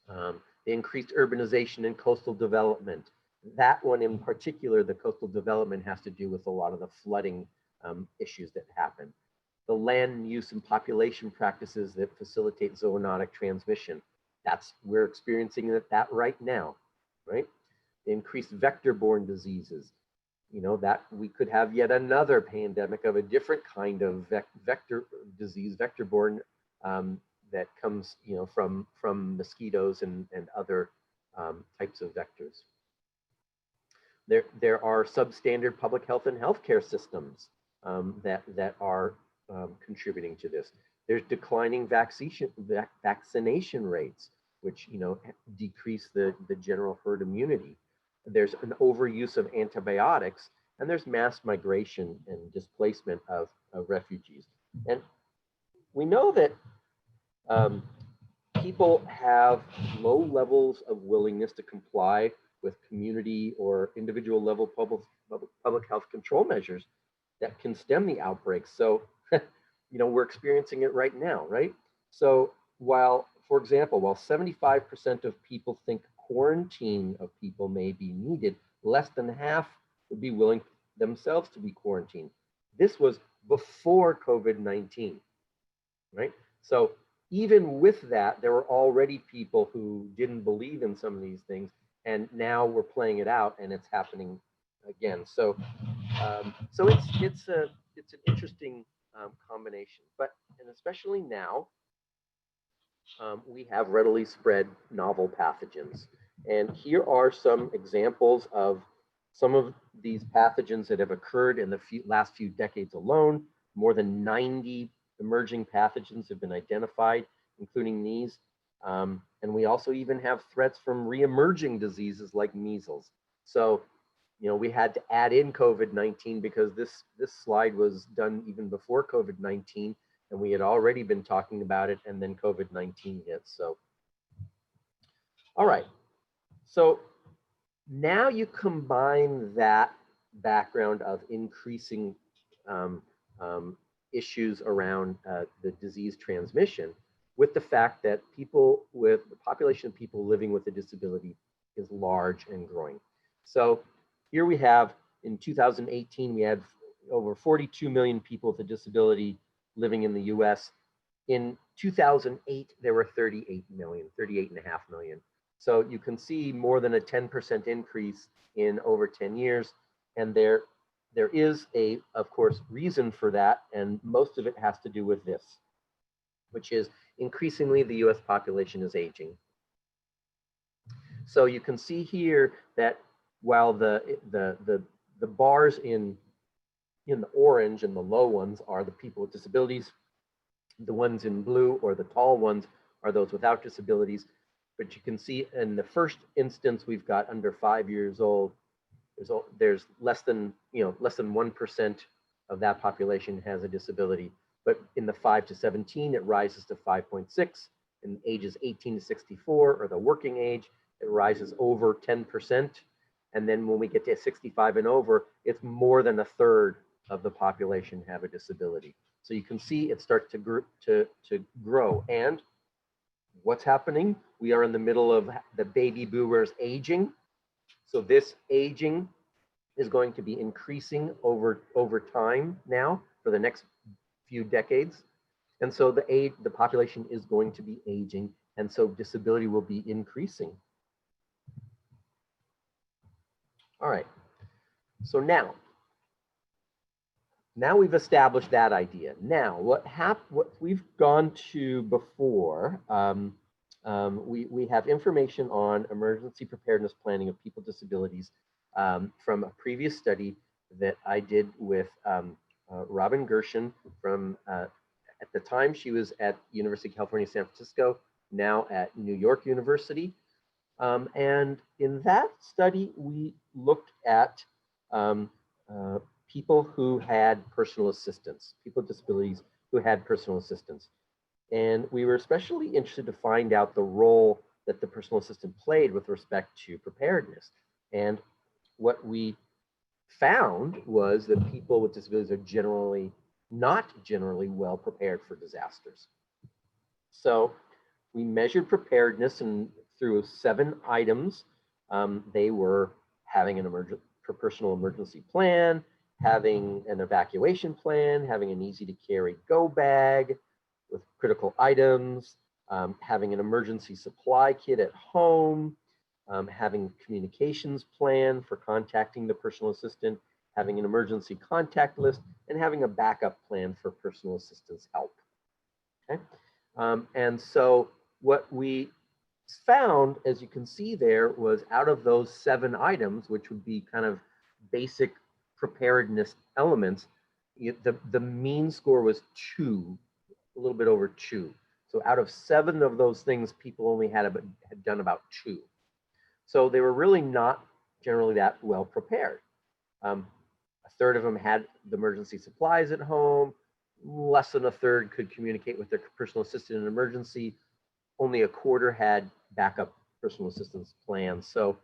The increased urbanization and coastal development. That one in particular, the coastal development, has to do with a lot of the flooding issues that happen. The land use and population practices that facilitate zoonotic transmission. We're experiencing that right now, right? The increased vector-borne diseases. That we could have yet another pandemic of a different kind of vector disease, vector-borne, that comes, from mosquitoes and other types of vectors. There are substandard public health and healthcare systems that are contributing to this. There's declining vaccination rates, which decrease the general herd immunity. There's an overuse of antibiotics, and there's mass migration and displacement of refugees. And we know that people have low levels of willingness to comply with community or individual level public health control measures that can stem the outbreaks. So, we're experiencing it right now, right? So for example, while 75% of people think quarantine of people may be needed, less than half would be willing themselves to be quarantined. This was before COVID-19, right? So even with that, there were already people who didn't believe in some of these things, and now we're playing it out and it's happening again. So it's an interesting combination. But, and especially now, we have readily spread novel pathogens. And here are some examples of some of these pathogens that have occurred in the last few decades alone. More than 90 emerging pathogens have been identified, including these. And we also even have threats from re-emerging diseases like measles. So, you know, we had to add in COVID-19 because this slide was done even before COVID-19, and we had already been talking about it, and then COVID-19 hit. So, all right. So now you combine that background of increasing issues around the disease transmission with the fact that people with the population of people living with a disability is large and growing. So here we have, in 2018, we had over 42 million people with a disability living in the US. In 2008, there were 38 million, 38.5 million. So you can see more than a 10% increase in over 10 years. And there is a, of course, reason for that. And most of it has to do with this, which is increasingly the US population is aging. So you can see here that while the bars in the orange and the low ones are the people with disabilities, the ones in blue or the tall ones are those without disabilities. But you can see in the first instance, we've got under 5 years old, there's less than 1% of that population has a disability. But in the 5 to 17, it rises to 5.6. In ages 18 to 64, or the working age, it rises over 10%. And then when we get to 65 and over, it's more than a third of the population have a disability. So you can see it starts to grow. And what's happening? We are in the middle of the baby boomers aging. So this aging is going to be increasing over time now for the next few decades. And so the population is going to be aging, and so disability will be increasing. All right, so now we've established that idea. Now, what we've gone to before, we have information on emergency preparedness planning of people with disabilities from a previous study that I did with Robin Gershon from, at the time she was at University of California, San Francisco, now at New York University. And in that study, we looked at people who had personal assistants, people with disabilities who had personal assistants. And we were especially interested to find out the role that the personal assistant played with respect to preparedness. And what we found was that people with disabilities are not generally well prepared for disasters. So we measured preparedness and through 7 items. They were having an personal emergency plan, having an evacuation plan, having an easy to carry go bag with critical items, having an emergency supply kit at home, having a communications plan for contacting the personal assistant, having an emergency contact list, and having a backup plan for personal assistance help. Okay? And so what we found, as you can see there, was out of those 7 items, which would be kind of basic preparedness elements, the mean score was 2, a little bit over 2. So out of 7 of those things, people only had done about 2. So they were really not generally that well prepared. A third of them had the emergency supplies at home. Less than a third could communicate with their personal assistant in an emergency. Only a quarter had backup personal assistance plans. So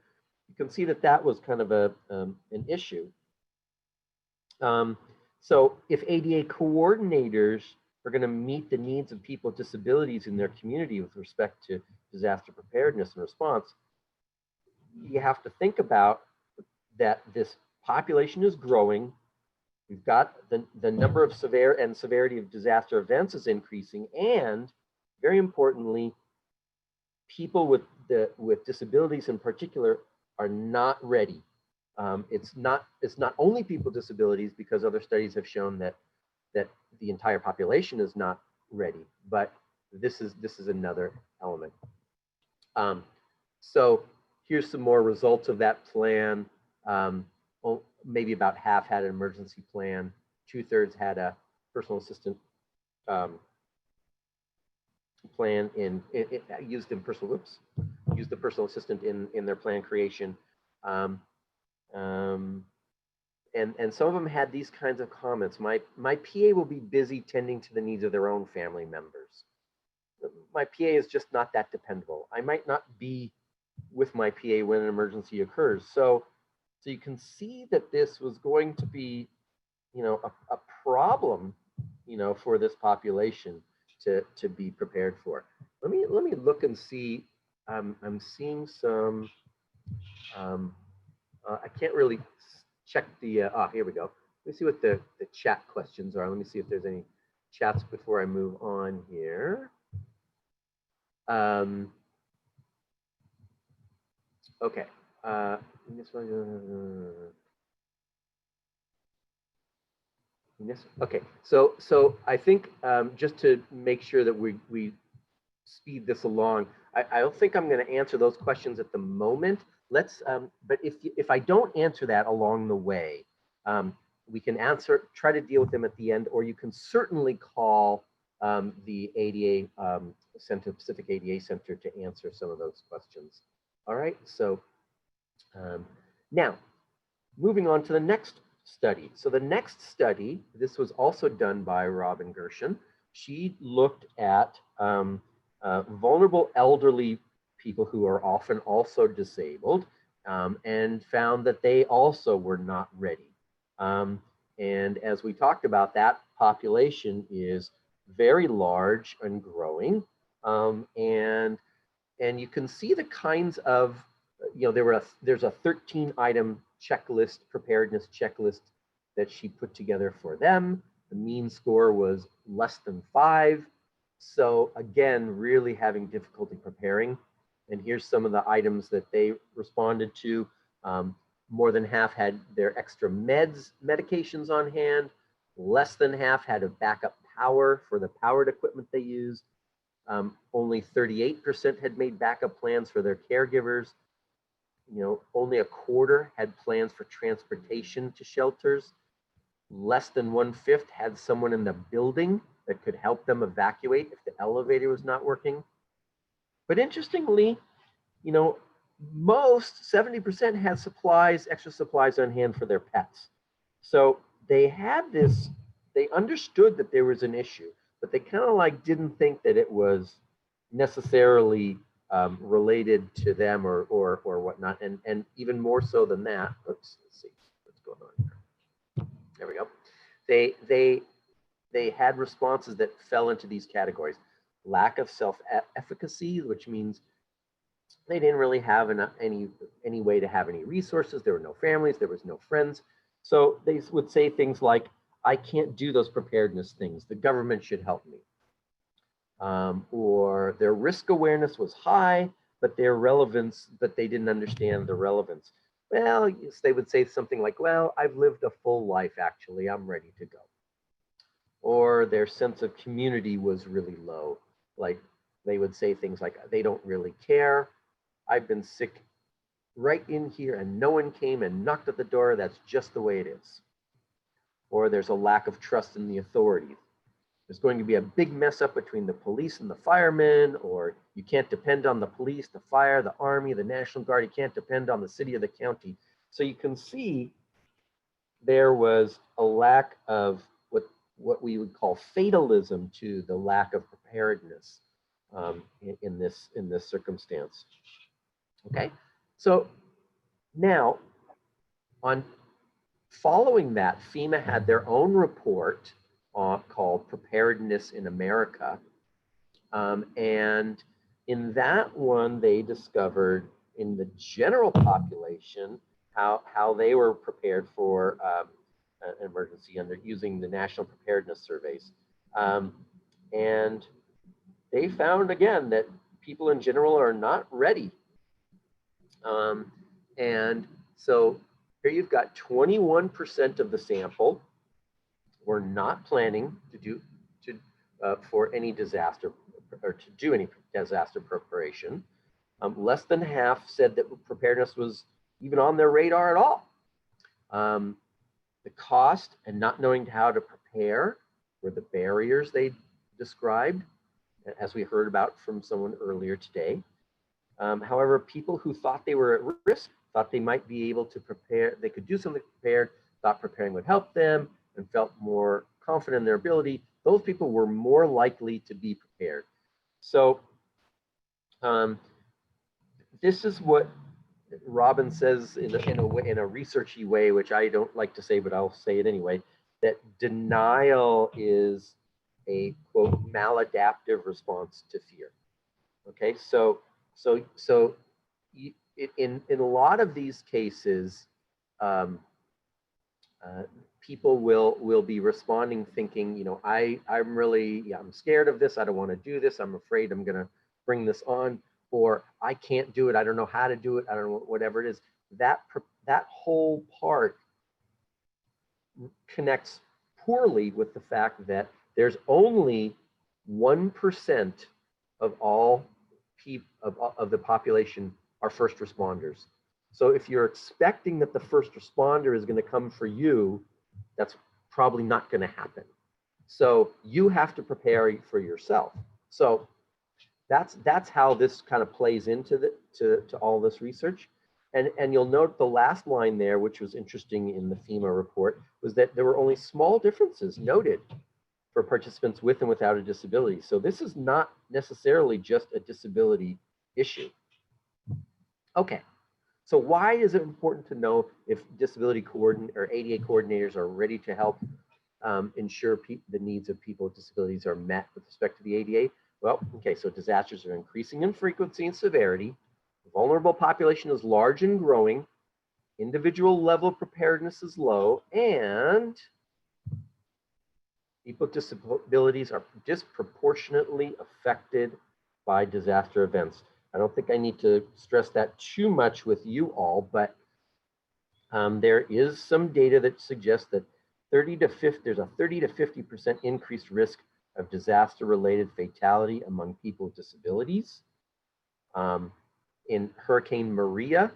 you can see that that was kind of an issue. So if ADA coordinators are going to meet the needs of people with disabilities in their community with respect to disaster preparedness and response, you have to think about that this population is growing. We've got the number of severity of disaster events is increasing, and very importantly, people with disabilities in particular are not ready It's not only people with disabilities, because other studies have shown that the entire population is not ready, but this is another element. So here's some more results of that plan. Maybe about half had an emergency plan. 2/3 had a personal assistant plan used the personal assistant in their plan creation. And some of them had these kinds of comments. My PA will be busy tending to the needs of their own family members. My PA is just not that dependable. I might not be with my PA when an emergency occurs. So you can see that this was going to be, a problem, for this population to be prepared for. Let me look and see. I'm seeing some. I can't really check the. Here we go. Let me see what the chat questions are. Let me see if there's any chats before I move on here. Okay. Okay. So I think just to make sure that we speed this along, I don't think I'm going to answer those questions at the moment. Let's. But if I don't answer that along the way, we can try to deal with them at the end, or you can certainly call the ADA Center, Pacific ADA Center, to answer some of those questions. All right, so now moving on to the next study. So the next study, this was also done by Robin Gershon. She looked at vulnerable elderly people who are often also disabled, and found that they also were not ready. And as we talked about, that population is very large and growing. And you can see the kinds of, there's a 13-item checklist, preparedness checklist that she put together for them. The mean score was less than 5. So again, really having difficulty preparing. And here's some of the items that they responded to. More than half had their extra medications on hand. Less than half had a backup power for the powered equipment they used. Only 38% had made backup plans for their caregivers. Only a quarter had plans for transportation to shelters. Less than 1/5 had someone in the building that could help them evacuate if the elevator was not working. But interestingly, most 70% had extra supplies on hand for their pets. So they had this, they understood that there was an issue, but they kind of didn't think that it was necessarily related to them or whatnot. And even more so than that, let's see what's going on here. There we go. They had responses that fell into these categories. Lack of self-efficacy, which means they didn't really have any way to have any resources. There were no families, there was no friends. So they would say things like, I can't do those preparedness things. The government should help me. Or their risk awareness was high, but their relevance, but they didn't understand the relevance. Well, yes, they would say something like, well, I've lived a full life, actually, I'm ready to go. Or their sense of community was really low. Like they would say things like, they don't really care. I've been sick right in here and no one came and knocked at the door. That's just the way it is. Or there's a lack of trust in the authorities. There's going to be a big mess up between the police and the firemen, or you can't depend on the police, the fire, the army, the National Guard. You can't depend on the city or the county. So you can see there was a lack of what we would call fatalism to the lack of preparedness in this circumstance. Okay, so now on following that, FEMA had their own report called Preparedness in America. And in that one, they discovered in the general population how they were prepared for an emergency under using the National Preparedness Surveys. And they found again that people in general are not ready. And so Here you've got 21% of the sample were not planning to do for any disaster or to do any disaster preparation. Less than half said that preparedness was even on their radar at all. The cost and not knowing how to prepare were the barriers they described, as we heard about from someone earlier today. However, people who thought they were at risk, thought they might be able to prepare, they could do something prepared, thought preparing would help them, and felt more confident in their ability, those people were more likely to be prepared. So this is what Robin says in a researchy way, which I don't like to say, but I'll say it anyway, that denial is a, quote, maladaptive response to fear. Okay, so in a lot of these cases, people will be responding thinking, you know, I'm scared of this, I don't want to do this, I'm afraid I'm gonna bring this on, or I can't do it, I don't know how to do it, I don't know, whatever it is. That whole part connects poorly with the fact that there's only 1% of all people of the population are first responders. So if you're expecting that the first responder is going to come for you, that's probably not going to happen. So you have to prepare for yourself. So that's how this kind of plays into to all this research. And you'll note the last line there, which was interesting in the FEMA report, was that there were only small differences noted for participants with and without a disability. So this is not necessarily just a disability issue. Okay, so why is it important to know if disability or ADA coordinators are ready to help ensure the needs of people with disabilities are met with respect to the ADA? Well, okay, so disasters are increasing in frequency and severity. The vulnerable population is large and growing. Individual level preparedness is low, and people with disabilities are disproportionately affected by disaster events. I don't think I need to stress that too much with you all, but there is some data that suggests that there's a 30 to 50% increased risk of disaster-related fatality among people with disabilities. In Hurricane Maria,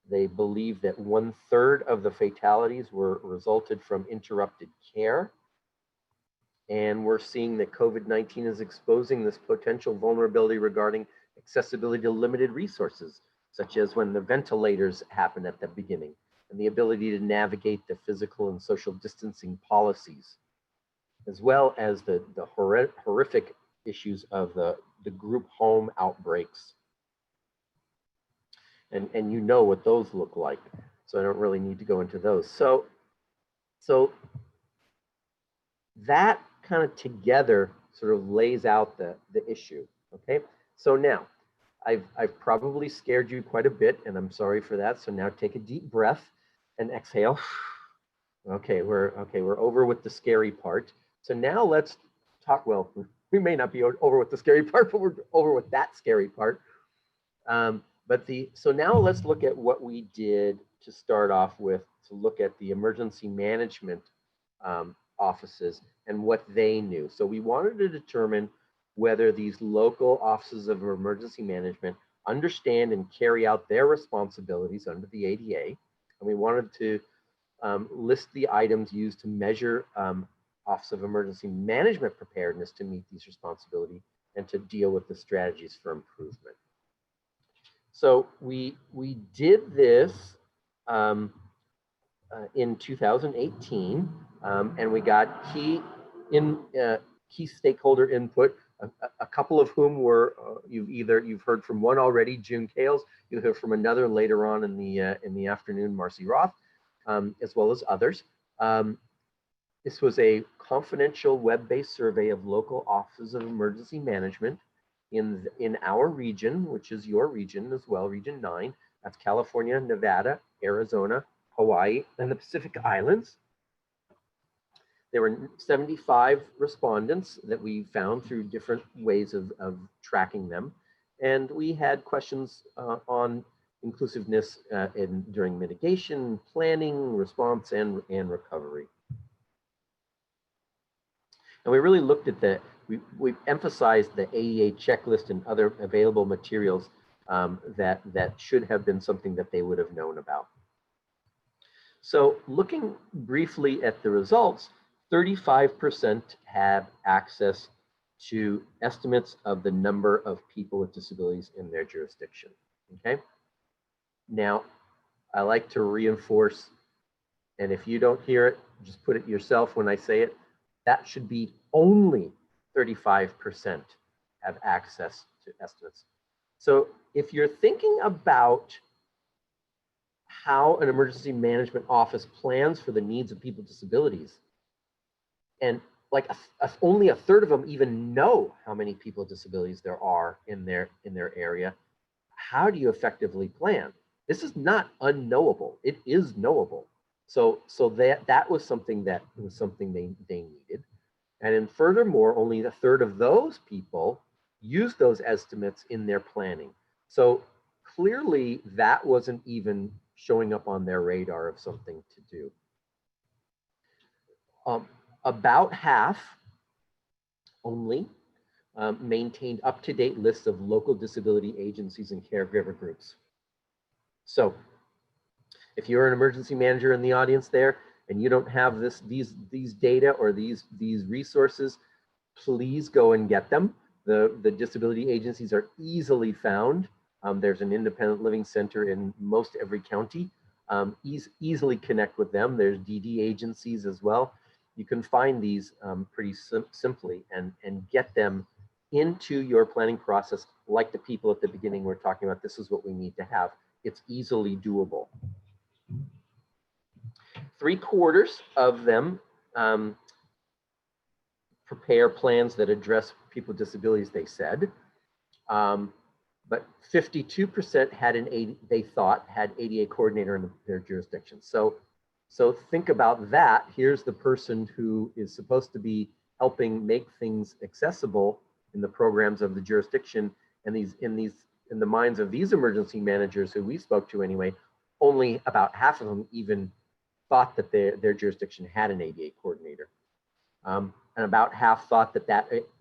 they believe that 1/3 of the fatalities were resulted from interrupted care. And we're seeing that COVID-19 is exposing this potential vulnerability regarding accessibility to limited resources, such as when the ventilators happened at the beginning, and the ability to navigate the physical and social distancing policies, as well as the horrific issues of the group home outbreaks. And you know what those look like, so I don't really need to go into those. So that kind of together sort of lays out the issue, okay? So now, I've probably scared you quite a bit, and I'm sorry for that. So now take a deep breath and exhale. Okay, we're over with the scary part. So now let's talk, well, we may not be over with the scary part, but we're over with that scary part. So now let's look at what we did to start off with, to look at the emergency management offices and what they knew. So we wanted to determine whether these local offices of emergency management understand and carry out their responsibilities under the ADA. And we wanted to list the items used to measure Office of Emergency Management preparedness to meet these responsibilities and to deal with the strategies for improvement. So we did this in 2018, and we got key stakeholder input, a couple of whom were you've heard from one already, June Kales. You'll hear from another later on in the afternoon, Marcy Roth, as well as others. This was a confidential web-based survey of local offices of emergency management in our region, which is your region as well, Region 9. That's California, Nevada, Arizona, Hawaii, and the Pacific Islands. There were 75 respondents that we found through different ways of tracking them. And we had questions on inclusiveness during mitigation, planning, response, and recovery. And we really looked at we emphasized the AEA checklist and other available materials that should have been something that they would have known about. So looking briefly at the results, 35% have access to estimates of the number of people with disabilities in their jurisdiction, okay? Now, I like to reinforce, and if you don't hear it, just put it yourself when I say it, that should be only 35% have access to estimates. So if you're thinking about how an emergency management office plans for the needs of people with disabilities, and like only a third of them even know how many people with disabilities there are in their area, how do you effectively plan? This is not unknowable. It is knowable. So that was something they needed. And then furthermore, only a third of those people use those estimates in their planning. So clearly that wasn't even showing up on their radar of something to do. About half only maintained up-to-date lists of local disability agencies and caregiver groups. So if you're an emergency manager in the audience there and you don't have these data or these resources, please go and get them. The disability agencies are easily found. There's an independent living center in most every county. Easily connect with them. There's DD agencies as well. You can find these pretty simply and get them into your planning process, like the people at the beginning were talking about. This is what we need to have. It's easily doable. 3/4 of them prepare plans that address people with disabilities, they said. But 52% had they thought had ADA coordinator in their jurisdiction. So think about that. Here's the person who is supposed to be helping make things accessible in the programs of the jurisdiction, and in the minds of these emergency managers who we spoke to anyway, only about half of them even thought that their jurisdiction had an ADA coordinator. And about half thought that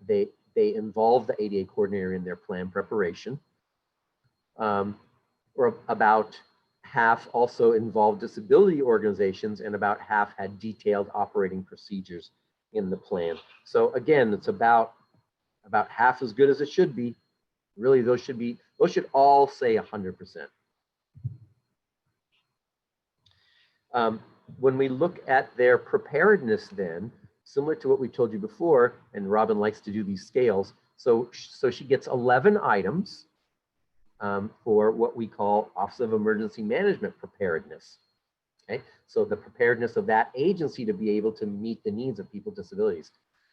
they involved the ADA coordinator in their plan preparation. Or about half also involved disability organizations, and about half had detailed operating procedures in the plan. So again, it's about half as good as it should be. Really, those should all say 100%. When we look at their preparedness then, similar to what we told you before, and Robin likes to do these scales, so she gets 11 items for what we call Office of Emergency Management preparedness. Okay, so the preparedness of that agency to be able to meet the needs of people with disabilities.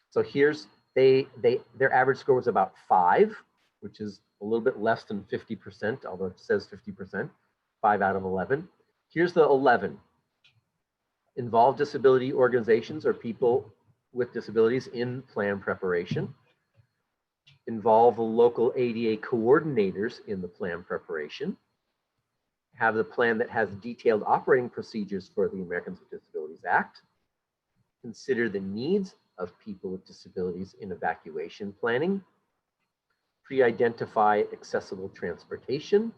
So here's their average score was about 5, which is a little bit less than 50%, although it says 50%, 5 out of 11. Here's the 11. Involve disability organizations or people with disabilities in plan preparation. Involve local ADA coordinators in the plan preparation. Have the plan that has detailed operating procedures for the Americans with Disabilities Act. Consider the needs of people with disabilities in evacuation planning. Pre-identify accessible transportation.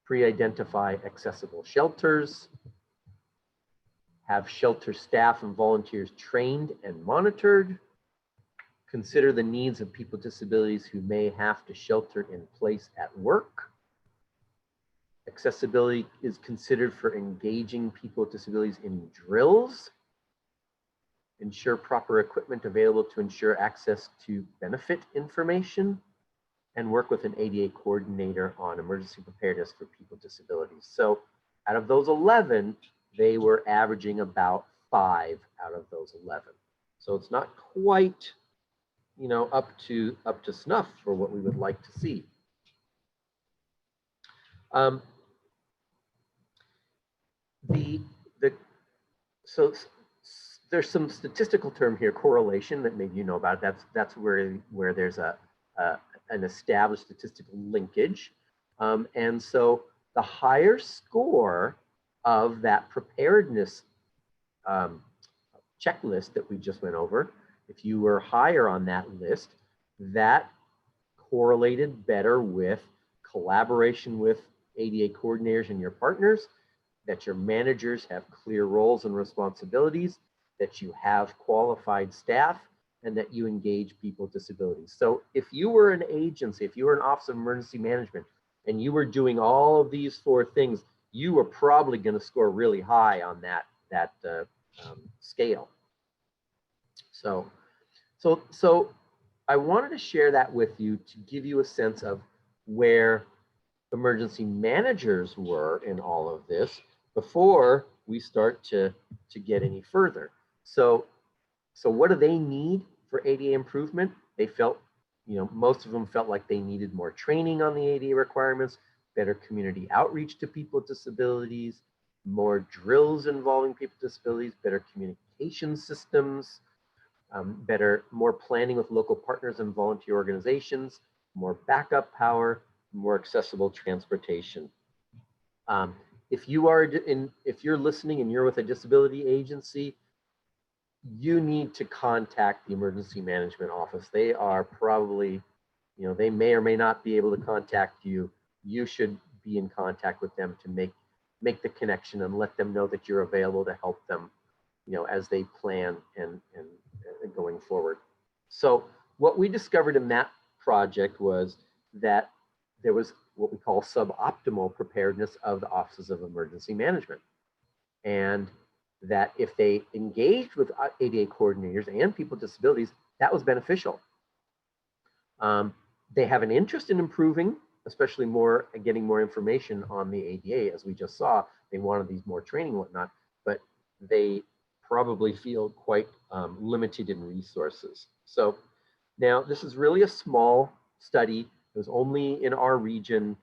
Pre-identify accessible shelters. Have shelter staff and volunteers trained and monitored. Consider the needs of people with disabilities who may have to shelter in place at work. Accessibility is considered for engaging people with disabilities in drills. Ensure proper equipment available to ensure access to benefit information. And work with an ADA coordinator on emergency preparedness for people with disabilities. So out of those 11, they were averaging about 5 out of those 11. So it's not quite, up to snuff for what we would like to see. So there's some statistical term here, correlation, that maybe you know about. That's where there's an established statistical linkage. And so the higher score of that preparedness checklist that we just went over, if you were higher on that list, that correlated better with collaboration with ADA coordinators and your partners, that your managers have clear roles and responsibilities, that you have qualified staff, and that you engage people with disabilities. So if you were an agency, if you were an Office of Emergency Management, and you were doing all of these 4 things, you were probably going to score really high on that scale. So I wanted to share that with you to give you a sense of where emergency managers were in all of this before we start to get any further. So what do they need for ADA improvement? They felt, most of them felt like they needed more training on the ADA requirements, better community outreach to people with disabilities, more drills involving people with disabilities, better communication systems, more planning with local partners and volunteer organizations, more backup power, more accessible transportation. If you're listening and you're with a disability agency, you need to contact the emergency management office. They are probably, they may or may not be able to contact you. You should be in contact with them to make the connection and let them know that you're available to help them, as they plan and going forward. So what we discovered in that project was that there was what we call suboptimal preparedness of the Offices of Emergency Management. And that if they engaged with ADA coordinators and people with disabilities, that was beneficial. They have an interest in improving, especially getting more information on the ADA, as we just saw. They wanted these more training and whatnot, but they probably feel quite limited in resources. So now this is really a small study. It was only in our region.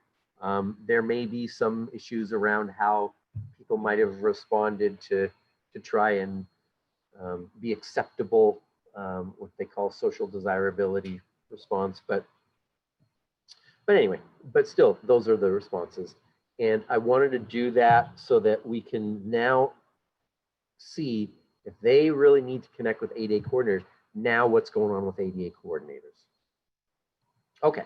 There may be some issues around how people might have responded to try and be acceptable, what they call social desirability response. But anyway, but still, those are the responses. And I wanted to do that so that we can now see if they really need to connect with ADA coordinators, now what's going on with ADA coordinators. Okay,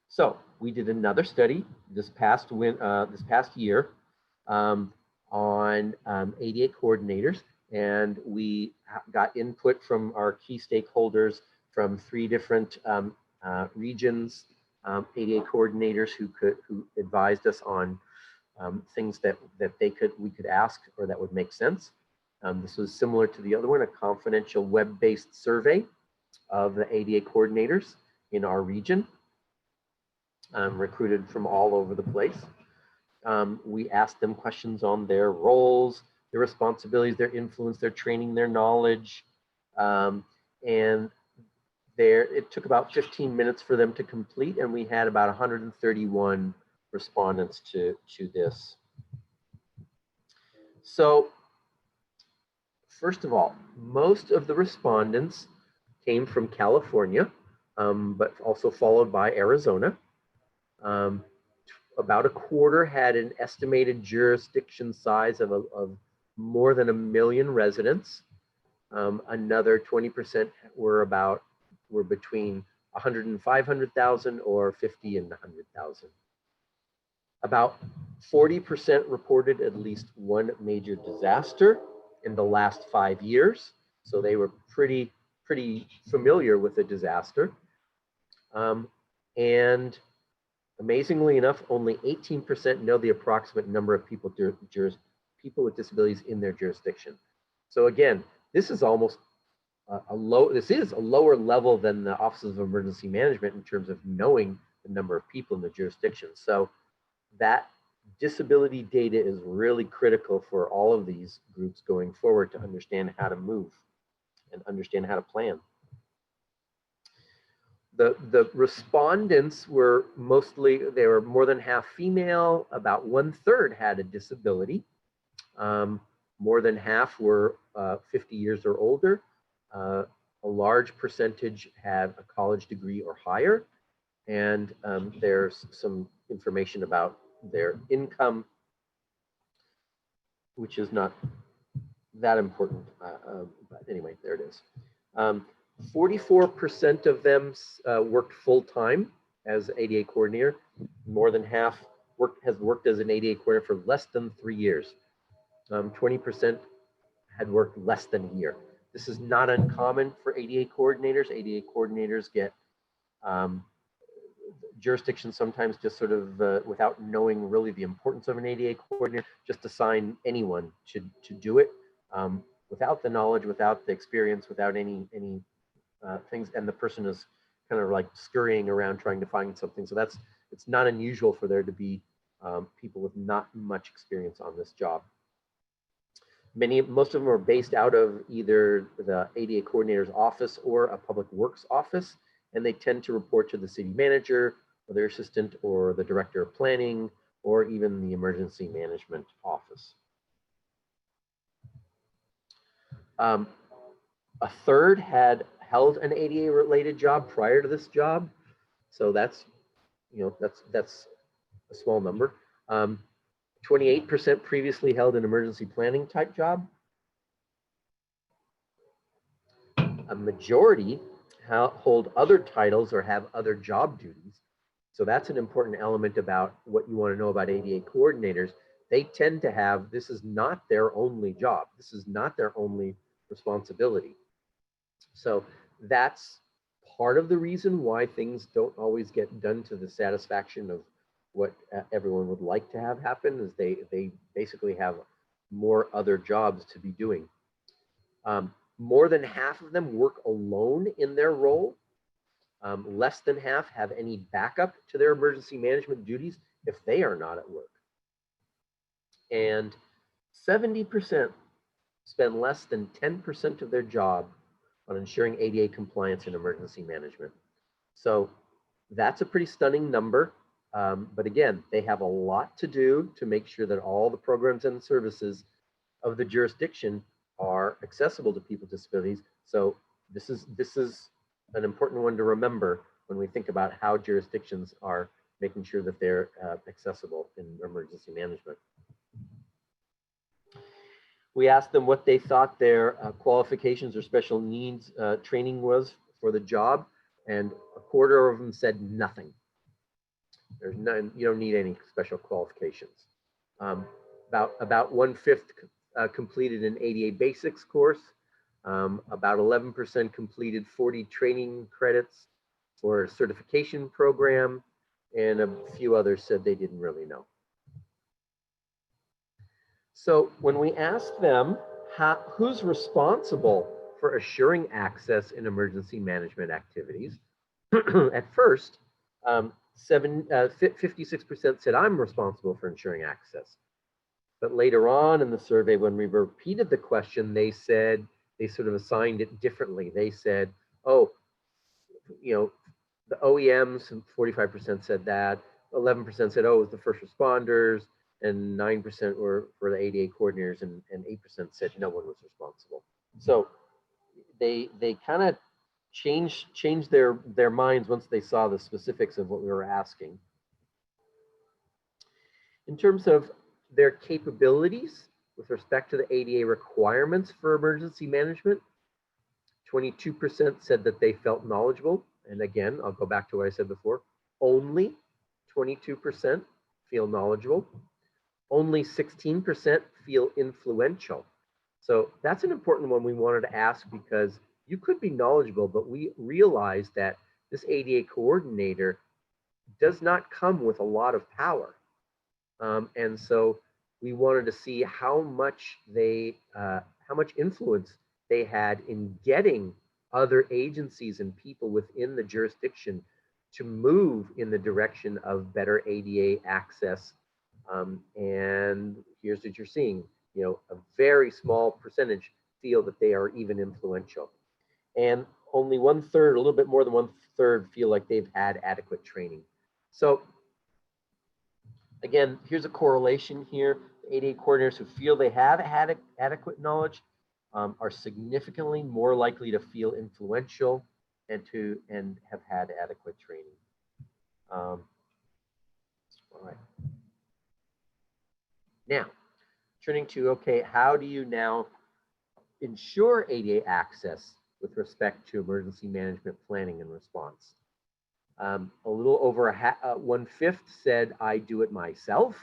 so we did another study this past year on ADA coordinators, and we got input from our key stakeholders from 3 different regions, ADA coordinators who advised us on things that we could ask or that would make sense. This was similar to the other one, a confidential web-based survey of the ADA coordinators in our region, recruited from all over the place. We asked them questions on their roles, their responsibilities, their influence, their training, their knowledge. And it took about 15 minutes for them to complete, and we had about 131 respondents to this. So first of all, most of the respondents came from California, but also followed by Arizona. About a quarter had an estimated jurisdiction size of more than 1 million residents. Another 20% were between 100 and 500,000 or 50 and 100,000. About 40% reported at least one major disaster in the last 5 years. So they were pretty familiar with a disaster. And amazingly enough, only 18% know the approximate number of people with disabilities in their jurisdiction. So again, this is almost a lower level than the Offices of Emergency Management in terms of knowing the number of people in the jurisdiction. So that disability data is really critical for all of these groups going forward to understand how to move and understand how to plan. The respondents were they were more than half female, about 1/3 had a disability. More than half were 50 years or older. A large percentage had a college degree or higher. And there's some information about their income, which is not that important. But anyway, there it is. 44% of them worked full-time as ADA coordinator. More than half has worked as an ADA coordinator for less than 3 years. 20% had worked less than a year. This is not uncommon for ADA coordinators. ADA coordinators get jurisdictions sometimes just sort of without knowing really the importance of an ADA coordinator, just assign anyone to do it without the knowledge, without the experience, without any things, and the person is kind of like scurrying around trying to find something. So it's not unusual for there to be people with not much experience on this job. Most of them are based out of either the ADA coordinator's office or a public works office, and they tend to report to the city manager or their assistant or the director of planning or even the emergency management office. A third had held an ADA related job prior to this job. So that's a small number. 28% previously held an emergency planning type job. A majority hold other titles or have other job duties. So that's an important element about what you want to know about ADA coordinators. They tend to have, this is not their only job. This is not their only responsibility. So that's part of the reason why things don't always get done to the satisfaction of what everyone would like to have happen, is they basically have more other jobs to be doing. More than half of them work alone in their role. Less than half have any backup to their emergency management duties if they are not at work. And 70% spend less than 10% of their job on ensuring ADA compliance and emergency management. So that's a pretty stunning number. But again, they have a lot to do to make sure that all the programs and services of the jurisdiction are accessible to people with disabilities. So this is an important one to remember when we think about how jurisdictions are making sure that they're accessible in emergency management. We asked them what they thought their qualifications or special needs training was for the job, and a quarter of them said nothing. There's none, you don't need any special qualifications. About 1/5 completed an ADA basics course. About 11% completed 40 training credits for a certification program, and a few others said they didn't really know. So when we asked them who's responsible for assuring access in emergency management activities, at first, 56% said I'm responsible for ensuring access. But later on in the survey, when we repeated the question, they said, they sort of assigned it differently. They said, oh, the OEMs, 45% said that, 11% said, oh, it was the first responders, and 9% were for the ADA coordinators, and 8% said no one was responsible. So they kind of changed their minds once they saw the specifics of what we were asking. In terms of their capabilities with respect to the ADA requirements for emergency management, 22% said that they felt knowledgeable. And again, I'll go back to what I said before, only 22% feel knowledgeable. Only 16% feel influential. So that's an important one we wanted to ask, because you could be knowledgeable, but we realized that this ADA coordinator does not come with a lot of power. And so we wanted to see how much influence they had in getting other agencies and people within the jurisdiction to move in the direction of better ADA access. And here's what you're seeing, a very small percentage feel that they are even influential. And only 1/3, a little bit more than 1/3 feel like they've had adequate training. So again, here's a correlation here. The ADA coordinators who feel they have had adequate knowledge are significantly more likely to feel influential and have had adequate training. All right. Now, turning to, okay, how do you now ensure ADA access with respect to emergency management planning and response? A little over 1/5 said I do it myself.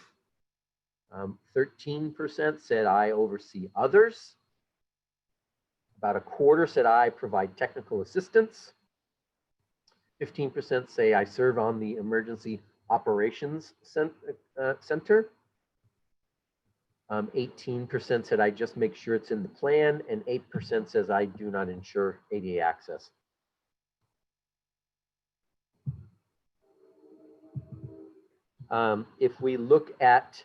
13% said I oversee others. About 1/4 said I provide technical assistance. 15% say I serve on the emergency operations center. 18% said I just make sure it's in the plan, and 8% says I do not ensure ADA access. If we look at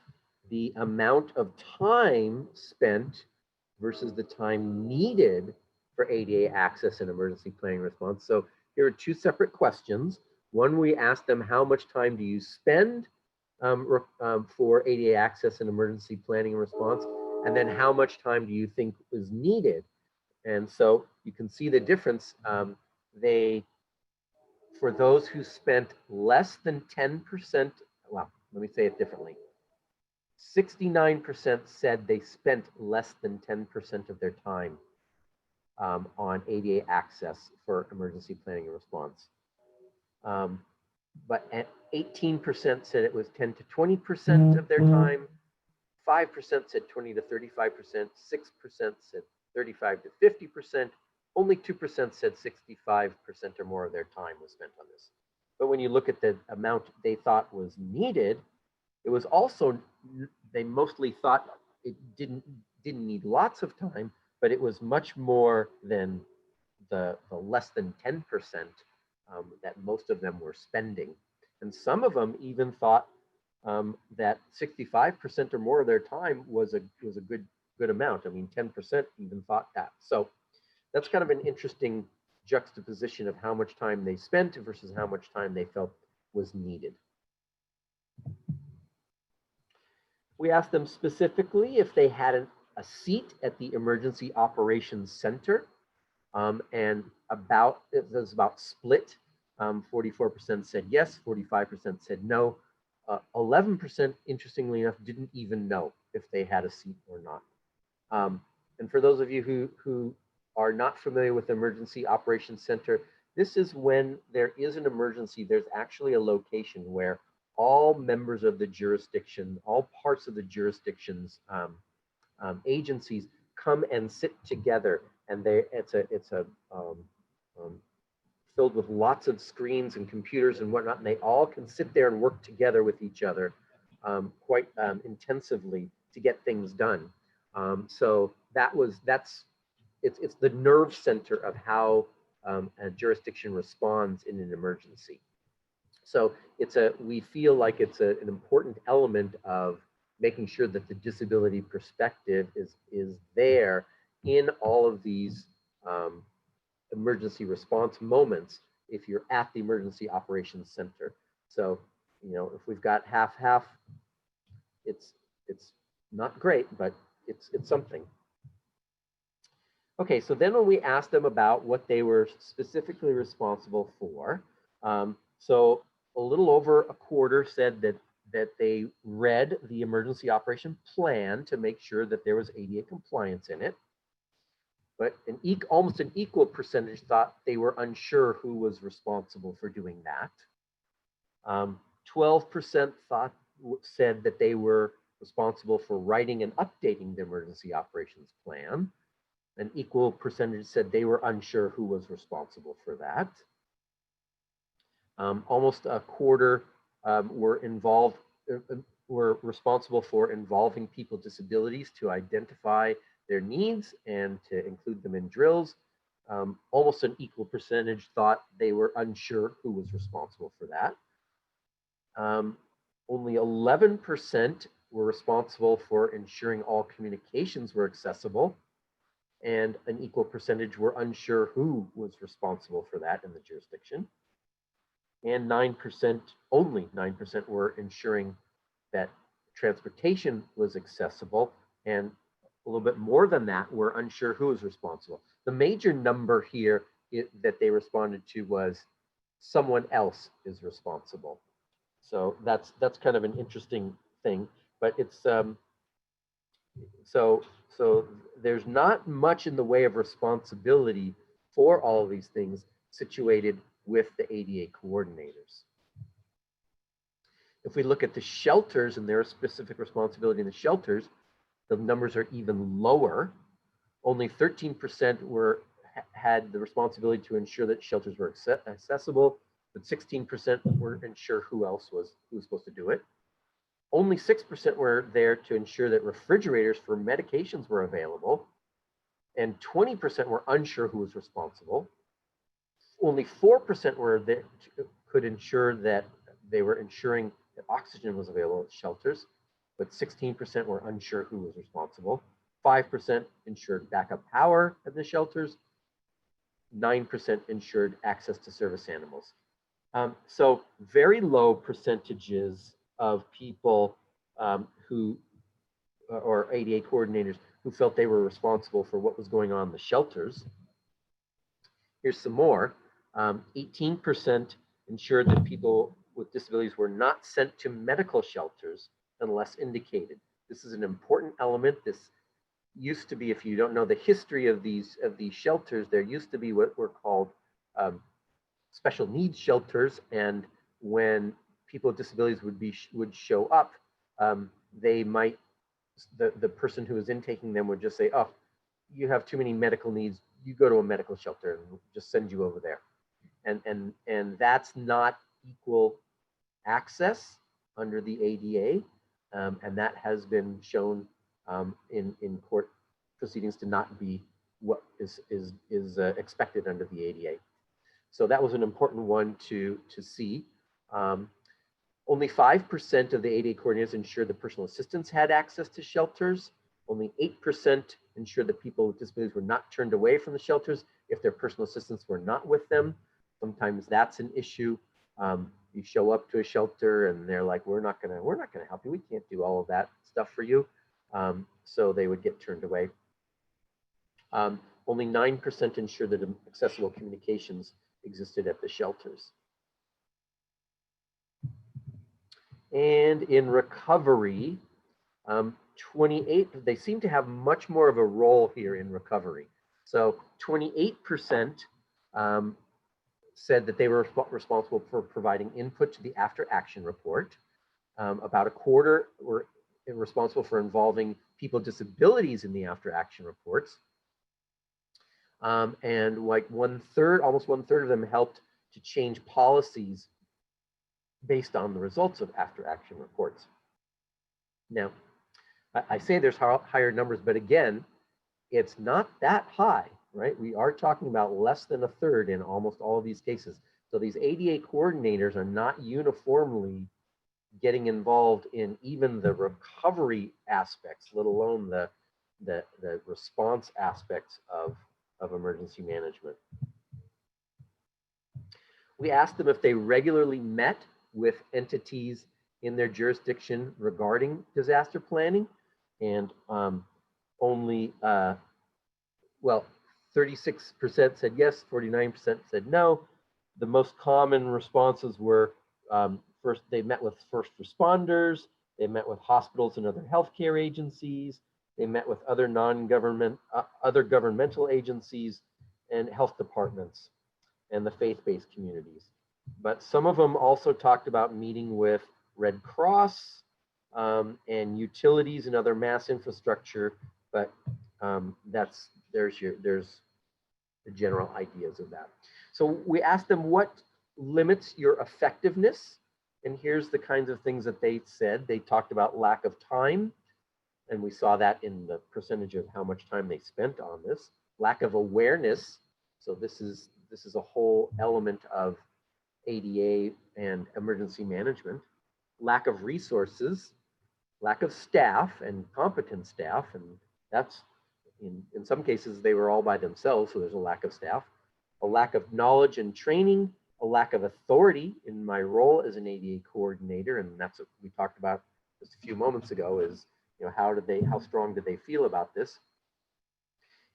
the amount of time spent versus the time needed for ADA access and emergency planning response. So here are 2 separate questions. One, we asked them, how much time do you spend for ADA access and emergency planning and response? And then how much time do you think is needed? And so you can see the difference. For those who spent less than 10%, well, let me say it differently. 69% said they spent less than 10% of their time on ADA access for emergency planning and response. But 18% said it was 10 to 20% of their time. 5% said 20 to 35%. 6% said 35 to 50%. Only 2% said 65% or more of their time was spent on this. But when you look at the amount they thought was needed, it was also, they mostly thought it didn't need lots of time, but it was much more than the less than 10% that most of them were spending. And some of them even thought that 65% or more of their time was a good amount. I mean, 10% even thought that. So that's kind of an interesting juxtaposition of how much time they spent versus how much time they felt was needed. We asked them specifically if they had a seat at the Emergency Operations Center, and it was about split. 44% said yes, 45% said no. 11%, interestingly enough, didn't even know if they had a seat or not. And for those of you who are not familiar with the Emergency Operations Center, this is when there is an emergency, there's actually a location where all members of the jurisdiction, all parts of the jurisdiction's agencies come and sit together, and it's filled with lots of screens and computers and whatnot, and they all can sit there and work together with each other quite intensively to get things done. So it's the nerve center of how a jurisdiction responds in an emergency. So we feel like it's an important element of making sure that the disability perspective is there in all of these emergency response moments if you're at the Emergency Operations Center. So, if we've got half, it's not great, but it's something. Okay, so then when we asked them about what they were specifically responsible for, so a little over 1/4 said that they read the emergency operation plan to make sure that there was ADA compliance in it. But almost an equal percentage thought they were unsure who was responsible for doing that. 12% said that they were responsible for writing and updating the emergency operations plan. An equal percentage said they were unsure who was responsible for that. Almost 1/4 were responsible for involving people with disabilities to identify their needs and to include them in drills. Almost an equal percentage thought they were unsure who was responsible for that. Only 11% were responsible for ensuring all communications were accessible, and an equal percentage were unsure who was responsible for that in the jurisdiction. And 9%, only 9% were ensuring that transportation was accessible, and a little bit more than that were unsure who was responsible. The major number here that they responded to was someone else is responsible. So that's kind of an interesting thing, but it's So there's not much in the way of responsibility for all of these things situated with the ADA coordinators. If we look at the shelters and their specific responsibility in the shelters, the numbers are even lower. Only 13% had the responsibility to ensure that shelters were accessible, but 16% were ensure who was supposed to do it. Only 6% were there to ensure that refrigerators for medications were available, and 20% were unsure who was responsible. Only 4% were there could ensure that they were ensuring that oxygen was available at shelters, but 16% were unsure who was responsible. 5% ensured backup power at the shelters. 9% ensured access to service animals. So very low percentages of people or ADA coordinators who felt they were responsible for what was going on in the shelters. Here's some more. 18% ensured that people with disabilities were not sent to medical shelters unless indicated. This is an important element. This used to be, if you don't know the history of these shelters, there used to be what were called special needs shelters, and when people with disabilities would show up, they might, the person who was intaking them would just say, oh, you have too many medical needs, you go to a medical shelter, and we'll just send you over there. And that's not equal access under the ADA, and that has been shown in court proceedings to not be what is expected under the ADA. So that was an important one to see. Only 5% of the ADA coordinators ensured that personal assistants had access to shelters. Only 8% ensured that people with disabilities were not turned away from the shelters if their personal assistants were not with them. Sometimes that's an issue. You show up to a shelter and they're like, we're not gonna help you. We can't do all of that stuff for you. So they would get turned away. Only 9% ensured that accessible communications existed at the shelters. And in recovery, 28, they seem to have much more of a role here in recovery. So 28% said that they were responsible for providing input to the after action report. About a quarter were responsible for involving people with disabilities in the after action reports. And like almost one third of them helped to change policies based on the results of after action reports. Now, I say there's higher numbers, but again, it's not that high, right? We are talking about less than a third in almost all of these cases. So these ADA coordinators are not uniformly getting involved in even the recovery aspects, let alone the response aspects of emergency management. We asked them if they regularly met with entities in their jurisdiction regarding disaster planning, and only, well, 36% said yes, 49% said no. The most common responses were first, they met with first responders, they met with hospitals and other healthcare agencies, they met with other other governmental agencies and health departments and the faith-based communities. But some of them also talked about meeting with Red Cross and utilities and other mass infrastructure, but there's the general ideas of that. So we asked them what limits your effectiveness, and here's the kinds of things that they said. They talked about lack of time, and we saw that in the percentage of how much time they spent on this. Lack of awareness, so this is a whole element of ADA and emergency management. Lack of resources, lack of staff and competent staff, and that's in some cases they were all by themselves, so there's a lack of staff. A lack of knowledge and training, a lack of authority in my role as an ADA coordinator, and that's what we talked about just a few moments ago, is how strong did they feel about this?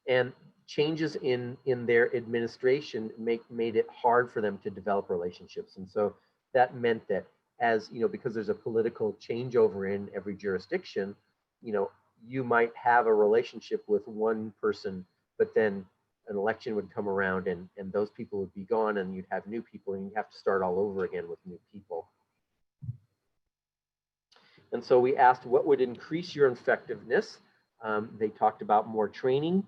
And changes in their administration made it hard for them to develop relationships. And so that meant that, as you know, because there's a political changeover in every jurisdiction, you might have a relationship with one person, but then an election would come around and those people would be gone and you'd have new people and you'd have to start all over again with new people. And so we asked what would increase your effectiveness. They talked about more training.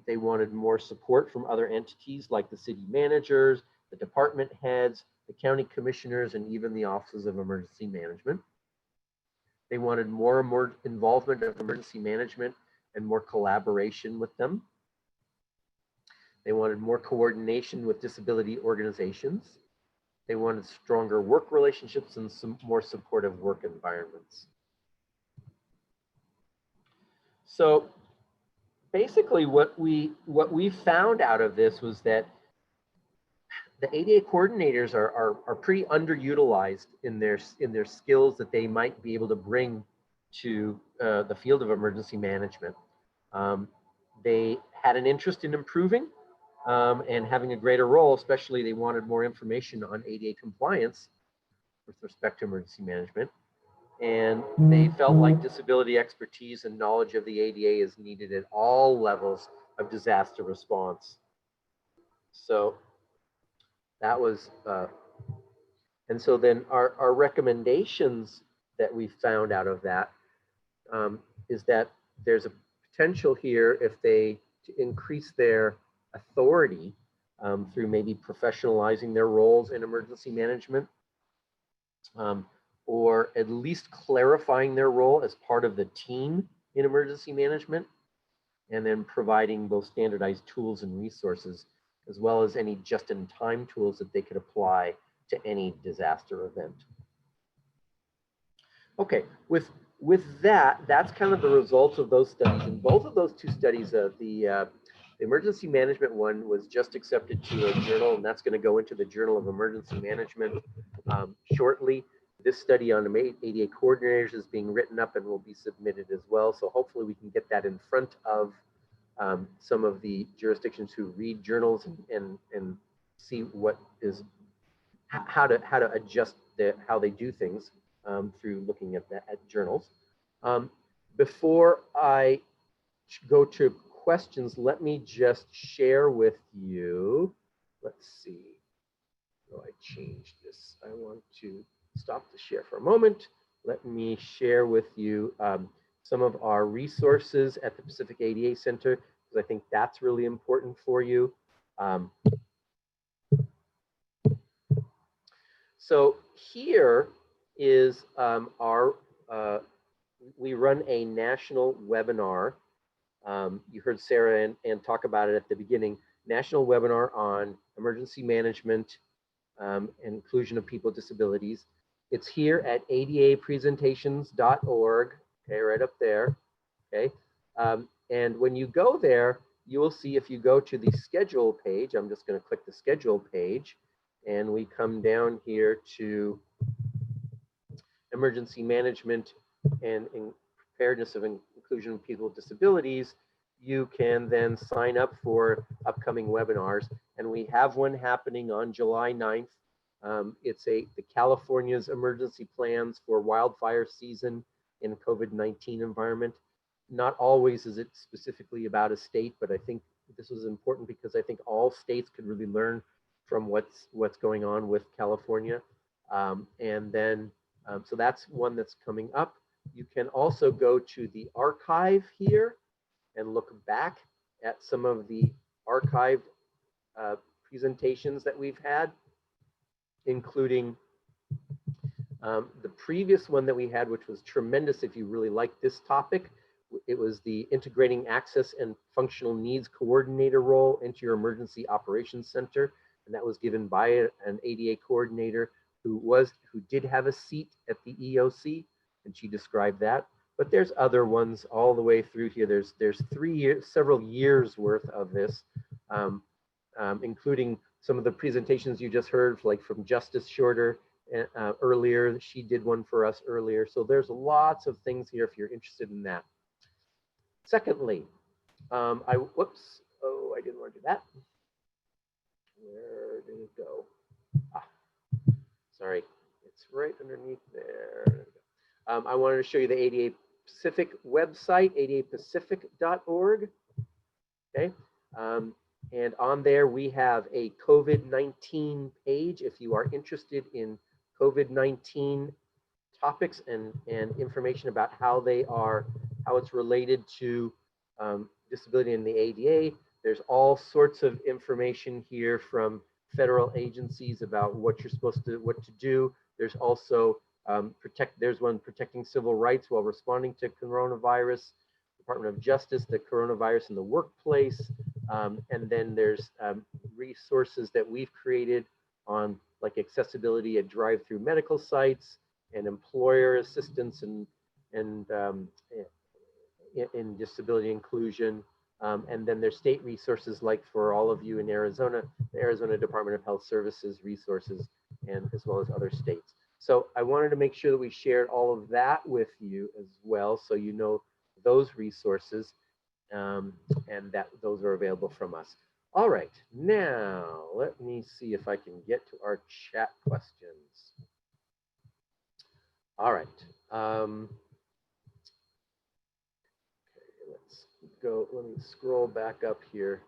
They wanted more support from other entities like the city managers, the department heads, the county commissioners, and even the offices of emergency management. They wanted more and more involvement of emergency management and more collaboration with them. They wanted more coordination with disability organizations. They wanted stronger work relationships and some more supportive work environments. So basically what we found out of this was that the ADA coordinators are pretty underutilized in their skills that they might be able to bring to the field of emergency management. They had an interest in improving and having a greater role, especially they wanted more information on ADA compliance with respect to emergency management. And they felt like disability expertise and knowledge of the ADA is needed at all levels of disaster response. So that was, and so then our recommendations that we found out of that is that there's a potential here if they to increase their authority through maybe professionalizing their roles in emergency management, or at least clarifying their role as part of the team in emergency management, and then providing both standardized tools and resources, as well as any just-in-time tools that they could apply to any disaster event. Okay, with that, that's kind of the results of those studies. And both of those two studies, the emergency management one was just accepted to a journal, and that's going to go into the Journal of Emergency Management shortly. This study on ADA coordinators is being written up and will be submitted as well. So hopefully we can get that in front of some of the jurisdictions who read journals and see what is, how to adjust how they do things through looking at journals. Before I go to questions, let me just share with you, let's see, oh, I changed this. I want to stop the share for a moment. Let me share with you some of our resources at the Pacific ADA Center, because I think that's really important for you. So here is we run a national webinar. You heard Sarah and talk about it at the beginning. National webinar on emergency management and inclusion of people with disabilities. It's here at adapresentations.org, okay, right up there, okay. And when you go there, you will see if you go to the schedule page, I'm just going to click the schedule page, and we come down here to emergency management and preparedness of inclusion of people with disabilities. You can then sign up for upcoming webinars, and we have one happening on July 9th. It's the California's emergency plans for wildfire season in COVID-19 environment. Not always is it specifically about a state, but I think this was important because I think all states could really learn from what's going on with California. And then, so that's one that's coming up. You can also go to the archive here and look back at some of the archived presentations that we've had, including the previous one that we had, which was tremendous if you really like this topic. It was the Integrating Access and Functional Needs Coordinator role into your Emergency Operations Center. And that was given by an ADA coordinator who did have a seat at the EOC, and she described that. But there's other ones all the way through here. There's several years worth of this, including some of the presentations you just heard, like from Justice Shorter earlier. She did one for us earlier. So there's lots of things here if you're interested in that. Secondly, whoops, oh, I didn't want to do that. Where did it go? Ah, sorry, it's right underneath there. I wanted to show you the ADA Pacific website, adapacific.org. Okay. And on there, we have a COVID-19 page. If you are interested in COVID-19 topics and information about how it's related to disability in the ADA, there's all sorts of information here from federal agencies about what you're supposed to, what to do. There's also there's one protecting civil rights while responding to coronavirus, Department of Justice, the coronavirus in the workplace. And then there's resources that we've created on like accessibility at drive-through medical sites and employer assistance and in disability inclusion. And then there's state resources like for all of you in Arizona, the Arizona Department of Health Services resources, and as well as other states. So I wanted to make sure that we shared all of that with you as well, so you know those resources and that those are available from us. All right, now let me see if I can get to our chat questions. All right. Okay, let's go. Let me scroll back up here.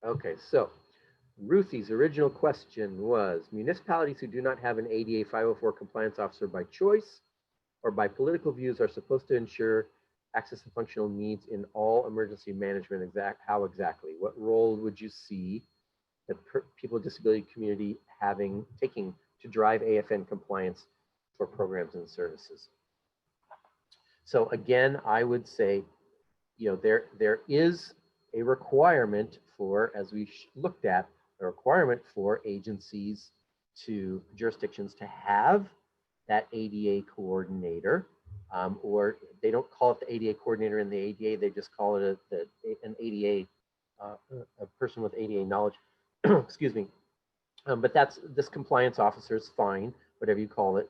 Okay, so Ruthie's original question was, municipalities who do not have an ADA 504 compliance officer by choice or by political views are supposed to ensure access to functional needs in all emergency management. How exactly? What role would you see the people with disability community taking to drive AFN compliance for programs and services? So again, I would say, you know, there is a requirement for, as we looked at, a requirement for agencies jurisdictions to have that ADA coordinator, or they don't call it the ADA coordinator in the ADA, they just call it an ADA, a person with ADA knowledge, excuse me. But this compliance officer is fine, whatever you call it.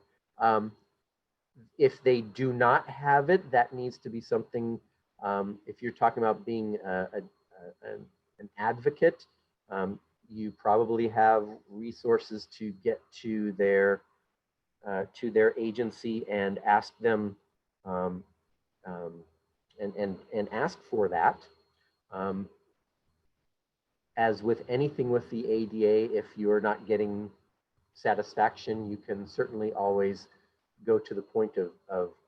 If they do not have it, that needs to be something, if you're talking about being an advocate, you probably have resources to get to their agency and ask them and ask for that. As with anything with the ADA, if you're not getting satisfaction, you can certainly always go to the point of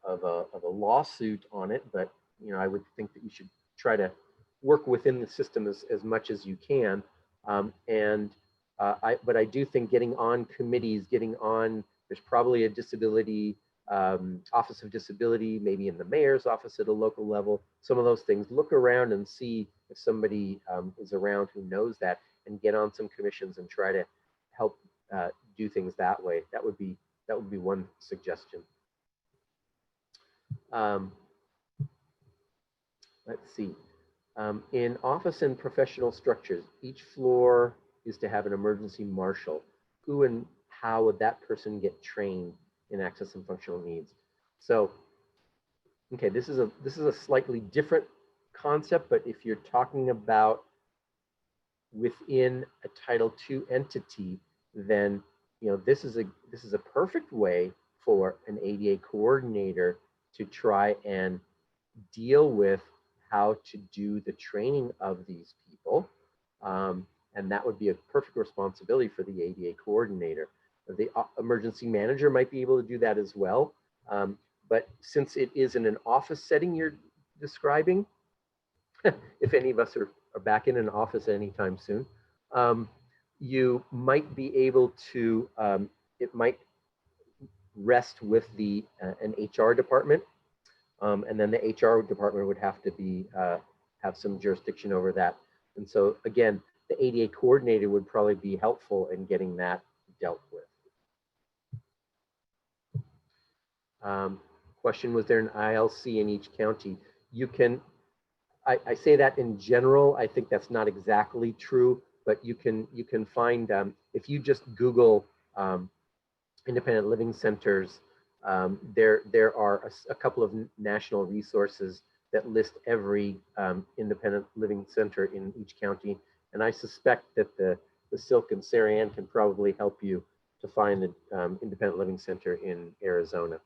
a lawsuit on it. But you know, I would think that you should try to work within the system as much as you can. But I do think getting on committees, there's probably a disability, office of disability, maybe in the mayor's office at a local level, some of those things. Look around and see if somebody is around who knows that, and get on some commissions and try to help do things that way. That would be one suggestion. Let's see. In office and professional structures, each floor is to have an emergency marshal. Who and how would that person get trained in access and functional needs? So, okay, this is a slightly different concept, but if you're talking about within a Title II entity, then you know this is a perfect way for an ADA coordinator to try and deal with how to do the training of these people. And that would be a perfect responsibility for the ADA coordinator. The emergency manager might be able to do that as well. But since it is in an office setting you're describing, if any of us are back in an office anytime soon, you might be able to, it might rest with an HR department. And then the HR department would have to have some jurisdiction over that. And so again, the ADA coordinator would probably be helpful in getting that dealt with. Question, was there an ILC in each county? You can, I say that in general, I think that's not exactly true, but you can find, if you just Google independent living centers, there are a couple of national resources that list every independent living center in each county. And I suspect that the Silk and Sarah Ann can probably help you to find the independent living center in Arizona.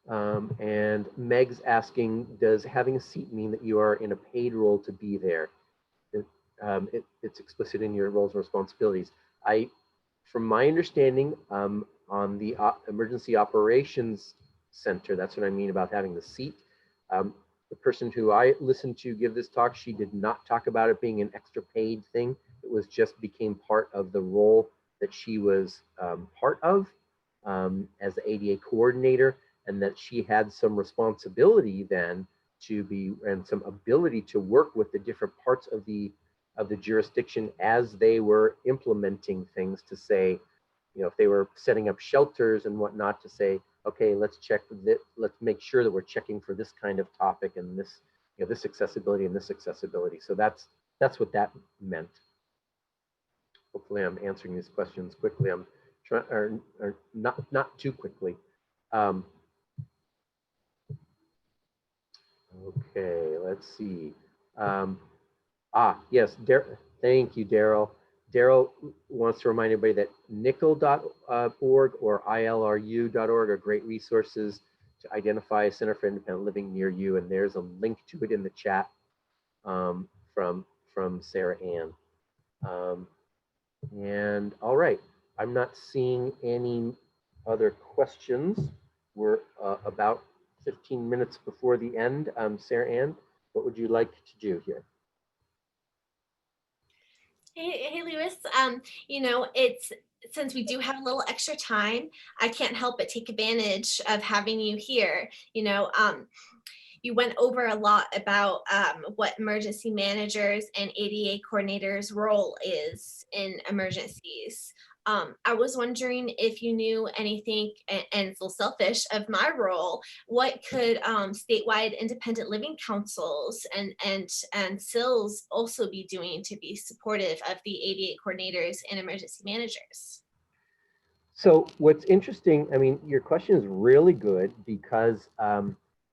And Meg's asking, does having a seat mean that you are in a paid role to be there? It's explicit in your roles and responsibilities. From my understanding, on the Emergency Operations Center, that's what I mean about having the seat. The person who I listened to give this talk, she did not talk about it being an extra paid thing. It was just became part of the role that she was part of as the ADA coordinator, and that she had some responsibility then to be, and some ability to work with the different parts of the jurisdiction as they were implementing things, to say, if they were setting up shelters and whatnot, to say, okay, let's check that, let's make sure that we're checking for this kind of topic and this, this accessibility and this accessibility. So that's what that meant. Hopefully I'm answering these questions quickly. I'm trying, or not too quickly. Okay, let's see. Yes, thank you, Daryl. Daryl wants to remind everybody that nickel.org or ilru.org are great resources to identify a center for independent living near you, and there's a link to it in the chat from Sarah Ann. And all right, I'm not seeing any other questions. We're about 15 minutes before the end. Sarah Ann, what would you like to do here? Hey, Lewis. It's, since we do have a little extra time, I can't help but take advantage of having you here. You went over a lot about what emergency managers and ADA coordinators' role is in emergencies. I was wondering if you knew anything, and it's a little selfish, of my role. What could statewide independent living councils and CILs also be doing to be supportive of the ADA coordinators and emergency managers? So what's interesting, I mean, your question is really good, because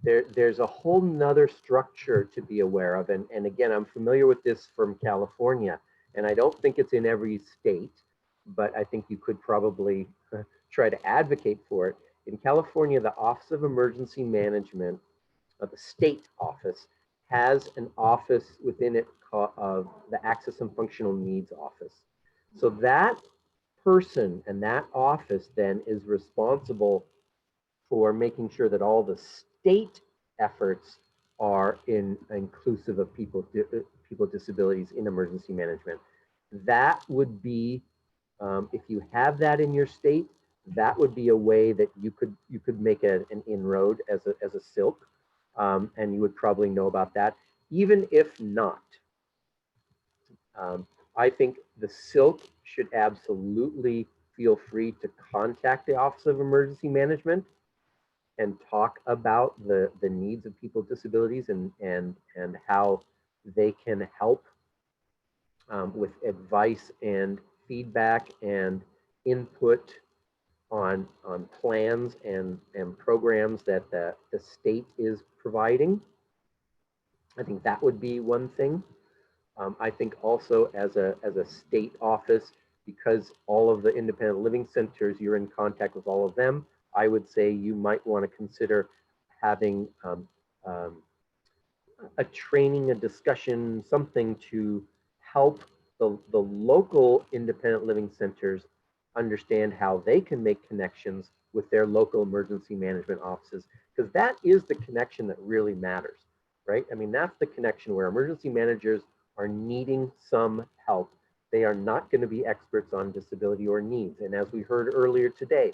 there's a whole nother structure to be aware of. And again, I'm familiar with this from California, and I don't think it's in every state, but I think you could probably try to advocate for it. In California, the Office of Emergency Management, the state office, has an office within it of the Access and Functional Needs Office. So that person and that office then is responsible for making sure that all the state efforts are inclusive of people with disabilities in emergency management. That would be, if you have that in your state, that would be a way that you could make an inroad as a silk, and you would probably know about that. Even if not, I think the silk should absolutely feel free to contact the Office of Emergency Management and talk about the needs of people with disabilities and how they can help with advice and feedback and input on plans and programs that the state is providing. I think that would be one thing. I think also as a state office, because all of the independent living centers, you're in contact with all of them, I would say you might want to consider having a training, a discussion, something to help the local independent living centers understand how they can make connections with their local emergency management offices, because that is the connection that really matters, right? I mean, that's the connection where emergency managers are needing some help. They are not going to be experts on disability or needs. And as we heard earlier today,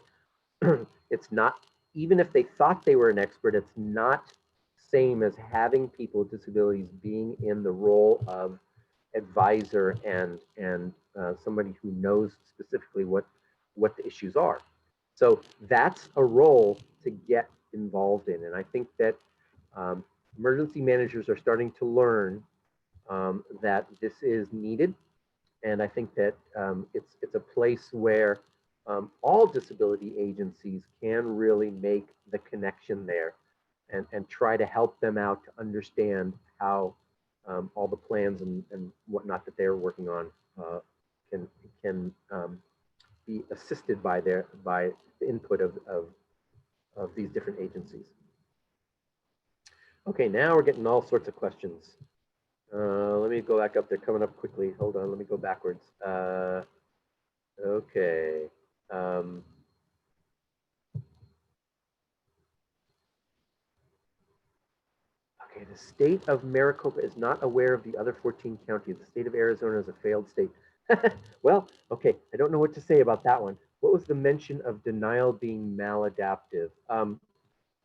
it's not, even if they thought they were an expert, it's not same as having people with disabilities being in the role of advisor and somebody who knows specifically what the issues are. So that's a role to get involved in. And I think that emergency managers are starting to learn that this is needed. And I think that it's a place where all disability agencies can really make the connection there and try to help them out to understand how all the plans and whatnot that they're working on can be assisted by the input of these different agencies. Okay, now we're getting all sorts of questions. Let me go back up. They're coming up quickly. Hold on, let me go backwards. Okay. Okay, the state of Maricopa is not aware of the other 14 counties. The state of Arizona is a failed state. Well, okay, I don't know what to say about that one. What was the mention of denial being maladaptive?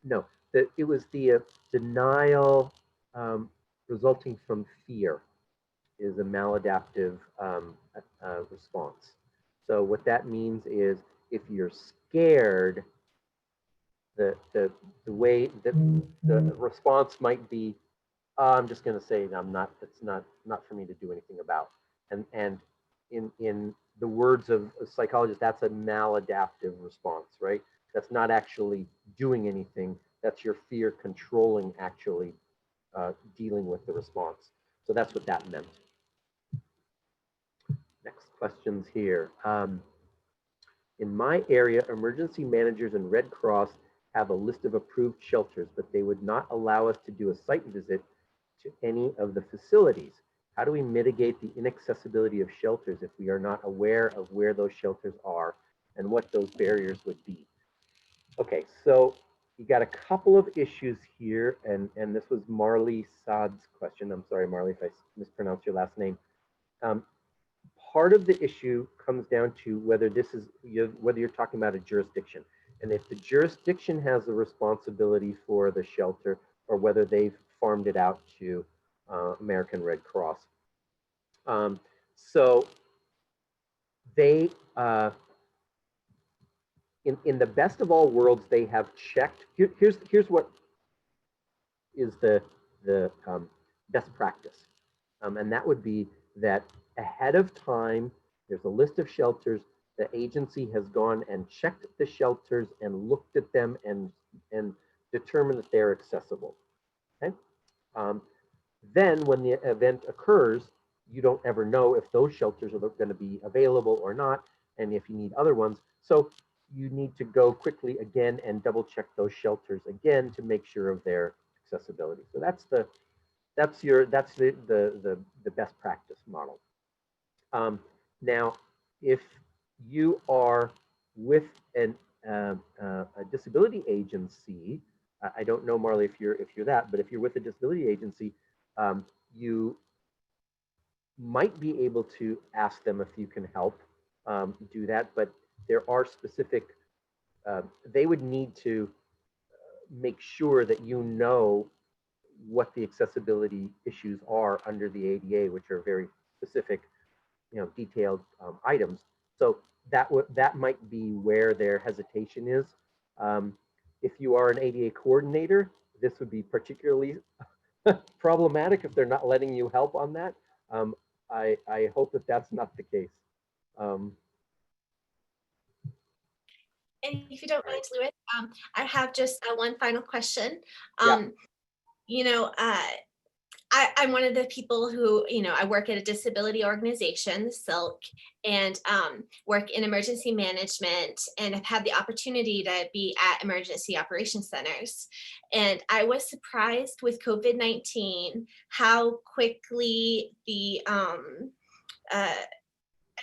No, it was the denial resulting from fear is a maladaptive response. So what that means is if you're scared, the way that the response might be, I'm just going to say it's not for me to do anything about. And in the words of a psychologist, that's a maladaptive response, right? That's not actually doing anything. That's your fear controlling actually dealing with the response. So that's what that meant. Next questions here. In my area, emergency managers and Red Cross have a list of approved shelters, but they would not allow us to do a site visit to any of the facilities. How do we mitigate the inaccessibility of shelters if we are not aware of where those shelters are and what those barriers would be? Okay, so you got a couple of issues here, and this was Marley Saad's question. I'm sorry, Marley, if I mispronounced your last name. Part of the issue comes down to whether whether you're talking about a jurisdiction, and if the jurisdiction has the responsibility for the shelter, or whether they've farmed it out to American Red Cross. So they, in the best of all worlds, they have checked. Here's what is the best practice, and that would be that ahead of time, there's a list of shelters. The agency has gone and checked the shelters and looked at them and determined that they're accessible. Okay. Then when the event occurs, you don't ever know if those shelters are going to be available or not, and if you need other ones. So you need to go quickly again and double check those shelters again to make sure of their accessibility. So that's the best practice model. Now, if you are with a disability agency, I don't know, Marley, if you're that, but if you're with a disability agency, you might be able to ask them if you can help do that, but there are specific, they would need to make sure that you know what the accessibility issues are under the ADA, which are very specific, detailed items. So that might be where their hesitation is. If you are an ADA coordinator, this would be particularly problematic if they're not letting you help on that. I hope that that's not the case. And if you don't mind, Louis, I have just one final question. I'm one of the people who, I work at a disability organization, Silk, and work in emergency management, and have had the opportunity to be at emergency operations centers. And I was surprised with COVID-19 how quickly the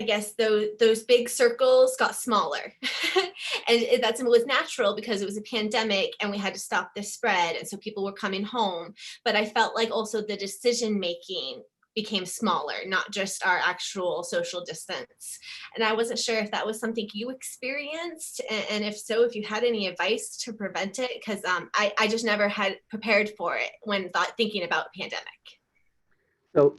I guess those big circles got smaller. And that was natural because it was a pandemic and we had to stop the spread. And so people were coming home. But I felt like also the decision making became smaller, not just our actual social distance. And I wasn't sure if that was something you experienced. And if so, if you had any advice to prevent it, because I just never had prepared for it when thinking about pandemic. So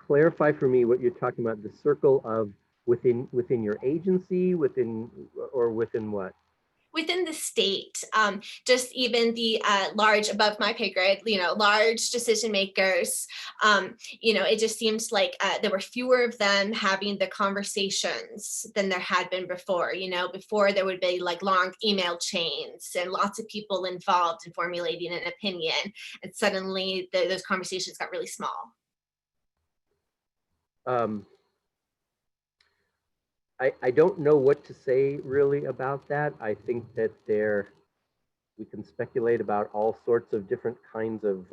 clarify for me what you're talking about, the circle of within your agency, within what? Within the state, just even the large, above my pay grade, large decision makers, it just seems like there were fewer of them having the conversations than there had been before. Before there would be like long email chains and lots of people involved in formulating an opinion, and suddenly those conversations got really small. I don't know what to say really about that. I think that We can speculate about all sorts of different kinds of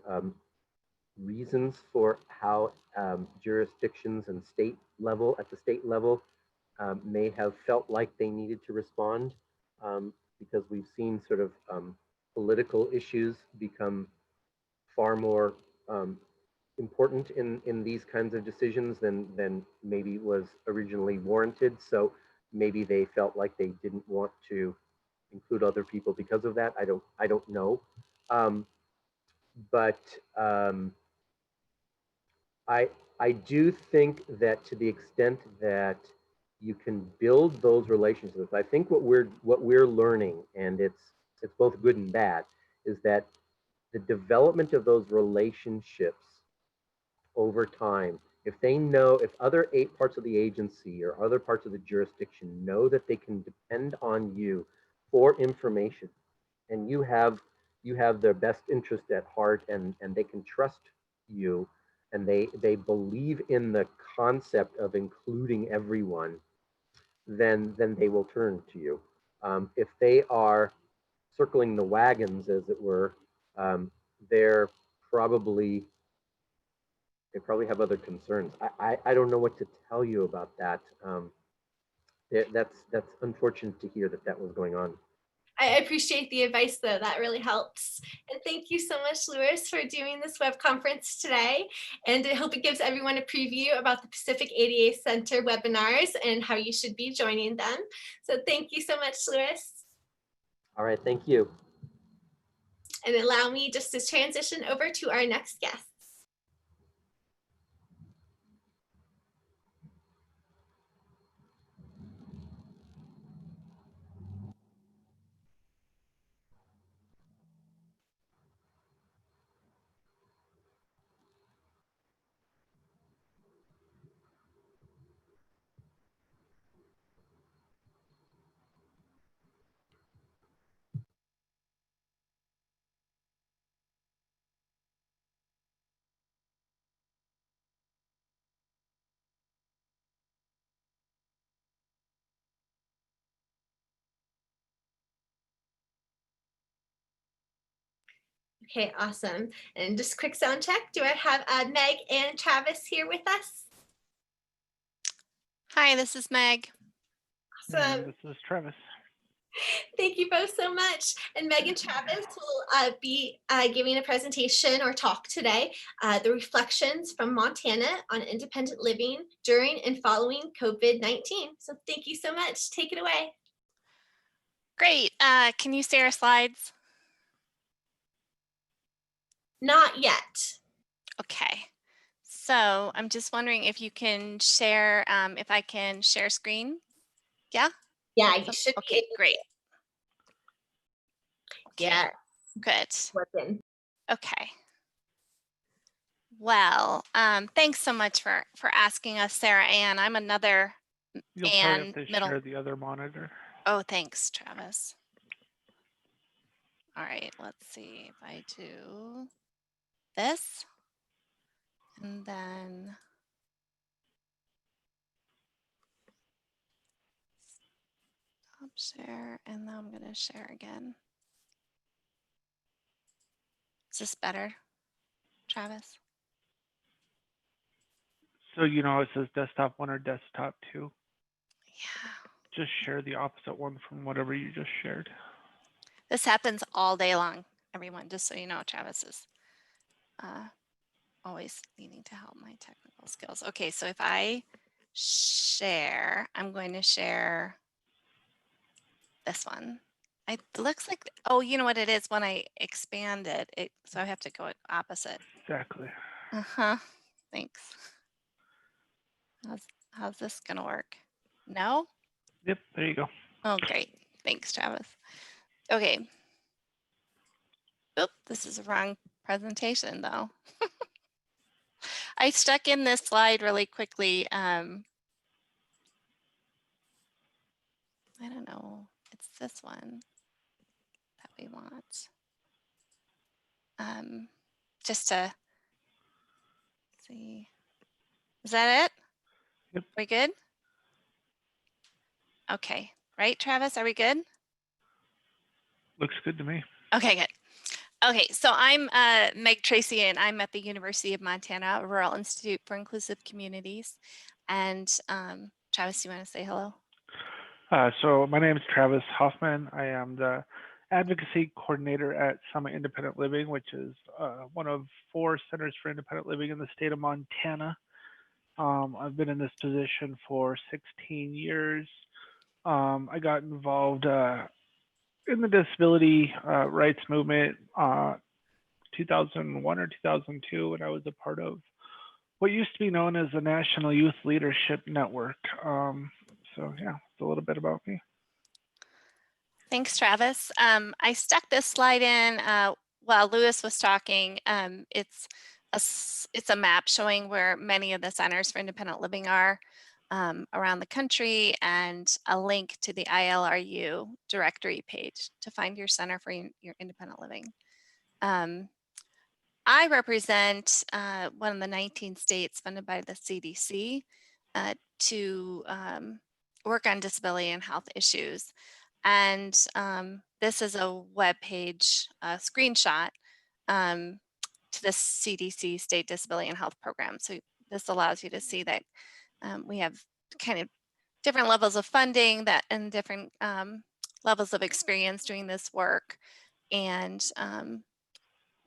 reasons for how jurisdictions and at the state level may have felt like they needed to respond, because we've seen sort of political issues become far more important in these kinds of decisions than maybe was originally warranted. So maybe they felt like they didn't want to include other people because of that. I don't know. But I do think that to the extent that you can build those relationships, I think what we're learning, and it's both good and bad, is that the development of those relationships over time, if other parts of the agency or other parts of the jurisdiction know that they can depend on you for information, and you have their best interest at heart, and they can trust you, and they believe in the concept of including everyone, then they will turn to you. If they are circling the wagons, as it were, they probably have other concerns. I don't know what to tell you about that. That's unfortunate to hear that was going on. I appreciate the advice, though. That really helps. And thank you so much, Louis, for doing this web conference today. And I hope it gives everyone a preview about the Pacific ADA Center webinars and how you should be joining them. So thank you so much, Louis. All right, thank you. And allow me just to transition over to our next guest. Okay, awesome. And just quick sound check. Do I have Meg and Travis here with us? Hi, this is Meg. Awesome. This is Travis. Thank you both so much. And Meg and Travis will be giving a presentation or talk today, the reflections from Montana on independent living during and following COVID-19. So thank you so much. Take it away. Great. Can you share slides? Not yet. Okay. So I'm just wondering if you can share, if I can share screen. Yeah? Yeah, you should. Okay, great. Okay, yeah. Good. Working. Okay. Well, thanks so much for asking us, Sarah Ann. I'm another You'll Ann probably have to middle. share the other monitor. Oh, thanks, Travis. All right, let's see if I do this. And then stop share, and then I'm going to share again. Is this better, Travis? So it says desktop 1 or desktop 2. Yeah. Just share the opposite one from whatever you just shared. This happens all day long, everyone, just so you know. Travis is always needing to help my technical skills. Okay, so if I share, I'm going to share this one. It looks like, oh, you know what it is when I expand it, so I have to go opposite. Exactly. Uh-huh, thanks. How's this gonna work? No? Yep, there you go. Oh, great. Thanks, Travis. Okay. Oop, this is the wrong presentation though. I stuck in this slide really quickly. I don't know. It's this one that we want. Just to see. Is that it? Yep. We good? Okay. Right, Travis? Are we good? Looks good to me. Okay, good. Okay, so I'm Meg Tracy, and I'm at the University of Montana Rural Institute for Inclusive Communities. And Travis, you want to say hello? So my name is Travis Hoffman. I am the advocacy coordinator at Summit Independent Living, which is one of 4 centers for independent living in the state of Montana. I've been in this position for 16 years. I got involved in the disability rights movement 2001 or 2002 when I was a part of what used to be known as the National Youth Leadership Network. So yeah, it's a little bit about me. Thanks, Travis. I stuck this slide in while Lewis was talking. It's a map showing where many of the centers for independent living are around the country, and a link to the ILRU directory page to find your center for your independent living. I represent one of the 19 states funded by the CDC to work on disability and health issues. And this is a web page screenshot to the CDC State Disability and Health Program. So this allows you to see that we have kind of different levels of funding and different levels of experience doing this work. And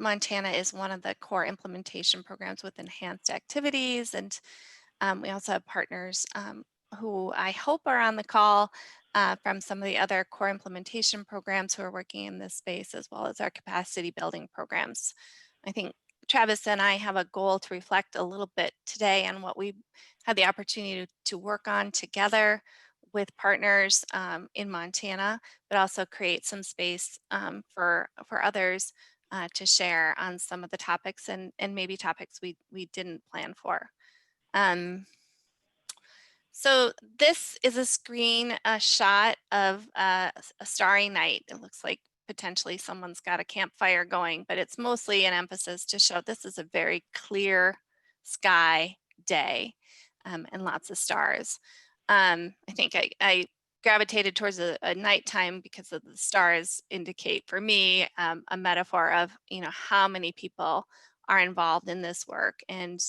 Montana is one of the core implementation programs with enhanced activities. And we also have partners who I hope are on the call from some of the other core implementation programs who are working in this space, as well as our capacity building programs. I think Travis and I have a goal to reflect a little bit today on what we had the opportunity to work on together with partners in Montana, but also create some space for others to share on some of the topics and maybe topics we didn't plan for. So this is a screen shot of a starry night. It looks like potentially someone's got a campfire going, but it's mostly an emphasis to show this is a very clear sky day and lots of stars. I think I gravitated towards a nighttime because of the stars indicate for me a metaphor of how many people are involved in this work. And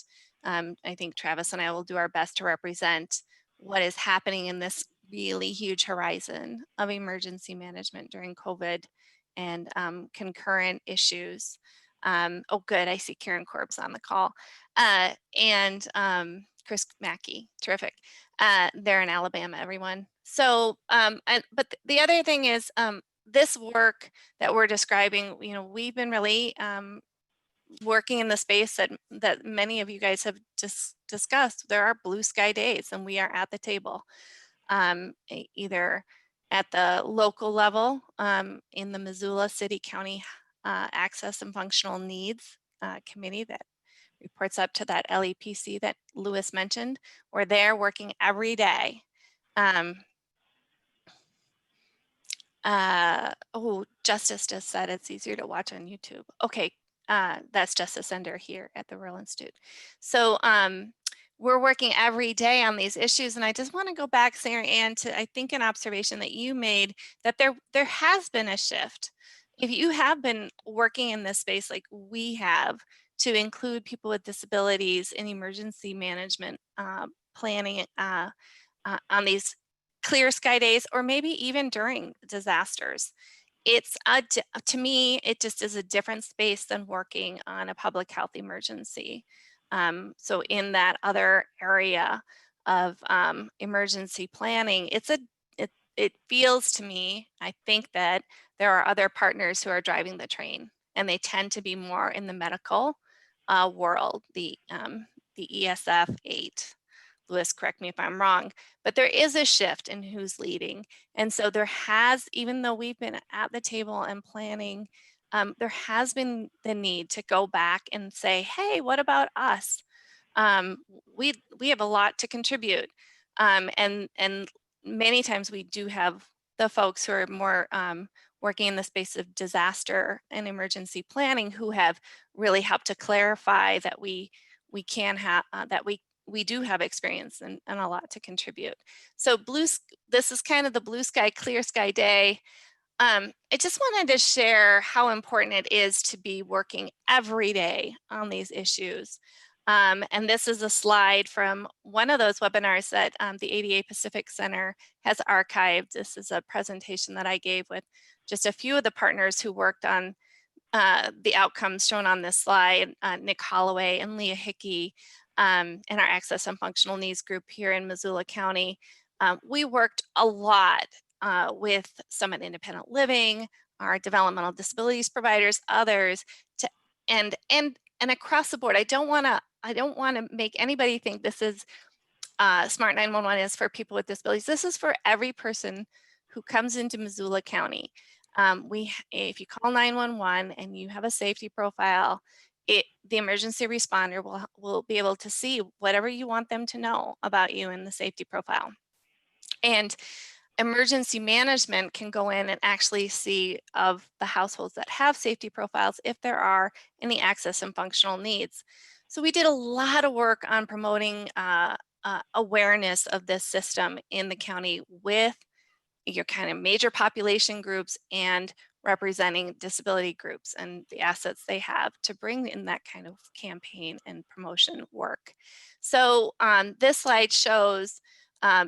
I think Travis and I will do our best to represent what is happening in this really huge horizon of emergency management during COVID and concurrent issues. Oh, good, I see Karen Corb's on the call. And Chris Mackey, terrific. They're in Alabama, everyone. So, but the other thing is this work that we're describing, we've been really working in the space that many of you guys have just discussed. There are blue sky days and we are at the table, either at the local level in the Missoula City County Access and Functional Needs Committee that reports up to that LEPC that Lewis mentioned. We're there working every day. Oh, Justice just said it's easier to watch on YouTube. Okay, that's Justice Ender here at the Rural Institute. So we're working every day on these issues, and I just want to go back, Sarah Ann, to I think an observation that you made that there has been a shift. If you have been working in this space like we have to include people with disabilities in emergency management planning on these clear sky days, or maybe even during disasters, it's to me, it just is a different space than working on a public health emergency. So in that other area of emergency planning, it feels to me, I think that there are other partners who are driving the train, and they tend to be more in the medical world, the ESF 8. Lewis, correct me if I'm wrong, but there is a shift in who's leading. And so there has, even though we've been at the table and planning, there has been the need to go back and say, hey, what about us? We have a lot to contribute. And many times we do have the folks who are more working in the space of disaster and emergency planning who have really helped to clarify that we can have, that we do have experience and a lot to contribute. So this is kind of the blue sky, clear sky day. I just wanted to share how important it is to be working every day on these issues. And this is a slide from one of those webinars that the ADA Pacific Center has archived. This is a presentation that I gave with just a few of the partners who worked on the outcomes shown on this slide, Nick Holloway and Leah Hickey, and our Access and Functional Needs group here in Missoula County. We worked a lot with Summit Independent Living, our developmental disabilities providers, others, to and across the board. I don't want to make anybody think this is Smart 911 is for people with disabilities. This is for every person who comes into Missoula County. If you call 911 and you have a safety profile, the emergency responder will be able to see whatever you want them to know about you in the safety profile. And emergency management can go in and actually see of the households that have safety profiles if there are any access and functional needs. So we did a lot of work on promoting awareness of this system in the county with your kind of major population groups and representing disability groups and the assets they have to bring in that kind of campaign and promotion work. So this slide shows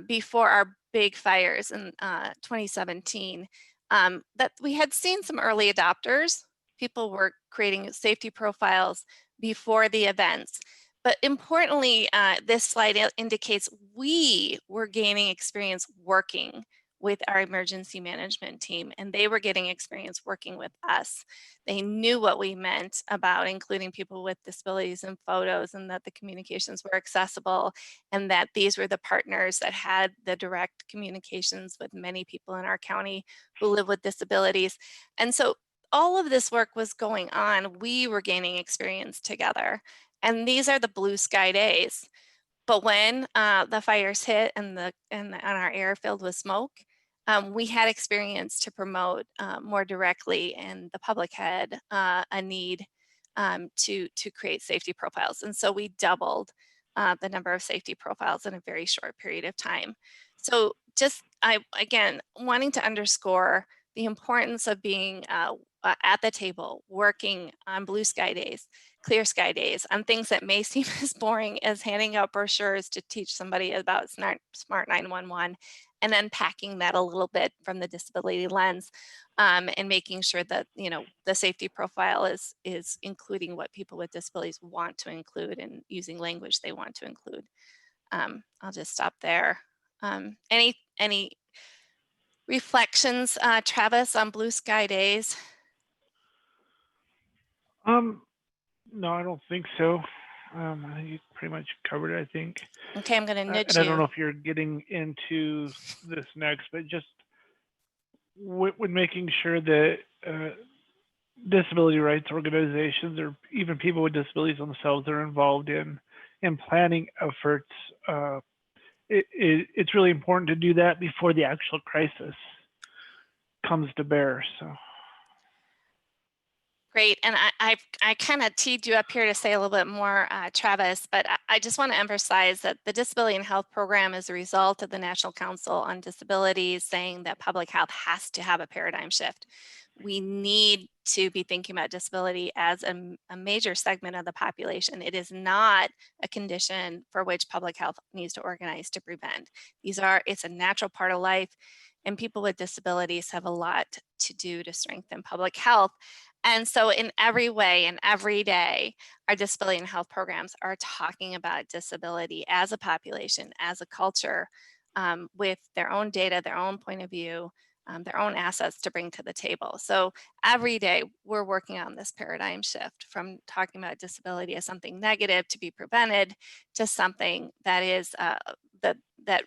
before our big fires in 2017 that we had seen some early adopters. People were creating safety profiles before the events. But importantly, this slide indicates we were gaining experience working with our emergency management team, and they were getting experience working with us. They knew what we meant about including people with disabilities in photos, and that the communications were accessible, and that these were the partners that had the direct communications with many people in our county who live with disabilities. And so all of this work was going on. We were gaining experience together. And these are the blue sky days. But when the fires hit and our air filled with smoke, we had experience to promote more directly, and the public had a need to create safety profiles. And so we doubled the number of safety profiles in a very short period of time. So just, again, wanting to underscore the importance of being at the table, working on blue sky days, clear sky days, on things that may seem as boring as handing out brochures to teach somebody about Smart 911, and unpacking that a little bit from the disability lens, and making sure that the safety profile is including what people with disabilities want to include and using language they want to include. I'll just stop there. Any reflections, Travis, on blue sky days? No, I don't think so. I think you pretty much covered it, I think. Okay, I'm going to nudge and you. I don't know if you're getting into this next, but just with making sure that disability rights organizations or even people with disabilities themselves are involved in planning efforts. It's really important to do that before the actual crisis comes to bear. So. Great, and I kind of teed you up here to say a little bit more, Travis, but I just want to emphasize that the Disability and Health Program is a result of the National Council on Disabilities saying that public health has to have a paradigm shift. We need to be thinking about disability as a major segment of the population. It is not a condition for which public health needs to organize to prevent. It's a natural part of life, and people with disabilities have a lot to do to strengthen public health. And so in every way and every day, our disability and health programs are talking about disability as a population, as a culture, with their own data, their own point of view, their own assets to bring to the table. So every day we're working on this paradigm shift from talking about disability as something negative to be prevented to something that is that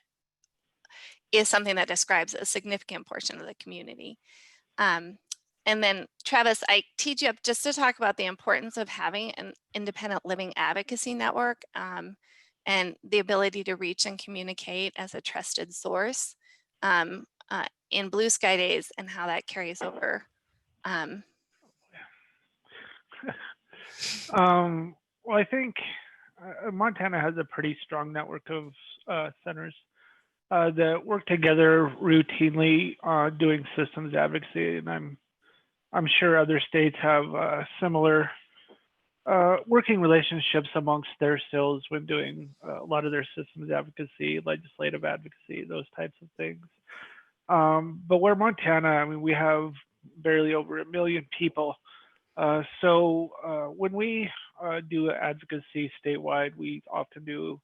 is something that describes a significant portion of the community. And then Travis, I teed you up just to talk about the importance of having an independent living advocacy network and the ability to reach and communicate as a trusted source in blue sky days, and how that carries over. Well, I think Montana has a pretty strong network of centers that work together routinely doing systems advocacy, and I'm sure other states have similar working relationships amongst their SILs when doing a lot of their systems advocacy, legislative advocacy, those types of things. But where Montana, I mean, we have barely over 1 million people. So when we do advocacy statewide, we often do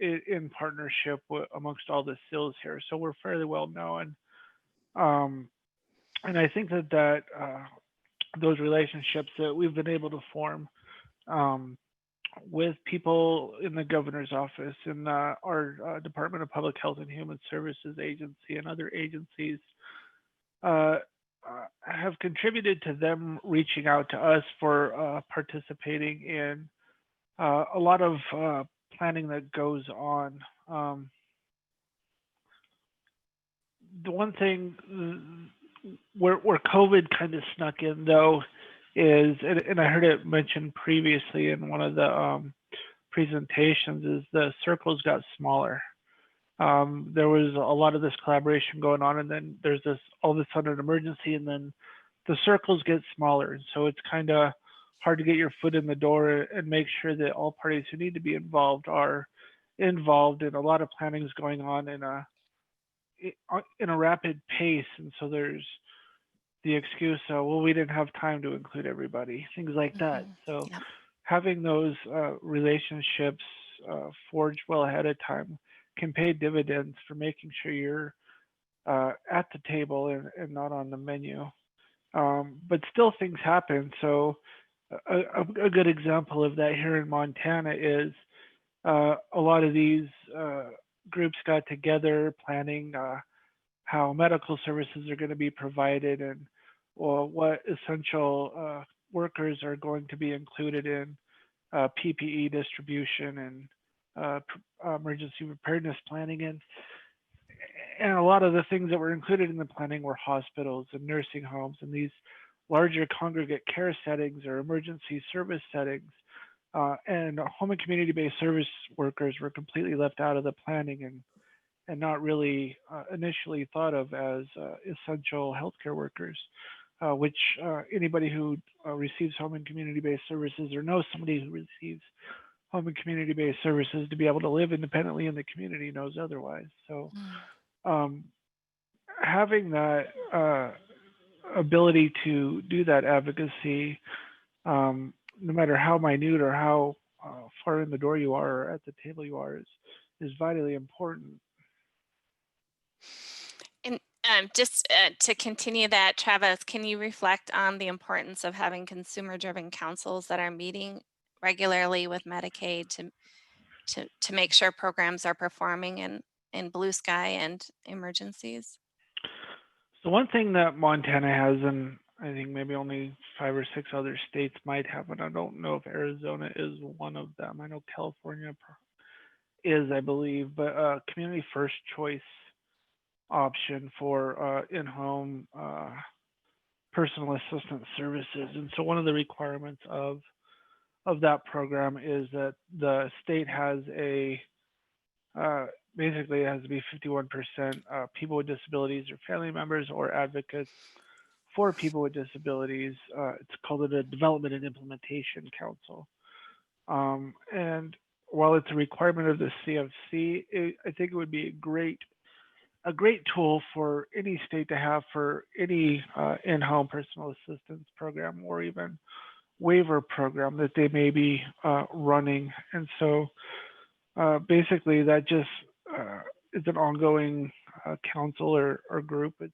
in partnership amongst all the SILs here. So we're fairly well known. And I think that those relationships that we've been able to form with people in the governor's office and our Department of Public Health and Human Services agency and other agencies have contributed to them reaching out to us for participating in a lot of planning that goes on. The one thing where COVID kind of snuck in though is, and I heard it mentioned previously in one of the presentations, is the circles got smaller. There was a lot of this collaboration going on, and then there's this all of a sudden an emergency, and then the circles get smaller. And so it's kind of hard to get your foot in the door and make sure that all parties who need to be involved are involved, and a lot of planning is going on in a rapid pace. And so there's the excuse, well, we didn't have time to include everybody, things like that. So having those relationships forged well ahead of time can pay dividends for making sure you're at the table and not on the menu. But still things happen. So a good example of that here in Montana is a lot of these groups got together planning how medical services are going to be provided and what essential workers are going to be included in PPE distribution and emergency preparedness planning. And a lot of the things that were included in the planning were hospitals and nursing homes and these larger congregate care settings or emergency service settings. And home and community-based service workers were completely left out of the planning and not really initially thought of as essential healthcare workers, which anybody who receives home and community-based services or knows somebody who receives home and community-based services to be able to live independently in the community knows otherwise. So having that ability to do that advocacy, no matter how minute or how far in the door you are or at the table you are, is vitally important. And just to continue that, Travis, can you reflect on the importance of having consumer-driven councils that are meeting regularly with Medicaid to make sure programs are performing in blue sky and emergencies? So one thing that Montana has, and I think maybe only 5 or 6 other states might have, and I don't know if Arizona is one of them. I know California is, I believe, but community first choice option for in-home personal assistance services. And so one of the requirements of that program is that the state has basically it has to be 51% people with disabilities or family members or advocates for people with disabilities. It's called a Development and Implementation Council. And while it's a requirement of the CFC, I think it would be a great tool for any state to have for any in-home personal assistance program or even waiver program that they may be running. And so basically that just is an ongoing council or group. It's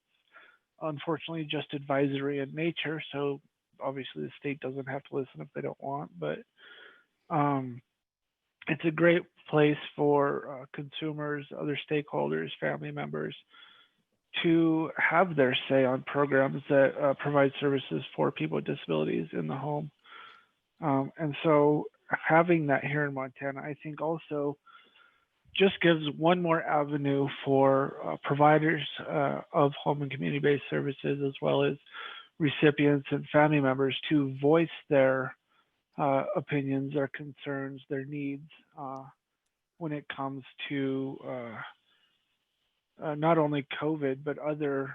unfortunately just advisory in nature. So obviously the state doesn't have to listen if they don't want, but it's a great place for consumers, other stakeholders, family members to have their say on programs that provide services for people with disabilities in the home. And so having that here in Montana, I think also just gives one more avenue for providers of home and community-based services, as well as recipients and family members to voice their opinions, their concerns, their needs when it comes to not only COVID, but other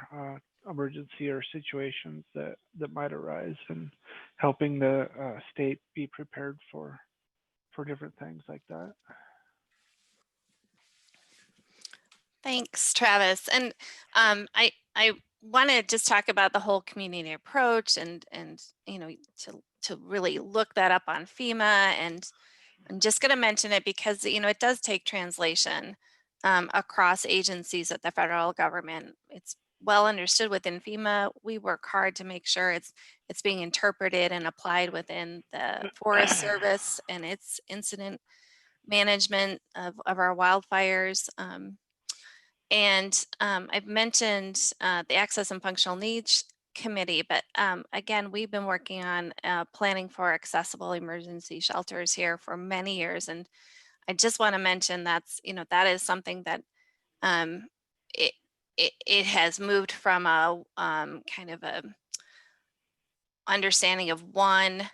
emergency or situations that might arise, and helping the state be prepared for different things like that. Thanks, Travis. And I want to just talk about the whole community approach, and you know, to really look that up on FEMA. And I'm just going to mention it because, you know, it does take translation across agencies at the federal government. It's well understood within FEMA. We work hard to make sure it's being interpreted and applied within the Forest Service and its incident management of our wildfires. I've mentioned the Access and Functional Needs Committee, but again, we've been working on planning for accessible emergency shelters here for many years. And I just want to mention that's, you know, that is something that it has moved from a kind of a understanding of one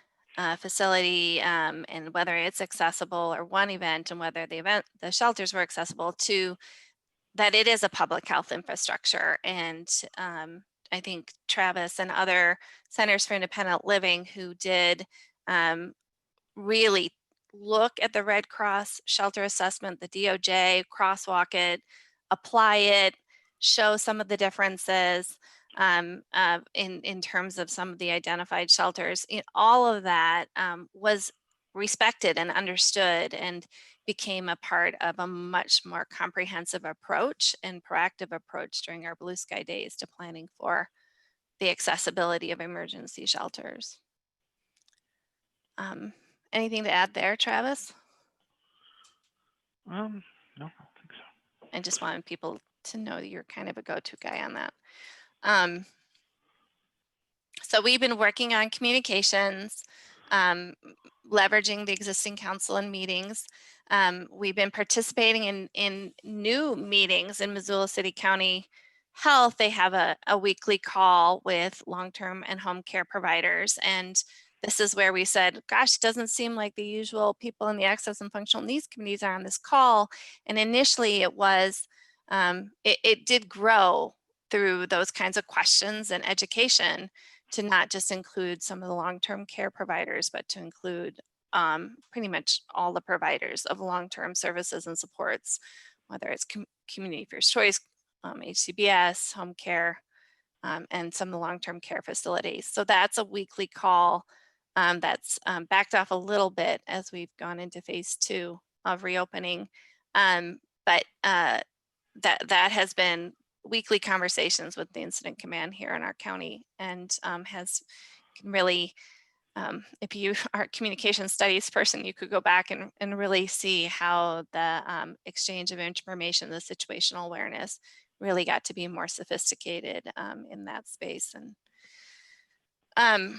facility and whether it's accessible, or one event and whether the shelters were accessible, to that it is a public health infrastructure. And I think Travis and other Centers for Independent Living who did really look at the Red Cross shelter assessment, the DOJ, crosswalk it, apply it, show some of the differences in terms of some of the identified shelters. All of that was respected and understood, and became a part of a much more comprehensive approach and proactive approach during our Blue Sky Days to planning for the accessibility of emergency shelters. Anything to add there, Travis? No, I don't think so. I just wanted people to know that you're kind of a go-to guy on that. So we've been working on communications, leveraging the existing council and meetings. We've been participating in new meetings in Missoula City County Health. They have a weekly call with long-term and home care providers. And this is where we said, gosh, it doesn't seem like the usual people in the Access and Functional Needs Committees are on this call. And initially it was, it did grow through those kinds of questions and education to not just include some of the long-term care providers, but to include pretty much all the providers of long-term services and supports, whether it's Community First Choice, HCBS, home care, and some of the long-term care facilities. So that's a weekly call that's backed off a little bit as we've gone into phase 2 of reopening. But that has been weekly conversations with the incident command here in our county, and has really, if you are a communication studies person, you could go back and really see how the exchange of information, the situational awareness really got to be more sophisticated in that space. And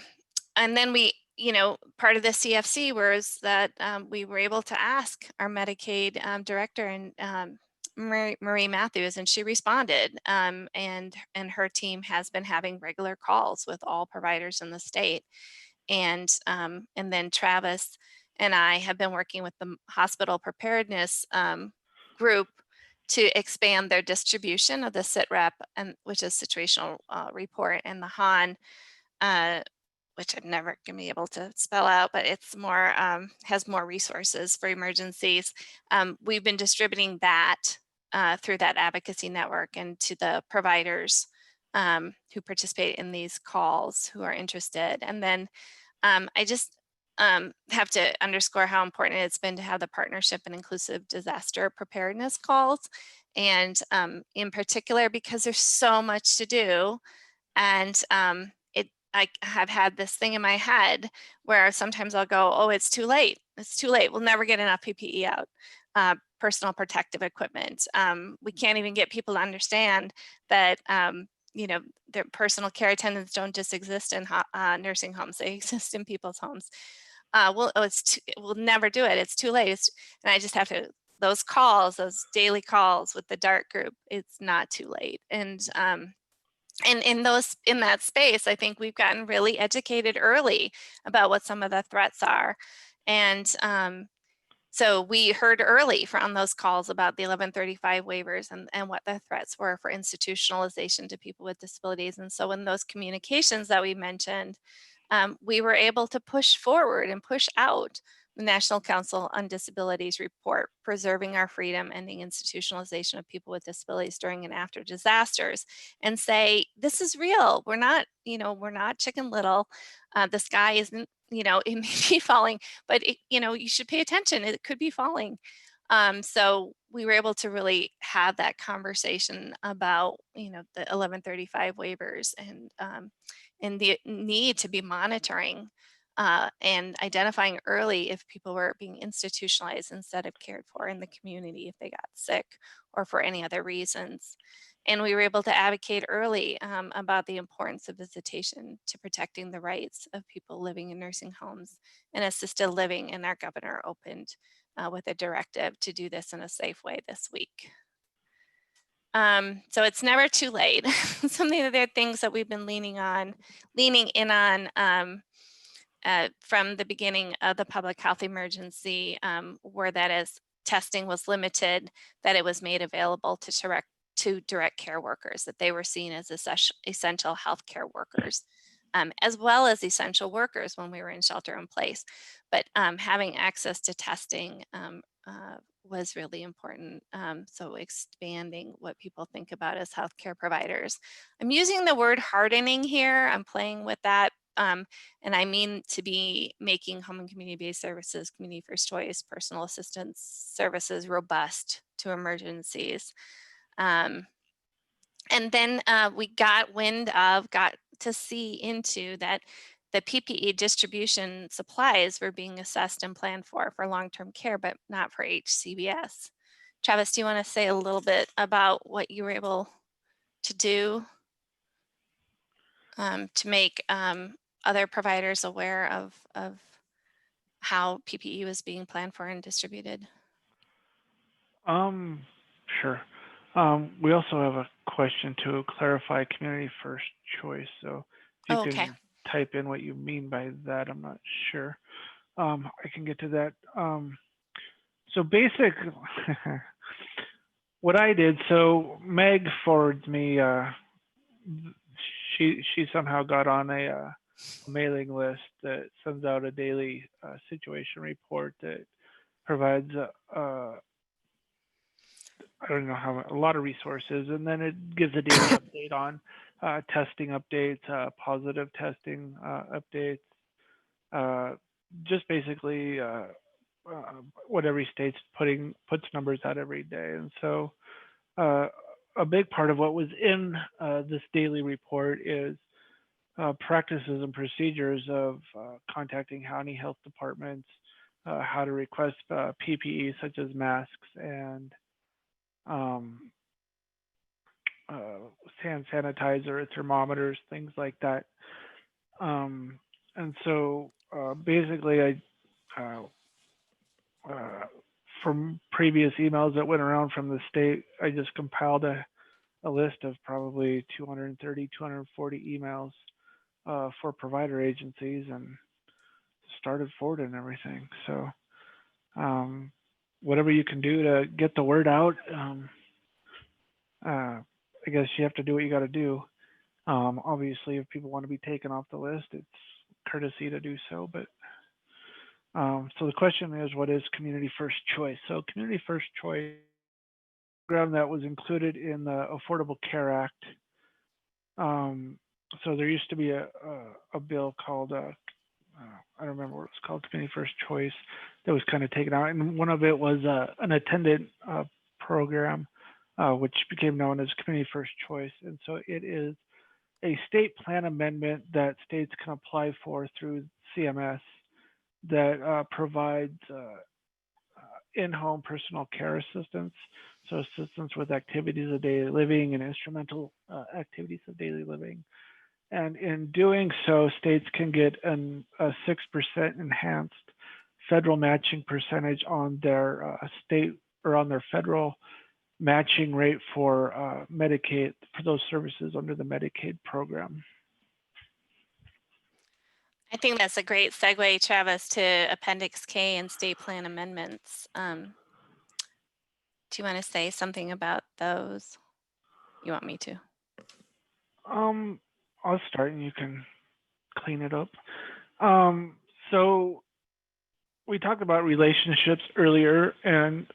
then we, you know, part of the CFC was that we were able to ask our Medicaid director, and Marie Matthews, and she responded, and her team has been having regular calls with all providers in the state. And then Travis and I have been working with the hospital preparedness group to expand their distribution of the SITREP, and which is situational report, and the HAN, which I'm never gonna be able to spell out, but it's more, has more resources for emergencies. We've been distributing that through that advocacy network, and to the providers who participate in these calls who are interested. And then I just have to underscore how important it's been to have the partnership and inclusive disaster preparedness calls. And in particular, because there's so much to do. And I have had this thing in my head where sometimes I'll go, oh, it's too late. It's too late. We'll never get enough PPE out, personal protective equipment. We can't even get people to understand that, you know, their personal care attendants don't just exist in nursing homes. They exist in people's homes. We'll never do it. It's too late. And I just have to, those calls, those daily calls with the DART group, it's not too late. And in that space, I think we've gotten really educated early about what some of the threats are. And So we heard early from those calls about the 1135 waivers and what the threats were for institutionalization to people with disabilities. And so in those communications that we mentioned, we were able to push forward and push out the National Council on Disabilities report, Preserving Our Freedom, Ending Institutionalization of People with Disabilities During and After Disasters, and say, this is real. We're not, we're not Chicken Little. The sky isn't, it may be falling, but you should pay attention. It could be falling. So we were able to really have that conversation about, the 1135 waivers and the need to be monitoring and identifying early if people were being institutionalized instead of cared for in the community if they got sick or for any other reasons. And we were able to advocate early about the importance of visitation to protecting the rights of people living in nursing homes and assisted living. And our governor opened with a directive to do this in a safe way this week. So it's never too late. Something that there are things that we've been leaning in on from the beginning of the public health emergency, where that as testing was limited, that it was made available to direct care workers, that they were seen as essential healthcare workers, as well as essential workers when we were in shelter in place. But having access to testing was really important. So expanding what people think about as healthcare providers. I'm using the word hardening here. I'm playing with that. And I mean to be making home and community-based services, community first choice, personal assistance services robust to emergencies. And then we got to see into that the PPE distribution supplies were being assessed and planned for long-term care, but not for HCBS. Travis, do you want to say a little bit about what you were able to do to make other providers aware of how PPE was being planned for and distributed? Sure. We also have a question to clarify community first choice. So if you can type in what you mean by that, I'm not sure. I can get to that. So basic, what I did, so Meg forwards me, she somehow got on a mailing list that sends out a daily situation report that provides I don't know how, a lot of resources, and then it gives a daily update on testing updates, positive testing updates, just basically what every state's puts numbers out every day. And so a big part of what was in this daily report is practices and procedures of contacting county health departments, how to request PPE such as masks and hand sanitizer, thermometers, things like that. And so basically from previous emails that went around from the state, I just compiled a list of probably 230, 240 emails for provider agencies and started forwarding everything. So whatever you can do to get the word out, I guess you have to do what you got to do. Obviously, if people want to be taken off the list, it's courtesy to do so. But so the question is, what is community first choice? So community first choice program that was included in the Affordable Care Act. So there used to be a bill called I don't remember what it was called, Community First Choice, that was kind of taken out, and one of it was an attendant program, which became known as Community First Choice. And so it is a state plan amendment that states can apply for through CMS that provides in-home personal care assistance, so assistance with activities of daily living and instrumental activities of daily living. And in doing so, states can get a 6% enhanced federal matching percentage on their state or on their federal matching rate for Medicaid, for those services under the Medicaid program. I think that's a great segue, Travis, to Appendix K and state plan amendments. Do you want to say something about those? You want me to? I'll start and you can clean it up. So we talked about relationships earlier, and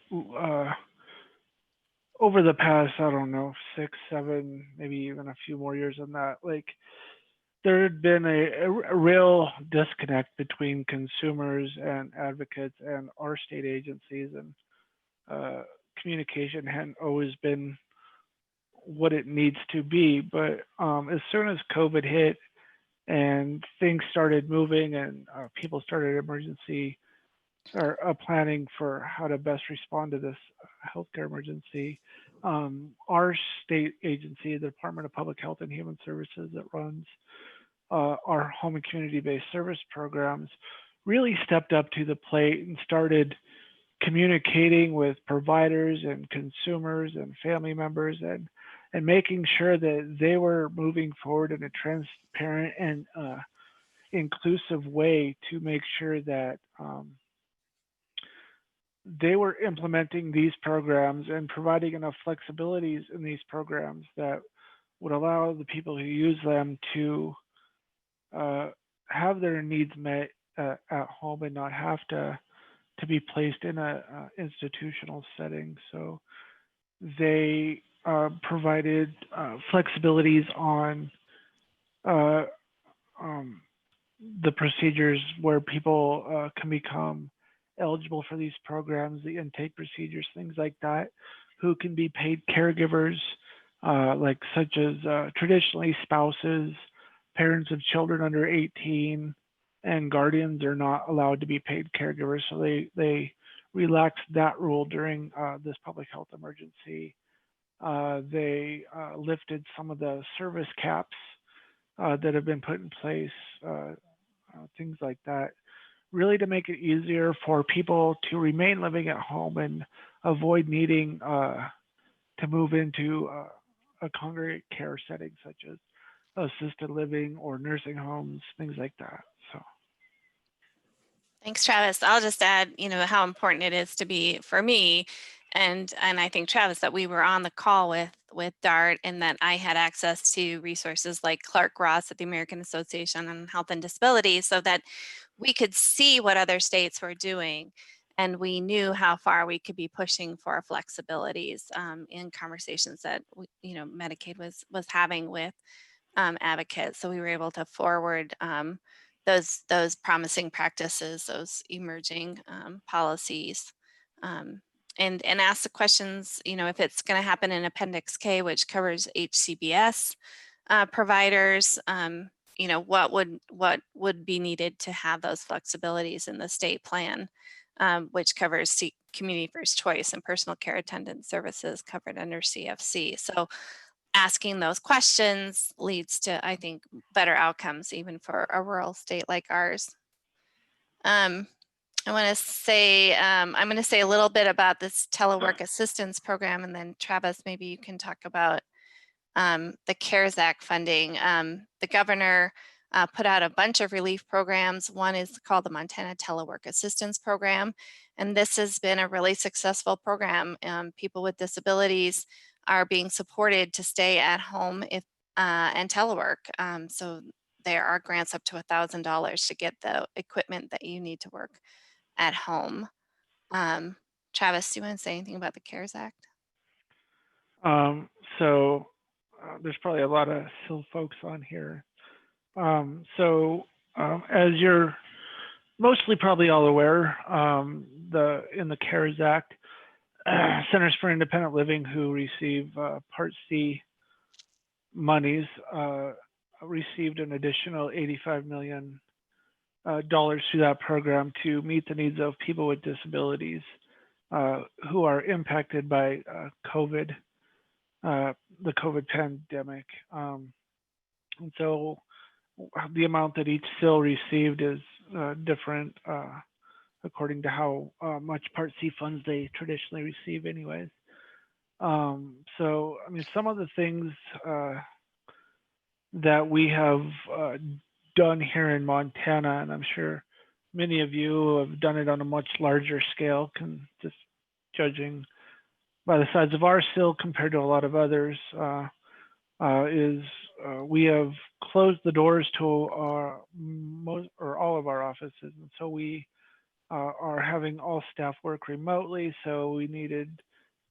over the past, I don't know, 6, 7, maybe even a few more years than that, like there had been a real disconnect between consumers and advocates and our state agencies, and communication hadn't always been what it needs to be. But as soon as COVID hit and things started moving and people started emergency or planning for how to best respond to this healthcare emergency, our state agency, the Department of Public Health and Human Services, that runs our home and community-based service programs, really stepped up to the plate and started communicating with providers and consumers and family members, and making sure that they were moving forward in a transparent and inclusive way to make sure that they were implementing these programs and providing enough flexibilities in these programs that would allow the people who use them to have their needs met at home and not have to be placed in a institutional setting. So they provided flexibilities on the procedures where people can become eligible for these programs, the intake procedures, things like that, who can be paid caregivers, like such as traditionally spouses, parents of children under 18, and guardians are not allowed to be paid caregivers. So they relaxed that rule during this public health emergency. They lifted some of the service caps that have been put in place, things like that, really to make it easier for people to remain living at home and avoid needing to move into a congregate care setting such as assisted living or nursing homes, things like that. So. Thanks, Travis. I'll just add, how important it is to be, for me, and I think, Travis, that we were on the call with DART, and that I had access to resources like Clark Ross at the American Association on Health and Disability, so that we could see what other states were doing, and we knew how far we could be pushing for flexibilities in conversations that Medicaid was having with advocates. So we were able to forward those promising practices, those emerging policies, and ask the questions, if it's going to happen in Appendix K, which covers HCBS providers, what would be needed to have those flexibilities in the state plan, which covers community first choice and personal care attendant services covered under CFC. So asking those questions leads to, I think, better outcomes even for a rural state like ours. I want to say, I'm going to say a little bit about this telework assistance program, and then Travis, maybe you can talk about the CARES Act funding. The governor put out a bunch of relief programs. One is called the Montana Telework Assistance Program, and this has been a really successful program. People with disabilities are being supported to stay at home and telework. So there are grants up to $1,000 to get the equipment that you need to work at home. Travis, do you want to say anything about the CARES Act? There's probably a lot of SIL folks on here. As you're mostly probably all aware, in the CARES Act, Centers for Independent Living who receive Part C monies received an additional $85 million through that program to meet the needs of people with disabilities who are impacted by COVID, the COVID pandemic. And so the amount that each SIL received is different according to how much Part C funds they traditionally receive anyways. Some of the things that we have done here in Montana, and I'm sure many of you have done it on a much larger scale, just judging by the size of our still compared to a lot of others, we have closed the doors to most or all of our offices, and so we are having all staff work remotely. So we needed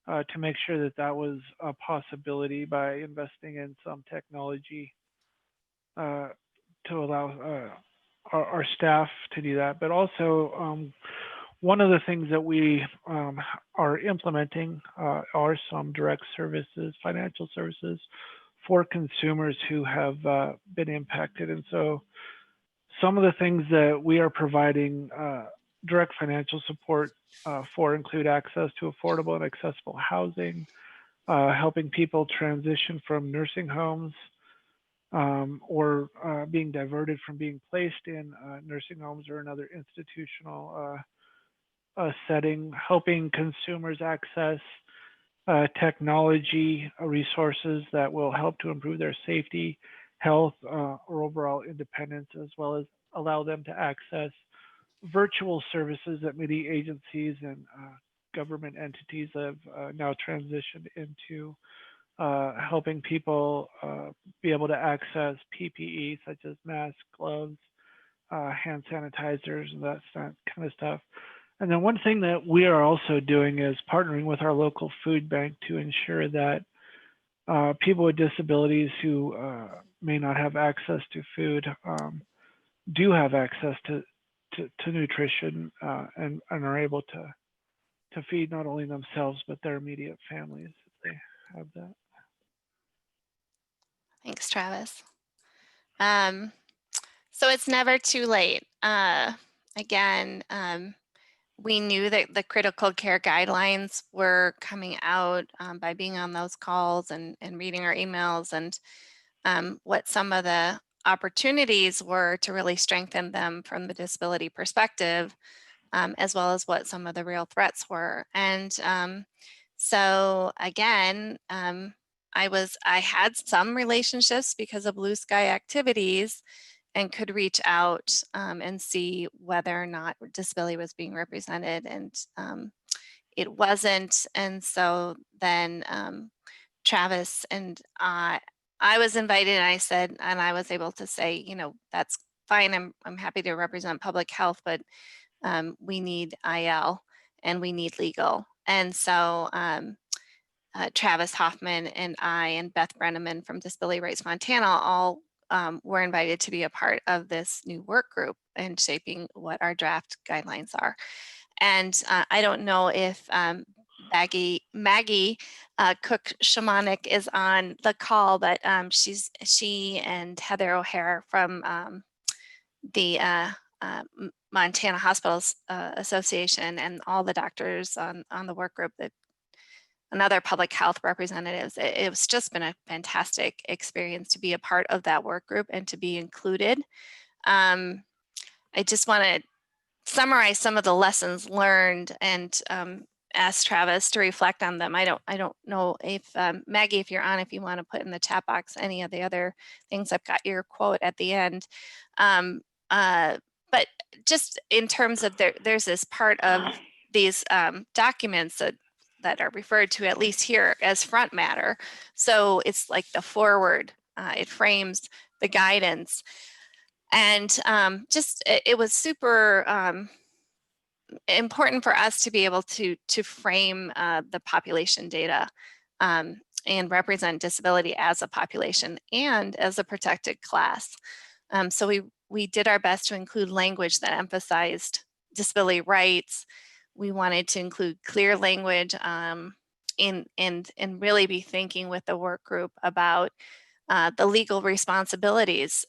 to make sure that that was a possibility by investing in some technology to allow our staff to do that. But also, one of the things that we are implementing are some direct services, financial services for consumers who have been impacted. And so some of the things that we are providing direct financial support for include access to affordable and accessible housing, helping people transition from nursing homes or being diverted from being placed in nursing homes or another institutional setting, helping consumers access technology resources that will help to improve their safety, health, or overall independence, as well as allow them to access virtual services that many agencies and government entities have now transitioned into, helping people be able to access PPE such as masks, gloves, hand sanitizers, and that kind of stuff. And then one thing that we are also doing is partnering with our local food bank to ensure that people with disabilities who may not have access to food do have access to nutrition and are able to feed not only themselves but their immediate families if they have that. Thanks, Travis. So it's never too late. Again, we knew that the critical care guidelines were coming out by being on those calls and reading our emails, and what some of the opportunities were to really strengthen them from the disability perspective, as well as what some of the real threats were. And so again, I had some relationships because of Blue Sky activities and could reach out and see whether or not disability was being represented, and it wasn't. And so then Travis and I was invited, and I said, and I was able to say, you know, that's fine. I'm happy to represent public health, but we need IL and we need legal. And so Travis Hoffman and I and Beth Brenneman from Disability Rights Montana all were invited to be a part of this new work group and shaping what our draft guidelines are. And I don't know if Maggie Cook Shamanic is on the call, but she and Heather O'Hare from the Montana Hospitals Association and all the doctors on the work group and other public health representatives. It's just been a fantastic experience to be a part of that work group and to be included. I just want to summarize some of the lessons learned and ask Travis to reflect on them. I don't know if Maggie, if you're on, if you want to put in the chat box any of the other things. I've got your quote at the end. But just in terms of there's this part of these documents that are referred to, at least here, as front matter. So it's like the forward, it frames the guidance. And it was super important for us to be able to frame the population data and represent disability as a population and as a protected class. So we did our best to include language that emphasized disability rights. We wanted to include clear language and really be thinking with the work group about the legal responsibilities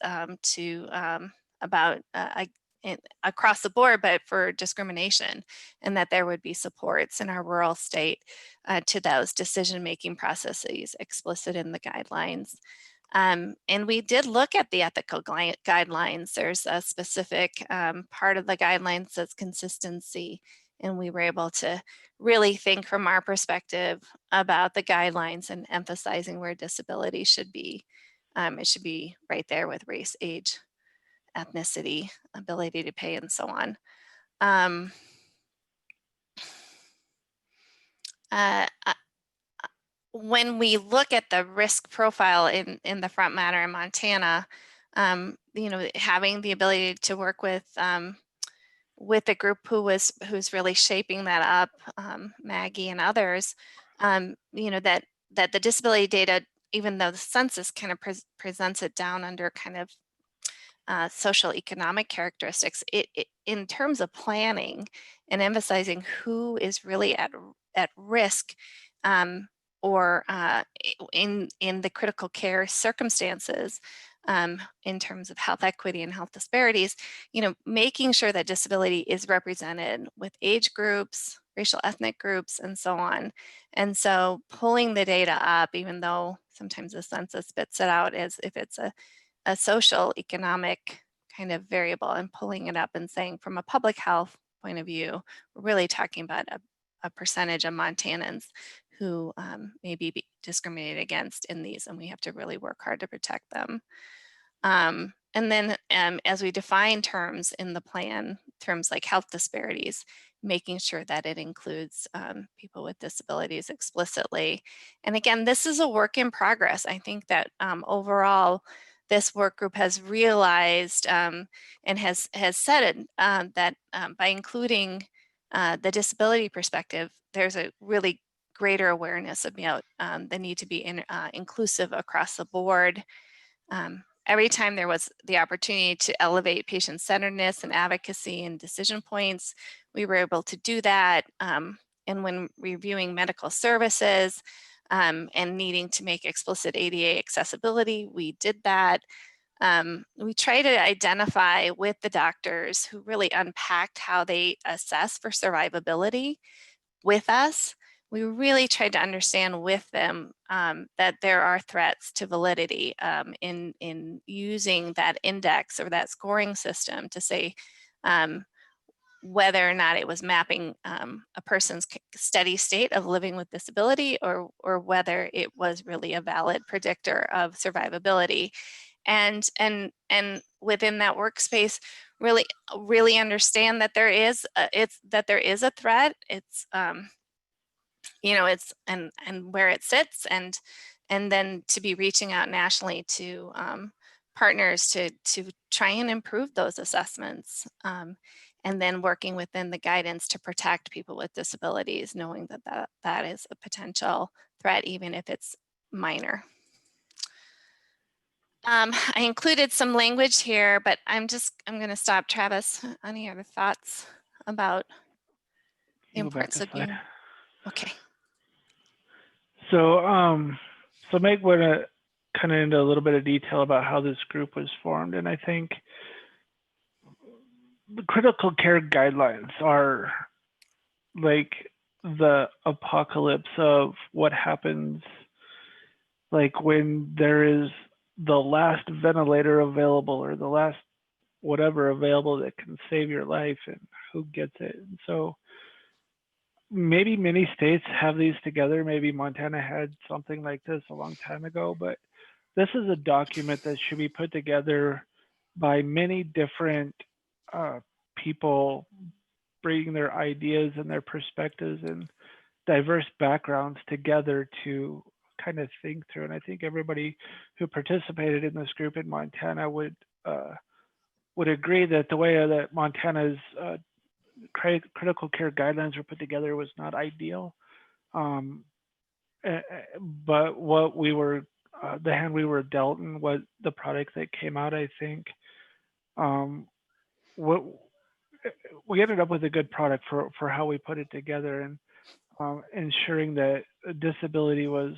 across the board, but for discrimination, and that there would be supports in our rural state to those decision-making processes explicit in the guidelines. And we did look at the ethical guidelines. There's a specific part of the guidelines that's consistency, and we were able to really think from our perspective about the guidelines and emphasizing where disability should be. It should be right there with race, age, ethnicity, ability to pay, and so on. When we look at the risk profile in the front matter in Montana, having the ability to work with a group who's really shaping that up, Maggie and others, that the disability data, even though the census kind of presents it down under kind of social economic characteristics, it in terms of planning and emphasizing who is really at risk, or in the critical care circumstances, in terms of health equity and health disparities, making sure that disability is represented with age groups, racial ethnic groups, and so on. And so pulling the data up, even though sometimes the census spits it out as if it's a social economic kind of variable, and pulling it up and saying from a public health point of view, we're really talking about a percentage of Montanans who may be discriminated against in these, and we have to really work hard to protect them. And then as we define terms in the plan, terms like health disparities, making sure that it includes people with disabilities explicitly. And again, this is a work in progress. I think that overall, this work group has realized and has said that by including the disability perspective, there's a really greater awareness about the need to be inclusive across the board. Every time there was the opportunity to elevate patient-centeredness and advocacy and decision points, we were able to do that. And when reviewing medical services and needing to make explicit ADA accessibility, we did that. We try to identify with the doctors who really unpacked how they assess for survivability with us. We really tried to understand with them that there are threats to validity in using that index or that scoring system to say whether or not it was mapping a person's steady state of living with disability, or whether it was really a valid predictor of survivability. And within that workspace, really understand that there is a threat. It's it's and where it sits, and then to be reaching out nationally to partners to try and improve those assessments, and then working within the guidance to protect people with disabilities, knowing that is a potential threat, even if it's minor. I included some language here, but I'm going to stop. Travis, any other thoughts about the importance of being? Okay. So Meg went kind of into a little bit of detail about how this group was formed, and I think the critical care guidelines are like the apocalypse of what happens, like when there is the last ventilator available or the last whatever available that can save your life, and who gets it. And so maybe many states have these together. Maybe Montana had something like this a long time ago, but this is a document that should be put together by many different people, bringing their ideas and their perspectives and diverse backgrounds together to kind of think through. And I think everybody who participated in this group in Montana would agree that the way that Montana's critical care guidelines were put together was not ideal, but what we were, the hand we were dealt, and what the product that came out, I think, what we ended up with a good product for how we put it together, and ensuring that disability was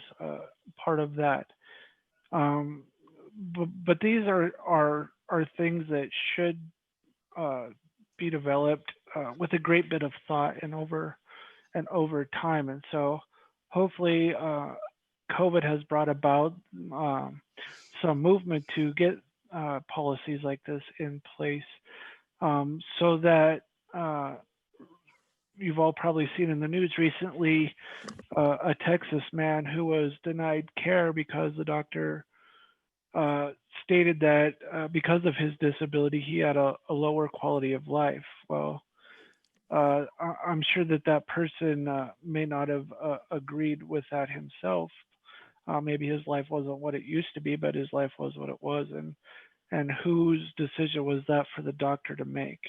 part of that. But these are things that should be developed with a great bit of thought and over time. And so hopefully COVID has brought about some movement to get policies like this in place, so that you've all probably seen in the news recently a Texas man who was denied care because the doctor stated that because of his disability, he had a lower quality of life. Well, I'm sure that that person may not have agreed with that himself. Maybe his life wasn't what it used to be, but his life was what it was. And whose decision was that for the doctor to make,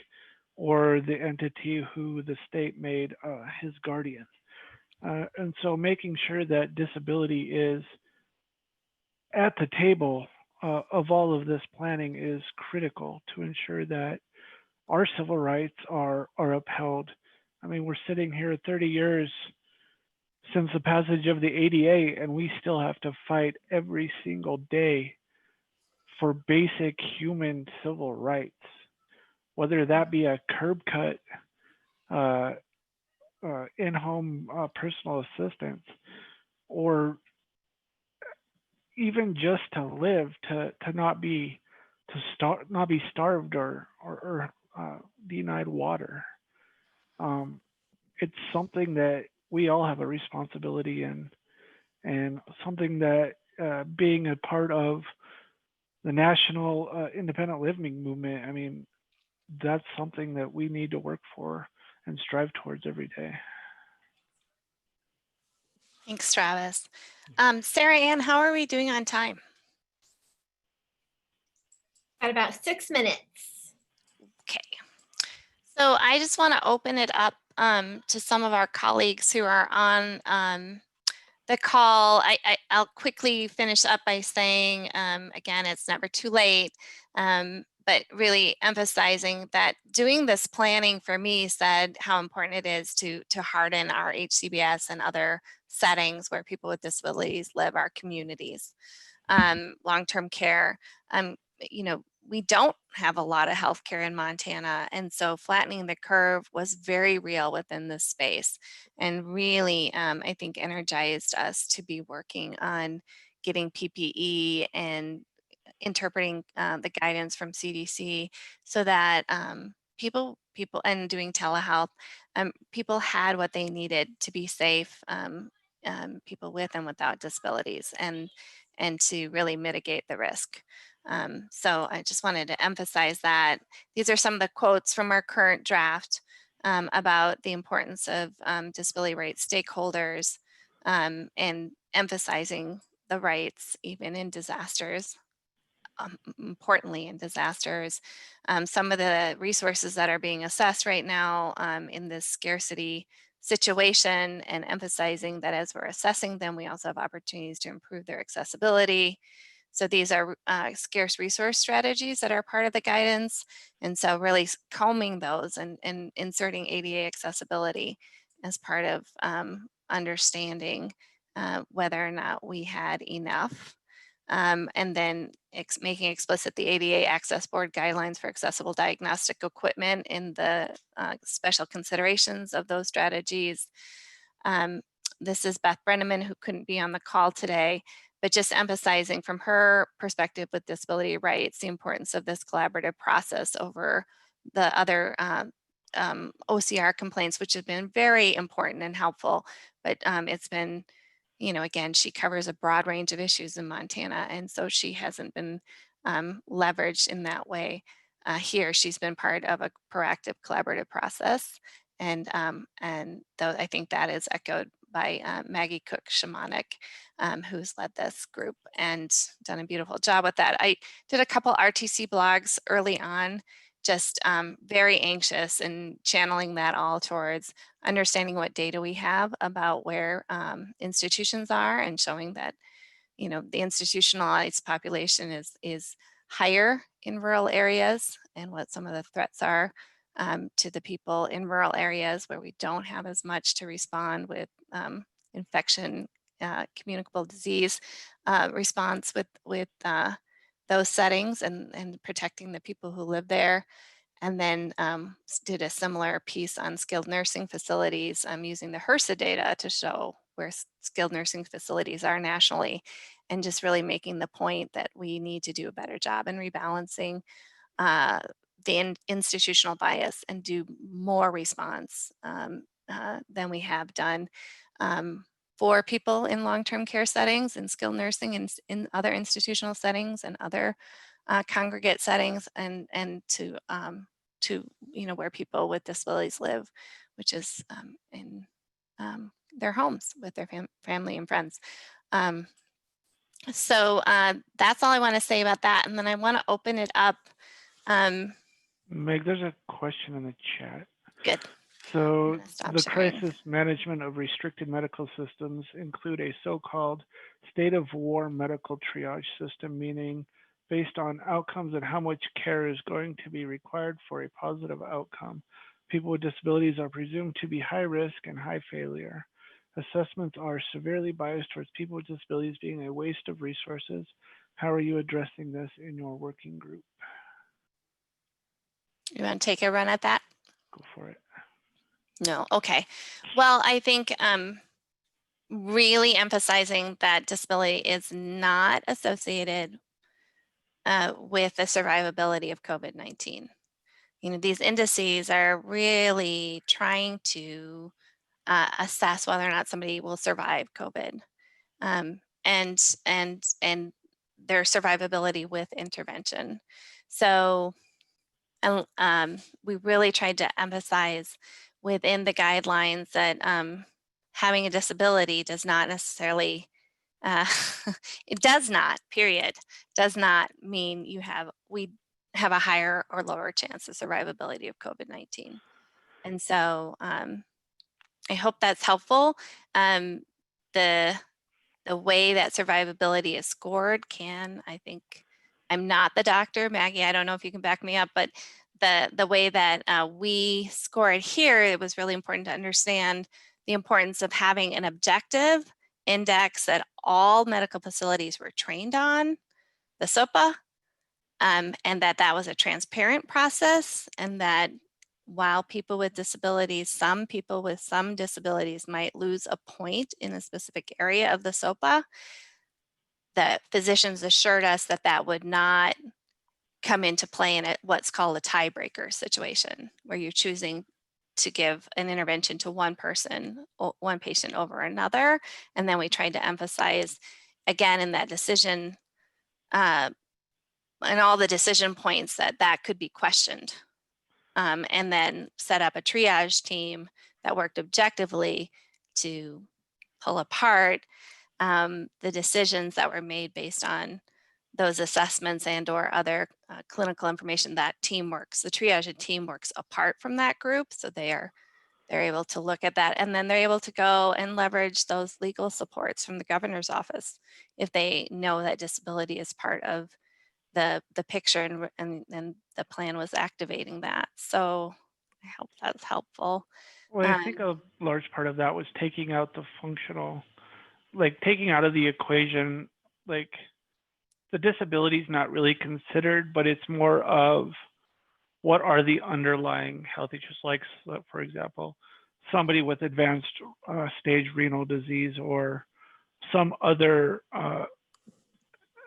or the entity who the state made his guardian? And so making sure that disability is at the table of all of this planning is critical to ensure that our civil rights are upheld. I mean, we're sitting here 30 years since the passage of the ADA, and we still have to fight every single day for basic human civil rights, whether that be a curb cut, in-home personal assistance, or even just to live, to not be starved or denied water. It's something that we all have a responsibility in, and something that being a part of the national independent living movement, I mean, that's something that we need to work for and strive towards every day. Thanks, Travis. Sarah Ann, how are we doing on time? At about 6 minutes. Okay. So I just want to open it up to some of our colleagues who are on the call. I'll quickly finish up by saying, again, it's never too late, but really emphasizing that doing this planning for me said how important it is to harden our HCBS and other settings where people with disabilities live, our communities. Long-term care, you know, we don't have a lot of healthcare in Montana. And so flattening the curve was very real within this space, and really, I think, energized us to be working on getting PPE and interpreting the guidance from CDC so that people and doing telehealth, people had what they needed to be safe, people with and without disabilities, and to really mitigate the risk. So I just wanted to emphasize that. These are some of the quotes from our current draft about the importance of disability rights stakeholders, and emphasizing the rights even in disasters. Importantly in disasters. Some of the resources that are being assessed right now in this scarcity situation, and emphasizing that as we're assessing them, we also have opportunities to improve their accessibility. So these are scarce resource strategies that are part of the guidance. And so really combing those and inserting ADA accessibility as part of understanding whether or not we had enough. And then making explicit the ADA Access Board guidelines for accessible diagnostic equipment in the special considerations of those strategies. This is Beth Brenneman, who couldn't be on the call today, but just emphasizing from her perspective with disability rights, the importance of this collaborative process over the other OCR complaints, which have been very important and helpful, but it's been, you know, again, she covers a broad range of issues in Montana, and so she hasn't been leveraged in that way. Here, she's been part of a proactive collaborative process, and though I think that is echoed by Maggie Cook Shamanic, who's led this group and done a beautiful job with that. I did a couple RTC blogs early on, just very anxious and channeling that all towards understanding what data we have about where institutions are, and showing that, you know, the institutionalized population is higher in rural areas, and what some of the threats are to the people in rural areas where we don't have as much to respond with infection, communicable disease response with those settings, and protecting the people who live there. And then did a similar piece on skilled nursing facilities, using the HRSA data to show where skilled nursing facilities are nationally, and just really making the point that we need to do a better job in rebalancing the institutional bias and do more response than we have done. for people in long-term care settings and skilled nursing and in other institutional settings and other congregate settings, and to where people with disabilities live, which is in their homes with their family and friends. So that's all I want to say about that. And then I want to open it up. Meg, there's a question in the chat. Good. So the sharing. crisis management of restricted medical systems include a so-called state of war medical triage system, meaning based on outcomes and how much care is going to be required for a positive outcome. People with disabilities are presumed to be high risk and high failure. Assessments are severely biased towards people with disabilities being a waste of resources. How are you addressing this in your working group? You want to take a run at that? Go for it. No. Okay. Well, I think really emphasizing that disability is not associated with the survivability of COVID-19. These indices are really trying to assess whether or not somebody will survive COVID, and their survivability with intervention. So, we really tried to emphasize within the guidelines that having a disability does not necessarily, it does not, period, does not mean we have a higher or lower chance of survivability of COVID-19. And so I hope that's helpful. The way that survivability is scored I think, I'm not the doctor, Maggie, I don't know if you can back me up, but the way that we score it here, it was really important to understand the importance of having an objective index that all medical facilities were trained on, the SOPA, and that was a transparent process, and that while people with disabilities, some people with some disabilities might lose a point in a specific area of the SOPA, the physicians assured us that that would not come into play in what's called a tiebreaker situation, where you're choosing to give an intervention to one patient over another. And then we tried to emphasize, again, in that decision, and all the decision points, that could be questioned. And then set up a triage team that worked objectively to pull apart the decisions that were made based on those assessments and or other clinical information. That team works, the triage team works apart from that group. So they're able to look at that, and then they're able to go and leverage those legal supports from the governor's office if they know that disability is part of the picture, and the plan was activating that. So I hope that's helpful. Well, I think a large part of that was taking out the functional, like taking out of the equation, like the disability is not really considered, but it's more of what are the underlying health issues, like, for example, somebody with advanced stage renal disease or some other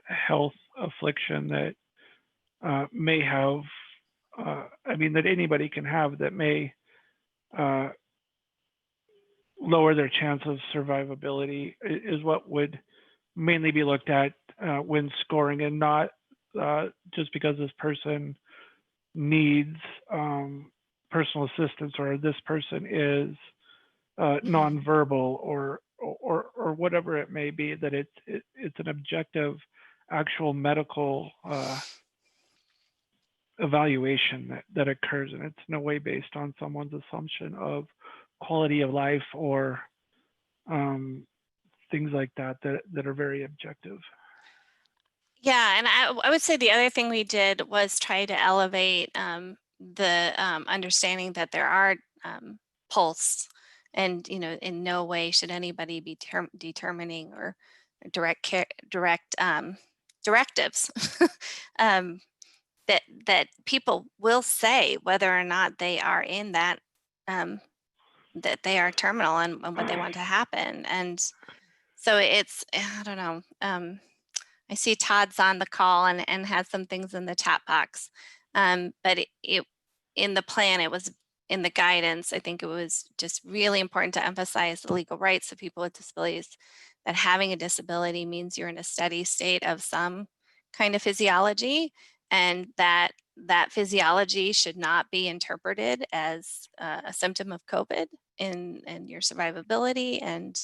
health affliction that may have, that anybody can have, that may lower their chance of survivability, is what would mainly be looked at when scoring, and not just because this person needs personal assistance, or this person is nonverbal, or whatever it may be, that it's an objective, actual medical evaluation that occurs, and it's no way based on someone's assumption of quality of life or things like that are very objective. Yeah, and I would say the other thing we did was try to elevate the understanding that there are pulse, and in no way should anybody be determining or direct directives that people will say whether or not they are in that that they are terminal, and what they want to happen. And so it's, I don't know, I see Todd's on the call and has some things in the chat box, but in the plan, it was in the guidance, I think it was just really important to emphasize the legal rights of people with disabilities, that having a disability means you're in a steady state of some kind of physiology, and that that physiology should not be interpreted as a symptom of COVID in your survivability. And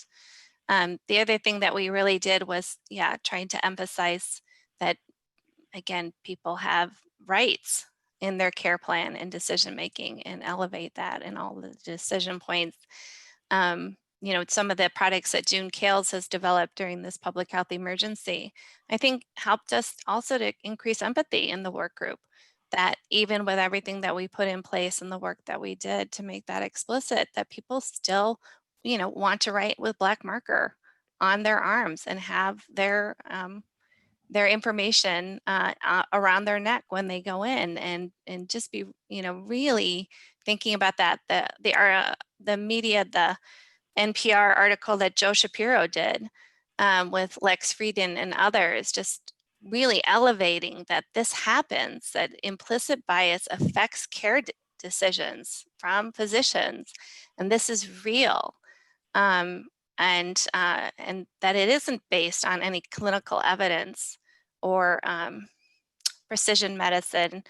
the other thing that we really did was, trying to emphasize that, again, people have rights in their care plan and decision making, and elevate that in all the decision points. Some of the products that June Kales has developed during this public health emergency, I think helped us also to increase empathy in the work group, that even with everything that we put in place and the work that we did to make that explicit, that people still, want to write with black marker on their arms and have their information around their neck when they go in, and just be, really thinking about that. The media, the NPR article that Joe Shapiro did with Lex Frieden and others, just really elevating that this happens, that implicit bias affects care decisions from physicians, and this is real. And that it isn't based on any clinical evidence or precision medicine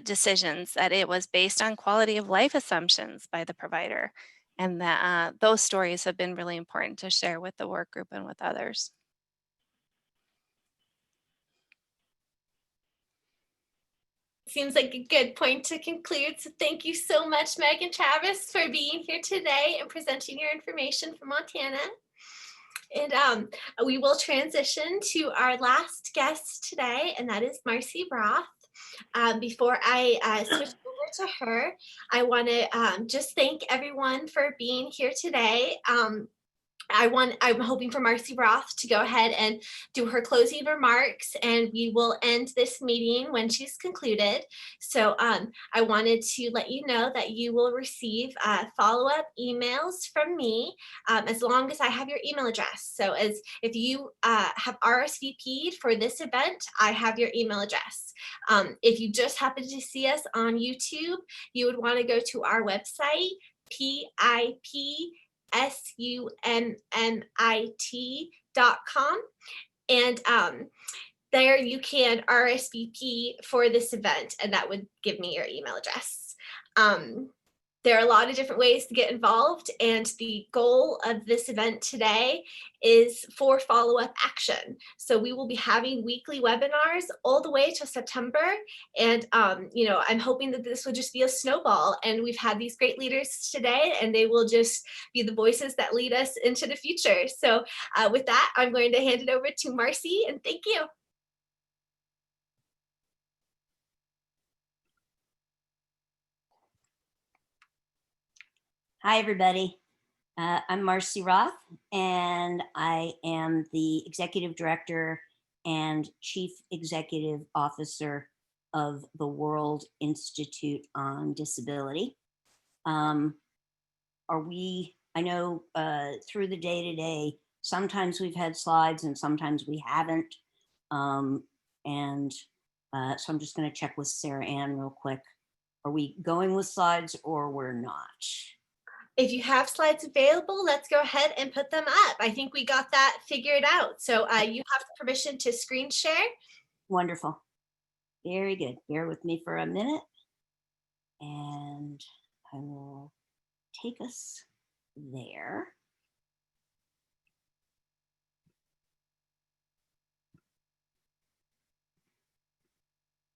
decisions, that it was based on quality of life assumptions by the provider. And that those stories have been really important to share with the work group and with others. Seems like a good point to conclude. So thank you so much, Meg and Travis, for being here today and presenting your information from Montana. And we will transition to our last guest today, and that is Marcy Roth. Before I switch over to her, I want to just thank everyone for being here today. I'm hoping for Marcy Roth to go ahead and do her closing remarks, and we will end this meeting when she's concluded. So I wanted to let you know that you will receive follow-up emails from me as long as I have your email address. So if you have RSVP'd for this event, I have your email address. If you just happen to see us on YouTube, you would want to go to our website, PIPSUMMIT.com, and there you can RSVP for this event, and that would give me your email address. There are a lot of different ways to get involved, and the goal of this event today is for follow-up action. So we will be having weekly webinars all the way to September, and I'm hoping that this will just be a snowball, and we've had these great leaders today, and they will just be the voices that lead us into the future. So with that, I'm going to hand it over to Marcy, and thank you. Hi, everybody. I'm Marcy Roth, and I am the Executive Director and Chief Executive Officer of the World Institute on Disability. I know through the day-to-day, sometimes we've had slides and sometimes we haven't. So I'm just going to check with Sarah Ann real quick. Are we going with slides or we're not? If you have slides available, let's go ahead and put them up. I think we got that figured out. So you have permission to screen share. Wonderful. Very good. Bear with me for a minute, and I will take us there.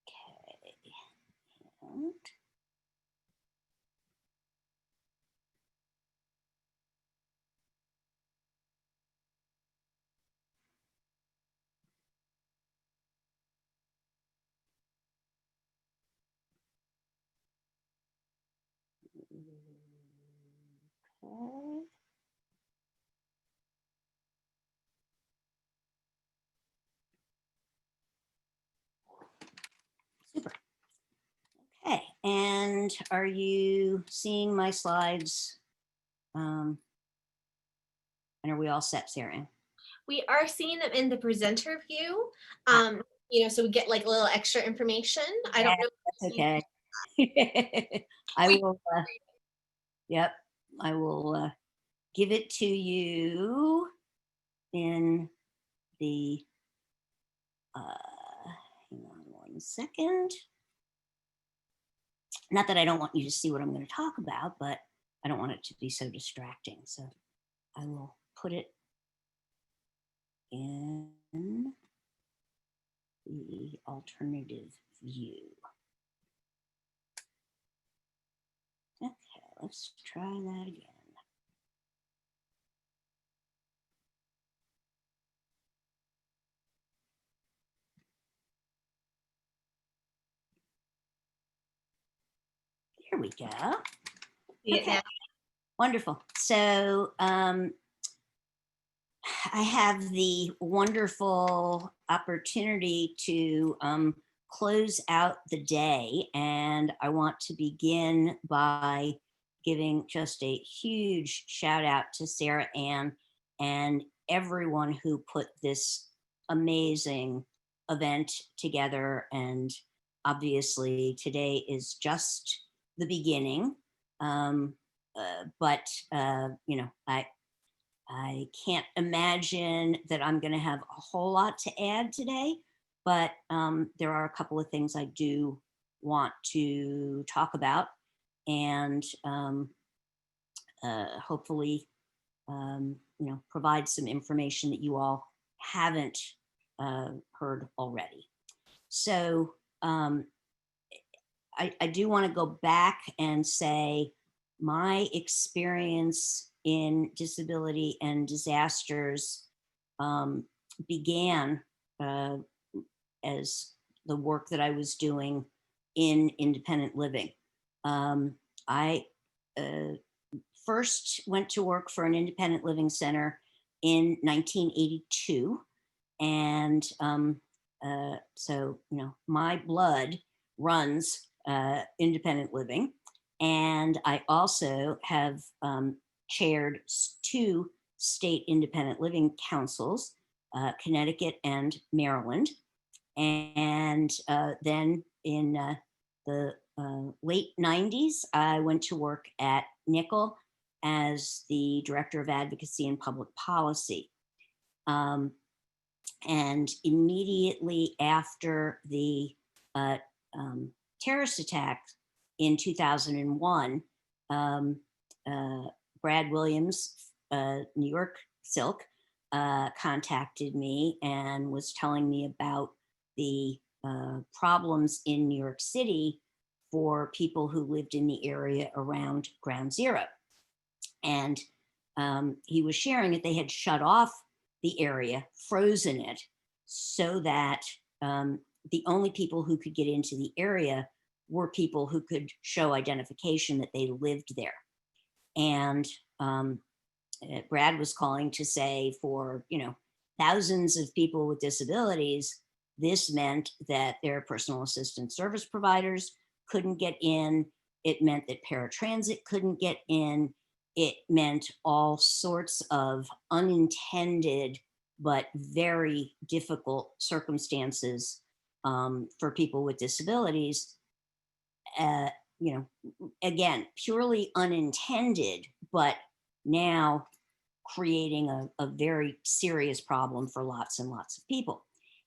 Okay. And okay. Super. Okay, and are you seeing my slides? And are we all set, Sarah Ann? We are seeing them in the presenter view. So we get like a little extra information. I don't know. That's okay. I will, yep, I will give it to you in the, hang on one second. Not that I don't want you to see what I'm going to talk about, but I don't want it to be so distracting. So I will put it in the alternative view. Okay, let's try that again. Here we go. Okay, wonderful. So I have the wonderful opportunity to close out the day, and I want to begin by giving just a huge shout out to Sarah Ann and everyone who put this amazing event together. And obviously today is just the beginning, but you know, I can't imagine that I'm going to have a whole lot to add today, but there are a couple of things I do want to talk about, and hopefully, you know, provide some information that you all haven't heard already. So I do want to go back and say my experience in disability and disasters began as the work that I was doing in independent living. I first went to work for an independent living center in 1982. And so, you know, my blood runs independent living. And I also have chaired 2 state independent living councils, Connecticut and Maryland. And then in the late 90s, I went to work at Nickel as the Director of Advocacy and Public Policy. And immediately after the terrorist attack in 2001, Brad Williams, New York Silk, contacted me and was telling me about the problems in New York City for people who lived in the area around Ground Zero. And he was sharing that they had shut off the area, frozen it, so that the only people who could get into the area were people who could show identification that they lived there. And Brad was calling to say, for, you know, thousands of people with disabilities, this meant that their personal assistance service providers couldn't get in. It meant that paratransit couldn't get in. It meant all sorts of unintended but very difficult circumstances for people with disabilities. You know, again, purely unintended, but now creating a very serious problem for lots and lots of people.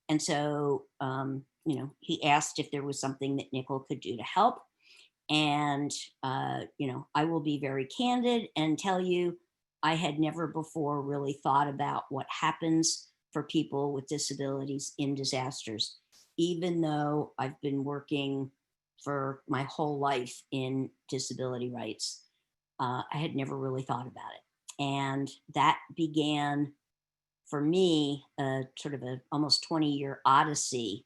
And so, you know, he asked if there was something that Nickel could do to help. And, you know, I will be very candid and tell you, I had never before really thought about what happens for people with disabilities in disasters, even though I've been working for my whole life in disability rights. I had never really thought about it. And that began for me sort of a almost 20-year odyssey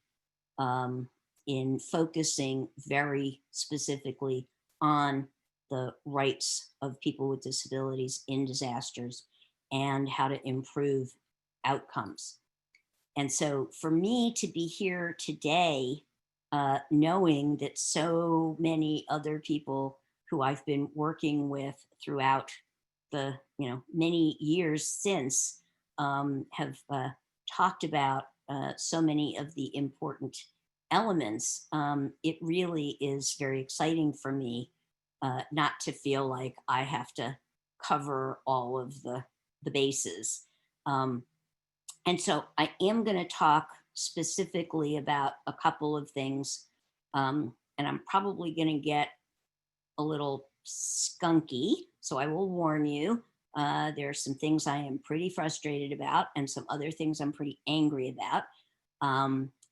in focusing very specifically on the rights of people with disabilities in disasters and how to improve outcomes. And so for me to be here today, knowing that so many other people who I've been working with throughout the, you know, many years since have talked about so many of the important elements, it really is very exciting for me not to feel like I have to cover all of the bases. And so I am going to talk specifically about a couple of things, and I'm probably going to get a little skunky, so I will warn you. There are some things I am pretty frustrated about and some other things I'm pretty angry about.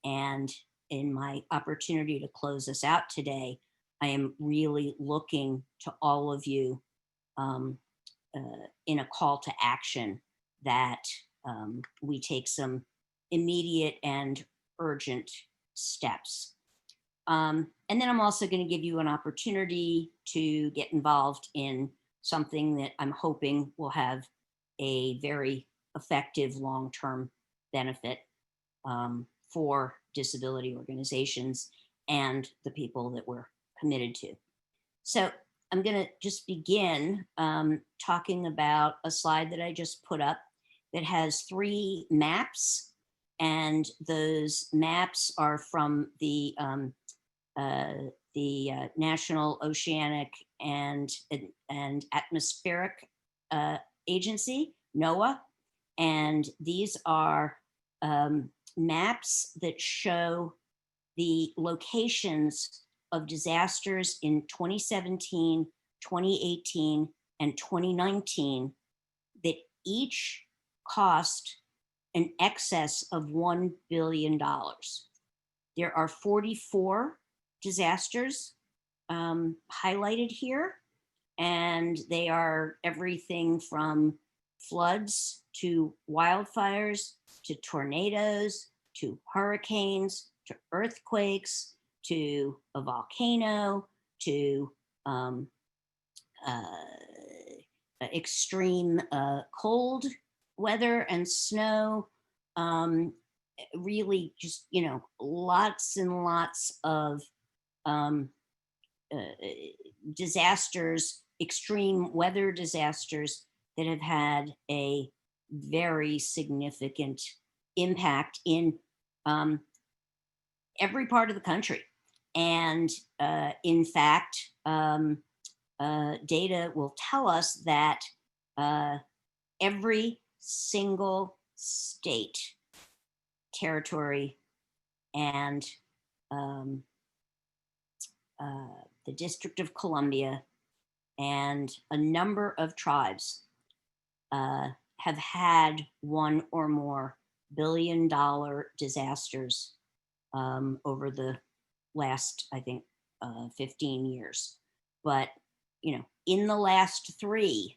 And in my opportunity to close us out today, I am really looking to all of you in a call to action that we take some immediate and urgent steps. And then I'm also going to give you an opportunity to get involved in something that I'm hoping will have a very effective long-term benefit for disability organizations and the people that we're committed to. So I'm going to just begin talking about a slide that I just put up that has 3 maps, and those maps are from the National Oceanic and Atmospheric Agency, NOAA, and these are maps that show the locations of disasters in 2017, 2018, and 2019 that each cost in excess of $1 billion. There are 44 disasters highlighted here, and they are everything from floods to wildfires to tornadoes to hurricanes to earthquakes to a volcano to extreme cold weather and snow. Really just, lots and lots of disasters, extreme weather disasters that have had a very significant impact in every part of the country. And in fact, data will tell us that every single state, territory, and the District of Columbia and a number of tribes have had one or more billion-dollar disasters over the last, I think, 15 years. But, in the last 3,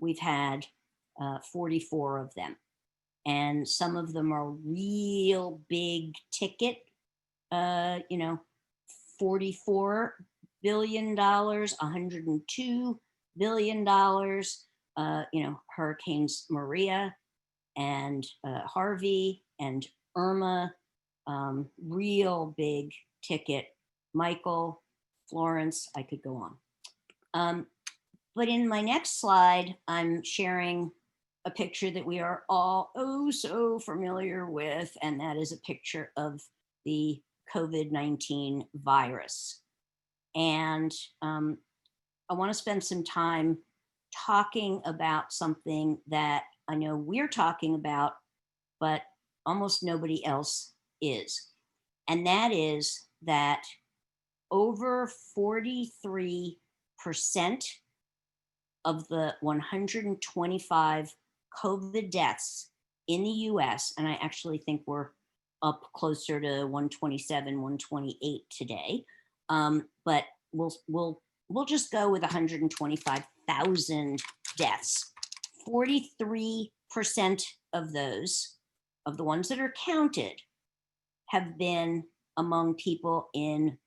we've had 44 of them. And some of them are real big ticket, $44 billion, $102 billion, Hurricanes Maria and Harvey and Irma, real big ticket, Michael, Florence, I could go on. But in my next slide, I'm sharing a picture that we are all so familiar with, and that is a picture of the COVID-19 virus. And I want to spend some time talking about something that I know we're talking about, but almost nobody else is. And that is that over 43% of the 125 COVID deaths in the US, and I actually think we're up closer to 127, 128 today, but we'll just go with 125,000 deaths. 43% of those, of the ones that are counted, have been among people in,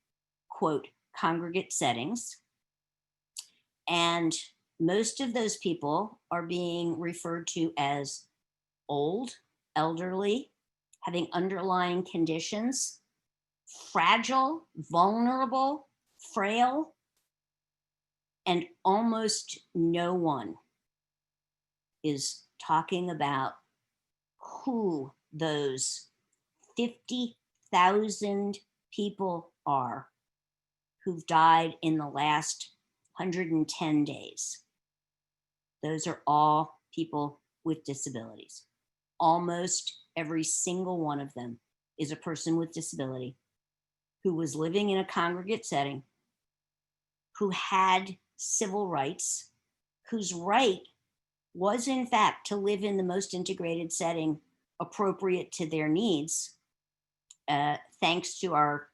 quote, congregate settings. And most of those people are being referred to as old, elderly, having underlying conditions, fragile, vulnerable, frail, and almost no one is talking about who those 50,000 people are who've died in the last 110 days, those are all people with disabilities. Almost every single one of them is a person with disability who was living in a congregate setting, who had civil rights, whose right was in fact to live in the most integrated setting appropriate to their needs, thanks to our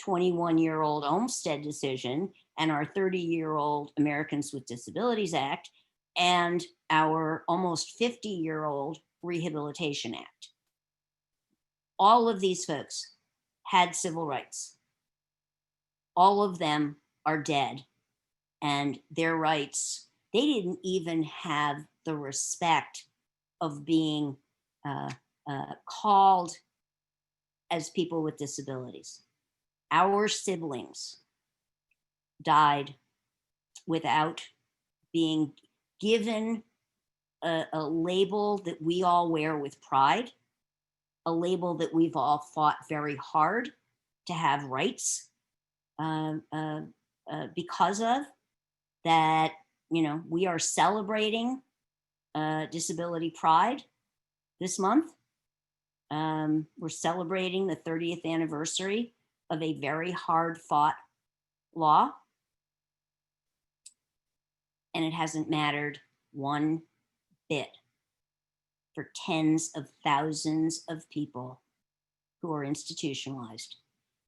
21-year-old Olmstead decision and our 30-year-old Americans with Disabilities Act and our almost 50-year-old Rehabilitation Act. All of these folks had civil rights. All of them are dead, and their rights, they didn't even have the respect of being called as people with disabilities. Our siblings died without being given a label that we all wear with pride, a label that we've all fought very hard to have rights because of, that, you know, we are celebrating Disability Pride this month. We're celebrating the 30th anniversary of a very hard fought law. And it hasn't mattered one bit for tens of thousands of people who are institutionalized.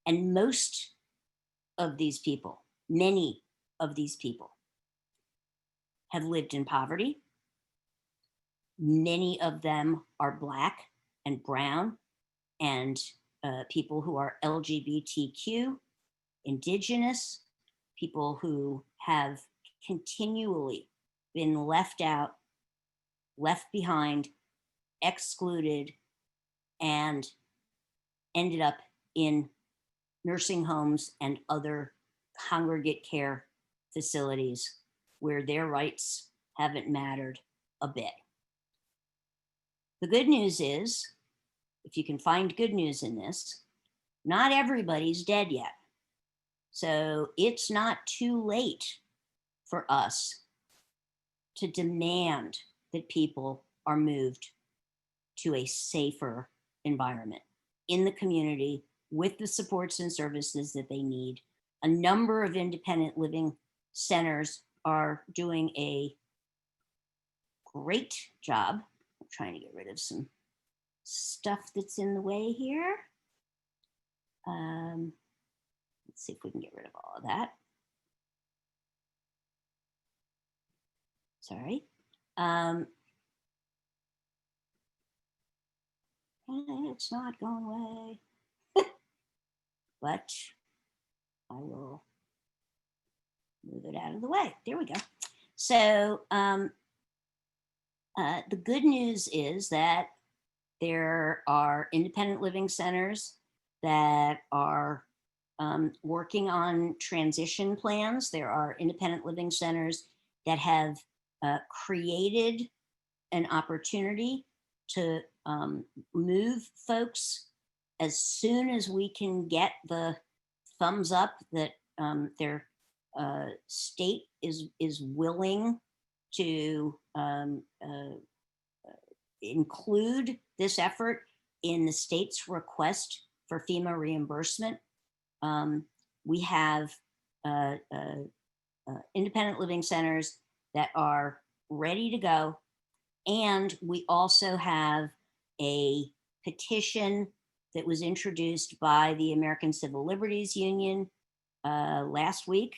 And most of these people, many of these people, have lived in poverty. Many of them are Black and brown and people who are LGBTQ, Indigenous, people who have continually been left out, left behind, excluded, and ended up in nursing homes and other congregate care facilities where their rights haven't mattered a bit. The good news is, if you can find good news in this, not everybody's dead yet. So it's not too late for us to demand that people are moved to a safer environment in the community with the supports and services that they need. A number of independent living centers are doing a great job. I'm trying to get rid of some stuff that's in the way here. Let's see if we can get rid of all of that. Sorry. It's not going away. But I will move it out of the way. There we go. So the good news is that there are independent living centers that are working on transition plans. There are independent living centers that have created an opportunity to move folks as soon as we can get the thumbs up that their state is willing to include this effort in the state's request for FEMA reimbursement. We have independent living centers that are ready to go. And we also have a petition that was introduced by the American Civil Liberties Union last week.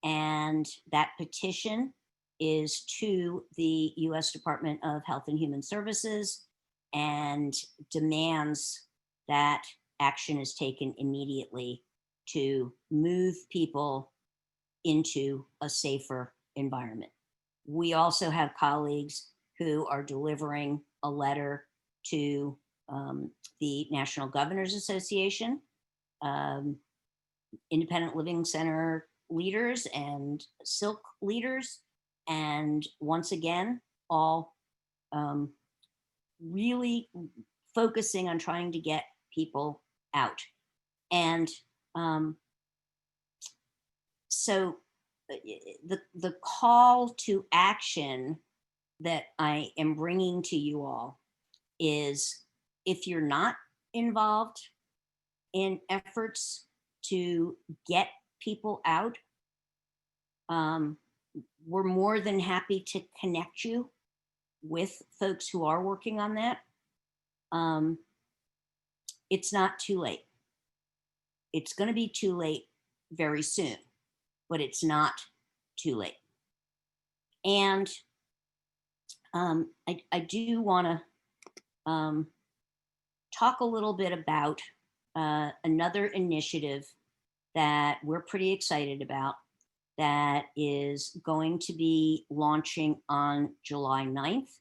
And that petition is to the US Department of Health and Human Services and demands that action is taken immediately to move people into a safer environment. We also have colleagues who are delivering a letter to the National Governors Association, independent living center leaders and SILK leaders, and once again, all really focusing on trying to get people out. And So the call to action that I am bringing to you all is, if you're not involved in efforts to get people out, we're more than happy to connect you with folks who are working on that. It's not too late. It's going to be too late very soon, but it's not too late. And I do want to talk a little bit about another initiative that we're pretty excited about, that is going to be launching on July 9th.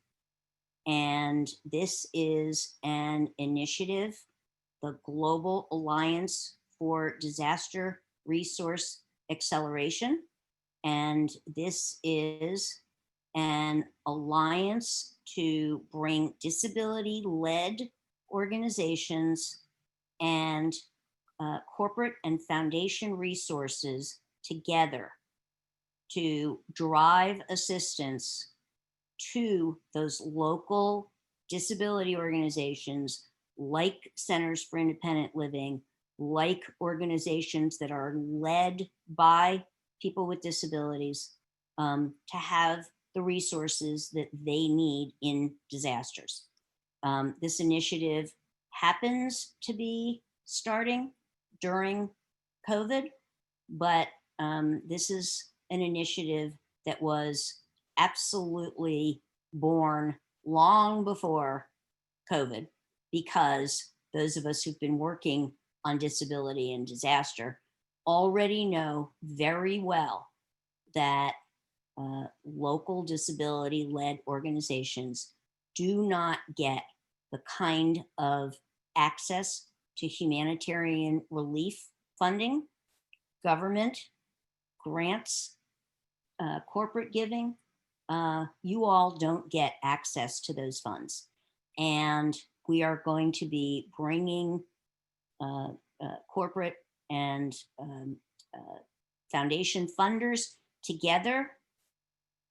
And this is an initiative, the Global Alliance for Disaster Resource Acceleration. And this is an alliance to bring disability-led organizations and corporate and foundation resources together to drive assistance to those local disability organizations, like Centers for Independent Living, like organizations that are led by people with disabilities, to have the resources that they need in disasters. This initiative happens to be starting during COVID, but this is an initiative that was absolutely born long before COVID, because those of us who've been working on disability and disaster already know very well that local disability-led organizations do not get the kind of access to humanitarian relief funding, government grants, corporate giving. You all don't get access to those funds. And we are going to be bringing corporate and foundation funders together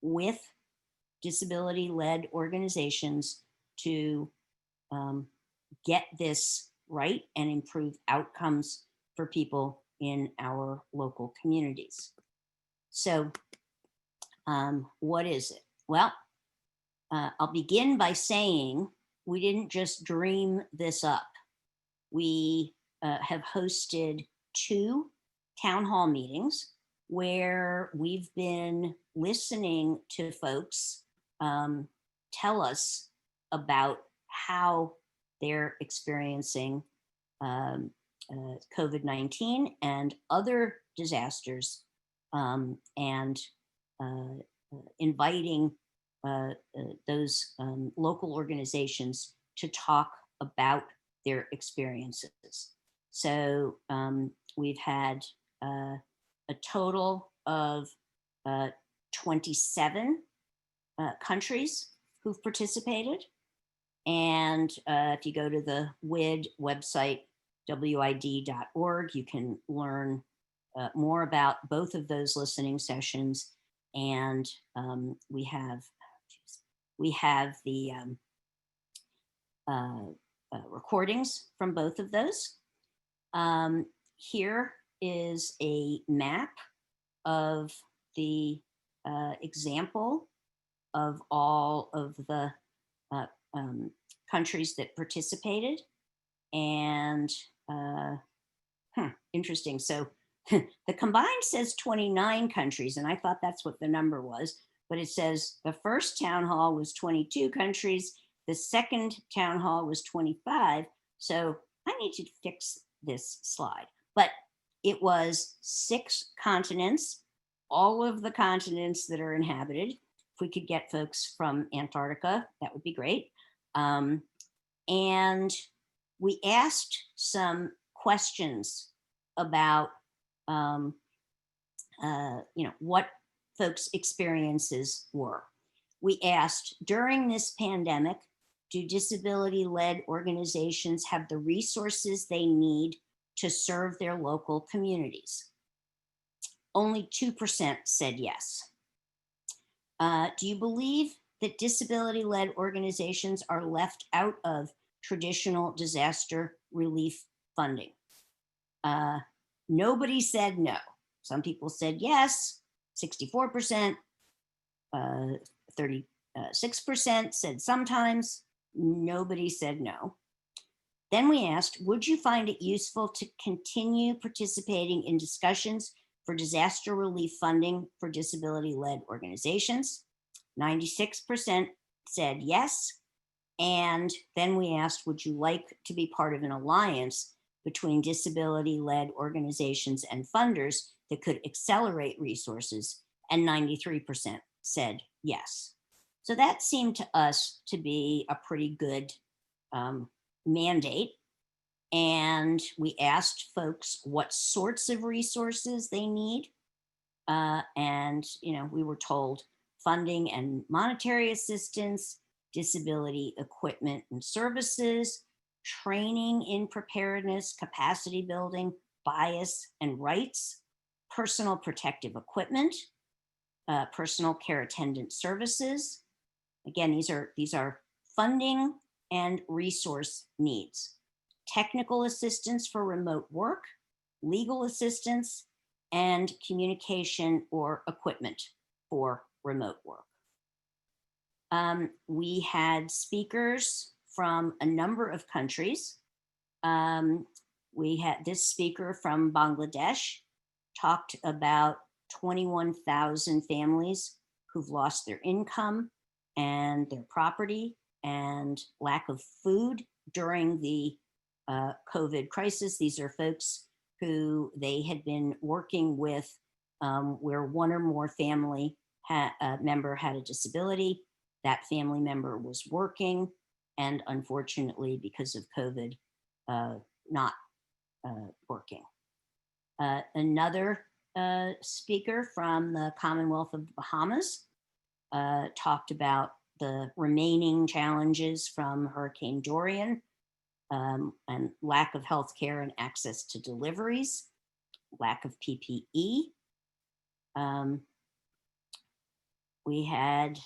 with disability-led organizations to get this right and improve outcomes for people in our local communities. So what is it? Well, I'll begin by saying we didn't just dream this up. We have hosted 2 town hall meetings where we've been listening to folks tell us about how they're experiencing COVID-19 and other disasters, and inviting those local organizations to talk about their experiences. So we've had a total of 27 countries who've participated. And if you go to the WID website, wid.org, you can learn more about both of those listening sessions. And we have the recordings from both of those. Here is a map of the example of all of the countries that participated. And interesting. So the combined says 29 countries, and I thought that's what the number was, but it says the first town hall was 22 countries, the second town hall was 25. So I need to fix this slide, but it was 6 continents, all of the continents that are inhabited. If we could get folks from Antarctica, that would be great. And we asked some questions about what folks' experiences were. We asked, during this pandemic, do disability-led organizations have the resources they need to serve their local communities? Only 2% said yes. Do you believe that disability-led organizations are left out of traditional disaster relief funding? Nobody said no. Some people said yes, 64%, 36% said sometimes, nobody said no. Then we asked, would you find it useful to continue participating in discussions for disaster relief funding for disability-led organizations? 96% said yes. And then we asked, would you like to be part of an alliance between disability-led organizations and funders that could accelerate resources? And 93% said yes. So that seemed to us to be a pretty good mandate. And we asked folks what sorts of resources they need. And, we were told funding and monetary assistance, disability equipment and services, training in preparedness, capacity building, bias and rights, personal protective equipment, personal care attendant services. Again, these are funding and resource needs. Technical assistance for remote work, legal assistance, and communication or equipment for remote work. We had speakers from a number of countries. We had this speaker from Bangladesh talked about 21,000 families who've lost their income and their property and lack of food during the COVID crisis. These are folks who they had been working with where one or more family member had a disability. That family member was working and unfortunately because of COVID, not working. Another speaker from the Commonwealth of the Bahamas talked about the remaining challenges from Hurricane Dorian and lack of healthcare and access to deliveries, lack of PPE. We had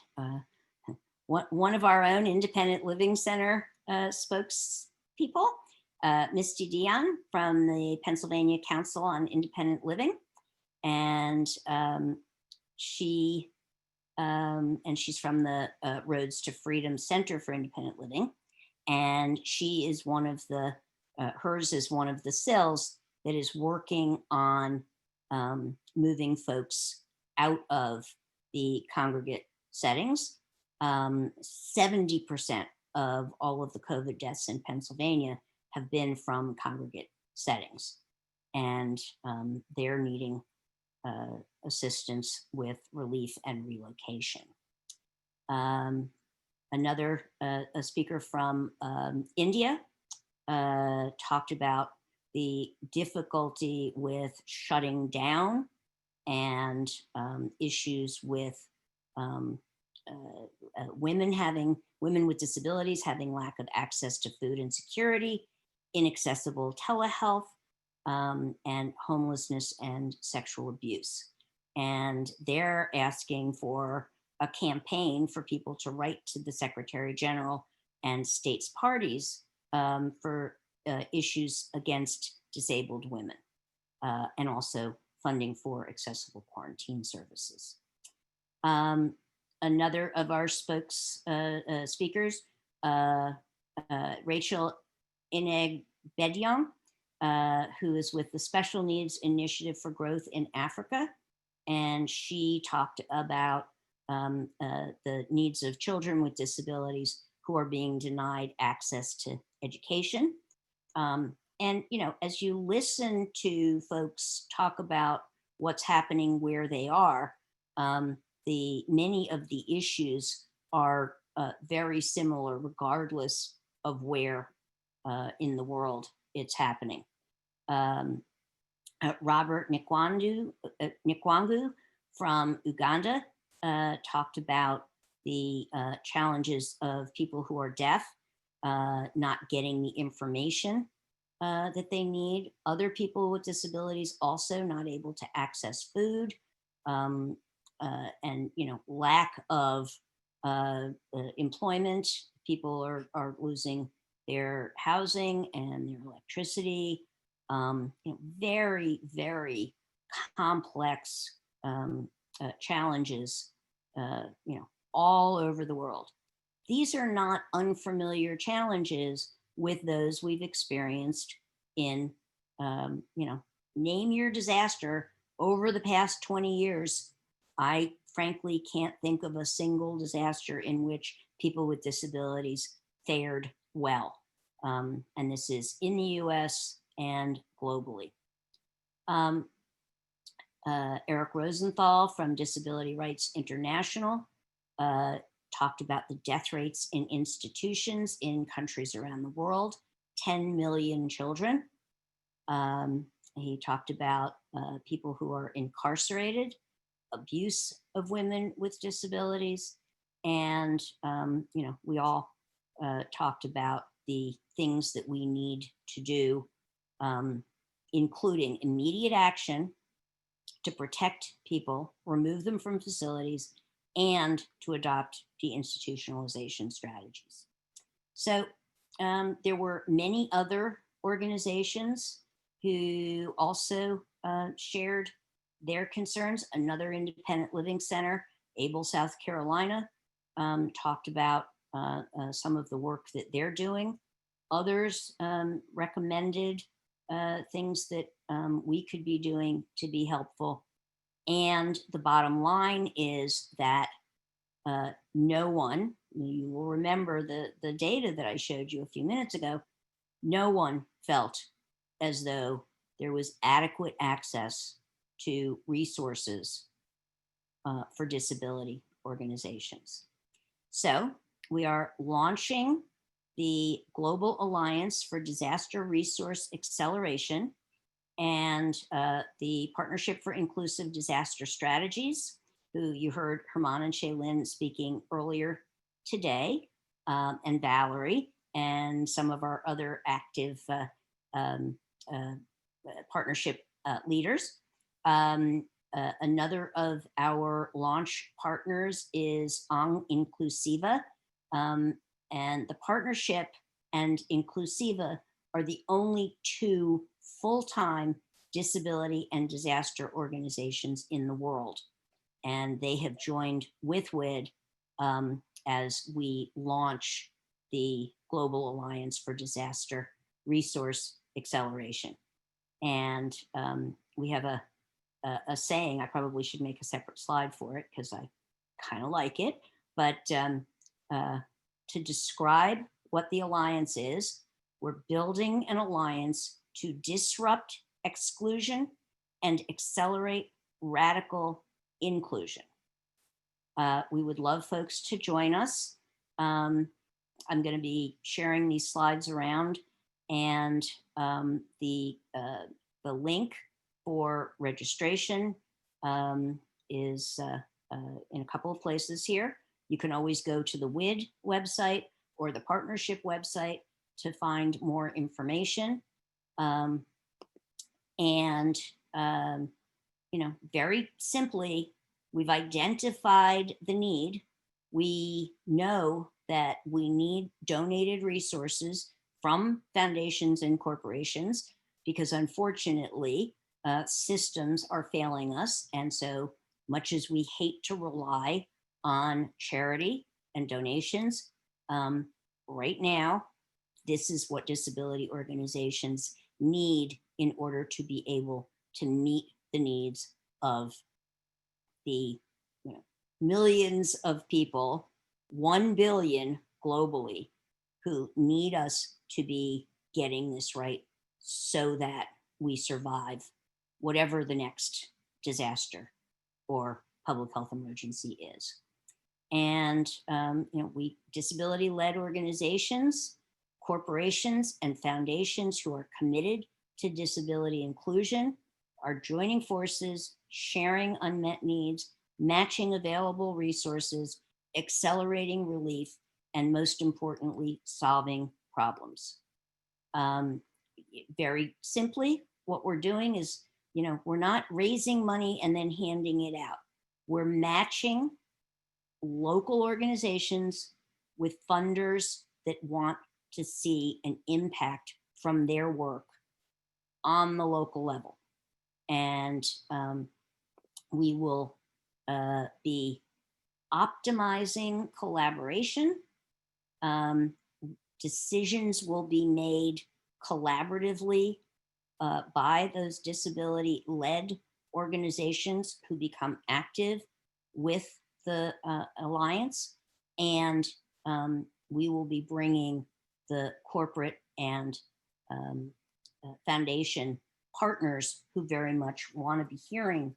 one of our own Independent Living Center spokespeople, Misty Dion from the Pennsylvania Council on Independent Living. And she's from the Roads to Freedom Center for Independent Living. And she is one of the, hers is one of the cells that is working on moving folks out of the congregate settings. 70% of all of the COVID deaths in Pennsylvania have been from congregate settings. And they're needing assistance with relief and relocation. Another a speaker from India talked about the difficulty with shutting down and issues with women with disabilities having lack of access to food and security, inaccessible telehealth, and homelessness and sexual abuse. And they're asking for a campaign for people to write to the Secretary General and states parties for issues against disabled women and also funding for accessible quarantine services. Another of our speakers, Rachel Inegbedion, who is with the Special Needs Initiative for Growth in Africa. And she talked about the needs of children with disabilities who are being denied access to education. And, as you listen to folks talk about what's happening where they are, many of the issues are very similar regardless of where in the world it's happening. Robert Nikwangu from Uganda talked about the challenges of people who are deaf not getting the information that they need. Other people with disabilities also not able to access food, and lack of employment. People are losing their housing and their electricity. Very, very complex challenges, all over the world. These are not unfamiliar challenges with those we've experienced in, name your disaster over the past 20 years. I frankly can't think of a single disaster in which people with disabilities fared well. And this is in the US and globally. Eric Rosenthal from Disability Rights International talked about the death rates in institutions in countries around the world, 10 million children. He talked about people who are incarcerated, abuse of women with disabilities, and we all talked about the things that we need to do, including immediate action to protect people, remove them from facilities, and to adopt deinstitutionalization strategies. So there were many other organizations who also shared their concerns. Another independent living center, Able, South Carolina, talked about some of the work that they're doing. Others recommended things that we could be doing to be helpful. And the bottom line is that no one, you will remember the data that I showed you a few minutes ago, no one felt as though there was adequate access to resources for disability organizations. So we are launching the Global Alliance for Disaster Resource Acceleration and the Partnership for Inclusive Disaster Strategies, who you heard Herman and Shaylin speaking earlier today, and Valerie, and some of our other active partnership leaders. Another of our launch partners is Ang Inclusiva, and the partnership and Inclusiva are the only two full-time disability and disaster organizations in the world. And they have joined with WID as we launch the Global Alliance for Disaster Resource Acceleration. And we have a saying, I probably should make a separate slide for it because I kind of like it, but to describe what the Alliance is, we're building an alliance to disrupt exclusion and accelerate radical inclusion. We would love folks to join us. I'm going to be sharing these slides around, and the link for registration is in a couple of places here. You can always go to the WID website or the partnership website to find more information. Very simply, we've identified the need. We know that we need donated resources from foundations and corporations because unfortunately, systems are failing us. And so much as we hate to rely on charity and donations, right now, this is what disability organizations need in order to be able to meet the needs of the millions of people, 1 billion globally, who need us to be getting this right so that we survive whatever the next disaster or public health emergency is. And we disability-led organizations, corporations, and foundations who are committed to disability inclusion are joining forces, sharing unmet needs, matching available resources, accelerating relief, and most importantly, solving problems. very simply, what we're doing is, we're not raising money and then handing it out. We're matching local organizations with funders that want to see an impact from their work on the local level. And we will be optimizing collaboration. Decisions will be made collaboratively by those disability-led organizations who become active with the Alliance. And we will be bringing the corporate and foundation partners who very much want to be hearing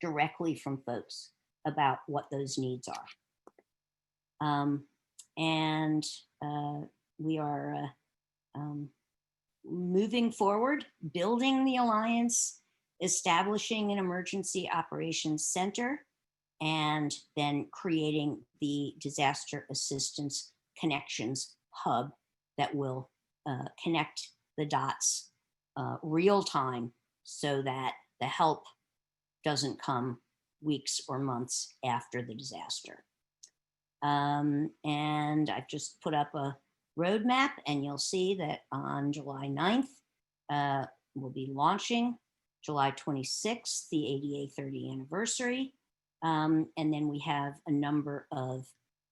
directly from folks about what those needs are. And we are moving forward, building the Alliance, establishing an emergency operations center, and then creating the disaster assistance connections hub that will connect the dots real time so that the help doesn't come weeks or months after the disaster. And I've just put up a roadmap, and you'll see that on July 9th, we'll be launching. July 26th, the ADA 30 anniversary. And then we have a number of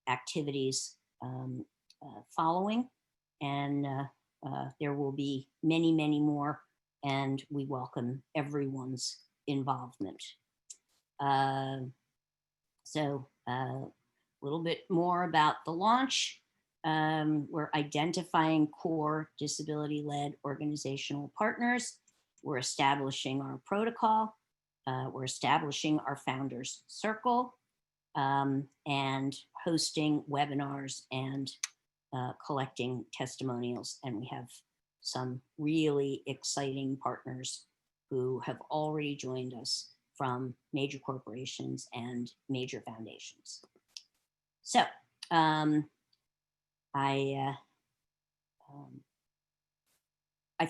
activities following, and there will be many, many more, and we welcome everyone's involvement. So a little bit more about the launch. We're identifying core disability-led organizational partners. We're establishing our protocol. We're establishing our Founders Circle, and hosting webinars and collecting testimonials. And we have some really exciting partners who have already joined us from major corporations and major foundations. So I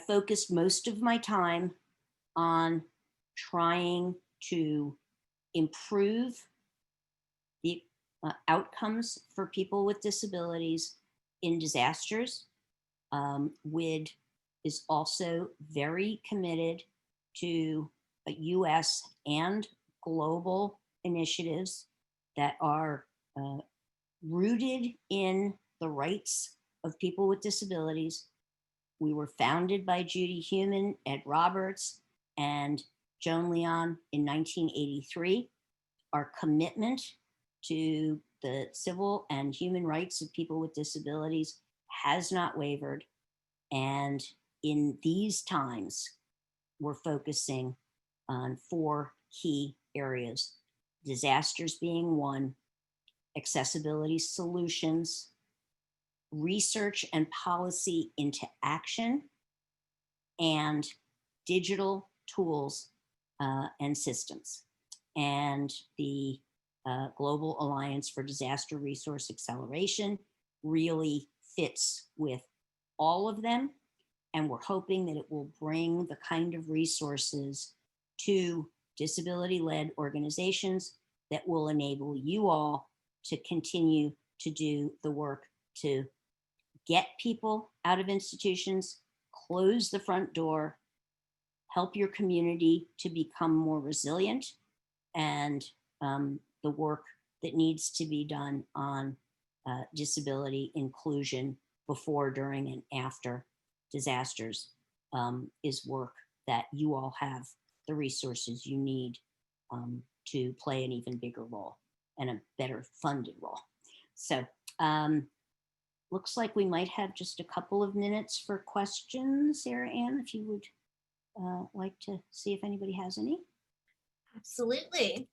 focused most of my time on trying to improve the outcomes for people with disabilities in disasters. WID is also very committed to US and global initiatives that are rooted in the rights of people with disabilities. We were founded by Judy Heumann, Ed Roberts, and Joan Leon in 1983. Our commitment to the civil and human rights of people with disabilities has not wavered. And in these times, we're focusing on 4 key areas: disasters being one, accessibility solutions, research and policy into action, and digital tools and systems. And the Global Alliance for Disaster Resource Acceleration really fits with all of them. And we're hoping that it will bring the kind of resources to disability-led organizations that will enable you all to continue to do the work to get people out of institutions, close the front door, help your community to become more resilient, and the work that needs to be done on disability inclusion before, during, and after disasters is work that you all have the resources you need to play an even bigger role and a better funded role. So looks like we might have just a couple of minutes for questions. Sarah Ann, if you would like to see if anybody has any. Absolutely.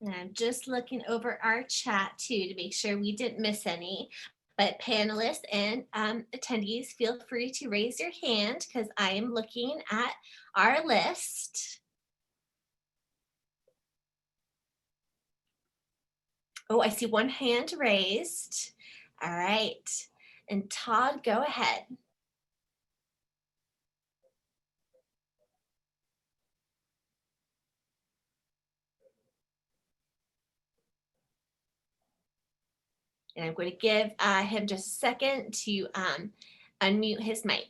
And I'm just looking over our chat too to make sure we didn't miss any. But panelists and attendees, feel free to raise your hand because I am looking at our list. Oh, I see one hand raised. All right. And Todd, go ahead. And I'm going to give him just a second to unmute his mic.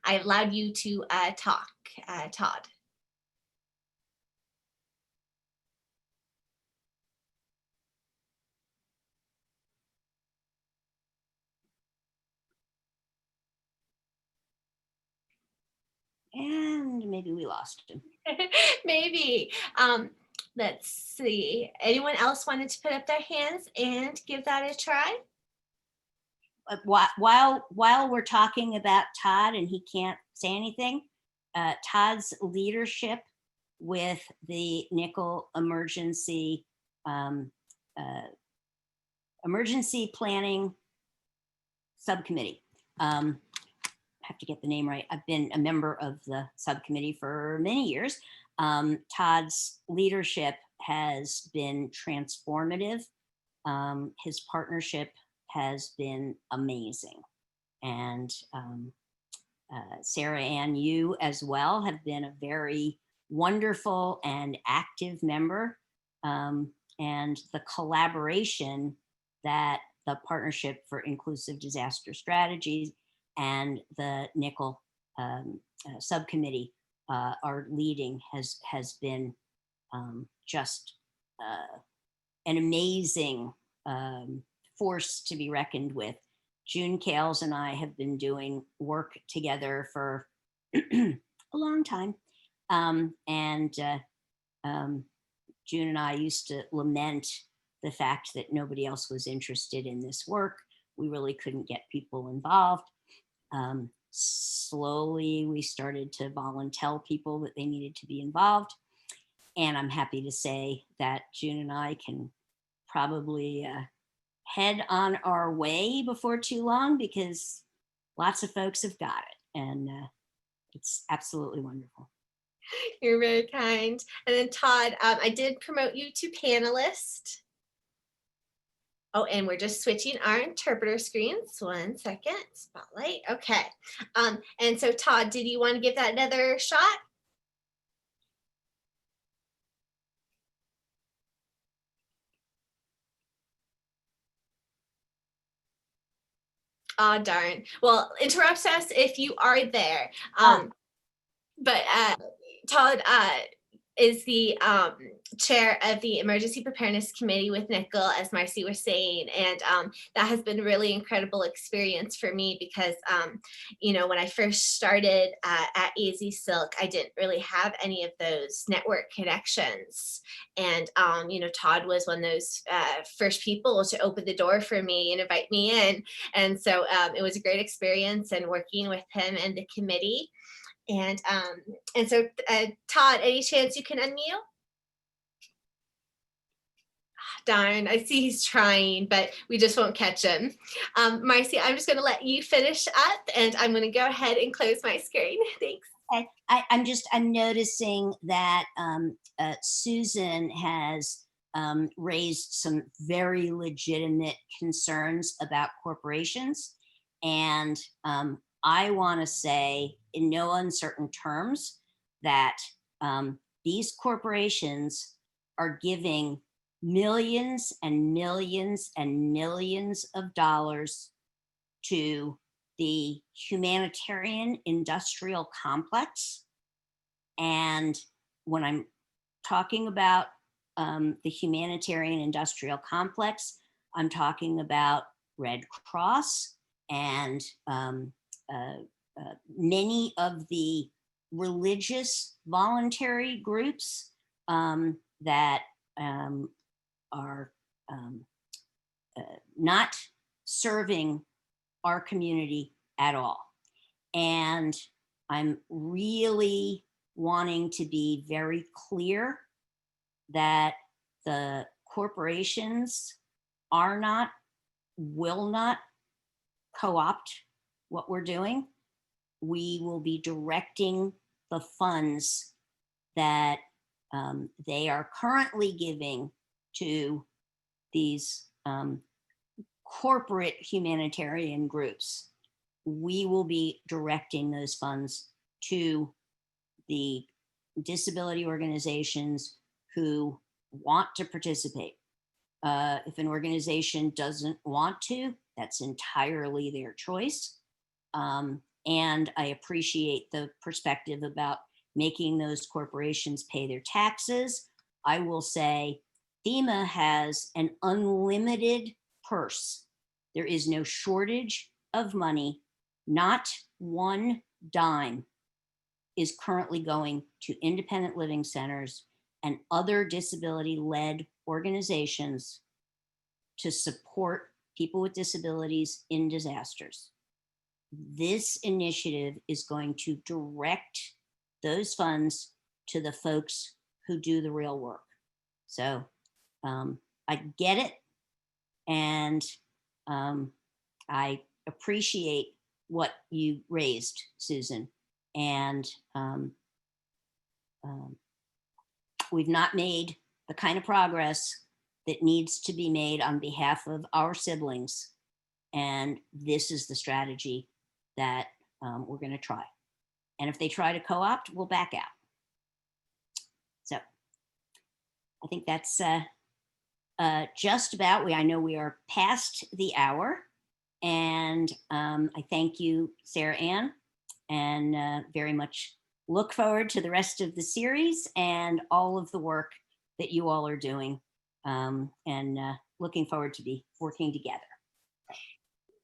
I allowed you to talk, Todd. And maybe we lost him. Maybe. Let's see. Anyone else wanted to put up their hands and give that a try? While we're talking about Todd and he can't say anything, Todd's leadership with the Nickel Emergency Planning Subcommittee. I have to get the name right. I've been a member of the subcommittee for many years. Todd's leadership has been transformative. His partnership has been amazing. And Sarah Ann, you as well have been a very wonderful and active member. And the collaboration that the Partnership for Inclusive Disaster Strategies and the Nickel subcommittee are leading has been just an amazing force to be reckoned with. June Kales and I have been doing work together for a long time. June and I used to lament the fact that nobody else was interested in this work. We really couldn't get people involved. Slowly, we started to volunteer people that they needed to be involved. And I'm happy to say that June and I can probably head on our way before too long, because lots of folks have got it. And it's absolutely wonderful. You're very kind. And then Todd, I did promote you to panelist. Oh, and we're just switching our interpreter screens. 1 second, spotlight. Okay. And so Todd, did you want to give that another shot? Oh, darn. Well, interrupt us if you are there. But Todd is the chair of the Emergency Preparedness Committee with Nickel, as Marcy was saying. And that has been a really incredible experience for me because, you know, when I first started at AZ Silk, I didn't really have any of those network connections. And, you know, Todd was one of those first people to open the door for me and invite me in. And so it was a great experience and working with him and the committee. And so Todd, any chance you can unmute? Darn, I see he's trying, but we just won't catch him. Marcy, I'm just going to let you finish up, and I'm going to go ahead and close my screen. Thanks. I'm noticing that Susan has raised some very legitimate concerns about corporations, and I want to say in no uncertain terms that these corporations are giving millions and millions and millions of dollars to the humanitarian industrial complex. And when I'm talking about the humanitarian industrial complex, I'm talking about Red Cross and many of the religious voluntary groups that are not serving our community at all. And I'm really wanting to be very clear that the corporations are not, will not co-opt what we're doing. We will be directing the funds that they are currently giving to these corporate humanitarian groups. We will be directing those funds to the disability organizations who want to participate. If an organization doesn't want to, that's entirely their choice. And I appreciate the perspective about making those corporations pay their taxes. I will say FEMA has an unlimited purse. There is no shortage of money. Not one dime is currently going to independent living centers and other disability-led organizations to support people with disabilities in disasters. This initiative is going to direct those funds to the folks who do the real work. So I get it, and I appreciate what you raised, Susan. And we've not made the kind of progress that needs to be made on behalf of our siblings. And this is the strategy that we're going to try. And if they try to co-opt, we'll back out. So I think that's just about, I know we are past the hour. And I thank you, Sarah Ann, and very much look forward to the rest of the series and all of the work that you all are doing, and looking forward to be working together.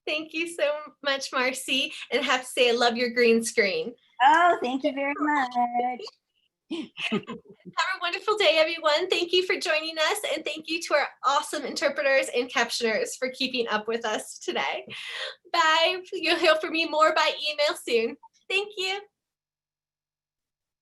Thank you so much, Marcy. And I have to say, I love your green screen. Oh, thank you very much. Have a wonderful day, everyone. Thank you for joining us. And thank you to our awesome interpreters and captioners for keeping up with us today. Bye. You'll hear from me more by email soon. Thank you.